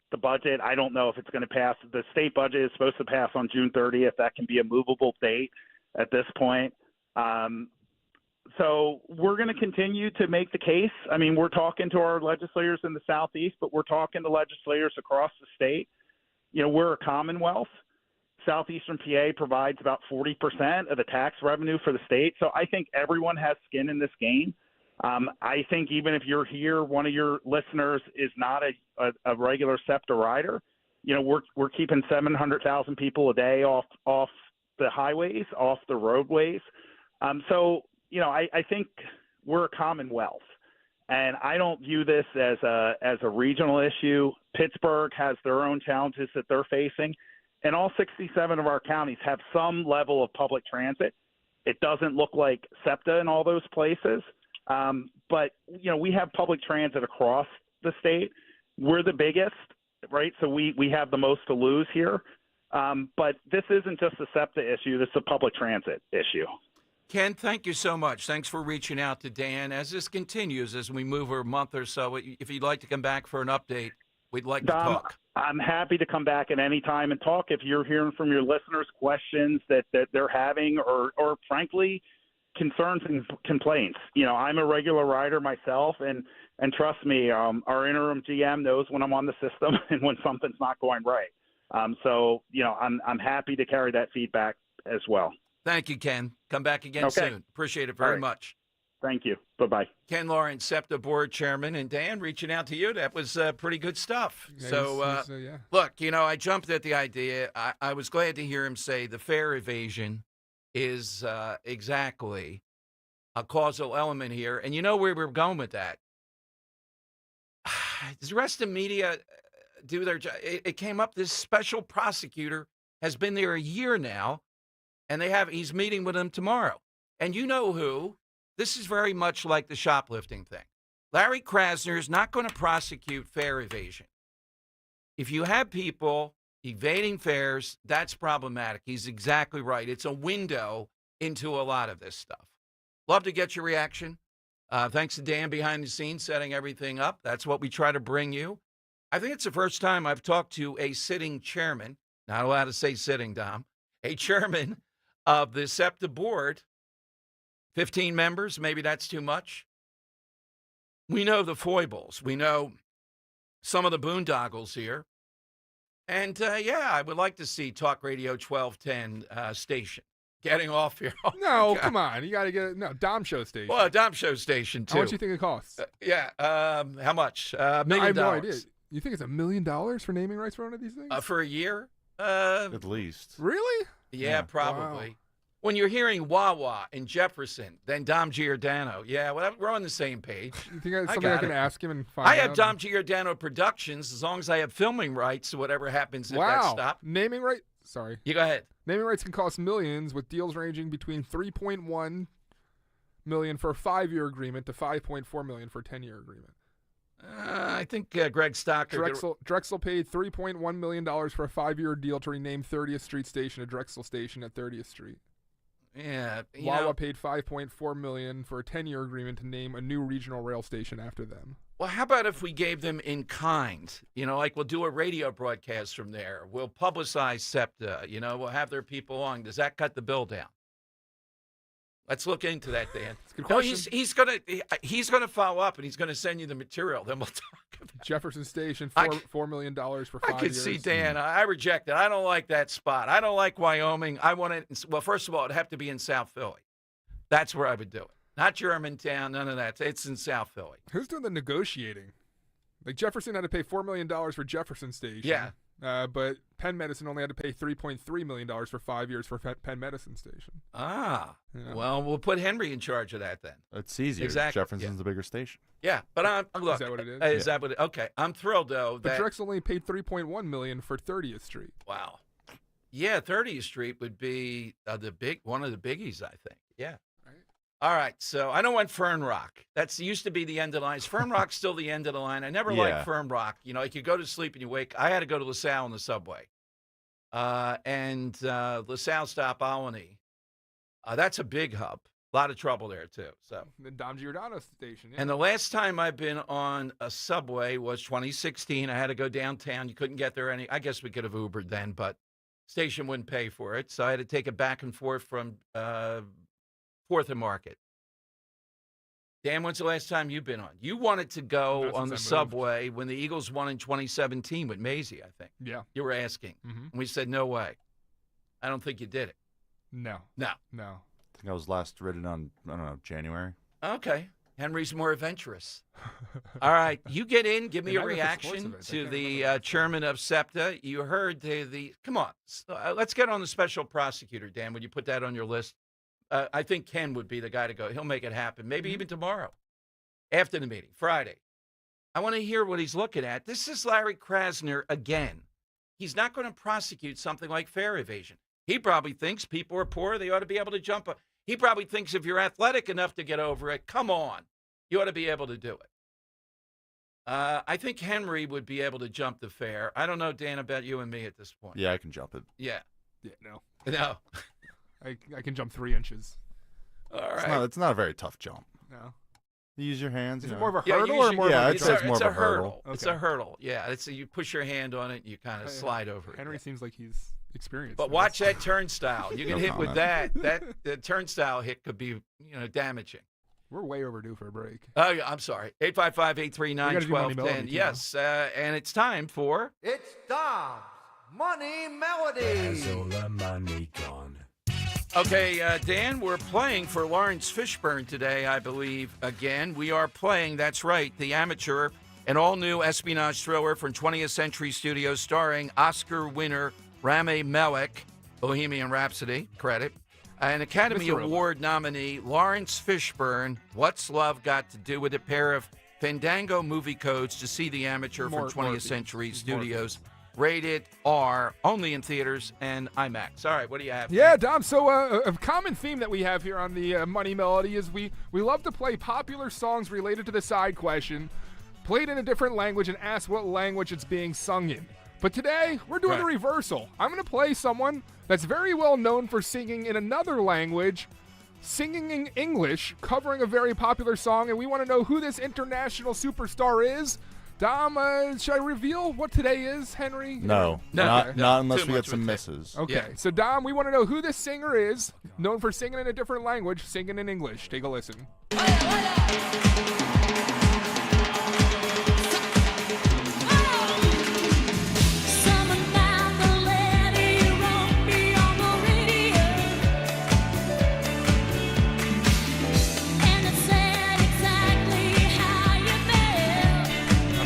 the budget, I don't know if it's going to pass. The state budget is supposed to pass on June 30th. That can be a movable date at this point. So we're going to continue to make the case. I mean, we're talking to our legislators in the Southeast, but we're talking to legislators across the state. We're a Commonwealth. Southeastern PA provides about 40% of the tax revenue for the state. So I think everyone has skin in this game. I think even if you're here, one of your listeners is not a regular SEPTA rider, we're keeping 700,000 people a day off the highways, off the roadways. So, I think we're a Commonwealth, and I don't view this as a regional issue. Pittsburgh has their own challenges that they're facing. And all 67 of our counties have some level of public transit. It doesn't look like SEPTA in all those places. But, we have public transit across the state. We're the biggest, right? So we have the most to lose here. But this isn't just a SEPTA issue. This is a public transit issue. Ken, thank you so much. Thanks for reaching out to Dan. As this continues, as we move over a month or so, if you'd like to come back for an update, we'd like to talk. I'm happy to come back at any time and talk. If you're hearing from your listeners questions that they're having or frankly, concerns and complaints. I'm a regular rider myself, and trust me, our interim GM knows when I'm on the system and when something's not going right. So, I'm happy to carry that feedback as well. Thank you, Ken. Come back again soon. Appreciate it very much. Thank you. Bye-bye. Ken Lawrence, SEPTA board chairman, and Dan reaching out to you. That was pretty good stuff. Yeah, Look, I jumped at the idea. I was glad to hear him say the fare evasion is exactly a causal element here. And you know where we're going with that. does the rest of media do their job? It came up. This special prosecutor has been there a year now, and he's meeting with them tomorrow. And you know who? This is very much like the shoplifting thing. Larry Krasner is not going to prosecute fare evasion. If you have people evading fares, that's problematic. He's exactly right. It's a window into a lot of this stuff. Love to get your reaction. Thanks to Dan behind the scenes setting everything up. That's what we try to bring you. I think it's the first time I've talked to a sitting chairman, not allowed to say sitting, Dom, a chairman of the SEPTA board. 15 members, maybe that's too much. We know the foibles. We know some of the boondoggles here. And, I would like to see Talk Radio 1210 station getting off here. Oh, no, come on. You got to get Dom Show station. Well, a Dom Show station, too. How much do you think it costs? How much? $1 million. I have no idea. You think it's $1 million for naming rights for one of these things? For a year? At least. Really? Yeah, probably. Wow. When you're hearing Wawa and Jefferson, then Dom Giordano. Yeah, well, we're on the same page. You think that's something I can ask him and find out? I have Dom Giordano Productions as long as I have filming rights to whatever happens if that stops. Naming rights? Sorry. You go ahead. Naming rights can cost millions, with deals ranging between $3.1 million for a 5-year agreement to $5.4 million for a 10-year agreement. I think Greg Stocker. Drexel paid $3.1 million for a 5-year deal to rename 30th Street Station to Drexel Station at 30th Street. Yeah, Wawa paid $5.4 million for a 10-year agreement to name a new regional rail station after them. Well, how about if we gave them in kind? Like we'll do a radio broadcast from there. We'll publicize SEPTA. We'll have their people on. Does that cut the bill down? Let's look into that, Dan. That's a good no, question. he's gonna follow up and he's gonna send you the material. Then we'll talk about Jefferson Station, $4 million for 5 years. I can see Dan. I reject it. I don't like that spot. I don't like Wyoming. I want it. Well, first of all, it'd have to be in South Philly. That's where I would do it. Not Germantown. None of that. It's in South Philly. Who's doing the negotiating? Like Jefferson had to pay $4 million for Jefferson Station. Yeah. But Penn Medicine only had to pay $3.3 million for 5 years for Penn Medicine Station. Well, we'll put Henry in charge of that then. It's easier. Exactly. Jefferson's the bigger station. Yeah, but look. Is that what it is? Is that what it? Okay, I'm thrilled though. But Drexel only paid $3.1 million for 30th Street. Wow. Yeah, 30th Street would be one of the biggies, I think. Yeah. All right, so I don't want Fern Rock. That's used to be the end of the line. Is Fern Rock still the end of the line? I never liked Fern Rock. Like you go to sleep and you wake. I had to go to LaSalle on the subway, and LaSalle stop Albany. That's a big hub. A lot of trouble there too. So the Dom Giordano Station. Yeah. And the last time I've been on a subway was 2016. I had to go downtown. You couldn't get there I guess we could have Ubered then, but station wouldn't pay for it, so I had to take it back and forth from 4th and Market. Dan, when's the last time you've been on? You wanted to go on the subway when the Eagles won in 2017 with Maisie, I think. Yeah. You were asking. Mm-hmm. And we said, no way. I don't think you did it. No. No. I think I was last ridden on, January. Okay. Henry's more adventurous. All right. You get in. Give me a reaction to the chairman of SEPTA. You heard come on. Let's get on the special prosecutor, Dan. Would you put that on your list? I think Ken would be the guy to go. He'll make it happen. Maybe even tomorrow, after the meeting, Friday. I want to hear what he's looking at. This is Larry Krasner again. He's not going to prosecute something like fare evasion. He probably thinks people are poor. They ought to be able to jump. He probably thinks if you're athletic enough to get over it, come on, you ought to be able to do it. I think Henry would be able to jump the fare. I don't know, Dan, about you and me at this point. Yeah, I can jump it. Yeah. No. I can jump 3 inches. All right. It's not a very tough jump. No. You use your hands. Is it more of a hurdle or more of a it's more of a hurdle. Okay. It's a hurdle. Yeah. You push your hand on it and you kind of slide over it. Henry seems like he's experienced. But watch that turnstile. You get hit with that. The turnstile hit could be damaging. We're way overdue for a break. Oh, yeah. I'm sorry. 855-839-1210. Yes. And it's time for... It's Dom's Money Melody. Money gone. Okay, Dan, we're playing for Lawrence Fishburne today, I believe, again. We are playing, that's right, The Amateur, an all-new espionage thriller from 20th Century Studios starring Oscar winner Rami Malek, Bohemian Rhapsody, credit, an Academy Award nominee, Lawrence Fishburne. What's love got to do with it? Pair of Fandango movie codes to see The Amateur from 20th Century Studios. Rated R, only in theaters and IMAX. All right, what do you have? Yeah, Dom, so a common theme that we have here on the Money Melody is we love to play popular songs related to the side question, played in a different language, and ask what language it's being sung in. But today, we're doing the reversal. I'm going to play someone that's very well known for singing in another language, singing in English, covering a very popular song, and we want to know who this international superstar is. Dom, should I reveal what today is, Henry? No, not unless we get some misses. Okay, so Dom, we want to know who this singer is, known for singing in a different language, singing in English. Take a listen.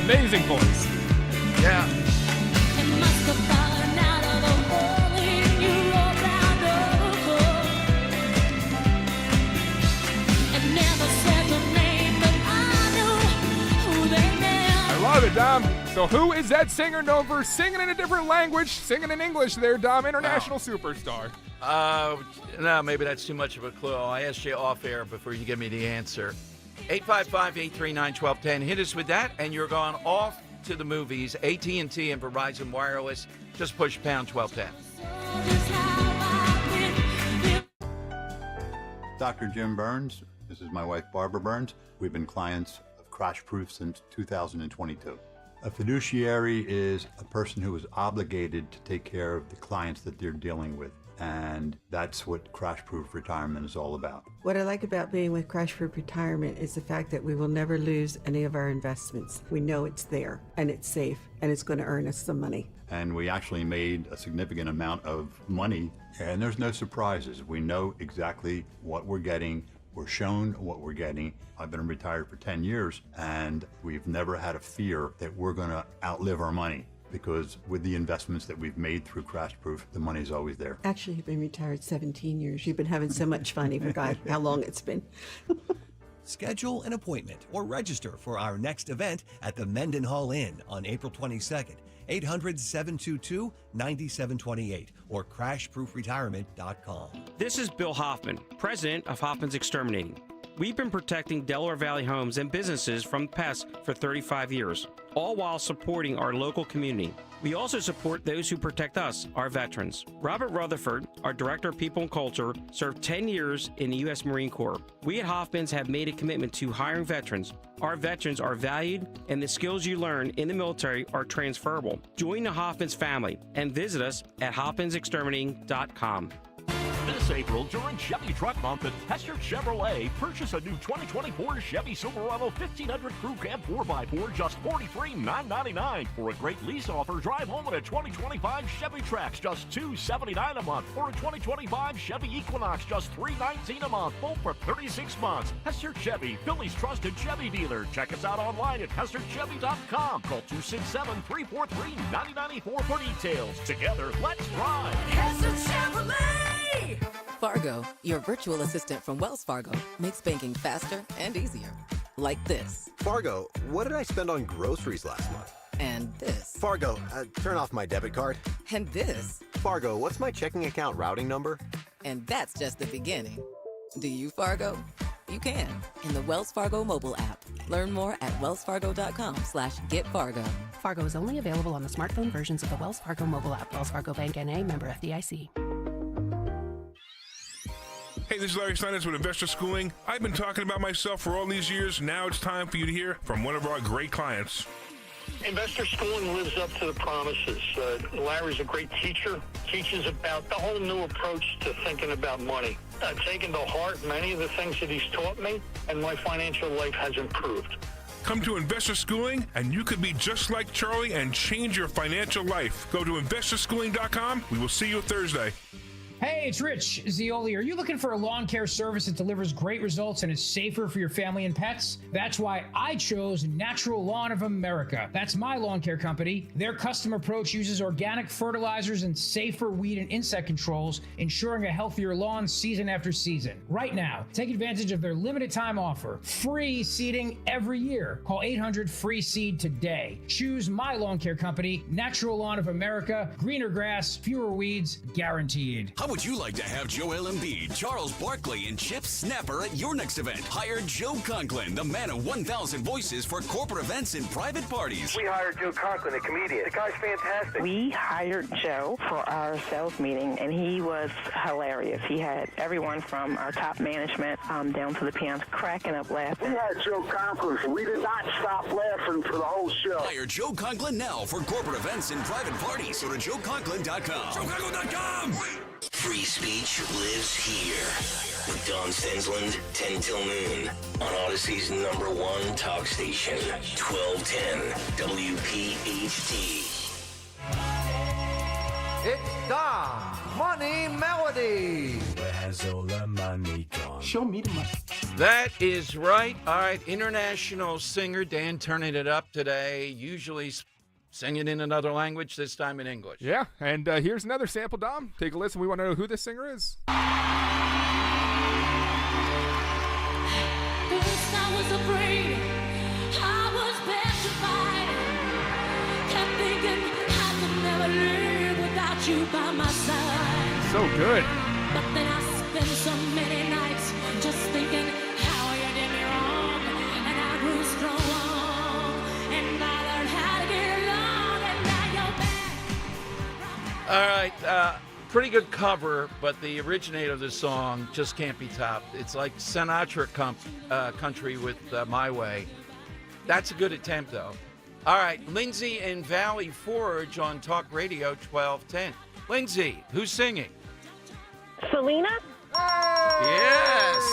Amazing voice. Yeah. I love it, Dom. So who is that singer known for singing in a different language, singing in English there, Dom? International superstar. No, maybe that's too much of a clue. I asked you off air before you give me the answer. 855-839-1210. Hit us with that, and you're going off to the movies. AT&T and Verizon Wireless. Just push pound 1210. Dr. Jim Burns. This is my wife, Barbara Burns. We've been clients of Crash Proof since 2022. A fiduciary is a person who is obligated to take care of the clients that they're dealing with. And that's what Crash Proof Retirement is all about. What I like about being with Crash Proof Retirement is the fact that we will never lose any of our investments. We know it's there and it's safe and it's going to earn us some money. And we actually made a significant amount of money, and there's no surprises. We know exactly what we're getting. We're shown what we're getting. I've been retired for 10 years, and we've never had a fear that we're going to outlive our money. Because with the investments that we've made through Crash Proof, the money's always there. Actually, you've been retired 17 years. You've been having so much fun, you forgot how long it's been. Schedule an appointment or register for our next event at the Mendenhall Inn on April 22nd, 800-722-9728 or crashproofretirement.com. This is Bill Hoffman, president of Hoffman's Exterminating. We've been protecting Delaware Valley homes and businesses from pests for 35 years, all while supporting our local community. We also support those who protect us, our veterans. Robert Rutherford, our Director of People and Culture, served 10 years in the U.S. Marine Corps. We at Hoffman's have made a commitment to hiring veterans. Our veterans are valued, and the skills you learn in the military are transferable. Join the Hoffman's family and visit us at hoffmansexterminating.com. This April, during Chevy Truck Month at Hester Chevrolet, purchase a new 2024 Chevy Silverado 1500 Crew Cab 4x4 just $43,999. For a great lease offer, drive home in a 2025 Chevy Trax just $279 a month, or a 2025 Chevy Equinox just $319 a month, both for 36 months. Hester Chevy, Philly's trusted Chevy dealer. Check us out online at HesterChevy.com. Call 267-343-9094 for details. Together, let's ride. Hester Chevrolet! Fargo, your virtual assistant from Wells Fargo, makes banking faster and easier. Like this. Fargo, what did I spend on groceries last month? And this. Fargo, turn off my debit card. And this. Fargo, what's my checking account routing number? And that's just the beginning. Do you, Fargo? You can in the Wells Fargo mobile app. Learn more at wellsfargo.com/getfargo. Fargo is only available on the smartphone versions of the Wells Fargo mobile app. Wells Fargo Bank N.A., member FDIC. Hey, this is Larry Steinitz with Investor Schooling. I've been talking about myself for all these years. Now it's time for you to hear from one of our great clients. Investor Schooling lives up to the promises. Larry's a great teacher, teaches about the whole new approach to thinking about money. I've taken to heart many of the things that he's taught me, and my financial life has improved. Come to Investor Schooling, and you could be just like Charlie and change your financial life. Go to investorschooling.com. We will see you Thursday. Hey, it's Rich Zioli. Are you looking for a lawn care service that delivers great results and is safer for your family and pets? That's why I chose Natural Lawn of America. That's my lawn care company. Their custom approach uses organic fertilizers and safer weed and insect controls, ensuring a healthier lawn season after season. Right now, take advantage of their limited time offer. Free seeding every year. Call 800-FREE-SEED today. Choose my lawn care company, Natural Lawn of America. Greener grass, fewer weeds, guaranteed. How would you like to have Joel Embiid, Charles Barkley, and Chip Snapper at your next event? Hire Joe Conklin, the man of 1,000 voices for corporate events and private parties. We hired Joe Conklin, a comedian. The guy's fantastic. We hired Joe for our sales meeting, and he was hilarious. He had everyone from our top management down to the peons cracking up laughing. We had Joe Conklin, so we did not stop laughing for the whole show. Hire Joe Conklin now for corporate events and private parties. Go to joeconklin.com. JoeConklin.com! Free speech lives here with Don Stensland, 10 till noon on Odyssey's #1 talk station, 1210 WPHT. It's Don Money Melody. Where has all the money gone? Show me the money. That is right. All right, international singer Dan turning it up today, usually singing in another language, this time in English. Yeah, and here's another sample, Dom. Take a listen. We want to know who this singer is. First I was afraid, I was petrified, kept thinking I could never live without you by my side. So good. But then I spent so many nights just thinking how you did me wrong, and I grew strong, and I learned how to get along, and now you're back. All right, pretty good cover, but the originator of the song just can't be topped. It's like Sinatra country with My Way. That's a good attempt, though. All right, Lindsay and Valley Forge on Talk Radio 1210. Lindsay, who's singing? Selena? Yes.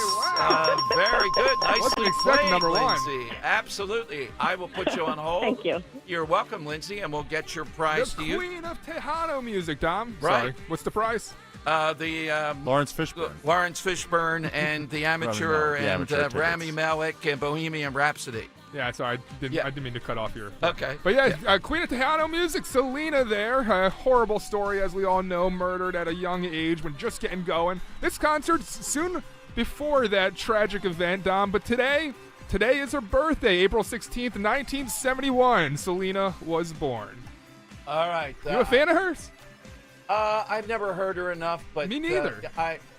Very good. Nicely played, number one. Lindsay. Absolutely. I will put you on hold. Thank you. You're welcome, Lindsay, and we'll get your prize The to you. queen of Tejano music, Dom. Right. Sorry. What's the prize? Lawrence Fishburne. Lawrence Fishburne and The Amateur Rami Malek. and The Amateur Rami tickets. Malek and Bohemian Rhapsody. Yeah, sorry, I didn't mean to cut off your. Okay. But yeah, Queen of Tejano music, Selena there. A horrible story, as we all know, murdered at a young age when just getting going. This concert's soon before that tragic event, Dom, but today is her birthday, April 16th, 1971. Selena was born. All right. You a fan of hers? I've never heard her enough, but Me neither.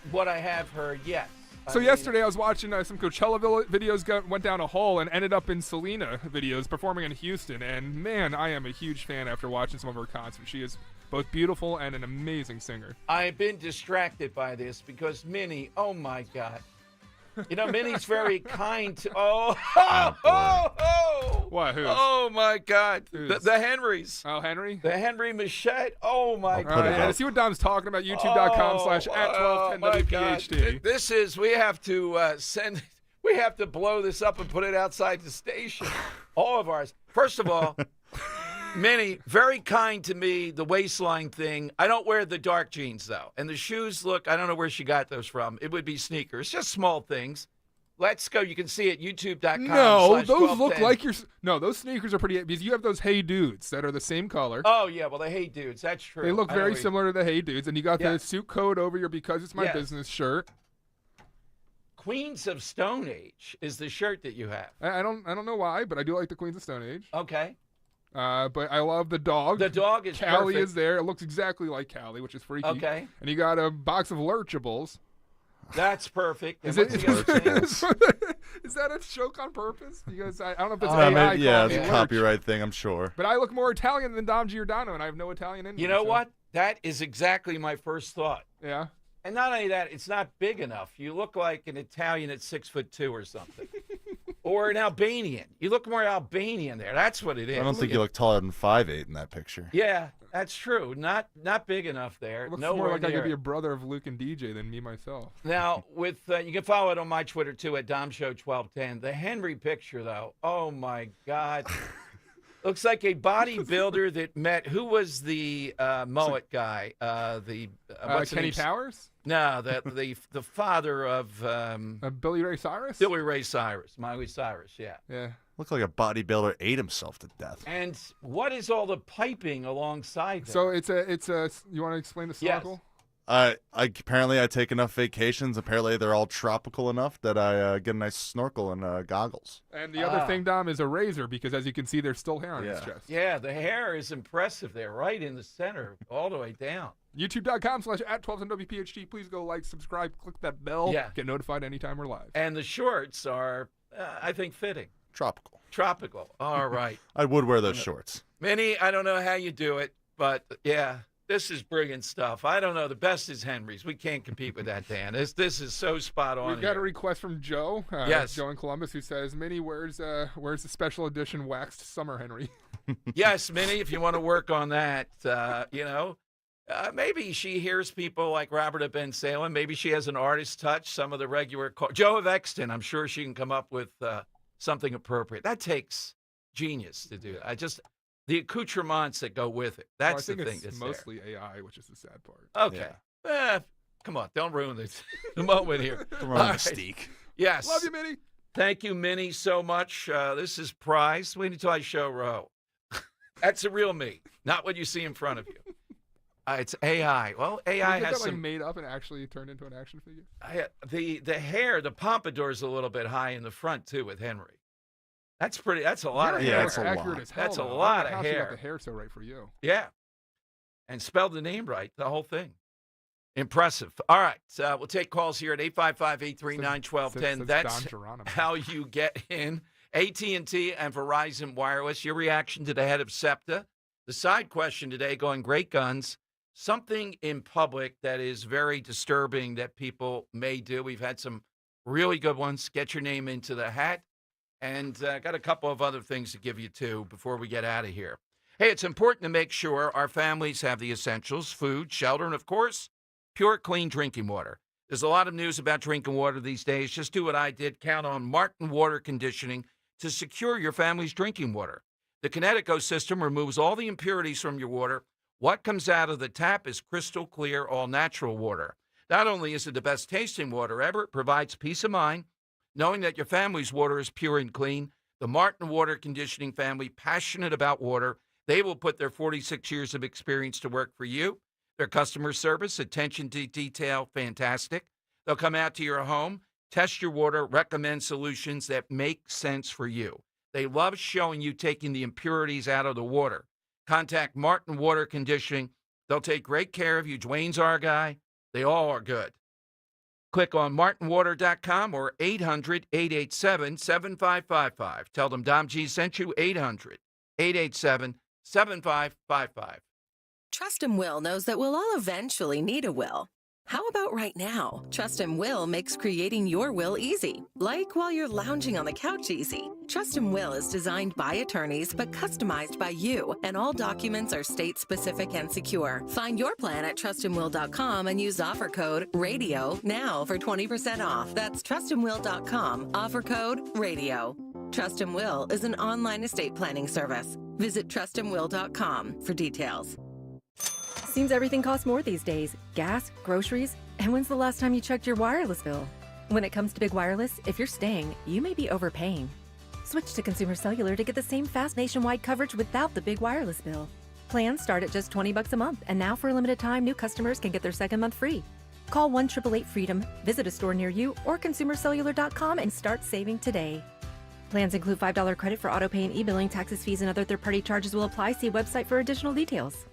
What I have heard, yes. So yesterday I was watching some Coachella videos, went down a hole and ended up in Selena videos performing in Houston. And man, I am a huge fan after watching some of her concerts. She is both beautiful and an amazing singer. I've been distracted by this because Minnie, oh my God. You know, Minnie's very kind to. What? Who? Oh my God! The Henrys. Oh, Henry. The Henry Machette. Oh my God! Yeah, to see what Dom's talking about, YouTube.com/@1210WPHT. This is. We have to send. We have to blow this up and put it outside the station. All of ours. First of all. Minnie, very kind to me, the waistline thing. I don't wear the dark jeans, though. And the shoes look, I don't know where she got those from. It would be sneakers. Just small things. Let's go. You can see it, youtube.com. No, those look like your. No, those sneakers are pretty. Because you have those Hey Dudes that are the same color. Oh, yeah. Well, the Hey Dudes. That's true. They look very similar to the Hey Dudes. And you got Yeah. the suit coat over your Because It's My Business shirt. Queens of Stone Age is the shirt that you have. I don't know why, but I do like the Queens of Stone Age. Okay. But I love the dog. The dog is Callie perfect. is there. It looks exactly like Callie, which is freaky. Okay. And you got a box of Lurchables. That's perfect. Is And it? what's the other thing? Is that a joke on purpose? Because I don't know if it's Maybe- AI. yeah, calling it's me a Lurch. copyright thing, I'm sure. But I look more Italian than Dom Giordano, and I have no Italian in me. You know so- what? That is exactly my first thought. Yeah. And not only that, it's not big enough. You look like an Italian at 6'2" or something. Or an Albanian. You look more Albanian there. That's what it is. I don't think you look taller than 5'8" in that picture. Yeah, that's true. Not big enough there. It looks Nowhere more like I near could be it. a brother of Luke and DJ than me myself. Now, with you can follow it on my Twitter, too, at DomShow1210. The Henry picture, though, oh, my God. Looks like a bodybuilder that met, who was the mullet guy? What's Kenny Powers? No, the father of Billy Ray Cyrus? Billy Ray Cyrus, Miley Cyrus, yeah. Yeah. Looked like a bodybuilder ate himself to death. And what is all the piping alongside that? So it's a. You want to explain the snorkel? Apparently I take enough vacations. Apparently they're all tropical enough that I get a nice snorkel and goggles. And the other thing, Dom, is a razor because, as you can see, there's still hair on his chest. Yeah, the hair is impressive there, right in the center, all the way down. YouTube.com/@1210WPHT. Please go like, subscribe, click that bell. Yeah. Get notified anytime we're live. And the shorts are, I think, fitting. Tropical. All right. I would wear those shorts. Minnie, I don't know how you do it, but yeah, this is brilliant stuff. I don't know. The best is Henry's. We can't compete with that, Dan. This is so spot on. We've got a request from Joe. Yes. Joe in Columbus, who says, Minnie, where's the special edition waxed summer Henry? Yes, Minnie, if you want to work on that, maybe she hears people like Robert of Ben Salem. Maybe she has an artist touch. Some of the regular Joe of Exton, I'm sure she can come up with something appropriate. That takes genius to do that. The accoutrements that go with it. That's the thing. That's mostly AI, which is the sad part. Okay. Come on, don't ruin the moment here. Don't ruin the mystique. Yes. Love you, Minnie. Thank you, Minnie, so much. This is prized. Wait until I show Ro. That's the real me, not what you see in front of you. It's AI. Well, AI has some made up and actually turned into an action figure. The hair, the pompadour is a little bit high in the front too with Henry. That's pretty. That's a lot of hair. That's accurate as hell. That's a lot of hair. hair. You got the hair so right for you. Yeah, and spelled the name right. The whole thing. Impressive. All right, we'll take calls here at 855-839-1210. That's how you get in. AT&T and Verizon Wireless. Your reaction to the head of SEPTA. The side question today, going great guns. Something in public that is very disturbing that people may do. We've had some really good ones. Get your name into the hat. And got a couple of other things to give you, too, before we get out of here. Hey, it's important to make sure our families have the essentials, food, shelter, and, of course, pure, clean drinking water. There's a lot of news about drinking water these days. Just do what I did. Count on Martin Water Conditioning to secure your family's drinking water. The Connecticut system removes all the impurities from your water. What comes out of the tap is crystal clear, all-natural water. Not only is it the best tasting water ever, it provides peace of mind knowing that your family's water is pure and clean. The Martin Water Conditioning family, passionate about water. They will put their 46 years of experience to work for you. Their customer service, attention to detail, fantastic. They'll come out to your home, test your water, recommend solutions that make sense for you. They love showing you taking the impurities out of the water. Contact Martin Water Conditioning. They'll take great care of you. Dwayne's our guy. They all are good. Click on martinwater.com or 800-887-7555. Tell them Dom G sent you, 800-887-7555. Trust and Will knows that we'll all eventually need a will. How about right now? Trust and Will makes creating your will easy, like while you're lounging on the couch easy. Trust and Will is designed by attorneys but customized by you, and all documents are state-specific and secure. Find your plan at trustandwill.com and use offer code RADIO now for 20% off. That's trustandwill.com, offer code RADIO. Trust and Will is an online estate planning service. Visit trustandwill.com for details. Seems everything costs more these days. Gas, groceries, and when's the last time you checked your wireless bill? When it comes to big wireless, if you're staying, you may be overpaying. Switch to Consumer Cellular to get the same fast nationwide coverage without the big wireless bill. Plans start at just $20 a month, and now for a limited time, new customers can get their second month free. Call 1-888-FREEDOM, visit a store near you, or consumercellular.com and start saving today. Plans include $5 credit for auto pay and e-billing. Taxes, fees, and other third-party charges will apply. See website for additional details.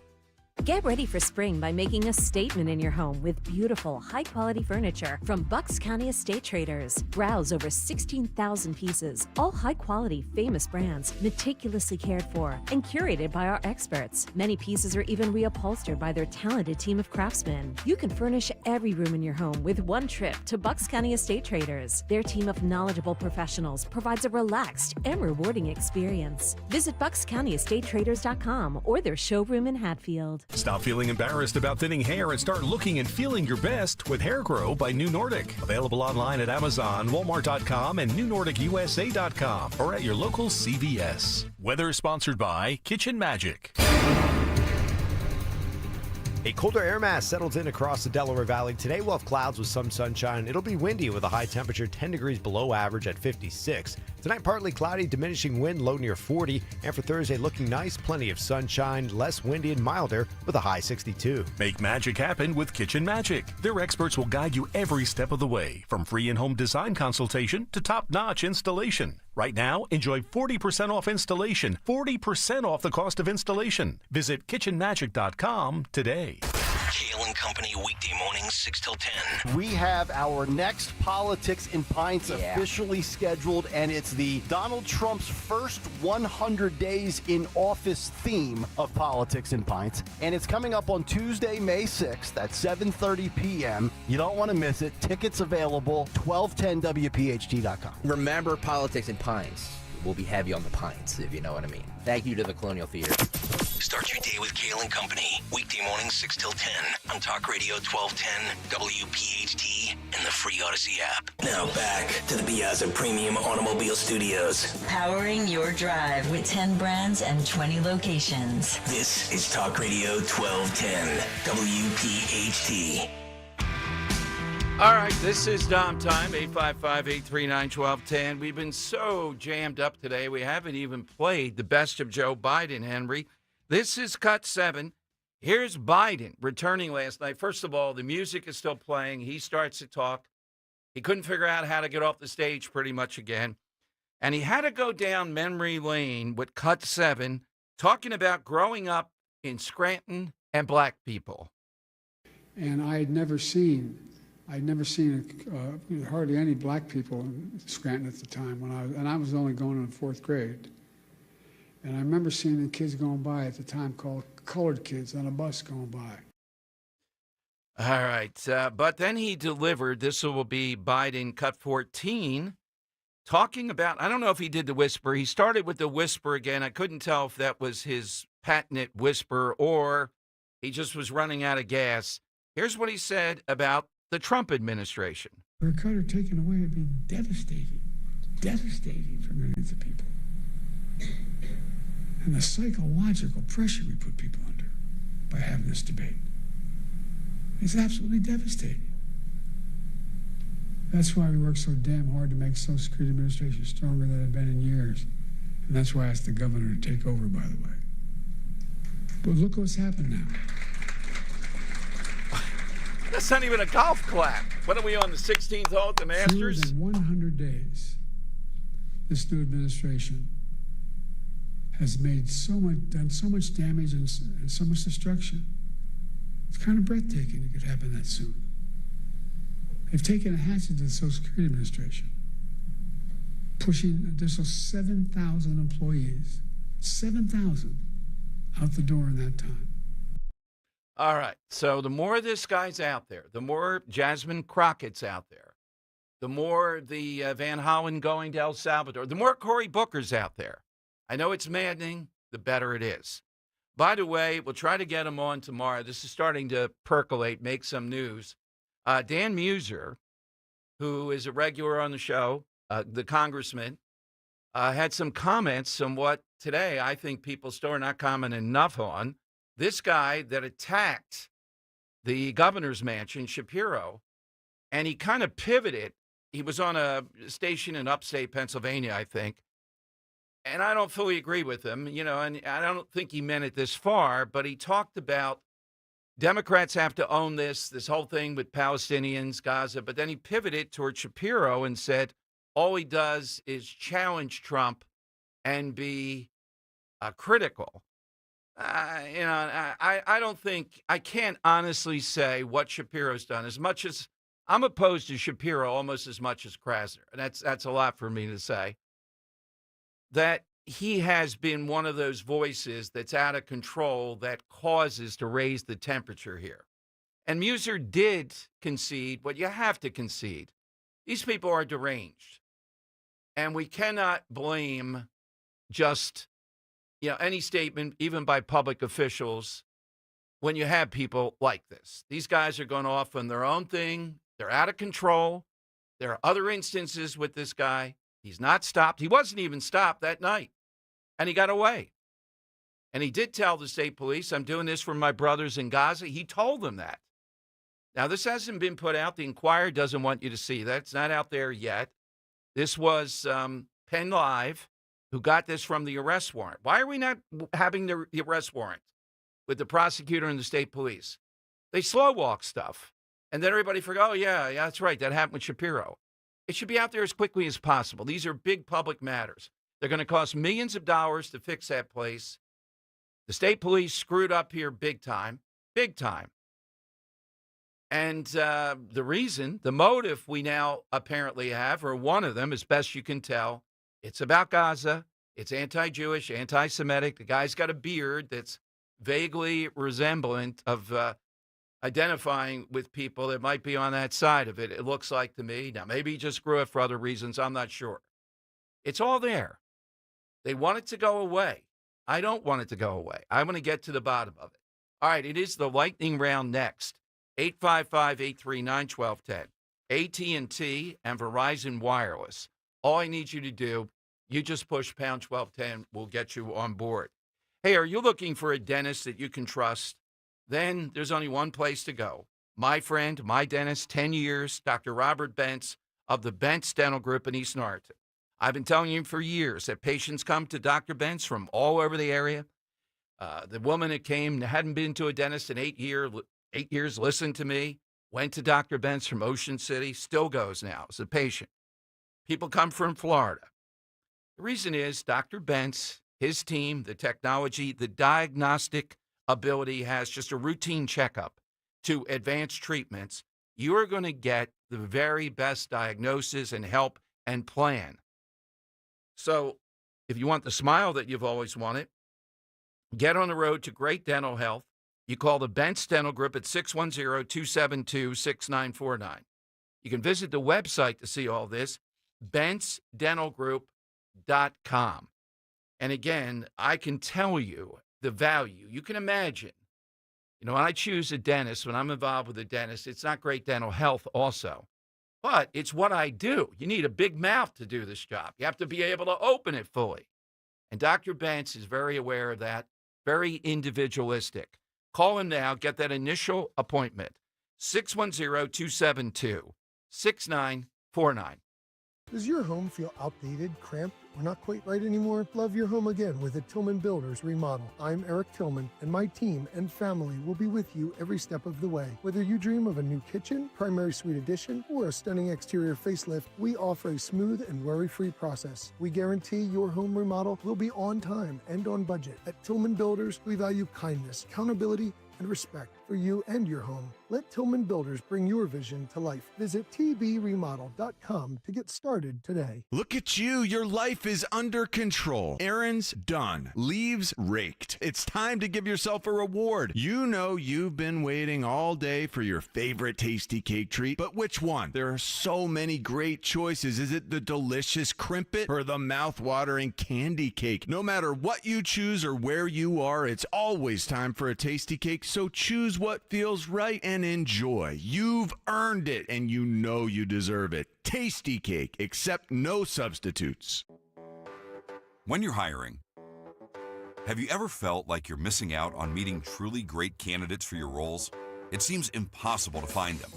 Get ready for spring by making a statement in your home with beautiful, high-quality furniture from Bucks County Estate Traders. Browse over 16,000 pieces, all high-quality, famous brands, meticulously cared for and curated by our experts. Many pieces are even reupholstered by their talented team of craftsmen. You can furnish every room in your home with one trip to Bucks County Estate Traders. Their team of knowledgeable professionals provides a relaxed and rewarding experience. Visit BucksCountyEstateTraders.com or their showroom in Hatfield. Stop feeling embarrassed about thinning hair and start looking and feeling your best with Hair Grow by New Nordic. Available online at Amazon, Walmart.com, and NewNordicUSA.com or at your local CVS. Weather sponsored by Kitchen Magic. A colder air mass settled in across the Delaware Valley. Today we'll have clouds with some sunshine. It'll be windy with a high temperature 10 degrees below average at 56. Tonight partly cloudy, diminishing wind, low near 40. And for Thursday looking nice, plenty of sunshine, less windy and milder with a high 62. Make magic happen with Kitchen Magic. Their experts will guide you every step of the way, from free in-home design consultation to top-notch installation. Right now, enjoy 40% off installation, 40% off the cost of installation. Visit kitchenmagic.com today. Kale and Company weekday mornings 6 till 10. We have our next Politics in Pints officially scheduled, and it's the Donald Trump's first 100 days in office theme of Politics in Pints. And it's coming up on Tuesday, May 6th at 7:30 p.m. You don't want to miss it. Tickets available, 1210WPHT.com. Remember Politics in Pints. We'll be heavy on the pints, if you know what I mean. Thank you to the Colonial Theater. Start your day with Kale and Company. Weekday mornings 6 till 10 on Talk Radio 1210, WPHT, and the free Odyssey app. Now back to the Piazza Premium Automobile Studios. Powering your drive with 10 brands and 20 locations. This is Talk Radio 1210, WPHT. All right, this is Dom Time, 855-839-1210. We've been so jammed up today, we haven't even played the best of Joe Biden, Henry. This is cut 7. Here's Biden returning last night. First of all, the music is still playing. He starts to talk. He couldn't figure out how to get off the stage pretty much again. And he had to go down memory lane with cut 7, talking about growing up in Scranton and black people. And I'd never seen hardly any black people in Scranton at the time I was only going in the 4th grade. And I remember seeing the kids going by at the time called colored kids on a bus going by. All right. But then he delivered, this will be Biden cut 14, talking about, I don't know if he did the whisper. He started with the whisper again. I couldn't tell if that was his patented whisper or he just was running out of gas. Here's what he said about the Trump administration. For Carter taken away would be devastating for millions of people. And the psychological pressure we put people under by having this debate is absolutely devastating. That's why we work so damn hard to make Social Security Administration stronger than it's been in years. And that's why I asked the governor to take over, by the way. But look what's happened now. That's not even a golf clap. What are we on, the 16th hole at the Masters? Fewer than 100 days, this new administration has done so much damage and so much destruction. It's kind of breathtaking it could happen that soon. They've taken a hatchet to the Social Security Administration, pushing an additional 7,000 employees, 7,000 out the door in that time. All right. So the more this guy's out there, the more Jasmine Crockett's out there, the more the Van Hollen going to El Salvador, the more Cory Booker's out there. I know it's maddening, the better it is. By the way, we'll try to get him on tomorrow. This is starting to percolate, make some news. Dan Muser, who is a regular on the show, the congressman, had some comments on what today I think people still are not commenting enough on. This guy that attacked the governor's mansion, Shapiro, and he kind of pivoted. He was on a station in upstate Pennsylvania, I think. And I don't fully agree with him, and I don't think he meant it this far, but he talked about Democrats have to own this whole thing with Palestinians, Gaza. But then he pivoted toward Shapiro and said all he does is challenge Trump and be critical. I don't think, I can't honestly say what Shapiro's done. As much as I'm opposed to Shapiro almost as much as Krasner, and that's a lot for me to say, that he has been one of those voices that's out of control that causes to raise the temperature here. And Muser did concede what you have to concede. These people are deranged. And we cannot blame just, any statement, even by public officials, when you have people like this. These guys are going off on their own thing. They're out of control. There are other instances with this guy. He's not stopped. He wasn't even stopped that night, and he got away. And he did tell the state police, I'm doing this for my brothers in Gaza. He told them that. Now, this hasn't been put out. The Inquirer doesn't want you to see that. It's not out there yet. This was Penn Live, who got this from the arrest warrant. Why are we not having the arrest warrant with the prosecutor and the state police? They slow walk stuff. And then everybody forgot, oh, yeah, that's right. That happened with Shapiro. It should be out there as quickly as possible. These are big public matters. They're going to cost millions of dollars to fix that place. The state police screwed up here big time, big time. And the reason, the motive we now apparently have, or one of them, as best you can tell, it's about Gaza. It's anti-Jewish, anti-Semitic. The guy's got a beard that's vaguely resemblant of identifying with people that might be on that side of it, it looks like to me. Now, maybe he just grew it for other reasons. I'm not sure. It's all there. They want it to go away. I don't want it to go away. I want to get to the bottom of it. All right, it is the lightning round next. 855-839-1210. AT&T and Verizon Wireless. All I need you to do, you just push pound 1210. We'll get you on board. Hey, are you looking for a dentist that you can trust? Then there's only one place to go. My friend, my dentist, 10 years, Dr. Robert Bentz of the Bentz Dental Group in East Norriton. I've been telling you for years that patients come to Dr. Bentz from all over the area. The woman that came hadn't been to a dentist in 8 years, listened to me, went to Dr. Bentz from Ocean City, still goes now as a patient. People come from Florida. The reason is Dr. Bentz, his team, the technology, the diagnostic ability has just a routine checkup to advanced treatments. You are going to get the very best diagnosis and help and plan. So if you want the smile that you've always wanted, get on the road to great dental health. You call the Bentz Dental Group at 610-272-6949. You can visit the website to see all this, bentzdentalgroup.com. And again, I can tell you the value. You can imagine, when I choose a dentist, when I'm involved with a dentist, it's not great dental health also, but it's what I do. You need a big mouth to do this job. You have to be able to open it fully. And Dr. Bentz is very aware of that, very individualistic. Call him now. Get that initial appointment. 610-272-6949. Does your home feel outdated, cramped, or not quite right anymore? Love your home again with a Tillman Builders remodel. I'm Eric Tillman, and my team and family will be with you every step of the way. Whether you dream of a new kitchen, primary suite addition, or a stunning exterior facelift, we offer a smooth and worry-free process. We guarantee your home remodel will be on time and on budget. At Tillman Builders, we value kindness, accountability, and respect for you and your home. Let Tillman Builders bring your vision to life. Visit tbremodel.com to get started today. Look at you. Your life is under control. Errands done. Leaves raked. It's time to give yourself a reward. You know you've been waiting all day for your favorite tasty cake treat, but which one? There are so many great choices. Is it the delicious Crimpet or the mouth-watering candy cake? No matter what you choose or where you are, it's always time for a tasty cake, so choose what feels right and enjoy. You've earned it, and you know you deserve it. Tasty cake, accept no substitutes. When you're hiring, have you ever felt like you're missing out on meeting truly great candidates for your roles? It seems impossible to find them,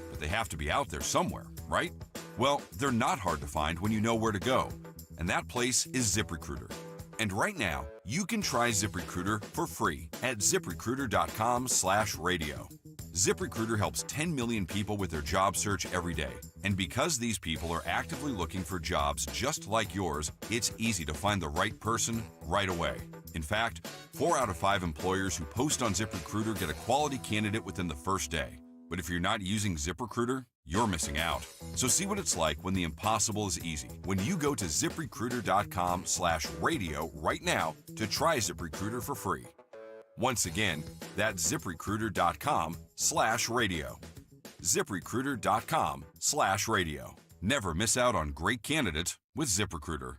but they have to be out there somewhere, right? Well, they're not hard to find when you know where to go, and that place is ZipRecruiter. And right now, you can try ZipRecruiter for free at ZipRecruiter.com/radio. ZipRecruiter helps 10 million people with their job search every day. And because these people are actively looking for jobs just like yours, it's easy to find the right person right away. In fact, 4 out of 5 employers who post on ZipRecruiter get a quality candidate within the first day. But if you're not using ZipRecruiter, you're missing out. So see what it's like when the impossible is easy. When you go to ZipRecruiter.com/radio right now to try ZipRecruiter for free. Once again, that's ZipRecruiter.com/radio. ZipRecruiter.com/radio. Never miss out on great candidates with ZipRecruiter.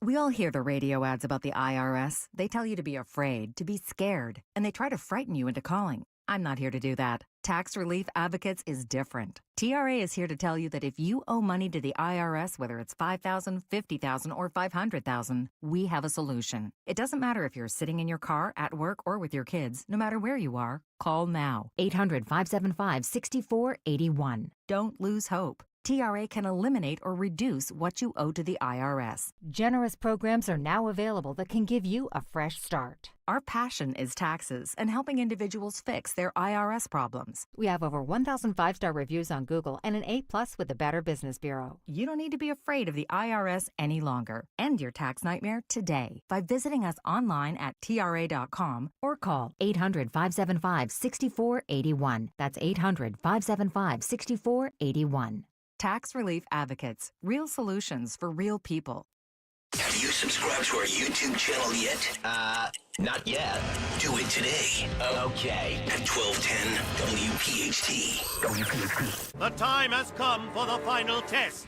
We all hear the radio ads about the IRS. They tell you to be afraid, to be scared, and they try to frighten you into calling. I'm not here to do that. Tax Relief Advocates is different. TRA is here to tell you that if you owe money to the IRS, whether it's $5,000, $50,000, or $500,000, we have a solution. It doesn't matter if you're sitting in your car, at work, or with your kids. No matter where you are, call now. 800-575-6481. Don't lose hope. TRA can eliminate or reduce what you owe to the IRS. Generous programs are now available that can give you a fresh start. Our passion is taxes and helping individuals fix their IRS problems. We have over 1,000 5-star reviews on Google and an A+ with the Better Business Bureau. You don't need to be afraid of the IRS any longer. End your tax nightmare today by visiting us online at TRA.com or call 800-575-6481. That's 800-575-6481. Tax Relief Advocates. Real solutions for real people. Have you subscribed to our YouTube channel yet? Not yet. Do it today. Okay. At 1210 WPHT. The time has come for the final test.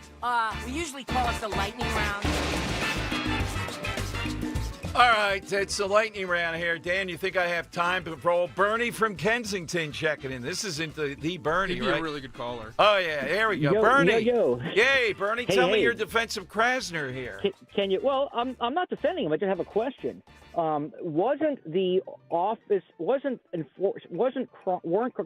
We usually call it the lightning round. All right, it's the lightning round here. Dan, you think I have time to roll? Bernie from Kensington checking in. This isn't the Bernie, He'd be right? a really good caller. Oh, yeah, there we go. Bernie. Yo. Yay, Bernie, Hey, tell me hey. your defense of Krasner here. Can you? Well, I'm not defending him. I just have a question. Wasn't the office weren't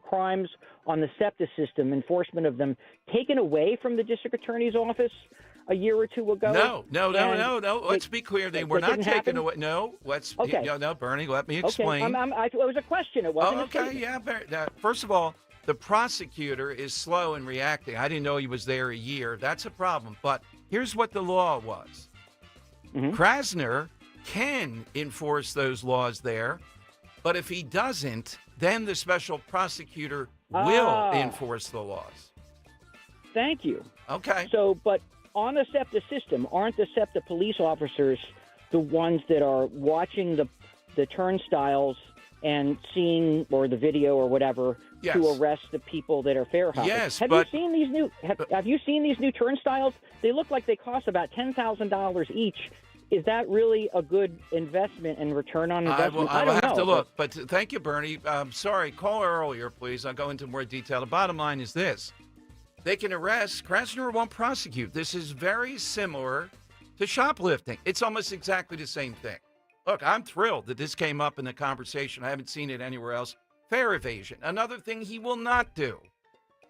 crimes on the SEPTA system, enforcement of them, taken away from the district attorney's office a year or two ago? No. Let's be clear. They were not taken away. No, Okay. No, Bernie, let me explain. Okay, it was a question. It wasn't a okay, statement. yeah. Now, first of all, the prosecutor is slow in reacting. I didn't know he was there a year. That's a problem. But here's what the law was. Krasner can enforce those laws there, but if he doesn't, then the special prosecutor will enforce the laws. Thank you. Okay. So, but on the SEPTA system, aren't the SEPTA police officers the ones that are watching the turnstiles and seeing, or the video or whatever, Yes. to arrest the people that are fair hopping? Yes, have but- you seen these new? Have you seen these new turnstiles? They look like they cost about $10,000 each. Is that really a good investment and return on investment? I will don't have know, to look. But thank you, Bernie. Sorry, call earlier, please. I'll go into more detail. The bottom line is this. They can arrest. Krasner won't prosecute. This is very similar to shoplifting. It's almost exactly the same thing. Look, I'm thrilled that this came up in the conversation. I haven't seen it anywhere else. Fare evasion, another thing he will not do.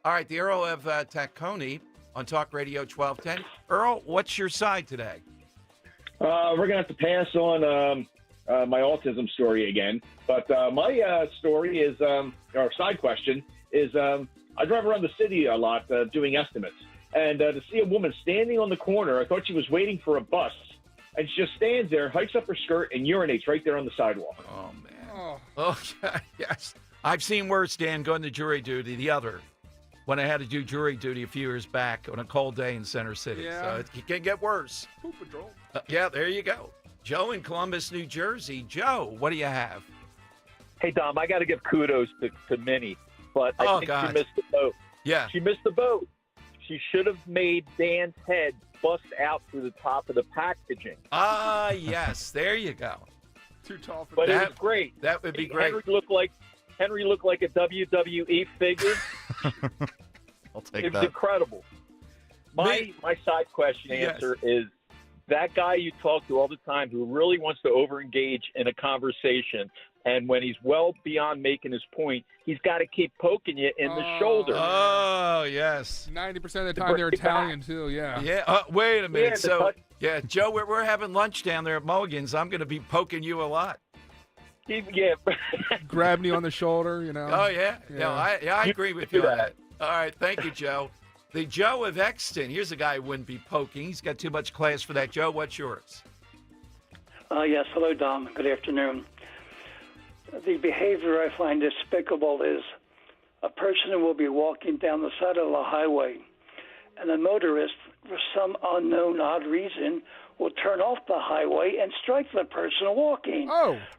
All right, the Earl of Tacony on Talk Radio 1210. Earl, what's your side today? We're going to have to pass on my autism story again. But my story is, or side question is, I drive around the city a lot doing estimates. And to see a woman standing on the corner, I thought she was waiting for a bus. And she just stands there, hikes up her skirt, and urinates right there on the sidewalk. Oh, man. Oh, yes. I've seen worse, Dan, going to jury duty, the other, when I had to do jury duty a few years back on a cold day in Center City. Yeah. So it can get worse. Poop patrol. Yeah, there you go. Joe in Columbus, New Jersey. Joe, what do you have? Hey, Dom, I got to give kudos to Minnie, but I think God. she missed the boat. Yeah. She missed the boat. She should have made Dan's head bust out through the top of the packaging. Yes. There you go. Too tall for But that. it was great. That would be great. Henry looked like a WWE figure. I'll take It was that. incredible. My side question Yes. answer is that guy you talk to all the time who really wants to overengage in a conversation, and when he's well beyond making his point, he's got to keep poking you in the shoulder. Oh, yes. 90% of the time they're Italian, too, yeah. Yeah. Wait a minute. Yeah, So, yeah, Joe, we're having lunch down there at Mulligan's. I'm going to be poking you a lot. Yeah. Grabbing you on the shoulder, you know. Oh, yeah. No, I agree with you on that. All right. Thank you, Joe. The Joe of Exton. Here's a guy who wouldn't be poking. He's got too much class for that. Joe, what's yours? Yes. Hello, Dom. Good afternoon. The behavior I find despicable is a person who will be walking down the side of the highway, and a motorist, for some unknown odd reason, will turn off the highway and strike the person walking.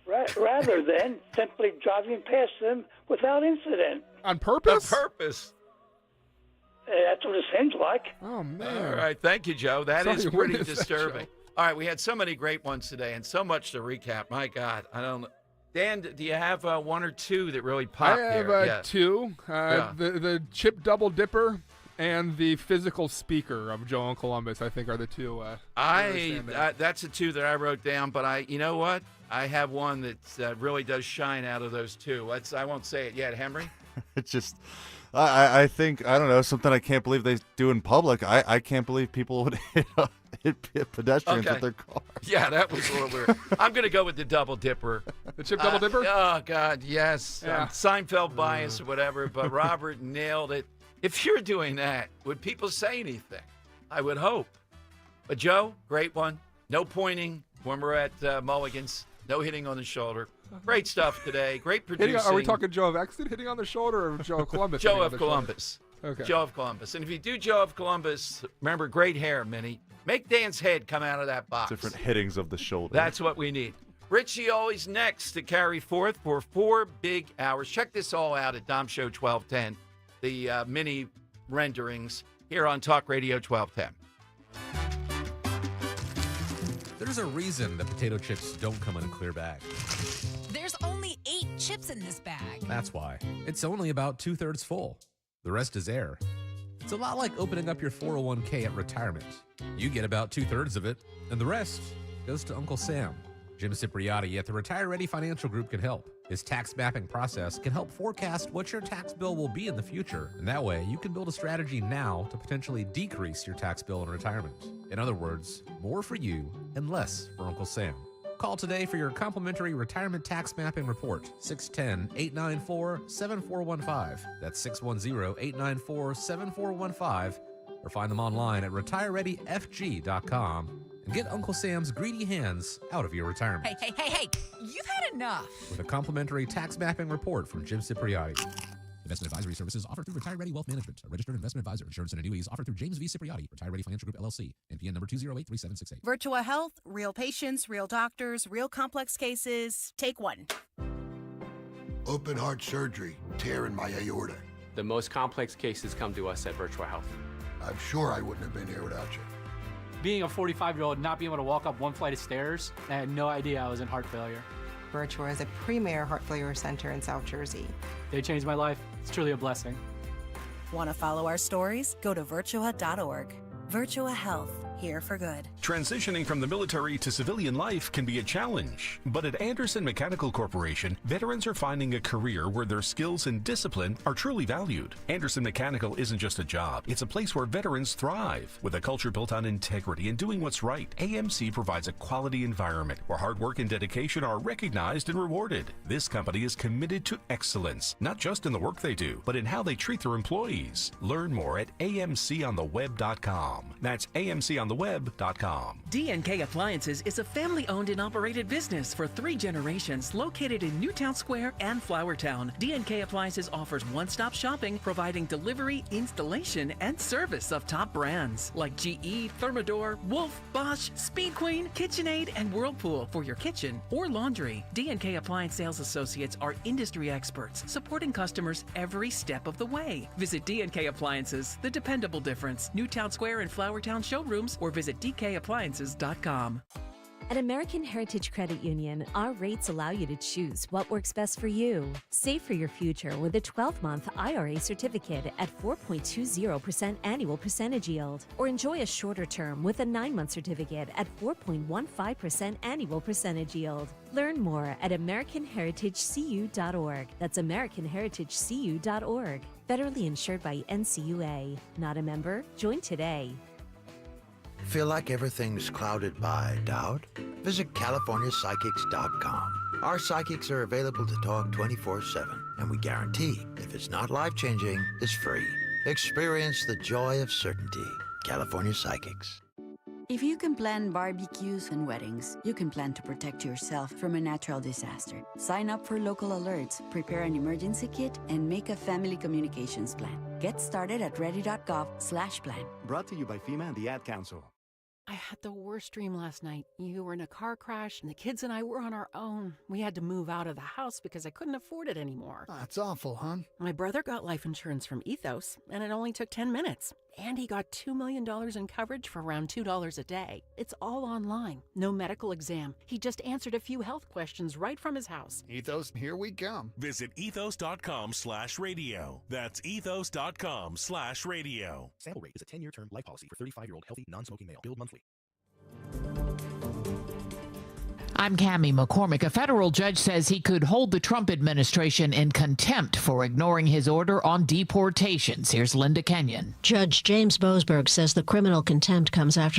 Rather than simply driving past them without incident. On purpose? On purpose. That's what it seems like. Oh, man. All right. Thank you, Joe. That Sorry is to pretty witness that, disturbing. Joe. All right. We had so many great ones today and so much to recap. My God. I don't know. Dan, do you have one or two that really pop I have there? two. The chip double dipper and the physical speaker of Joe in Columbus, I think, are the two. That's the two that I wrote down, but you know what? I have one that really does shine out of those two. I won't say it yet. Henry? It's just, I think, I don't know, something I can't believe they do in public. I can't believe people would hit pedestrians with their car. Yeah, that was a little weird. I'm going to go with the double dipper. The chip double dipper? Oh, God, yes. Yeah. Seinfeld bias or whatever, but Robert nailed it. If you're doing that, would people say anything? I would hope. But Joe, great one. No pointing when we're at Mulligan's. No hitting on the shoulder. Great stuff today. Great producing. Are we talking Joe of Exton hitting on the shoulder or Joe of Columbus? Joe of Columbus. Okay. Joe of Columbus. And if you do Joe of Columbus, remember, great hair, Minnie. Make Dan's head come out of that box. Different hittings of the shoulder. That's what we need. Richie always next to carry forth for 4 big hours. Check this all out at Dom Show 1210, the mini renderings here on Talk Radio 1210. There's a reason that potato chips don't come in a clear bag. There's only 8 chips in this bag. That's why. It's only about 2/3 full. The rest is air. It's a lot like opening up your 401k at retirement. You get about 2/3 of it, and the rest goes to Uncle Sam. Jim Cipriotti at the Retire Ready Financial Group can help. His tax mapping process can help forecast what your tax bill will be in the future, and that way you can build a strategy now to potentially decrease your tax bill in retirement. In other words, more for you and less for Uncle Sam. Call today for your complimentary retirement tax mapping report, 610-894-7415. That's 610-894-7415, or find them online at retirereadyfg.com. And get Uncle Sam's greedy hands out of your retirement. Hey, you've had enough. With a complimentary tax mapping report from Jim Cipriotti. Investment advisory services offered through Retire Ready Wealth Management, a registered investment advisor. Insurance and annuities offered through James V. Cipriotti, Retire Ready Financial Group, LLC. NPN number 2083768. Virtua Health, real patients, real doctors, real complex cases. Take one. Open heart surgery, tear in my aorta. The most complex cases come to us at Virtua Health. I'm sure I wouldn't have been here without you. Being a 45-year-old, not being able to walk up one flight of stairs, I had no idea I was in heart failure. Virtua is a premier heart failure center in South Jersey. They changed my life. It's truly a blessing. Want to follow our stories? Go to virtua.org. Virtua Health, here for good. Transitioning from the military to civilian life can be a challenge, but at Anderson Mechanical Corporation, veterans are finding a career where their skills and discipline are truly valued. Anderson Mechanical isn't just a job, it's a place where veterans thrive. With a culture built on integrity and doing what's right, AMC provides a quality environment where hard work and dedication are recognized and rewarded. This company is committed to excellence, not just in the work they do, but in how they treat their employees. Learn more at amcontheweb.com. That's amcontheweb.com. D&K Appliances is a family-owned and operated business for 3 generations located in Newtown Square and Flowertown. D&K Appliances offers one-stop shopping, providing delivery, installation, and service of top brands like GE, Thermador, Wolf, Bosch, Speed Queen, KitchenAid, and Whirlpool for your kitchen or laundry. D&K Appliance sales associates are industry experts, supporting customers every step of the way. Visit D&K Appliances, the dependable difference. Newtown Square and Flowertown showrooms, or visit dkappliances.com. At American Heritage Credit Union, our rates allow you to choose what works best for you. Save for your future with a 12-month IRA certificate at 4.20% annual percentage yield, or enjoy a shorter term with a 9-month certificate at 4.15% annual percentage yield. Learn more at AmericanHeritageCU.org. That's AmericanHeritageCU.org. Federally insured by NCUA. Not a member? Join today. Feel like everything's clouded by doubt? Visit CaliforniaPsychics.com. Our psychics are available to talk 24/7, and we guarantee if it's not life-changing, it's free. Experience the joy of certainty. California Psychics. If you can plan barbecues and weddings, you can plan to protect yourself from a natural disaster. Sign up for local alerts, prepare an emergency kit, and make a family communications plan. Get started at ready.gov/plan. Brought to you by FEMA and the Ad Council. I had the worst dream last night. You were in a car crash, and the kids and I were on our own. We had to move out of the house because I couldn't afford it anymore. That's awful, hon. My brother got life insurance from Ethos, and it only took 10 minutes. And he got $2 million in coverage for around $2 a day. It's all online. No medical exam. He just answered a few health questions right from his house. Ethos, here we come. Visit ethos.com/radio. That's ethos.com/radio. Sample rate is a 10-year term life policy for 35-year-old healthy, non-smoking male. Billed monthly. I'm Cammie McCormick. A federal judge says he could hold the Trump administration in contempt for ignoring his order on deportations. Here's Linda Kenyon. Judge James Boasberg says the criminal contempt comes after